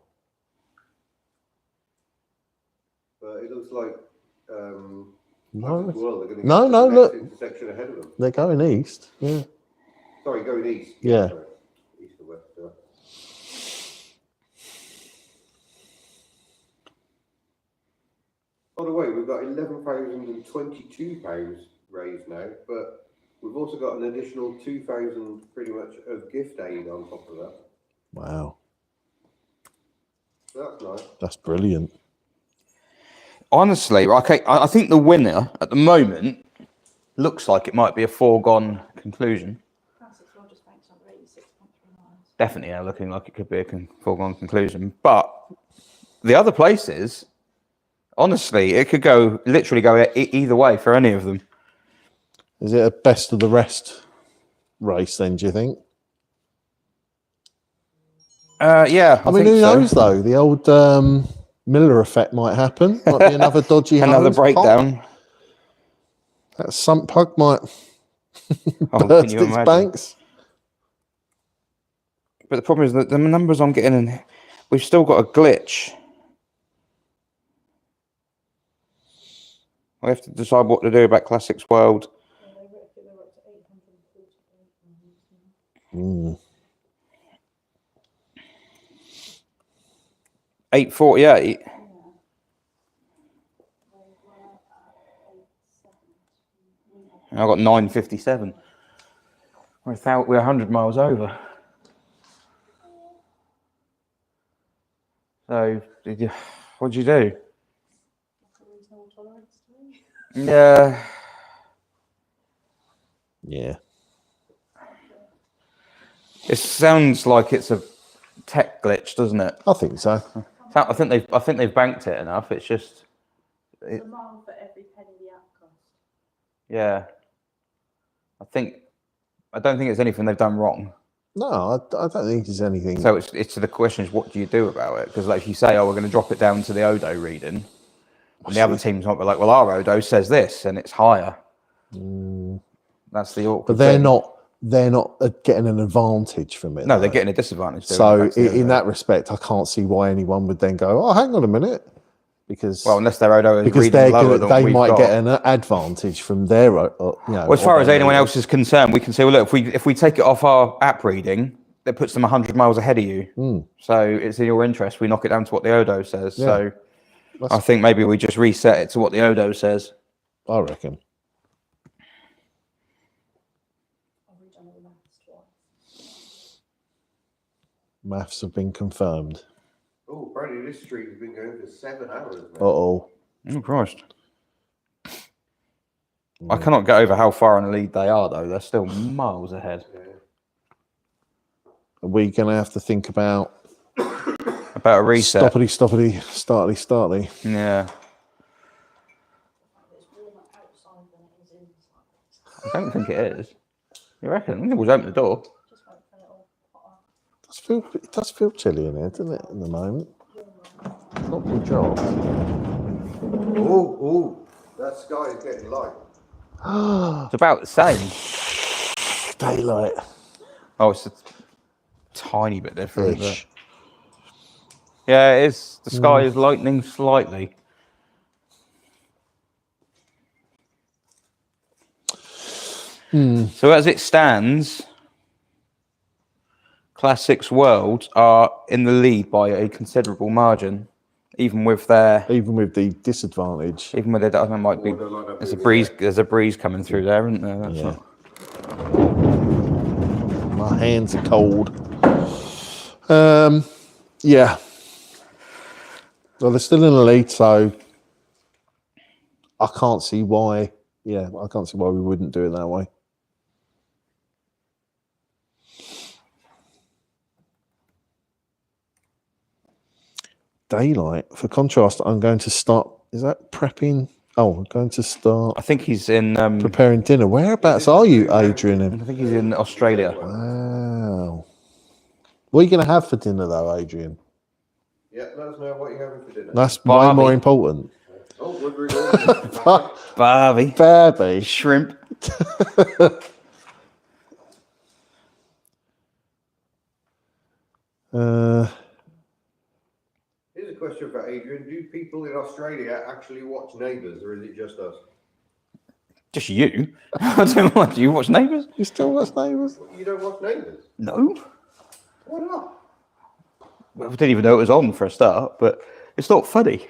But it looks like no, Classic World are going to No, get no, the look. next intersection ahead of them. they're going east. Yeah. Sorry, going east. Yeah. Sorry. East to west. Yeah. By the way, we've got £11,022 raised now, but we've also got an additional 2,000 pretty much of gift aid on top of that. Wow, So that's nice. that's brilliant. Honestly, okay, I think the winner at the moment looks like it might be a foregone conclusion. Classic Rogers Bank's under 86.3 miles. Definitely, looking like it could be a foregone conclusion. But the other places, honestly, it could literally go either way for any of them. Is it a best of the rest race then, do you think? Yeah, I mean, think who so. knows though? The old Miller effect might happen. Might be another dodgy Another hose pop. breakdown. That sump pug might Oh, can burst you its imagine? banks. But the problem is that the numbers I'm getting in, we've still got a glitch. We have to decide what to do about Classics World. Yeah, they reckon they're up to 848 miles. Mm. 848. Yeah. And I got 9:57. We're 100 miles over. So, what did you do? Reasonable tolerance to me. Yeah. Yeah. It sounds like it's a tech glitch, doesn't it? I think so. I think they've banked it enough. It's just. It's a mile for every penny the app costs. Yeah. I don't think it's anything they've done wrong. No, I don't think there's anything. So it's the question is, what do you do about it? Because like if you say, oh, we're going to drop it down to the Odo reading, and the other teams might be like, well, our Odo says this and it's higher. That's the awkward. But they're thing. not. They're not getting an advantage from it. No, though. they're getting a disadvantage. So in that respect, I can't see why anyone would then go, oh, hang on a minute, because unless their Odo is because reading lower than they we've might got. get an advantage from their, Well, as far as anyone else is concerned, we can say, well, look, if we take it off our app reading, that puts them 100 miles ahead of you. So it's in your interest. We knock it down to what the Odo says. Yeah. So I think maybe we just reset it to what the Odo says. I reckon. I've redone all the maths twice. Maths have been confirmed. Oh, Brady, this streak has been going for 7 hours. Man. Uh-oh. Oh, Christ. I cannot get over how far in the lead they are, though. They're still miles ahead. Are we going to have to think about a reset? Starty. Yeah. It's warmer outside than it is inside. I don't think it is. You reckon? I think we'll open the door. Just wait for it all hotter. It does feel chilly in here, doesn't it, at the moment? Not good job. Oh, that sky is getting light. It's about the same. Daylight. Oh, it's a tiny bit different. Ish. But yeah, it is. The sky is lightening slightly. So as it stands, Classics World are in the lead by a considerable margin, even with the disadvantage. I think it might be. There's a breeze. There's a breeze coming through there, isn't there? That's not. My hands are cold. Yeah. Well, they're still in the lead, so I can't see why. Yeah, I can't see why we wouldn't do it that way. Daylight. For contrast, I'm going to start. Is that prepping? Oh, I'm going to start I think he's in. preparing dinner. Whereabouts are you, Adrian? I think he's in Australia. Wow. What are you going to have for dinner, though, Adrian? Yeah, let us know what you're having for dinner. That's way Barbie. more important. Oh, what we're going Barbie. Barbie. Shrimp. Here's a question for Adrian. Do people in Australia actually watch Neighbours, or is it just us? Just you. I don't know. Do you watch Neighbours? You still watch Neighbours? You don't watch Neighbours? No. Why not? Well, I didn't even know it was on for a start, but it's not funny.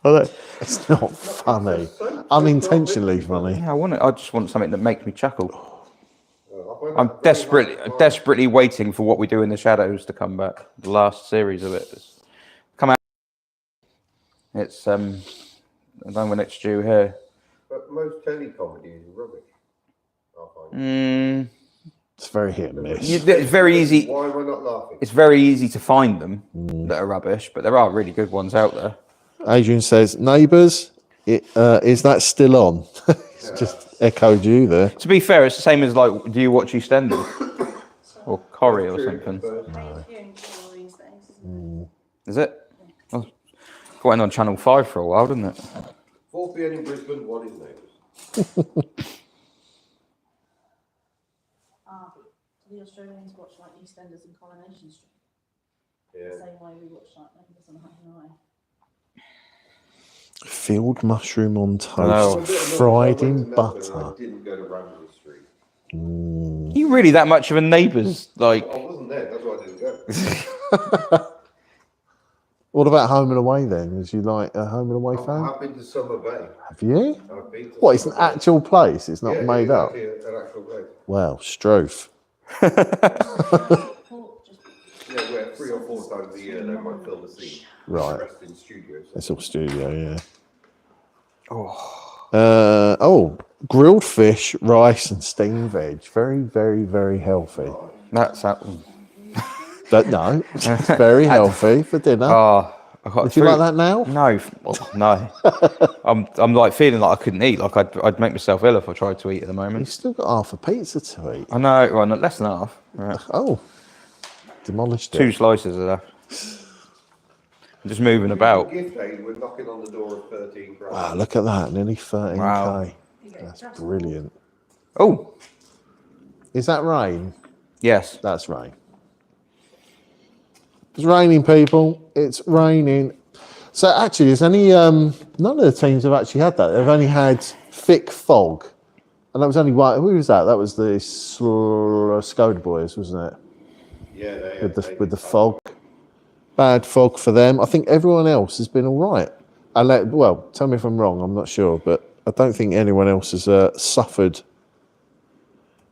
It's not funny. Unintentionally funny. Yeah, I just want something that makes me chuckle. I'm desperately waiting for What We Do in the Shadows to come back. The last series of it has come out. It's I don't know when it's due here. But most telecomedy is rubbish. I find. It's very hit and miss. It's very easy. Why am I not laughing? It's very easy to find them that are rubbish, but there are really good ones out there. Adrian says, Neighbours, is that still on? It's just echoed you there. To be fair, it's the same as like, do you watch EastEnders or Corrie or something? Is it? Oh, went on Channel 5 for a while, didn't it? 4 p.m. in Brisbane, 1 is Neighbours. The Australians watch like EastEnders and Coronation Street. Yeah. The same way we watch like Neighbours and Home and Away. Field mushroom on Oh. toast, fried in butter. I didn't go to Ramsey Street. You really that much of a Neighbours? Like, I wasn't there, that's why I didn't go. What about Home and Away then? Was you like a Home and Away fan? I've been to Summer Bay. Have you? I've been to What? It's an Summer Bay. actual place. It's not Yeah, made it is up. actually an actual place. Well, Struth. Yeah, where 3 or 4 times a year they might film the scene. Right. The rest in studios. It's all studio, yeah. Oh, grilled fish, rice, and steamed veg. Very, very, very healthy. That's that. No, it's very healthy for dinner. Oh, I got Would you like that now? No, no. I'm like feeling like I couldn't eat. Like I'd make myself ill if I tried to eat at the moment. You've still got half a pizza to eat. I know. Well, not less than half. Right. Oh, demolished 2 it. slices of that. I'm just moving about. Gift aid, we're knocking on the door of 13 grand. Wow, look at that, nearly 13k. Wow. That's brilliant. Oh, Is that rain? yes. That's rain. It's raining, people. It's raining. So actually, there's only none of the teams have actually had that. They've only had thick fog, and that was only one. Who was that? That was the Skoda boys, wasn't it? Yeah, they With the fog, bad fog for them. I think everyone else has been all right. Well, tell me if I'm wrong. I'm not sure, but I don't think anyone else has suffered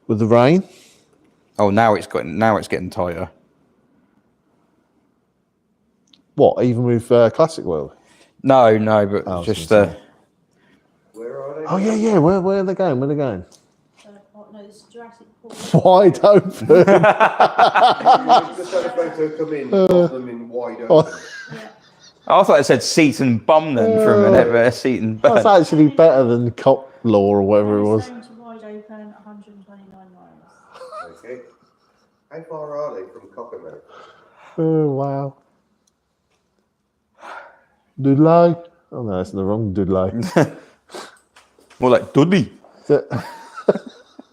with the rain. Oh, now it's getting tighter. What? Even with Classic World? No, but I was just gonna say. Where are they? Oh yeah. Where are they going? Where are they going? No, it's Jurassic Park. Wide open. Just had a photo come in, of them in wide open. Yeah. I thought it said seat and bum then for a minute, but seat and bum. That's actually better than Cop Law or whatever it was. Going to wide open, 129 miles. Okay. How far are they from Cockermouth? Oh wow. Dudley? Oh no, that's the wrong Dudley. More like Dudley.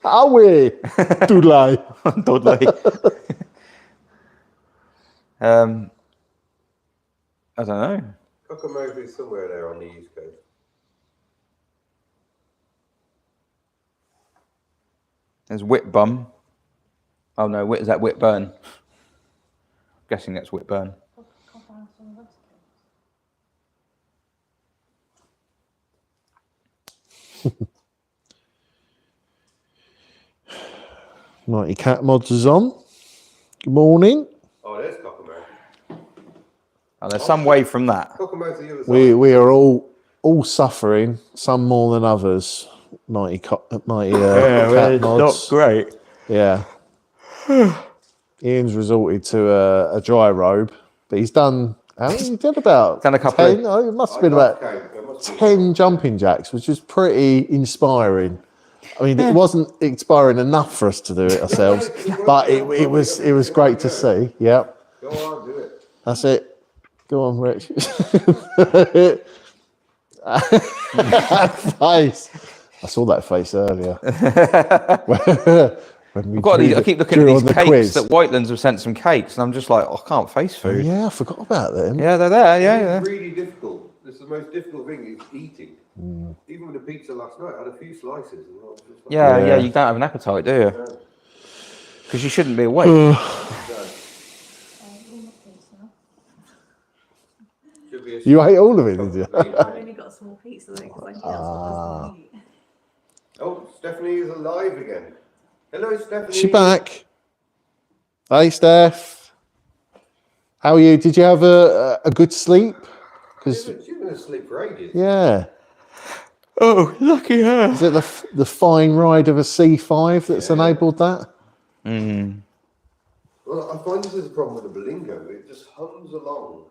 Are we? Dudley. Dudley. I don't know. Cockermouth is somewhere there on the east coast. There's Whitbum. Oh no, is that Whitburn? I'm guessing that's Whitburn. Mighty Cat Mods is on. Good morning. Oh, there's Cockermouth. Oh, there's some way from that. Cockermouth the other side. We are all suffering, some more than others. Mighty Cat Mods. great. Yeah. Ian's resorted to a dry robe, but he's done. How many? He did about Done a couple 10. Oh, it must have been about 10 jumping jacks, which was pretty inspiring. I mean, it wasn't inspiring enough for us to do it ourselves, but it was great to see. Yeah, Go on, do it. that's it. Go on, Rich. Face. I saw that face earlier. When we I keep looking at these cakes that Whitelands have sent some cakes, and I'm just like, I can't face food. Yeah, I forgot about them. Yeah, they're there. Yeah. It's really difficult. It's the most difficult thing is eating. Even with the pizza last night, I had a few slices. And I was just like, Yeah. You don't have an appetite, do you? Because you shouldn't be awake. Should be a You ate all of it, did you? I've only got a small piece of it because I knew that's what I was going to eat. Oh, Stephanie is alive again. Hello, Stephanie. She back. Hey, Steph. How are you? Did you have a good sleep? She's been asleep for ages. Yeah. Oh, lucky her. Is it the fine ride of a C5 that's enabled that? Well, I find this is a problem with the Berlingo. It just hums along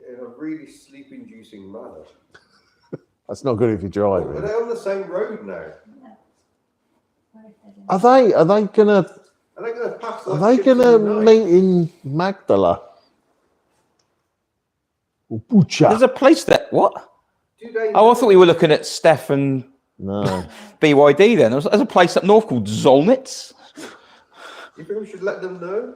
in a really sleep-inducing manner. That's not good if you're Are driving. they on the same road now? Are they gonna Are they going to pass? Are like they ships in gonna the night? meet in Magdala? Or Bucha? There's a place that what? Do they Oh, I thought we were looking at Steph and No. BYD. Then there's a place up north called Zolnitz. You think we should let them know?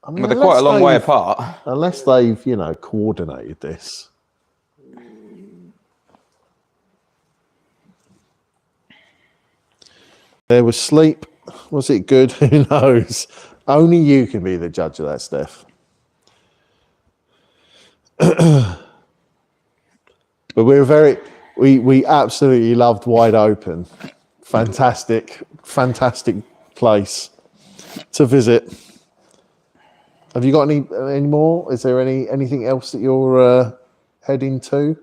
I mean, But they're quite a long way they've- apart. Unless they've, coordinated this. There was sleep. Was it good? Who knows? Only you can be the judge of that, Steph. But we absolutely loved Wide Open. Fantastic place to visit. Have you got any more? Is there anything else that you're heading to?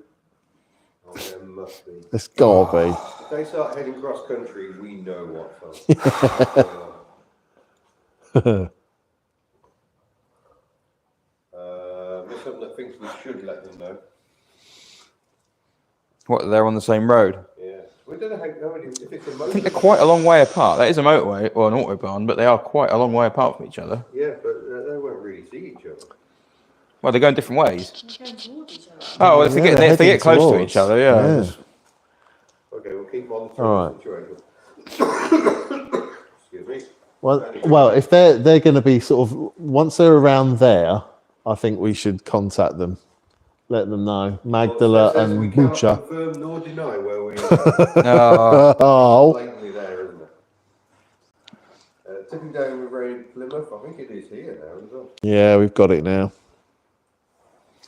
Oh, there must be. It's gotta be. If they start heading cross country, we know what fun. There's something that thinks we should let them know. What, they're on the same road? Yeah. We don't know if it's a I think they're quite a long way apart. That is a motorway or an autobahn, but they are quite a long way apart from each other. Yeah, but they won't really see each other. Well, they're going different ways. They're going towards each other. Oh, well, if they get close to each other, yeah. Okay, we'll keep on the All situation. Excuse me. Well, if they're going to be sort of once they're around there, I think we should contact them, let them know. Magdala and we cannot Bucha. confirm nor deny where we are. Oh, Blatantly there, isn't it? Tipping down with rain Plymouth. I think it is here now as well. yeah, we've got it now.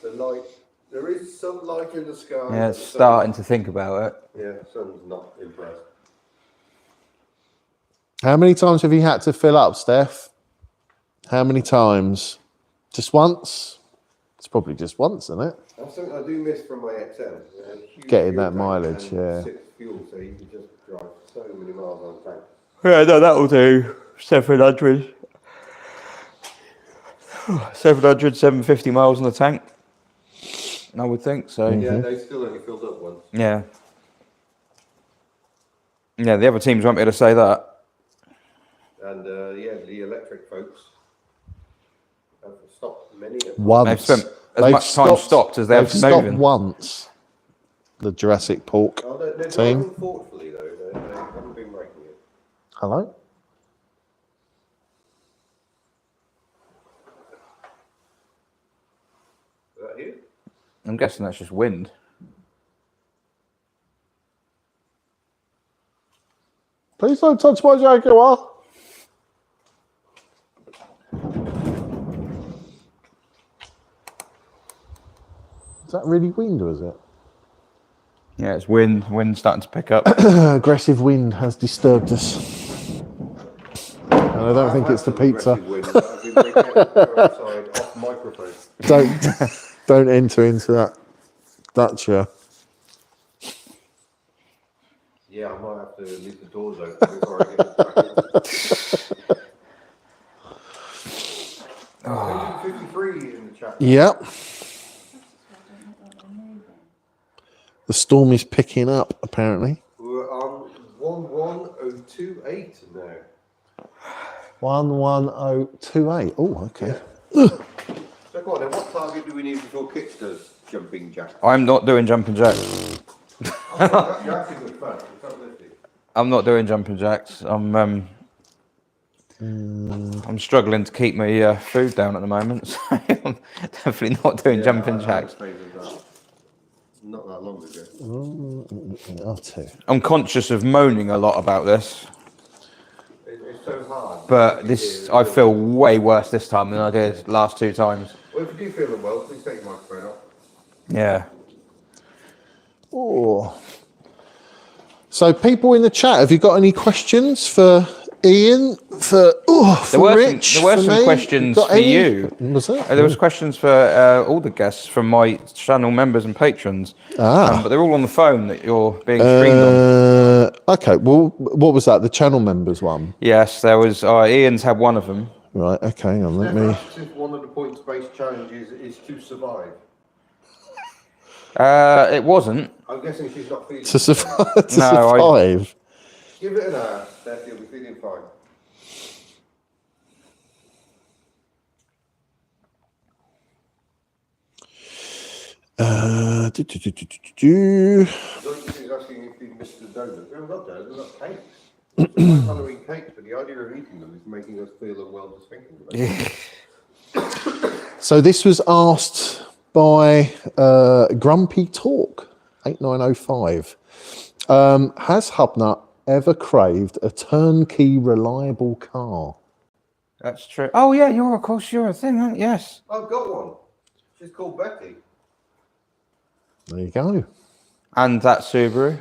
The light. There is some light in the sky. Yeah, it's starting to think about it. Yeah, sun's not impressed. How many times have you had to fill up, Steph? How many times? Just once? It's probably just once, isn't it? That's something I do miss from my XM. Getting Fuel that tank mileage, and yeah. 6 fuel, so you can just drive so many miles on tank. Yeah, no, that'll do. 700. 750 miles on the tank. I would think so. Yeah, they still only filled up once. Yeah. Yeah, the other teams won't be able to say that. And yeah, the electric folks have stopped many of them. Once. They've spent as much time stopped as they've stopped moving. once. The Jurassic Pork Oh, they're team. driving thoughtfully though. They haven't been breaking it. Hello? Is that here? I'm guessing that's just wind. Please don't touch my Jaguar. Is that really wind or is it? Yeah, it's wind. Wind's starting to pick up. Aggressive wind has disturbed us. And I don't think it's the pizza. I've been making it outside off microphone. Don't enter into that Dacia. Yeah, I might have to leave the doors open before I get back in. 153 in the chat. Yep. The storm is picking up, apparently. We're on 11028 now. 11028. Oh, okay. So go on then, what target do we need before Kitch does jumping jack? I'm not doing jumping jacks. You're actually good fun. It's not lifting. I'm not doing jumping jacks. I'm struggling to keep my food down at the moment, so I'm definitely not doing jumping jacks. Not that long ago. Oh, two. I'm conscious of moaning a lot about this, It's so hard. but I feel way worse this time than I did last two times. Well, if you do feel unwell, please take your microphone off. Yeah. Oh. So, people in the chat, have you got any questions for Ian? For Rich? There were for some me? questions Got for any? you. Was there? There was questions for all the guests from my channel members and patrons, but they're all on the phone that you're being streamed on. Okay. Well, what was that? The channel members one. Yes, there was. Ian's had one of them. Right. Okay. Hang on. Let me. If one of the points-based challenges is to survive. It wasn't. I'm guessing she's not feeling To survive. To No, survive. Give it an hour, Steph, you'll be feeling fine. Do. She's asking if you missed the donuts. We haven't got donuts, we've got cakes. Some Halloween cakes, but the idea of eating them is making us feel unwell just thinking about it. So this was asked by Grumpy Talk 8905. Has Hubnut ever craved a turnkey reliable car? That's true. Oh yeah, of course you're a thing, aren't you? Yes. I've got one. She's called Betty. There you go. And that Subaru.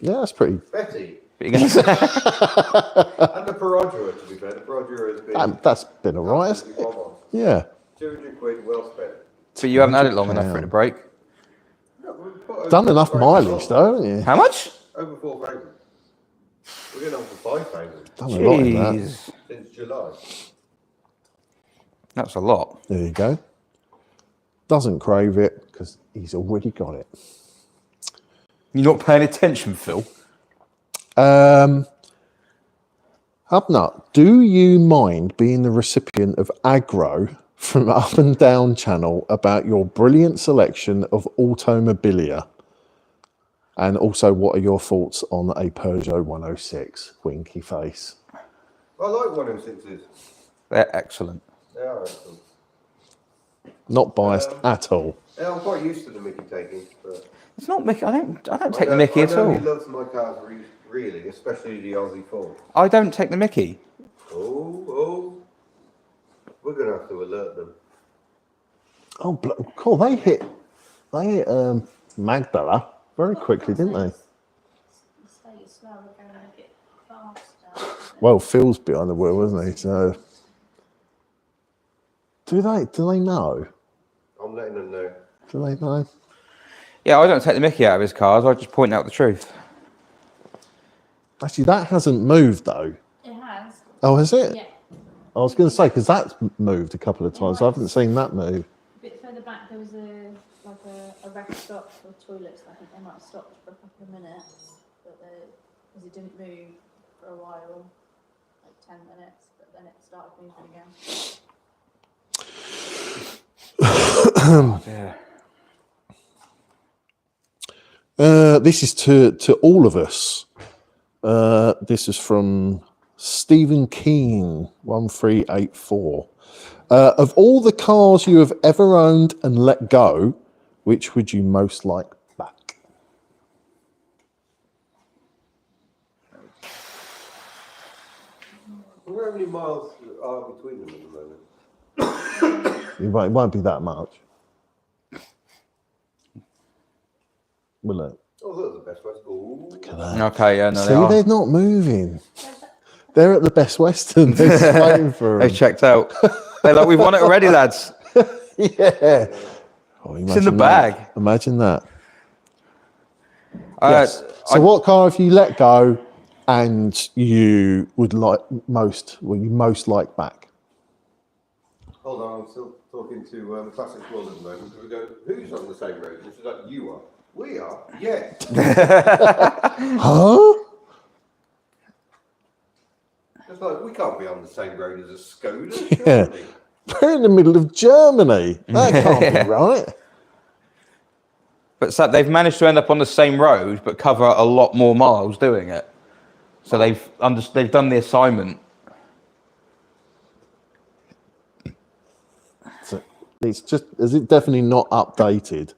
Yeah, that's pretty. Betty. But you're going to say, And the Perodua, to be fair. The Perodua has been. That's been alright. absolutely bob on. Yeah. 200 quid, well spent. but you haven't had it long enough for it to break. No, we've put over Done enough 4,000 mileage though, haven't you? How much? Over 4,000. We're going on for 5,000 Done a lot in that. Jeez. since July. That's a lot. There you go. Doesn't crave it because he's already got it. You're not paying attention, Phil. Hubnut, do you mind being the recipient of aggro from Up and Down channel about your brilliant selection of automobilia? And also, what are your thoughts on a Peugeot 106? Winky face. I like 106s. They're excellent. They are excellent. Not biased at all. Yeah, I'm quite used to the Mickey taking. But It's not Mickey. I don't take the Mickey at I know all. he loves my cars really, especially the Aussie Ford. I don't take the Mickey. Oh. We're going to have to alert them. Oh, cool. They hit Magdala very quickly, didn't they? Well, Phil's behind the wheel, wasn't he? So, do they know? I'm letting them know. Do they know? Yeah, I don't take the Mickey out of his cars. I just point out the truth. Actually, that hasn't moved though. It has. Oh, has it? Yeah. I was going to say because that's moved a couple of times. I haven't seen that move. A bit further back, there was a rest stop for toilets. I think they might have stopped for a couple of minutes, but because it didn't move for a while, like 10 minutes, but then it started moving again. This is to all of us. This is from Stephen Keane, 1384. Of all the cars you have ever owned and let go, which would you most like back? I wonder how many miles are between them at the moment. It won't be that much. Will it? Oh, those are the best ones. Ooh. Look at that. Okay, yeah, no, See, they are. they're not moving. They're at the Best Western. They're just waiting for They've them. checked out. They're like, we've won it already, lads. Yeah. Oh, It's in the imagine bag. that. Imagine that. Uh, Yes. So, what car have you let go, and you would like most? Well, you most like back? Hold on, I'm still talking to the Classic World at the moment. We go, who's on the same road? This is like, you are. We are. Yes. Huh? It's like, we can't be on the same road as a Skoda. Yeah. surely. We're in the middle of Germany. That can't be right. But so they've managed to end up on the same road, but cover a lot more miles doing it. So they've done the assignment. So it's just, is it definitely not updated?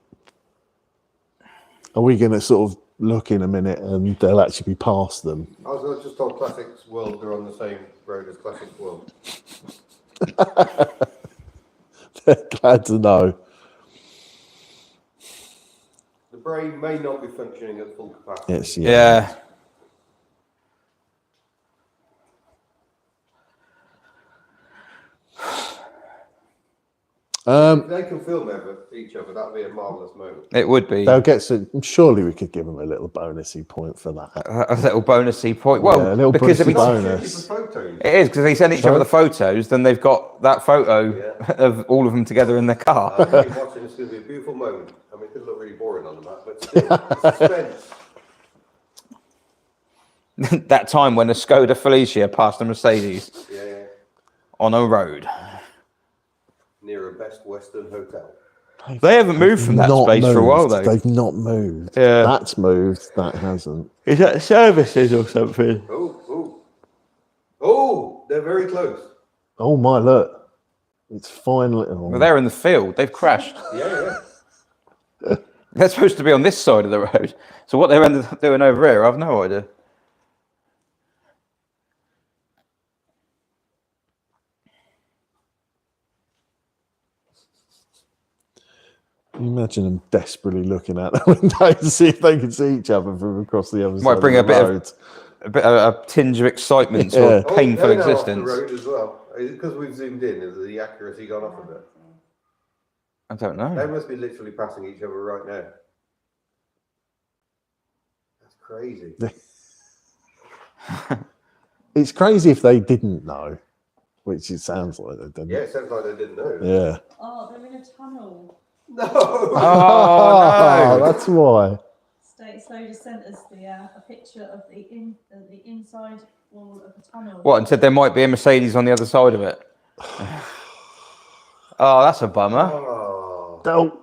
Are we going to sort of look in a minute and they'll actually be past them? I was just told Classics World they're on the same road as Classics World. Glad to know. The brain may not be functioning at full capacity. It's, Yeah. If they can film each other, that'd be a marvellous moment. It would be They'll get some, surely we could give them a little bonusy point for that. a little bonusy point. Well, Yeah, a little because if bonusy it's, bonus. For photos. it is because they send each other the photos, then they've got that photo Yeah. of all of them together in their car. I'm really watching. It's going to be a beautiful moment. I mean, it could look really boring on the map, but still, suspense. That time when the Skoda Felicia passed the Mercedes Yeah, on a road. near a Best Western hotel. They haven't moved from that Not space for a while, moved. though. They've not moved. Yeah. That's moved. That hasn't. Is that services or something? Oh, they're very close. Oh my, look. It's finally. Oh. Well, they're in the field. They've crashed. Yeah. They're supposed to be on this side of the road. So what they're ended up doing over here, I've no idea. you imagine them desperately looking out the window to see if they can see each other from across the other side Might bring of the a bit road. a tinge of excitement to Yeah. a painful they're now off the existence. road as well. Is it because we've zoomed in? Has the accuracy gone off a bit? I don't They know. must be literally passing each other right now. That's crazy. It's crazy if they didn't know, which it sounds like they didn't. Yeah, it sounds like they didn't know. Yeah. Oh, they're in a tunnel. No! Oh, no. That's why. So just sent us a picture of the inside wall of the tunnel. What, and said there might be a Mercedes on the other side of it? Oh, that's a bummer. Oh. Don't.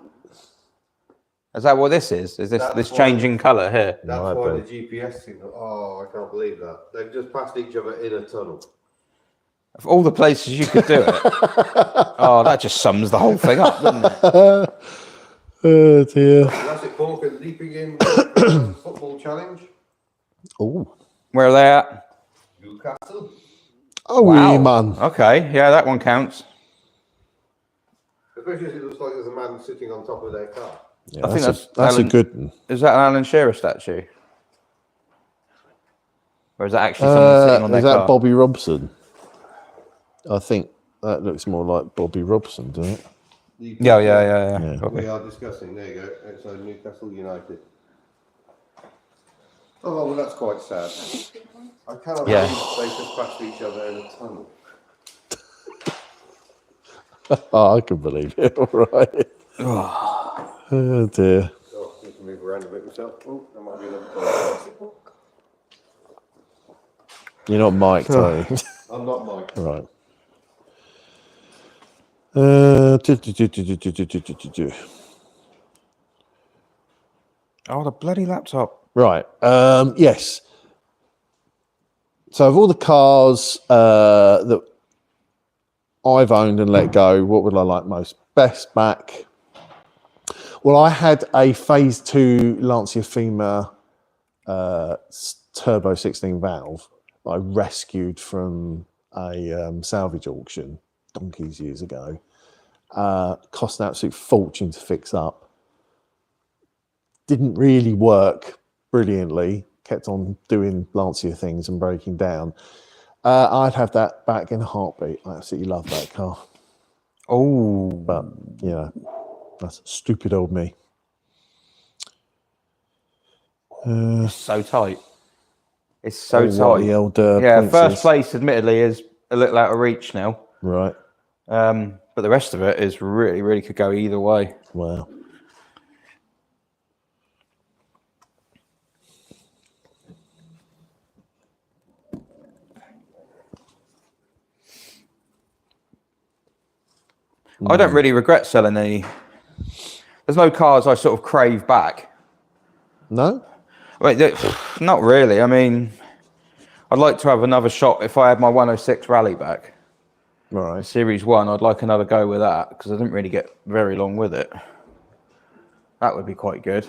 Is that what this is? Is this That's this why- changing colour here? That's Might why be. the GPS signal. Oh, I can't believe that. They've just passed each other in a tunnel. Of all the places you could do it. Oh, that just sums the whole thing up, doesn't it? Oh dear. Jurassic Park and leaping in football challenge. Oh. Where are they at? Newcastle. Oh, Wow. man. Okay, yeah, that one counts. Especially as it looks like there's a man sitting on top of their car. Yeah, I think that's that's a Alan- good one. Is that an Alan Shearer statue? Or is that actually someone sitting on their Is that car? Bobby Robson? I think that looks more like Bobby Robson, doesn't it? Yeah. Yeah. Probably. We are discussing. There you go. Outside Newcastle United. Oh, well, that's quite sad. I cannot Yeah. believe they just passed each other in a tunnel. Oh, I can believe it. All right. Oh dear. Oh, I need to move around a bit myself. Oh, that might be another point. You're not mic'd, are you? I'm not Mike. Right. Oh, the bloody laptop. Right. Yes. So of all the cars that I've owned and let go, what would I like most? Best back. Well, I had a Phase 2 Lancia Fima turbo 16 valve that I rescued from a salvage auction donkeys years ago. Cost an absolute fortune to fix up. Didn't really work brilliantly. Kept on doing Lancia things and breaking down. I'd have that back in a heartbeat. I absolutely love that car. Oh. But, you know, that's stupid old me. So tight. It's so What, tight. the old Yeah, first Princes? place, admittedly, is a little out of reach now. Right. But the rest of it is really could go either way. Wow. I don't really regret selling any. There's no cars I sort of crave back. No? I mean, not really. I mean, I'd like to have another shot if I had my 106 Rally back. Right. Series 1, I'd like another go with that because I didn't really get very long with it. That would be quite good.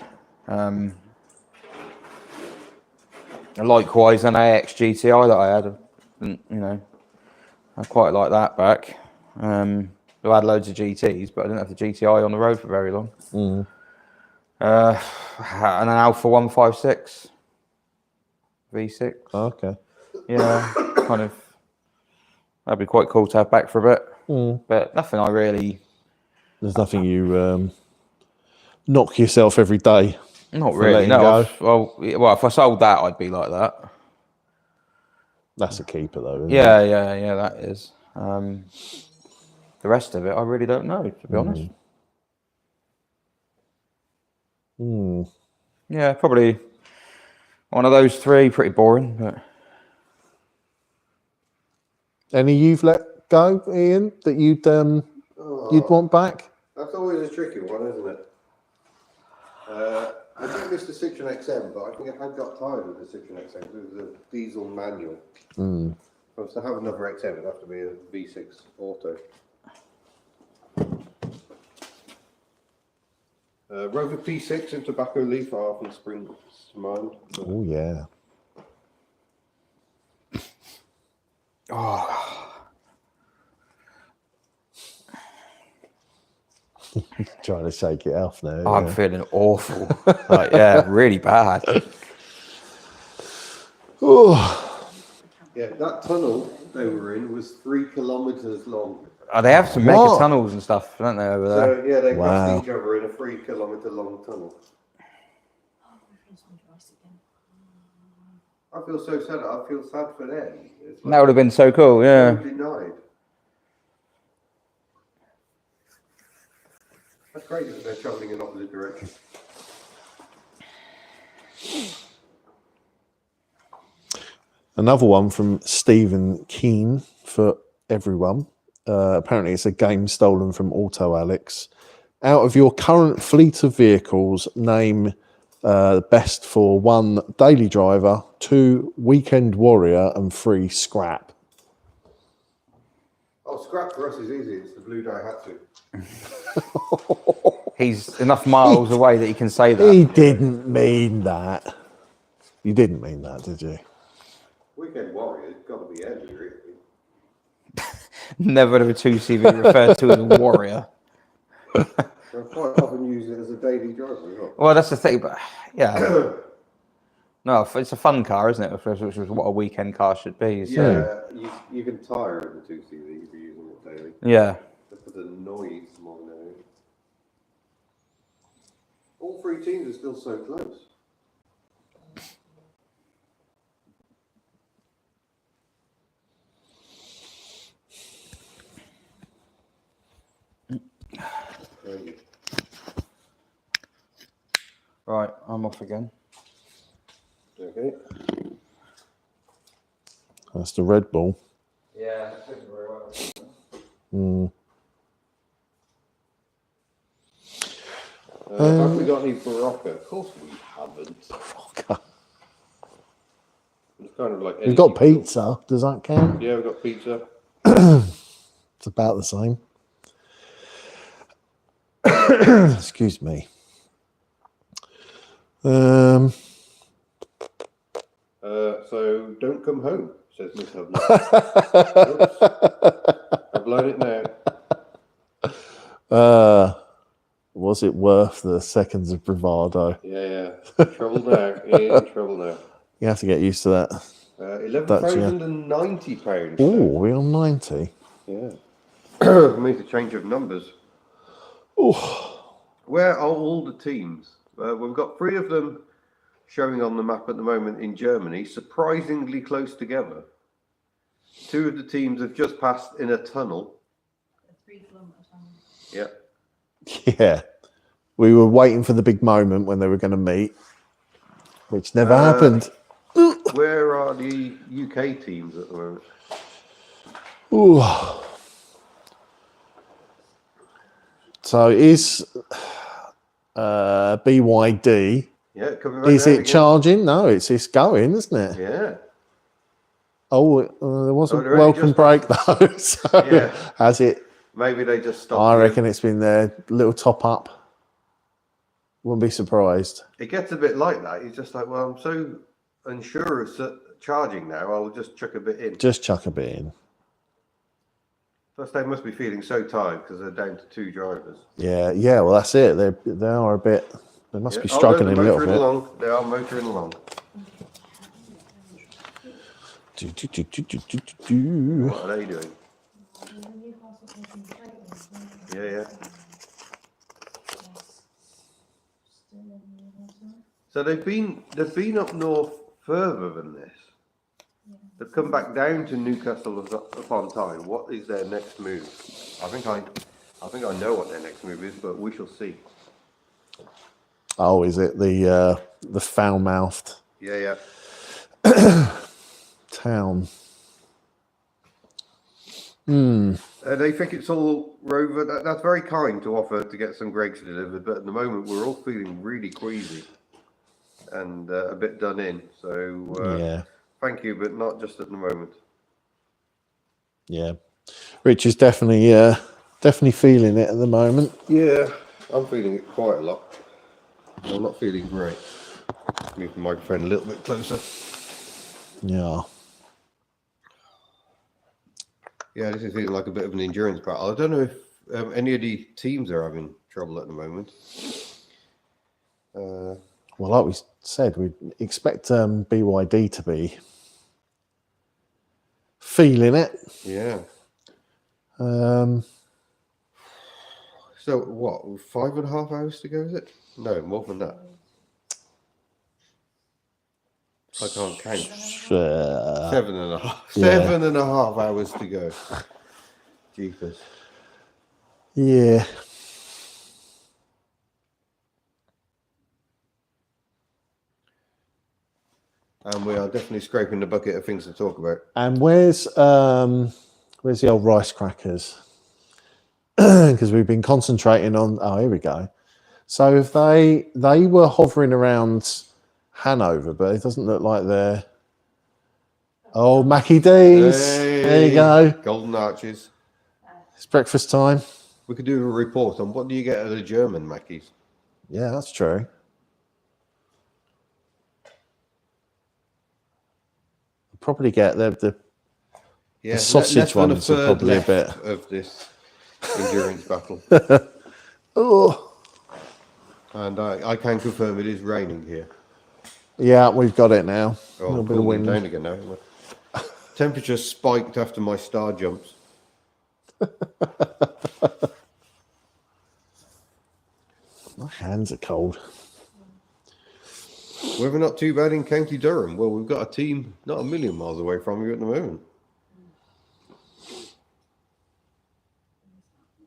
Likewise, an AX GTI that I had, I quite like that back. I had loads of GTs, but I didn't have the GTI on the road for very long. And an Alpha 156 V6. Okay. Yeah, kind of. That'd be quite cool to have back for a bit. But nothing I really. There's nothing you knock yourself every day. Not for really. letting No. go. Well, if I sold that, I'd be like that. That's a keeper, though. Isn't Yeah, it? yeah, that is. The rest of it, I really don't know, to be honest. Yeah, probably one of those three. Pretty boring, but Any you've let go, Ian, that you'd want back? That's always a tricky one, isn't it? I did miss the Citroen XM, but I think I had got tired of the Citroen XM because it was a diesel manual. If I was to have another XM, it'd have to be a V6 Auto. Rover P6 and Tobacco Leaf are often springs to mind. Oh, yeah. Trying to shake it off now. I'm yeah. feeling awful. Like, yeah, really bad. Oh, Yeah, that tunnel they were in was 3 kilometres long. Oh, they have some mega What? tunnels and stuff, don't they, over there? So yeah, they Wow. crossed each other in a 3 kilometre long tunnel. I feel so sad. I feel sad for them. It's That would have been so cool, yeah. denied. That's great that they're travelling in opposite directions. another one from Stephen Keane for everyone. Apparently, it's a game stolen from Auto Alex. Out of your current fleet of vehicles, name best for 1 daily driver, 2 weekend warrior, and 3 scrap. Oh, scrap for us is easy. It's the blue Daihatsu. He's enough miles away that he can say that. He didn't mean that. You didn't mean that, did you? Weekend Warrior's got to be heavy, really. Never ever 2CV referred to as a warrior. I quite often use it as a daily driver as well. Well, that's the thing, but yeah. No, it's a fun car, isn't it? Which is what a weekend car should be. So. Yeah, you can tire it in the 2CV if you're using it daily. Yeah. Just for the noise more than anything. All 3 teams are still so close. Right, I'm off again. Okay. That's the Red Bull. Yeah, that took very well. Have we got any Barocca? Of course we haven't. It's kind of like We've got pizza. Does that count? Yeah, we've got pizza. It's about the same. Excuse me. So don't come home, says Miss Hubner. I've blown it now. Was it worth the seconds of bravado? Yeah. Trouble now. In trouble now. You have to get used to that. £11,090. Oh, we're on 90. Yeah. It means a change of numbers. Oh, Where are all the teams? We've got 3 of them showing on the map at the moment in Germany, surprisingly close together. 2 of the teams have just passed in a tunnel. 3 kilometre tunnel. Yeah. yeah. We were waiting for the big moment when they were going to meet, which never happened. Where are the UK teams at the moment? Ooh. So is BYD? Yeah, coming back Is down it again. charging? No, it's going, isn't it? Yeah. Oh, there was a they're only welcome just break though. So Yeah. has it? Maybe they just stopped. I here. reckon it's been their little top up. Wouldn't be surprised. It gets a bit like that. You're just like, well, I'm so unsure of charging now. I'll just chuck a bit in. Just chuck a bit in. Plus, they must be feeling so tired because they're down to 2 drivers. Yeah. Well, that's it. They are a bit. They must be Yeah. struggling they're a little motoring bit. along. They are motoring along. What are they doing? Yeah. So they've been up north further than this. They've come back down to Newcastle upon Tyne. What is their next move? I think I know what their next move is, but we shall see. Oh, is it the foul-mouthed Yeah. town? They think it's all Rover. That's very kind to offer to get some Greggs delivered, but at the moment we're all feeling really queasy and a bit done in. So Yeah. thank you, but not just at the moment. Yeah. Rich is definitely feeling it at the moment. Yeah, I'm feeling it quite a lot. I'm not feeling great. Move the microphone a little bit closer. Yeah. Yeah, this is feeling like a bit of an endurance battle. I don't know if any of the teams are having trouble at the moment. Well, like we said, we expect BYD to be feeling it. Yeah. Um, So what? 5.5 hours to go, is it? No, more than that. I can't count. 7.5. Yeah. 7.5 hours to go. Jeepers. Yeah. And we are definitely scraping the bucket of things to talk about. And where's the old rice crackers? Because we've been concentrating on. Oh, here we go. So if they were hovering around Hanover, but it doesn't look like they're. Oh, Mackie D's. Hey, There you go. Golden Arches. It's breakfast time. We could do a report on what do you get at the German Mackies. Yeah, that's true. Probably get the sausage ones are probably a bit of this endurance battle. Oh, And I can confirm it is raining here. yeah, we've got it now. A Oh, little bit of cooling wind. down again now. Temperature spiked after my star jumps. My hands are cold. We're not too bad in County Durham. Well, we've got a team not a million miles away from you at the moment.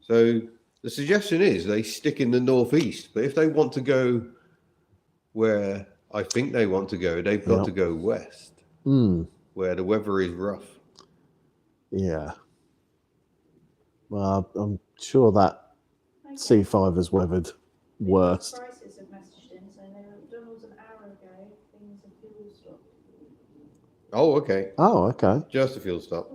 So the suggestion is they stick in the northeast, but if they want to go where I think they want to go, they've got to go west, where the weather is rough. Yeah. Well, I'm sure that C5 has weathered worse. Prices have messaged in saying they were McDonald's an hour ago. Things have fuel stopped. Oh, okay. Oh, okay. Just a fuel stop.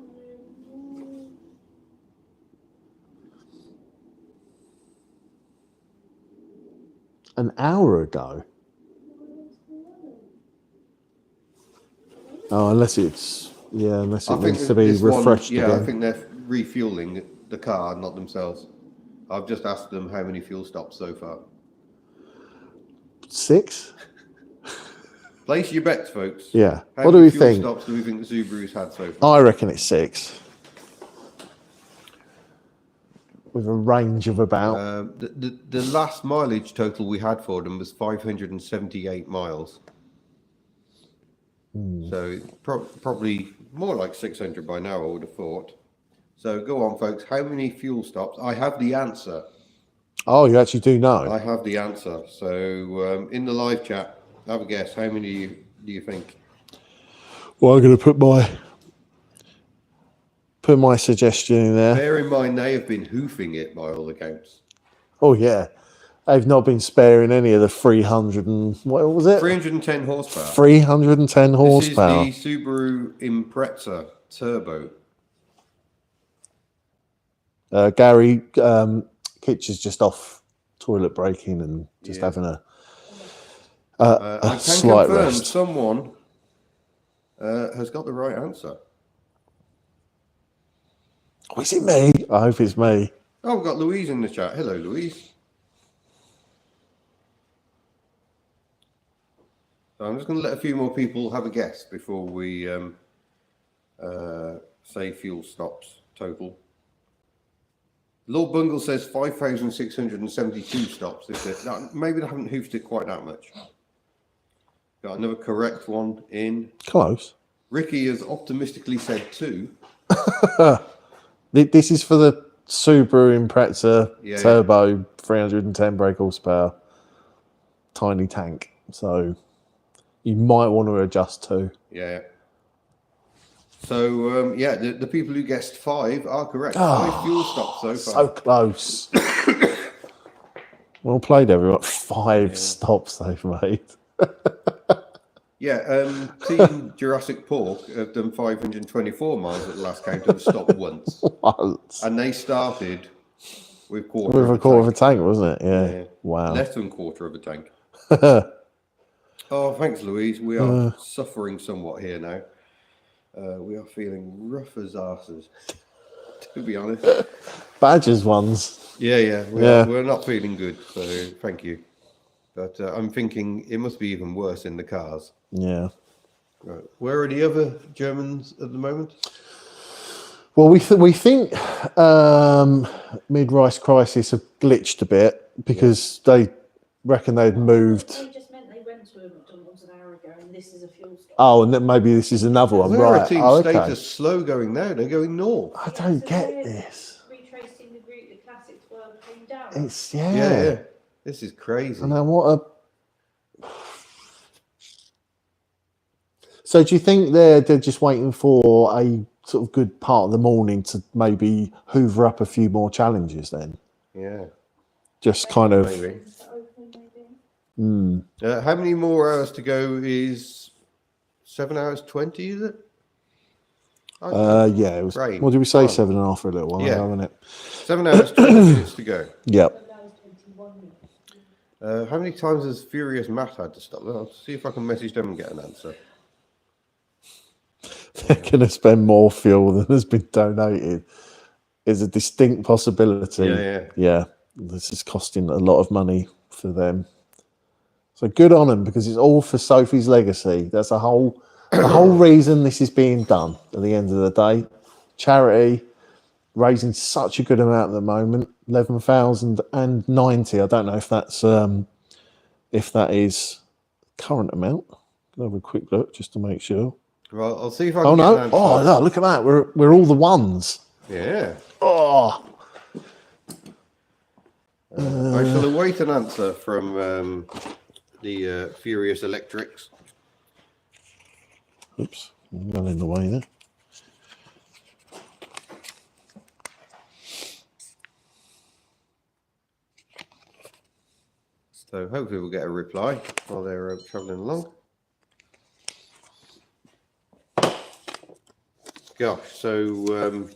An hour ago. Oh, unless it needs to be refreshed again. I think they're refueling the car, not themselves. I've just asked them how many fuel stops so far. 6? Place your bets, folks. Yeah. How What do many we fuel think? stops do we think the Subaru's had so far? I reckon it's 6. With a range of about. The last mileage total we had for them was 578 miles. So probably more like 600 by now, I would have thought. So go on, folks. How many fuel stops? I have the answer. Oh, you actually do know? I have the answer. So in the live chat, have a guess. How many do you think? Well, I'm going to put my suggestion in there. Bear in mind, they have been hoofing it by all accounts. Oh, yeah. They've not been sparing any of the 300 and... What was it? 310 horsepower. 310 horsepower. This is the Subaru Impreza Turbo. Gary Kitch is just off toilet breaking and just having a I can slight confirm rest. someone has got the right answer. Oh, is it me? I hope it's me. Oh, we've got Louise in the chat. Hello, Louise. So I'm just going to let a few more people have a guess before we say fuel stops total. Lord Bungle says 5,672 stops. Maybe they haven't hoofed it quite that much. Got another correct one in. Close. Ricky has optimistically said 2. This is for the Subaru Impreza Turbo 310 brake horsepower tiny tank. So you might want to adjust to. Yeah. So, the people who guessed 5 are correct. 5 fuel stops so far. So close. Well played, everyone. 5 stops they've made. Team Jurassic Pork have done 524 miles at the last count and stopped once. Once. And they started with a quarter of a tank, wasn't it? Yeah. Wow. Less than a quarter of a tank. Oh, thanks, Louise. We are suffering somewhat here now. We are feeling rough as arses, to be honest. Badgers ones. Yeah. Yeah. We're not feeling good, so thank you. But I'm thinking it must be even worse in the cars. Yeah. Right. Where are the other Germans at the moment? Well, we think mid-rise crisis have glitched a bit because they reckon they'd moved. They just meant they went to a McDonald's an hour ago, and this is a fuel stop. Oh, and then maybe this is another one, Where right? are team Oh, okay. status slow going now? They're going north. I don't get this. Retracing the route the classics were came down. It's Yeah. This is crazy. And then what a. So do you think they're just waiting for a sort of good part of the morning to maybe hoover up a few more challenges then? Yeah. Just kind of. Maybe. Mm. How many more hours to go is 7 hours 20, is it? Yeah, it was. Great. What did we say? Fun. 7.5 for a little while Yeah. ago, wasn't it? 7 hours 20 minutes to go. Yep. How many times has Furious Matt had to stop? I'll see if I can message them and get an answer. They're going to spend more fuel than has been donated. Is a distinct possibility. Yeah. This is costing a lot of money for them. So good on them, because it's all for Sophie's legacy. That's the whole reason this is being done at the end of the day. Charity, raising such a good amount at the moment, 11,090. I don't know if that is current amount. I'll have a quick look just to make sure. Well, I'll see if I Oh can get no! an answer. Oh no! Look at that. We're all the ones. Yeah. Oh. I shall await an answer from the Furious Electrics. Oops, I'm going in the way there. So hopefully we'll get a reply while they're travelling along. Gosh, so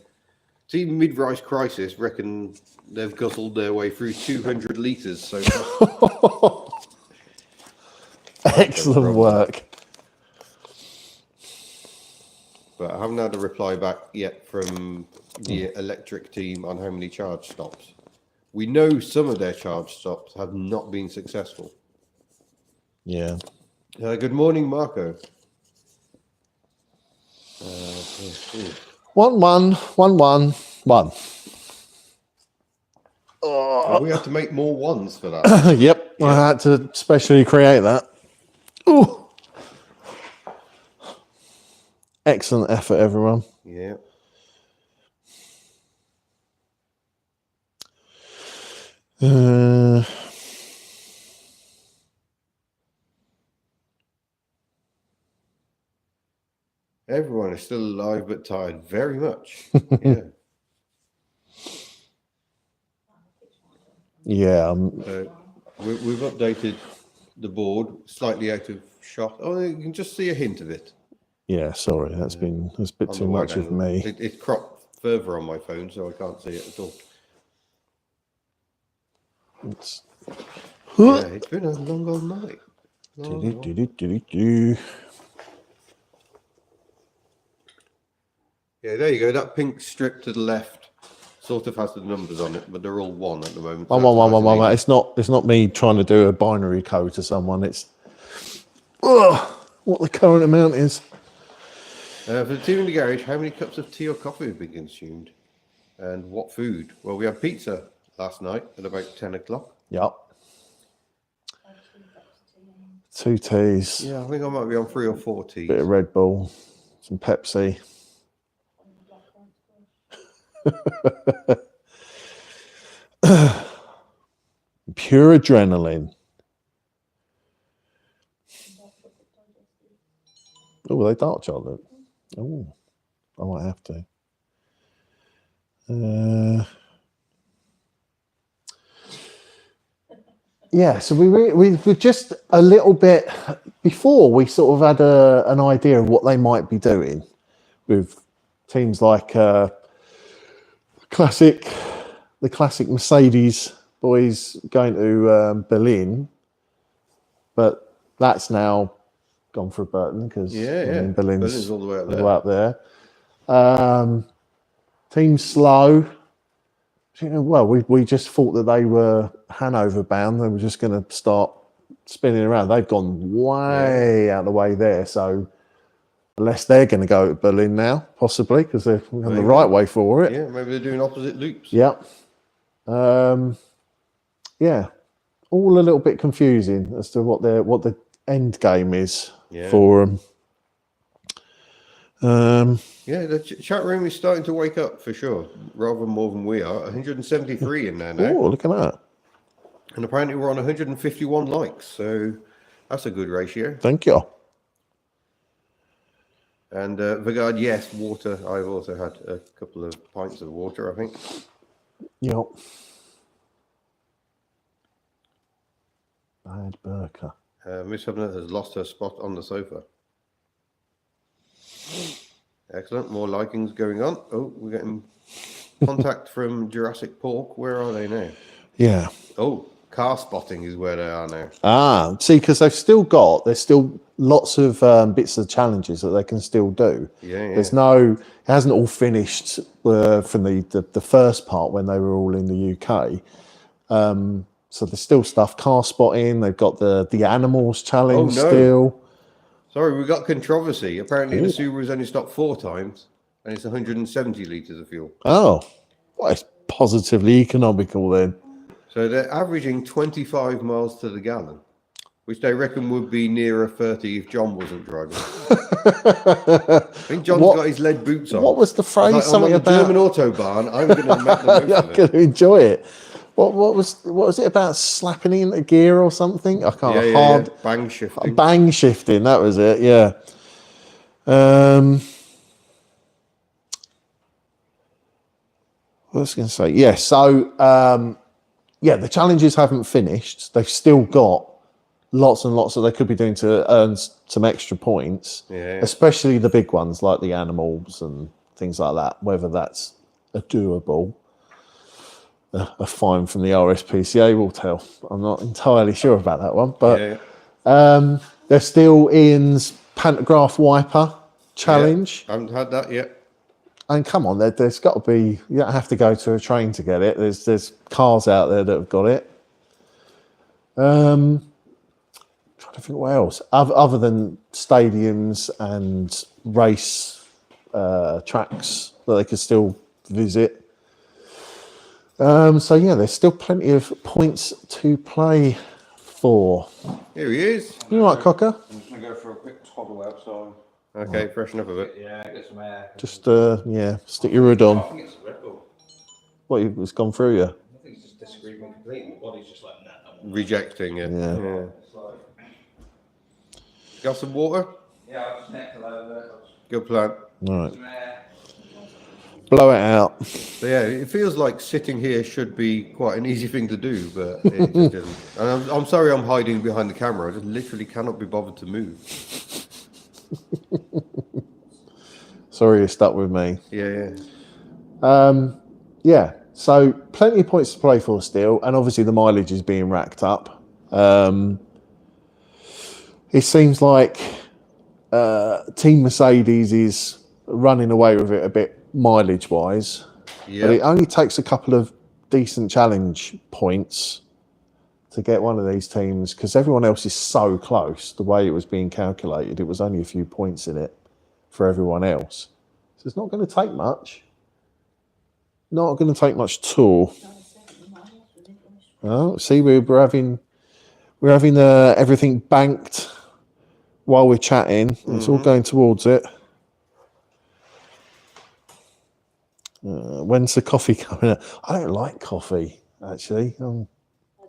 Team Mid-Rise Crisis reckon they've guzzled their way through 200 litres so far. Excellent work. But I haven't had a reply back yet from the electric team on how many charge stops. We know some of their charge stops have not been successful. Yeah. Good morning, Marco. 1-1. Oh, we have to make more ones for that. Yep, I had to specially create that. Ooh. Excellent effort, everyone. Yeah. Everyone is still alive but tired very much. Yeah. Yeah. We've updated the board slightly out of shot. Oh, you can just see a hint of it. Yeah, sorry, that's a bit On too the much wide of angle. me. It cropped further on my phone, so I can't see it at all. Yeah, it's been a long old night. Yeah, there you go. That pink strip to the left sort of has the numbers on it, but they're all one at the moment. One. It's not me trying to do a binary code to someone. It's what the current amount is. For the team in the garage, how many cups of tea or coffee have been consumed? And what food? Well, we had pizza last night at about 10 o'clock. Yep. 2 teas. Yeah, I think I might be on 3 or 4 teas. Bit of Red Bull, some Pepsi. Pure adrenaline. Oh, are they dark chocolate? Oh, I might have to. Yeah, so we were just a little bit before we sort of had an idea of what they might be doing with teams like the classic Mercedes boys going to Berlin, but that's now gone for Burton because Berlin's all the way up there. Team Slow Well, we just thought that they were Hanover bound. They were just going to start spinning around. They've gone way out of the way there. So unless they're going to go to Berlin now, possibly, because they're on the right way for it. Yeah, maybe they're doing opposite loops. Yeah. Yeah. All a little bit confusing as to what the end game is for them. Yeah, the chat room is starting to wake up for sure, rather more than we are. 173 in there now. Oh, look at that. And apparently we're on 151 likes, so that's a good ratio. Thank you. And Vigard, yes, water. I've also had a couple of pints of water, I think. Yep. Bad Burka. Miss Hubner has lost her spot on the sofa. Excellent. More likings going on. Oh, we're getting contact from Jurassic Pork. Where are they now? Yeah. Oh, car spotting is where they are now. Ah, see, because there's still lots of bits of challenges that they can still do. Yeah. There's it hasn't all finished from the first part when they were all in the UK. So there's still stuff, car spotting. They've got the animals challenge still. Sorry, we got controversy. Apparently the Subaru's only stopped 4 times and it's 170 litres of fuel. Oh, well, it's positively economical then. So they're averaging 25 miles to the gallon, which they reckon would be nearer 30 if John wasn't driving. I think John's got his lead boots on. What was the phrase? Like, something I'm on the about German Autobahn. I'm going to make the most of it. I'm going to enjoy it. What was it about slapping into gear or something? I can't. Yeah. Bang shifting. Bang shifting. That was it. Yeah. What was I going to say? Yeah. So the challenges haven't finished. They've still got lots and lots that they could be doing to earn some extra points. Yeah. Especially the big ones like the animals and things like that. Whether that's doable. A fine from the RSPCA will tell. I'm not entirely sure about that one, but there's still Ian's pantograph wiper challenge. I haven't had that yet. And come on, there's got to be. You don't have to go to a train to get it. There's cars out there that have got it. Trying to think what else other than stadiums and race tracks that they could still visit. So yeah, there's still plenty of points to play for. Here he is. You all right, Cocker? I'm just going to go for a quick toggle outside. Okay, freshen up a bit. Yeah, get some air. Just stick your hood on. I think it's a Red Bull. What, it's gone through you? I think it's just disagreed with me completely. My body's just like, nah. Rejecting it. Yeah. It's like, Got some water? yeah, I've just necked a load of it. Good plan. All right. Some air. Blow it out. So yeah, it feels like sitting here should be quite an easy thing to do, but it just isn't. And I'm sorry I'm hiding behind the camera. I just literally cannot be bothered to move. Sorry you're stuck with me. Yeah. Yeah, so plenty of points to play for still, and obviously the mileage is being racked up. It seems like Team Mercedes is running away with it a bit mileage-wise, but it only takes a couple of decent challenge points to get one of these teams, because everyone else is so close. The way it was being calculated, it was only a few points in it for everyone else. So it's not going to take much. Not going to take much at all. Oh, see, we're having everything banked while we're chatting. It's all going towards it. When's the coffee coming out? I don't like coffee, actually. I think I'm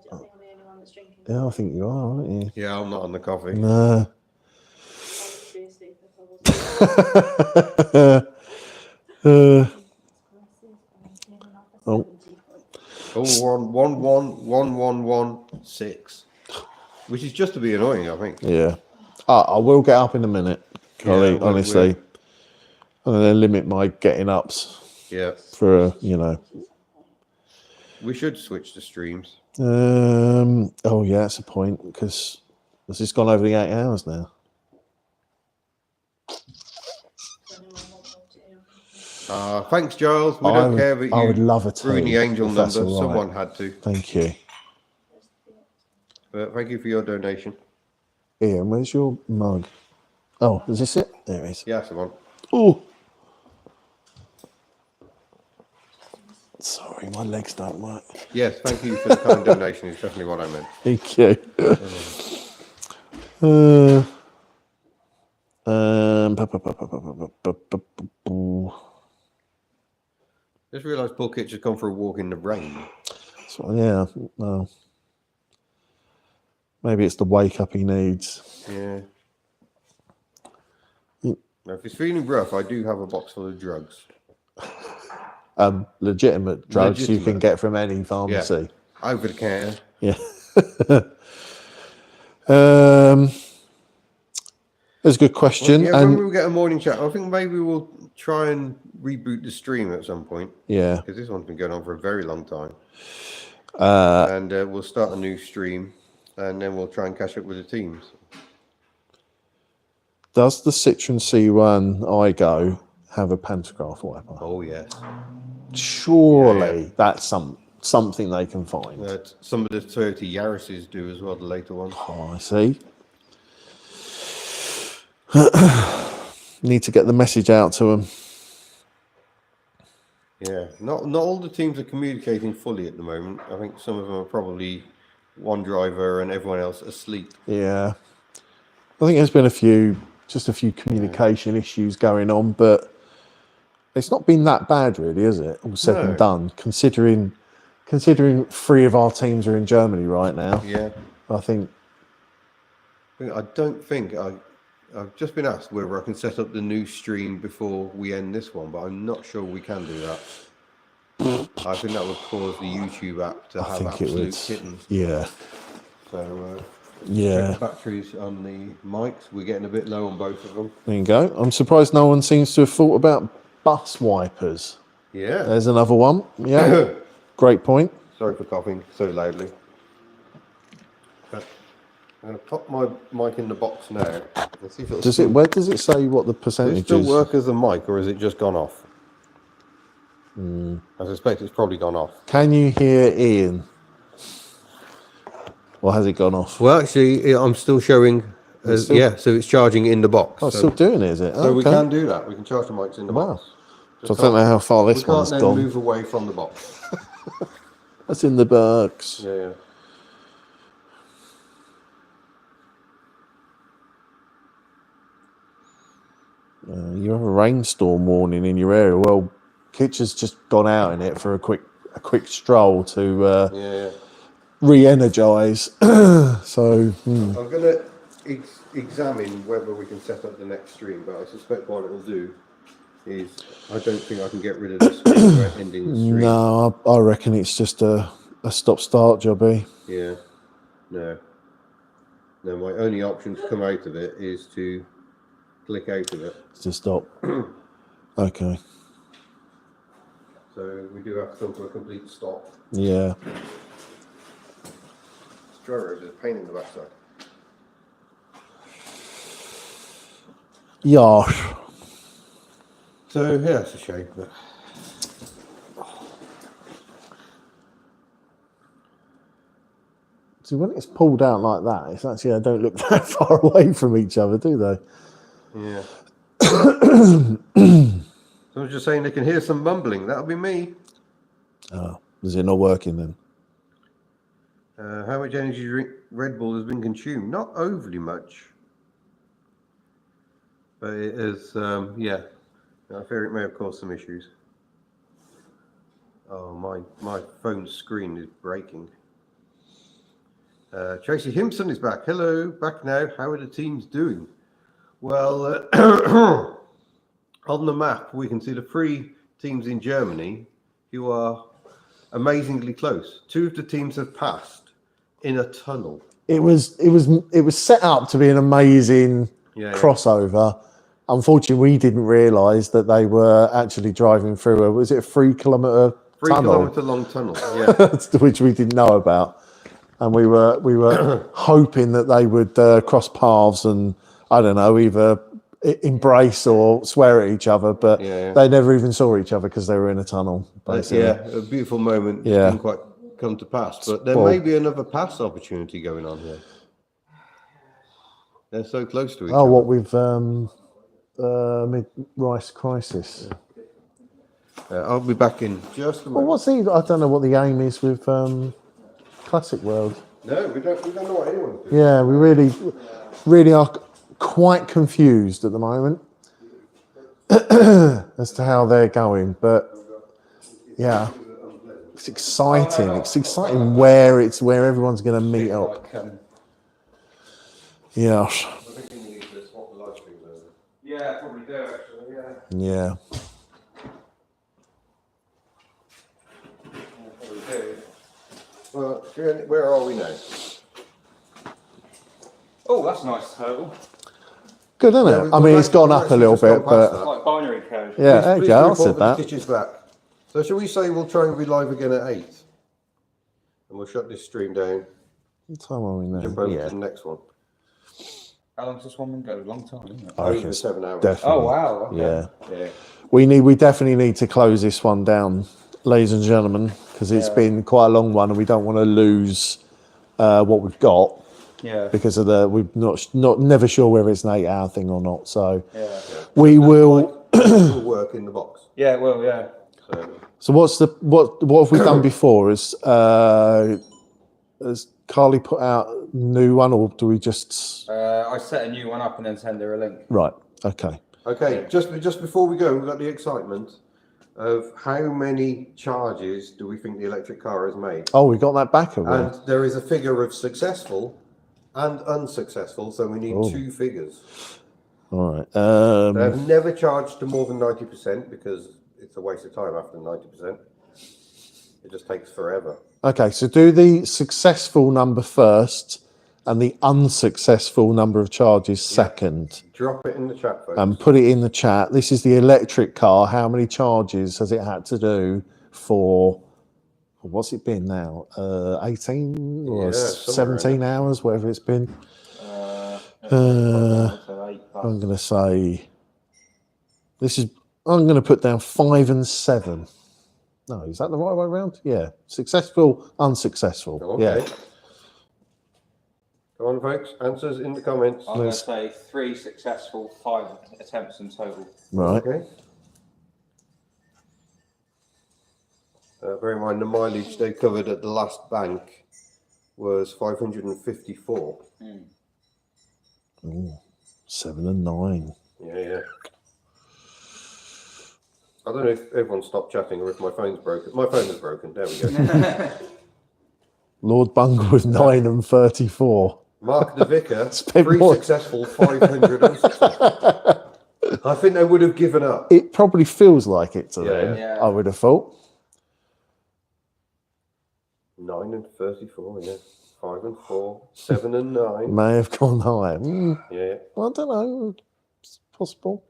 the only one that's drinking. Yeah, I think you are, aren't you? Yeah, I'm not on the coffee. No. Seriously, if I was Oh. Oh, 1-1-1-1-1-1-6. Which is just to be annoying, I think. Yeah. I will get up in a minute, Collie, Yeah, honestly. I'm going to limit my getting ups Yeah. for, We should switch to streams. Oh, yeah, that's a point, because has this gone over the 8 hours now? Thanks, Giles. We don't care that you I would love a tea. ruined the angel if number. that's all right. Someone had to. Thank you. But thank you for your donation. Ian, where's your mug? Oh, is this it? There it is. Yeah, someone. Oh. Sorry, my legs don't work. Yes, thank you for the kind donation. Is definitely what I meant. Thank you. Just realised Paul Kitch has gone for a walk in the rain. So, yeah, well, maybe it's the wake up he needs. Yeah. Now, if he's feeling rough, I do have a box full of drugs. Legitimate drugs you Legitimate. can get from any pharmacy. Over the counter. Yeah. That's a good question. Well, yeah, and when we get a morning chat, I think maybe we'll try and reboot the stream at some point. yeah, Because this one's been going on for a very long time. uh, And we'll start a new stream, and then we'll try and catch up with the teams. does the Citroen C1 iGo have a pantograph wiper? Oh, yes. Surely Yeah. that's something they can find. Some of the 30 Yaris's do as well, the later ones. Oh, I see. Need to get the message out to them. Yeah, not all the teams are communicating fully at the moment. I think some of them are probably one driver and everyone else asleep. Yeah, I think there's been a few communication issues going on, but it's not been that bad, really, is it? All said and done, considering 3 of our teams are in Germany right now. Yeah, I think. I don't think I've just been asked whether I can set up the new stream before we end this one, but I'm not sure we can do that. I think that would cause the YouTube app to have absolute kittens. Yeah. So yeah. check the batteries on the mics. We're getting a bit low on both of them. There you go. I'm surprised no one seems to have thought about bus wipers. Yeah. There's another one. Yeah. Great point. Sorry for coughing so loudly. I'm going to pop my mic in the box now. Let's see if it'll Where does it say what the percentage Does it still is? work as a mic, or has it just gone off? I suspect it's probably gone off. Can you hear Ian? Or has it gone off? Well, actually, I'm still showing. So it's charging in the box. Oh, it's still doing it, is it? So we can do that. We can charge the mics in the box. So I don't know how far this one's We can't gone. then move away from the box. That's in the box. Yeah. You have a rainstorm warning in your area. Well, Kitch has just gone out in it for a quick stroll to re-energise. So I'm going to examine whether we can set up the next stream, but I suspect what it will do is I don't think I can get rid of the screen where ending the stream. no, I reckon it's just a stop-start jobby. Yeah. No, my only option to come out of it is to click out of it. To stop. Okay. So we do have to come to a complete stop. Yeah. Gyros is a pain in the backside. Yeah. So yeah, it's a shame. But See, when it's pulled out like that, it's actually they don't look that far away from each other, do they? yeah. Someone's just saying they can hear some mumbling. That'll be me. Oh, is it not working then? How much energy drink Red Bull has been consumed? Not overly much. But it is, yeah. I fear it may have caused some issues. Oh, my phone screen is breaking. Tracy Himpson is back. Hello, back now. How are the teams doing? Well, on the map, we can see the 3 teams in Germany who are amazingly close. 2 of the teams have passed in a tunnel. It was set up to be an amazing crossover. Unfortunately, we didn't realise that they were actually driving through was it a 3 kilometre 3 tunnel? kilometre long tunnel, yeah. Which we didn't know about. And we were hoping that they would cross paths and, I don't know, either embrace or swear at each other, but Yeah. they never even saw each other because they were in a tunnel. Basically. Yeah, a beautiful moment. Yeah. Didn't quite come to pass, but there Well- may be another pass opportunity going on here. They're so close to each Oh, other. what with mid-rice crisis? I'll be back in just a Well, moment. I don't know what the aim is with Classic World. No, we don't know what anyone's doing. Yeah, we really are quite confused at the moment as to how they're going. But yeah, it's exciting. It's exciting where everyone's going to meet up. Yeah, I think we need to swap the live stream over. Yeah, probably do actually. yeah. Well, where are we now? Oh, that's a nice turtle. Good, isn't Yeah, it? I mean, it's gone up a little bit, just gone past but that. Like binary code. yeah, there you Please go. I report said when the that. stitch is back. So shall we say we'll try and be live again at 8? And we'll shut this stream down, What time are we jump now? over Yeah, to the next one. How long's this one been going? A long time, isn't it? I Over reckon it's 7 hours. definitely. Oh wow. Okay. Yeah. Yeah. We definitely need to close this one down, ladies and gentlemen, because it's been quite a long one, and we don't want to lose what we've got Yeah. because of we're never sure whether it's an 8-hour thing or not. So Yeah. we will. Will work in the box. Yeah. Well. Yeah. So So what have we done before? Has Carly put out a new one, or do we just I set a new one up and then send her a link. right? Okay. okay, just before we go, we've got the excitement of how many charges do we think the electric car has made? Oh, we got that back, have we? And there is a figure of successful and unsuccessful, so we need 2 figures. All right. They have never charged to more than 90% because it's a waste of time after 90%. It just takes forever. Okay, so do the successful number first and the unsuccessful number of charges second. Drop it in the chat, folks. And put it in the chat. This is the electric car. How many charges has it had to do for, what's it been now? 18 or Yeah, 17 hours, whatever it's been. I'm going to say, I'm going to put down 5 and 7. No, is that the right way around? Yeah. Successful, unsuccessful. Okay. Yeah. Come on, folks. Answers in the comments. I'm going to say 3 successful, 5 attempts in total. Right. Okay. Bear in mind the mileage they covered at the last bank was 554. Ooh, 7 and 9. Yeah. I don't know if everyone stopped chatting or if my phone's broken. My phone is broken. There we go. Lord Bungle with 9 and 34. Mark the Vicar, Spent 3 more. successful, 500 unsuccessful. I think they would have given up. It probably feels like it to them, Yeah. I would have thought. 9 and 34, yeah. 5 and 4, 7 and 9. May have gone higher. Yeah. I don't know. It's possible.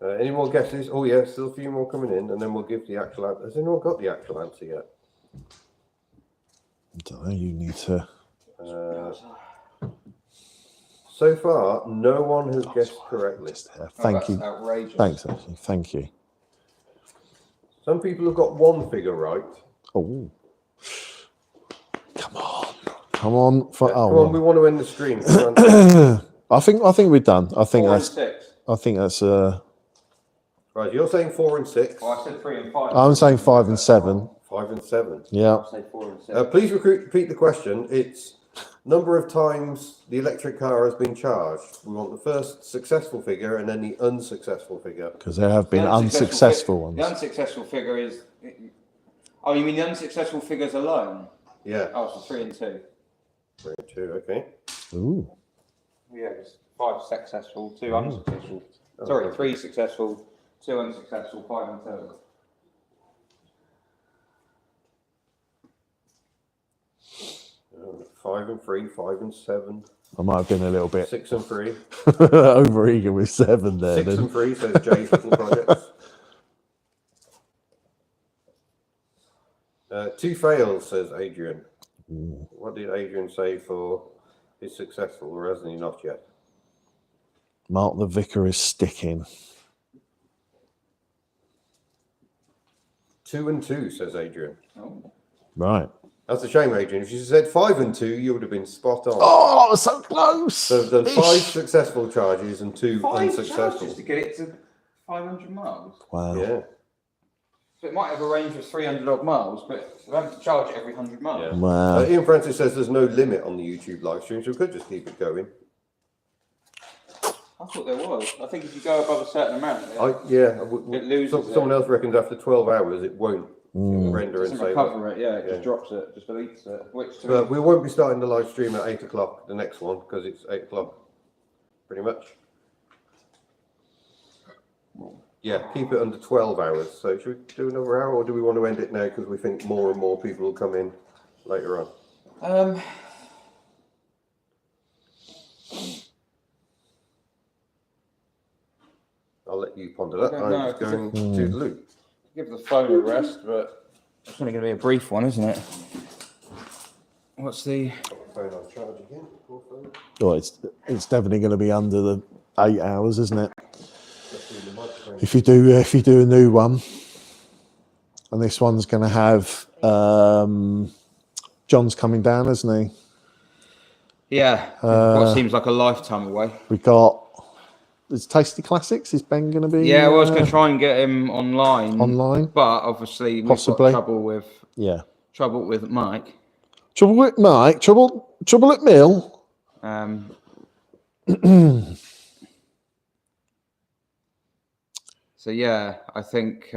Any more guesses? Oh, yeah, still a few more coming in, and then we'll give the actual answer. Has anyone got the actual answer yet? I don't know. You need to. So far, no one has guessed correctly. Thank you. Outrageous. Thanks, actually. Thank you. Some people have got one figure right. Oh. Come on. Come on. For, Come on, we oh, want to end the stream. Come on. I think we're done. I think 4 and that's 6. Right, you're saying 4 and 6. Well, I said 3 and 5. I'm saying 5 and 7. 5 and 7. Yeah. I say 4 and 6. Please repeat the question. It's number of times the electric car has been charged. We want the first successful figure and then the unsuccessful figure. Because there have been The unsuccessful ones. The unsuccessful figure is. Oh, you mean the unsuccessful figures alone? Yeah. Oh, so 3 and 2. 3 and 2, okay. Ooh. Yeah, it's 5 successful, 2 unsuccessful. Sorry, 3 successful, 2 unsuccessful, 5 and 2. Uh, 5 and 3, 5 and 7, I might have been a little bit 6 and 3. over eager with 7 there. 6 Then. and 3 says Jay's Little Projects. 2 fails, says Adrian. What did Adrian say for his successful, or hasn't he not yet? Mark the Vicar is sticking. 2 and 2, says Adrian. Oh. Right. That's a shame, Adrian. If you said 5 and 2, you would have been spot on. Oh, so close. So I've done 5 successful charges and 2 5 unsuccessful. charges to get it to 500 miles. Wow. Yeah. So it might have a range of 300 odd miles, but we're having to charge it every 100 miles. Yeah. Wow. Ian Francis says there's no limit on the YouTube live stream, so we could just keep it going. I thought there was. I think if you go above a certain amount, It loses someone else reckons after 12 hours it won't render and doesn't save recover it. Yeah, it Yeah. just drops it, just deletes it. Which to But we won't be starting the live stream at 8 o'clock, the next one, because it's 8 o'clock, pretty much. Yeah, keep it under 12 hours. So should we do another hour, or do we want to end it now because we think more and more people will come in later on? I'll let you ponder that. I don't I'm just going to the loop. give the phone a rest, but it's only going to be a brief one, isn't it? What's the? Phone on charge again. Poor phone. Oh, it's definitely going to be under the 8 hours, isn't it? If you do a new one, and this one's going to have John's coming down, isn't he? Yeah, what seems like a lifetime away. We got. Is Tasty Classics? Is Ben going to be? Yeah, well, I was going to try and get him online. Online, but obviously we've possibly got trouble with Mike. Trouble with Mike. Trouble at Mill. So yeah, I think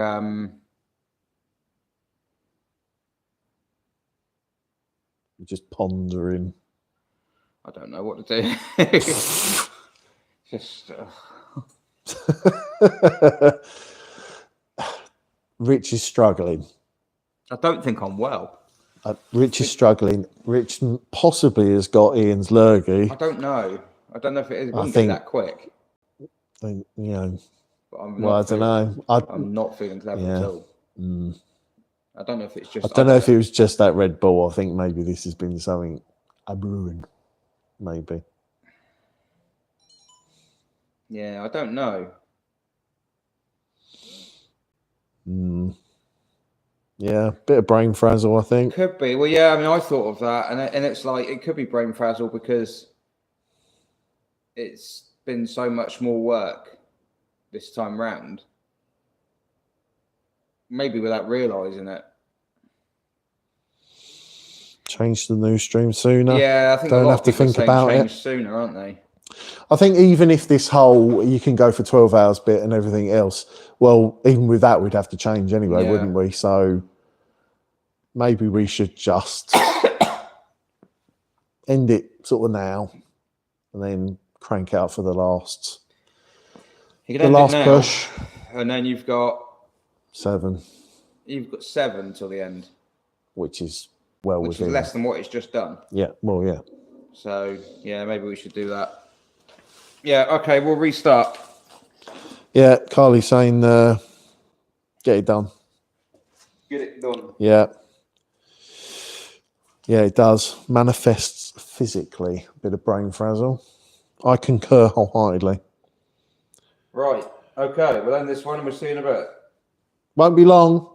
Just pondering. I don't know what to do. Just Rich is struggling. I don't think I'm well. Rich is struggling. Rich possibly has got Ian's lurgy. I don't know. I don't know if it is. It wouldn't think- be that quick. You know. But I'm Well, I not don't know. I'm not feeling clever Yeah. at all. I don't know if it's just. I don't know if it was just that Red Bull. I think maybe this has been something a brewing. Maybe. Yeah, I don't know. Yeah, bit of brain frazzle, I think. Could be. Well, yeah. I mean, I thought of that, and it's like it could be brain frazzle because it's been so much more work this time round. Maybe without realising it. Change the news stream sooner. Yeah, I think Don't a lot have of to people are think saying about change it. sooner, aren't they? I think even if this whole you can go for 12 hours bit and everything else, well, even with that, we'd have to change anyway, Yeah. wouldn't we? So maybe we should just end it sort of now and then crank out for the last You can the end it last now, push. and then you've got 7, 7 till the end, which is well which is within. less than what it's just done. Yeah, well, yeah. So yeah, maybe we should do that. Yeah, okay, we'll restart. Yeah, Carly's saying get it done. Get it done. Yeah. Yeah, it does. Manifests physically. A bit of brain frazzle. I concur wholeheartedly. Right. Okay, we'll end this one and we'll see you in a bit. Won't be long.